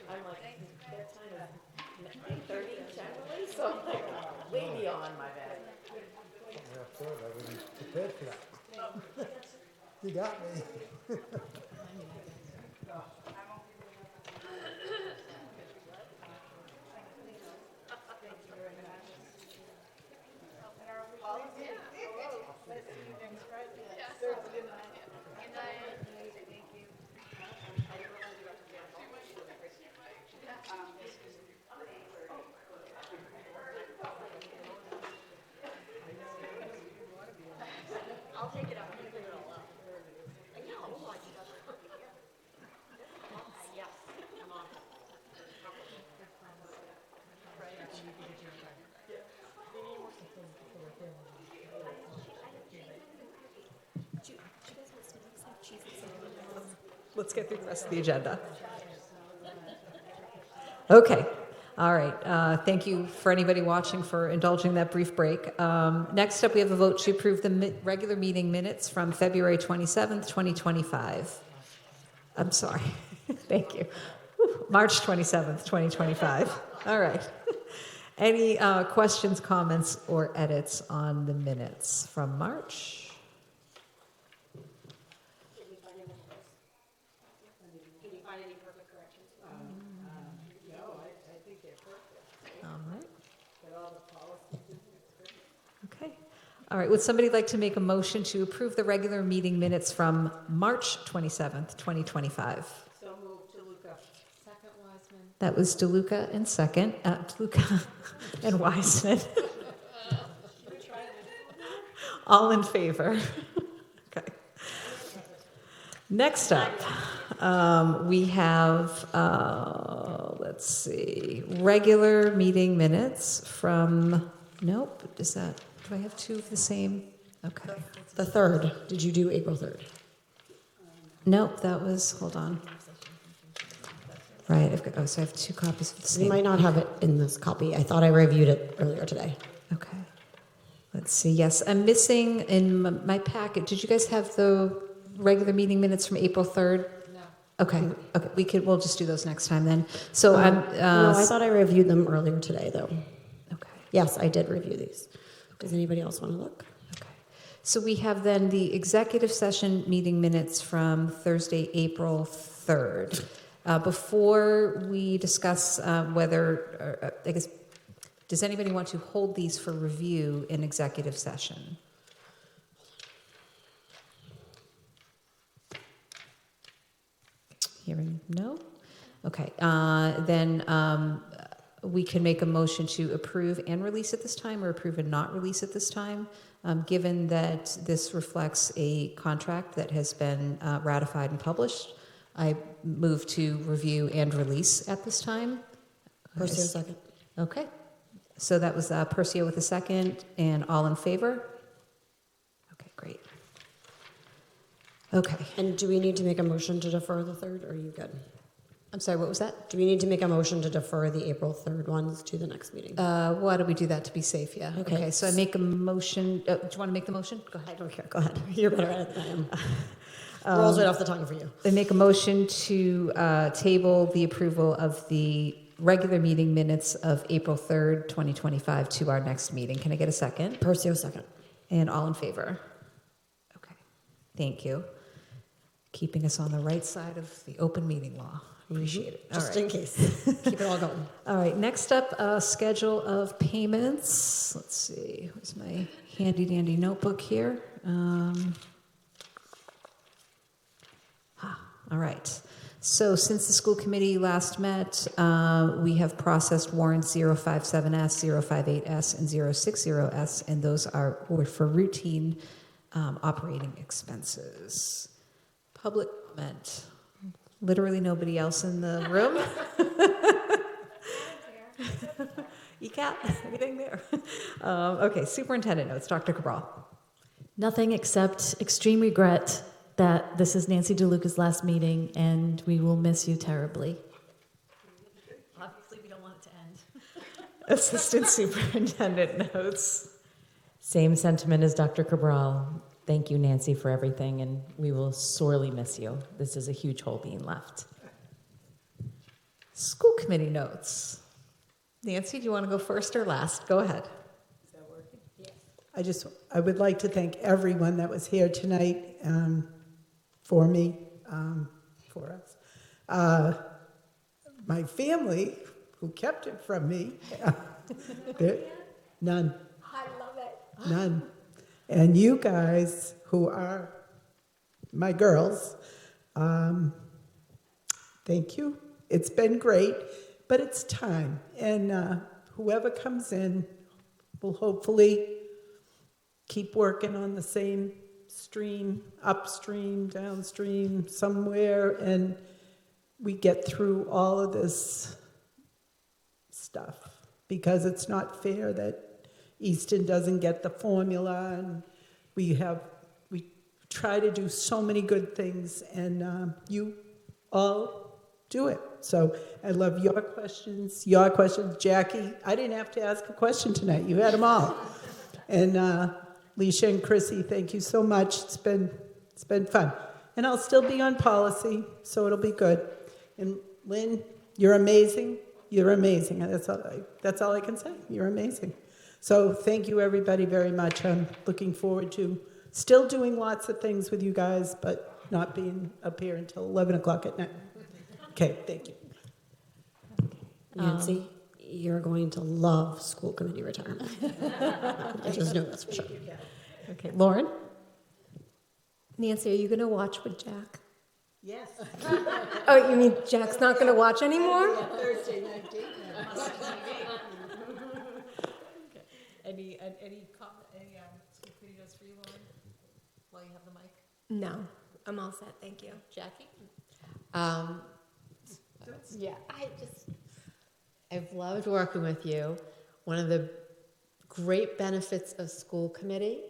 I'm like, that time is 8:30 generally, so I'm like way beyond my bed. I wasn't prepared for that. You got me. I'll take it out. I'm gonna figure it all out. Yeah, we'll watch it. Yes, come on. Let's get through the rest of the agenda. Okay. All right. Thank you for anybody watching for indulging that brief break. Next up, we have a vote to approve the regular meeting minutes from February 27th, 2025. I'm sorry. Thank you. March 27th, 2025. All right. Any questions, comments, or edits on the minutes from March? Okay. All right. Would somebody like to make a motion to approve the regular meeting minutes from March 27th, 2025? So moved, DeLuca. Second, Wiseman. That was DeLuca and second. DeLuca and Wiseman. All in favor? Okay. Next up, we have, let's see, regular meeting minutes from, nope, is that, do I have two of the same? Okay. The 3rd. Did you do April 3rd? Nope, that was, hold on. Right, so I have two copies of the same. You might not have it in this copy. I thought I reviewed it earlier today. Okay. Let's see, yes, I'm missing in my packet. Did you guys have the regular meeting minutes from April 3rd? No. Okay, we'll just do those next time then. So I'm. No, I thought I reviewed them earlier today, though. Okay. Yes, I did review these. Does anybody else want to look? So we have then the executive session meeting minutes from Thursday, April 3rd. Before we discuss whether, I guess, does anybody want to hold these for review in executive session? Hearing no? Okay, then we can make a motion to approve and release at this time, or approve and not release at this time. Given that this reflects a contract that has been ratified and published, I move to review and release at this time. Percio, second. Okay. So that was Percio with a second, and all in favor? Okay, great. Okay. And do we need to make a motion to defer the 3rd, or are you good? I'm sorry, what was that? Do we need to make a motion to defer the April 3rd ones to the next meeting? Why don't we do that to be safe, yeah. Okay. So I make a motion. Do you want to make the motion? Go ahead. I don't care. Go ahead. You're better at it than I am. Rolls right off the tongue for you. I make a motion to table the approval of the regular meeting minutes of April 3rd, 2025 to our next meeting. Can I get a second? Percio, second. And all in favor? Okay. Thank you. Keeping us on the right side of the open meeting law. Appreciate it. Just in case. Keep it all going. All right, next up, schedule of payments. Let's see, where's my handy dandy notebook here? All right. So since the school committee last met, we have processed warrants 057S, 058S, and 060S, and those were for routine operating expenses. Public comment. Literally nobody else in the room. ECAT, everything there. Okay, superintendent notes, Dr. Cabral. Nothing except extreme regret that this is Nancy DeLuca's last meeting, and we will miss you terribly. Obviously, we don't want it to end. Assistant superintendent notes. Same sentiment as Dr. Cabral. Thank you, Nancy, for everything, and we will sorely miss you. This is a huge hole being left. School committee notes. Nancy, do you want to go first or last? Go ahead. Is that working? Yes. I would like to thank everyone that was here tonight for me, for us. My family, who kept it from me, none. I love it. None. And you guys, who are my girls, thank you. It's been great, but it's time. And whoever comes in will hopefully keep working on the same stream, upstream, downstream, somewhere, and we get through all of this stuff. Because it's not fair that Easton doesn't get the formula, and we try to do so many good things, and you all do it. So I love your questions. Jackie, I didn't have to ask a question tonight. You had them all. And Leisha and Chrissy, thank you so much. It's been fun. And I'll still be on policy, so it'll be good. And Lynn, you're amazing. You're amazing. That's all I can say. You're amazing. So thank you, everybody, very much. I'm looking forward to still doing lots of things with you guys, but not being up here until 11 o'clock at night. Okay, thank you. Nancy, you're going to love school committee retirement. I just know that's for sure. Okay, Lauren? Nancy, are you going to watch with Jack? Yes. Oh, you mean Jack's not going to watch anymore? Thursday night date night. Any school committee notes for you, Lauren, while you have the mic? No, I'm all set. Thank you. Jackie? Yeah, I've loved working with you. One of the great benefits of school committee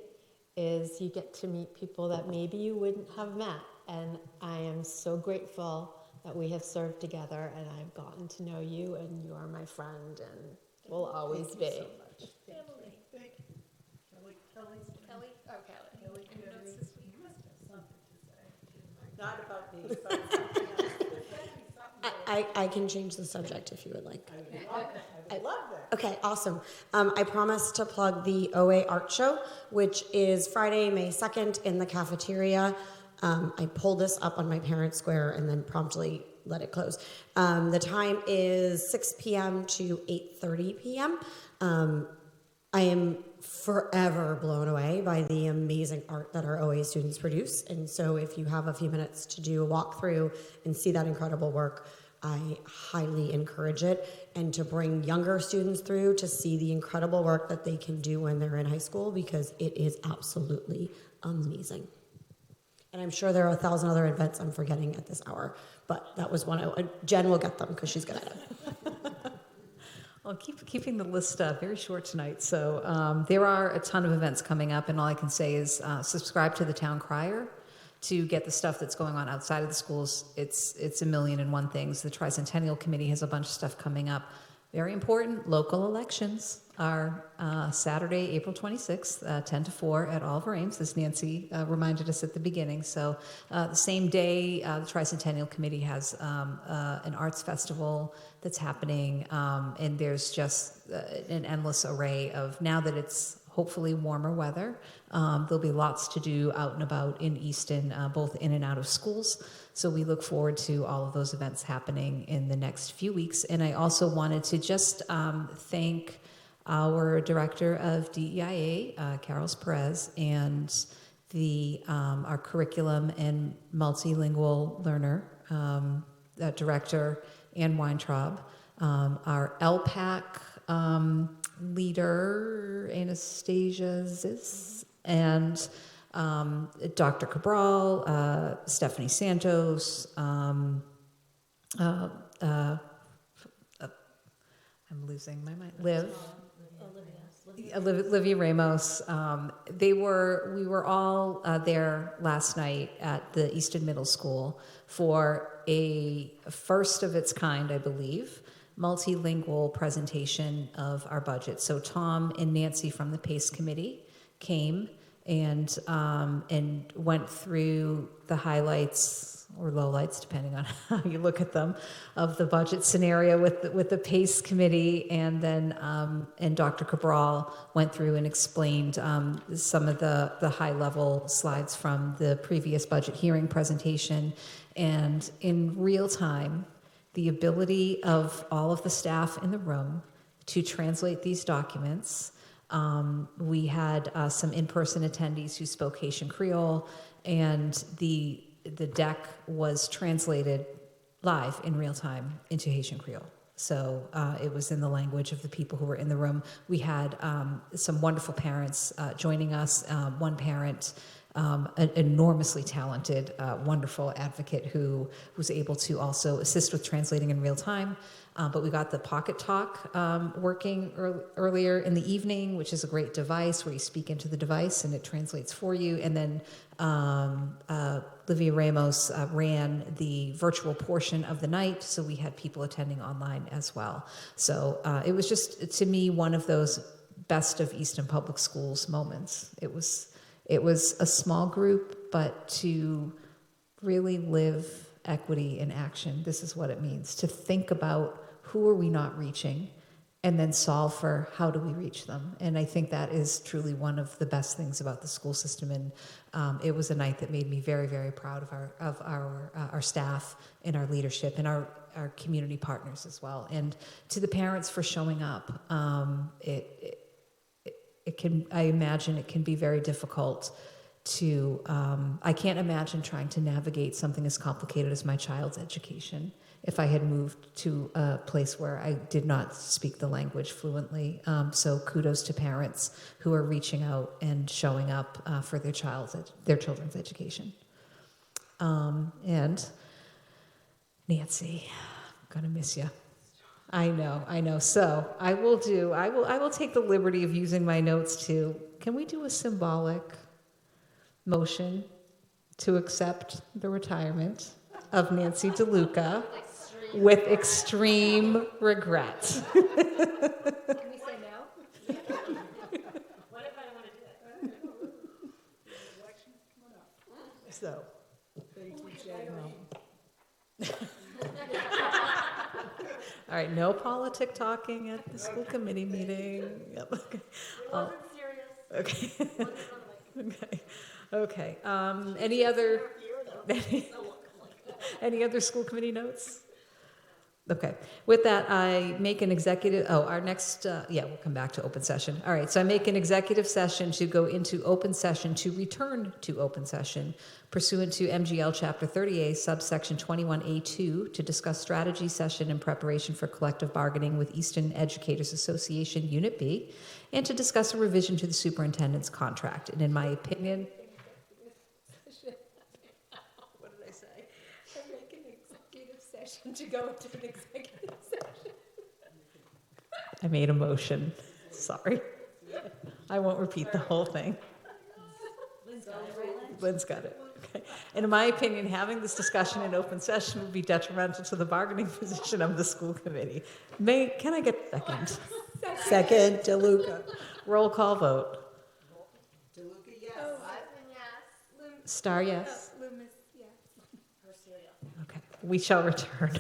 is you get to meet people that maybe you wouldn't have met. And I am so grateful that we have served together and I've gotten to know you and you are my friend and will always be. Thank you so much. Family. Thank you. Kelly? Oh, Kelly. Any notes this week? You must have something to say. Not about me, but I can change the subject if you would like. I love that. Okay, awesome. I promised to plug the OA Art Show, which is Friday, May 2nd in the cafeteria. I pulled this up on my parents' square and then promptly let it close. The time is 6 p.m. to 8:30 p.m. I am forever blown away by the amazing art that our OA students produce. And so if you have a few minutes to do a walkthrough and see that incredible work, I highly encourage it. And to bring younger students through to see the incredible work that they can do when they're in high school, because it is absolutely amazing. And I'm sure there are 1,000 other events I'm forgetting at this hour, but that was one. Jen will get them because she's good at it. Well, keeping the list very short tonight. So there are a ton of events coming up, and all I can say is subscribe to the Town Crier to get the stuff that's going on outside of the schools. It's a million and one things. The Tricentennial Committee has a bunch of stuff coming up. Very important, local elections are Saturday, April 26th, 10 to 4 at Oliver Ames, as Nancy reminded us at the beginning. So the same day, the Tricentennial Committee has an arts festival that's happening, and there's just an endless array of, now that it's hopefully warmer weather, there'll be lots to do out and about in Easton, both in and out of schools. So we look forward to all of those events happening in the next few weeks. And I also wanted to just thank our director of DEIA, Carol Perez, and our curriculum and multilingual learner director, Ann Weintraub, our LPAC leader, Anastasia Ziz, and Dr. Cabral, Stephanie Santos, I'm losing my mind. Olivia Ramos. We were all there last night at the Easton Middle School for a first of its kind, I believe, multilingual presentation of our budget. So Tom and Nancy from the PACE committee came and went through the highlights or lowlights, depending on how you look at them, of the budget scenario with the PACE committee, and then and Dr. Cabral went through and explained some of the high level slides from the previous budget hearing presentation, and in real time, the ability of all of the staff in the room to translate these documents. We had some in-person attendees who spoke Haitian Creole, and the deck was translated live in real time into Haitian Creole. So it was in the language of the people who were in the room. We had some wonderful parents joining us. One parent, an enormously talented, wonderful advocate who was able to also assist with translating in real time. But we got the Pocket Talk working earlier in the evening, which is a great device where you speak into the device and it translates for you. And then Olivia Ramos ran the virtual portion of the night, so we had people attending online as well. So it was just, to me, one of those best of Easton Public Schools moments. It was a small group, but to really live equity in action. This is what it means, to think about who are we not reaching, and then solve for how do we reach them. And I think that is truly one of the best things about the school system. And it was a night that made me very, very proud of our staff and our leadership and our community partners as well. And to the parents for showing up. I imagine it can be very difficult to, I can't imagine trying to navigate something as complicated as my child's education if I had moved to a place where I did not speak the language fluently. So kudos to parents who are reaching out and showing up for their children's education. And Nancy, I'm gonna miss you. I know. So I will take the liberty of using my notes can we do a symbolic motion to accept the retirement of Nancy DeLuca with extreme regret? Can we say no? What if I want to do it? So, thank you, Jen. All right, no politic talking at the school committee meeting. Yep. Okay. It wasn't serious. Okay. Any other school committee notes? Okay. With that, I make an executive. Our next. We'll come back to open session. All right. So I make an executive session to go into open session to return to open session pursuant to MGL Chapter 30A, subsection 21A2, to discuss strategy session in preparation for collective bargaining with Easton Educators Association, Unit B, and to discuss a revision to the superintendent's contract. And in my opinion, What did I say? I make an executive session to go into an executive session. I made a motion. Sorry. I won't repeat the whole thing. Lynn's got it. Okay. And in my opinion, having this discussion in open session would be detrimental to the bargaining position of the school committee. Can I get a second? Second, DeLuca. Roll call vote. DeLuca, yes. Star, yes. Loomis, yes. Okay. We shall return.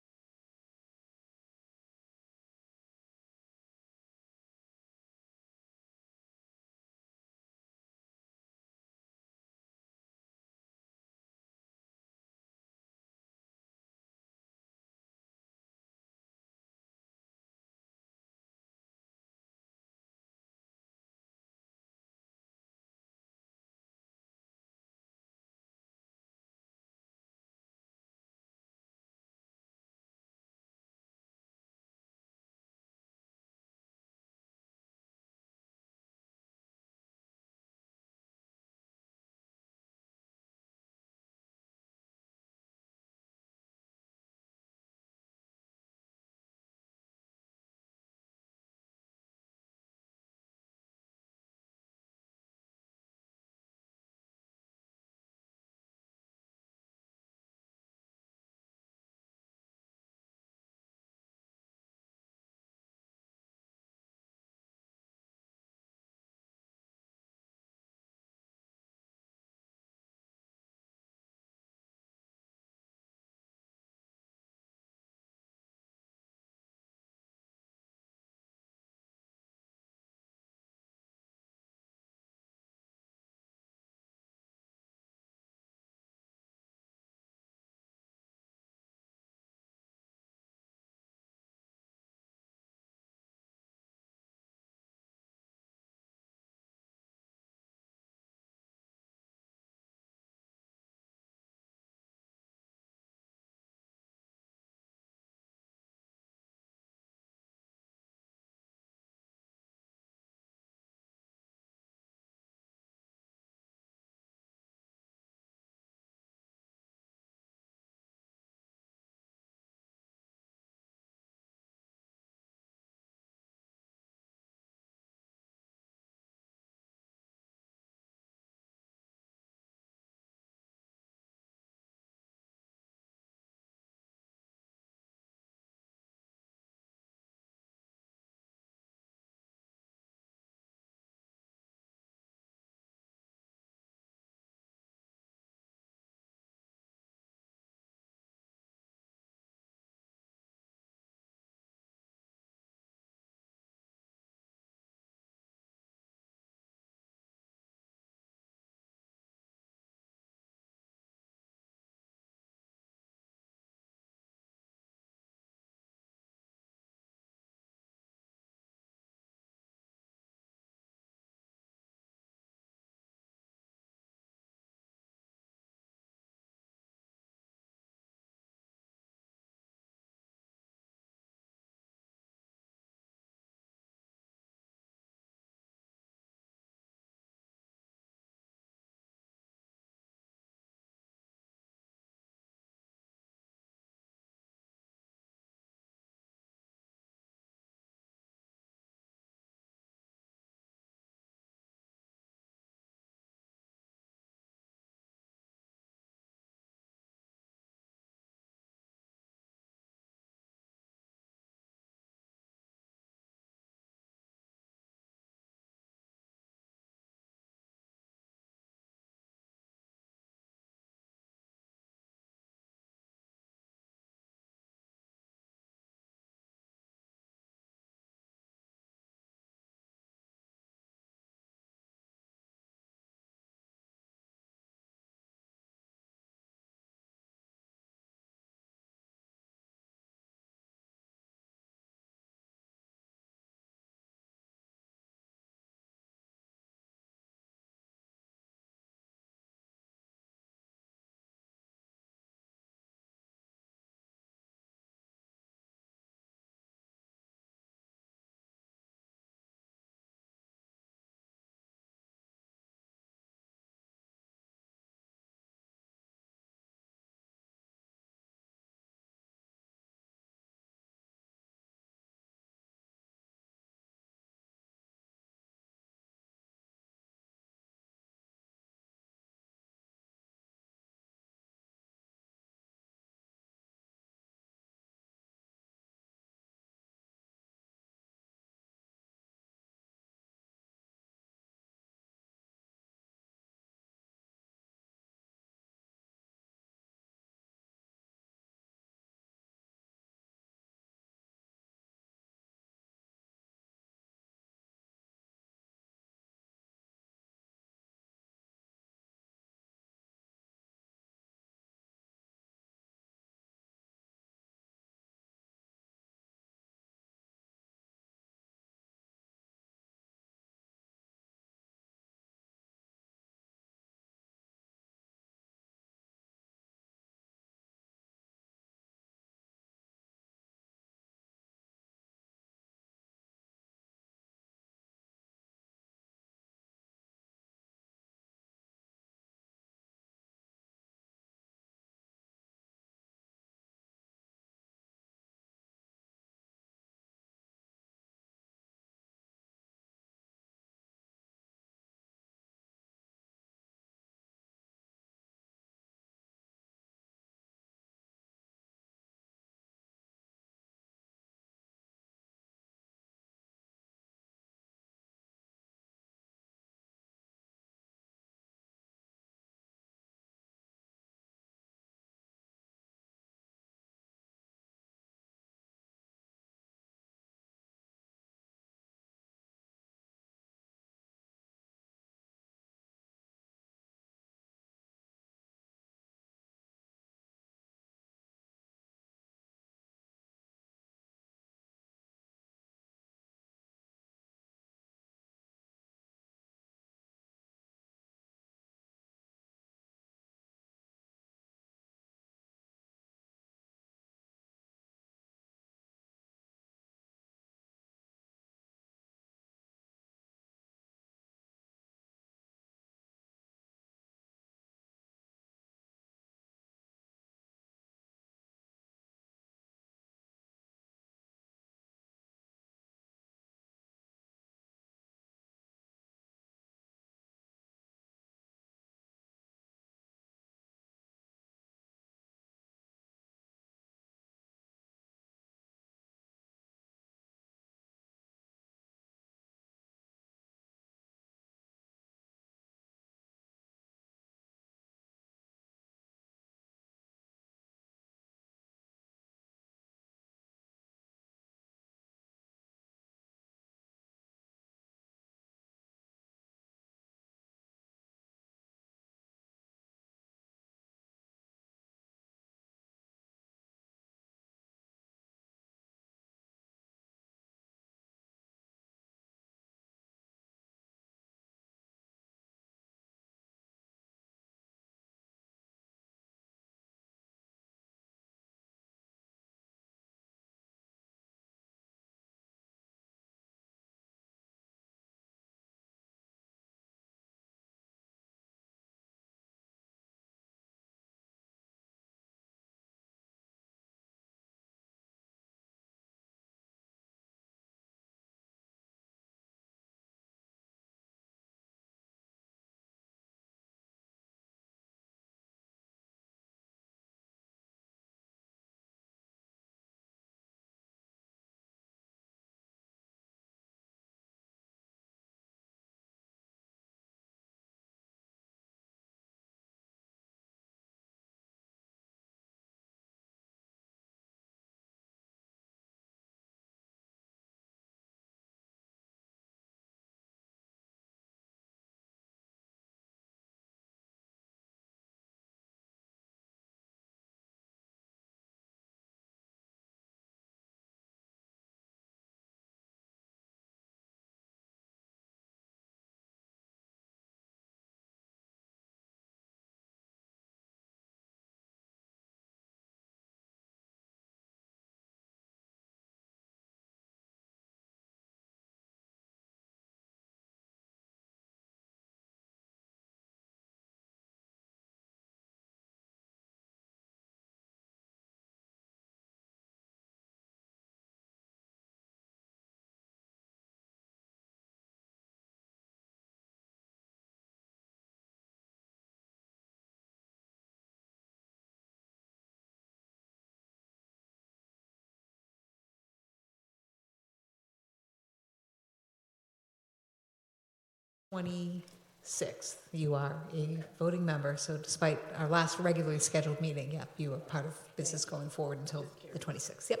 26th. You are a voting member, so despite our last regularly scheduled meeting, yep, you are part of business going forward until the 26th. Yep.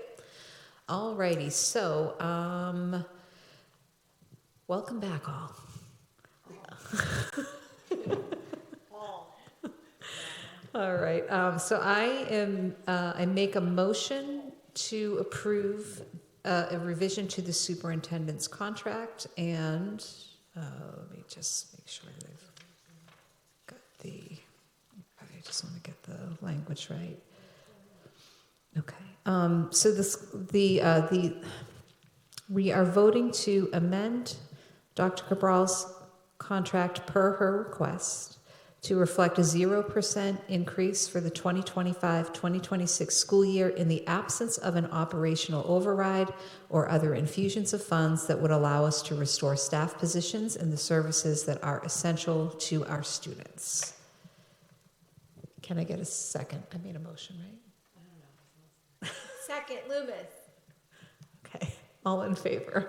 All righty, so welcome back all. All right, so I make a motion to approve a revision to the superintendent's contract, and let me just make sure that I've got I just want to get the language right. Okay, so we are voting to amend Dr. Cabral's contract per her request to reflect a 0% increase for the 2025-2026 school year in the absence of an operational override or other infusions of funds that would allow us to restore staff positions and the services that are essential to our students. Can I get a second? I made a motion, right? Second, Loomis. Okay, all in favor?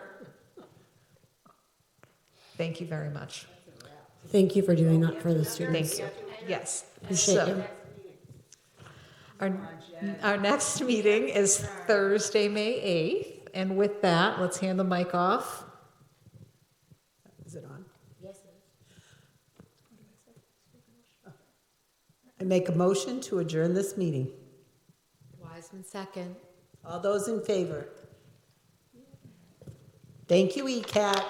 Our very much. Thank you for doing that for the students. Thank you. Yes. Appreciate you. Our next meeting is Thursday, May 8th. And with that, let's hand the mic off. Is it on? Yes, it is. I make a motion to adjourn this meeting. Wiseman, second. All those in favor? Thank you, ECAT.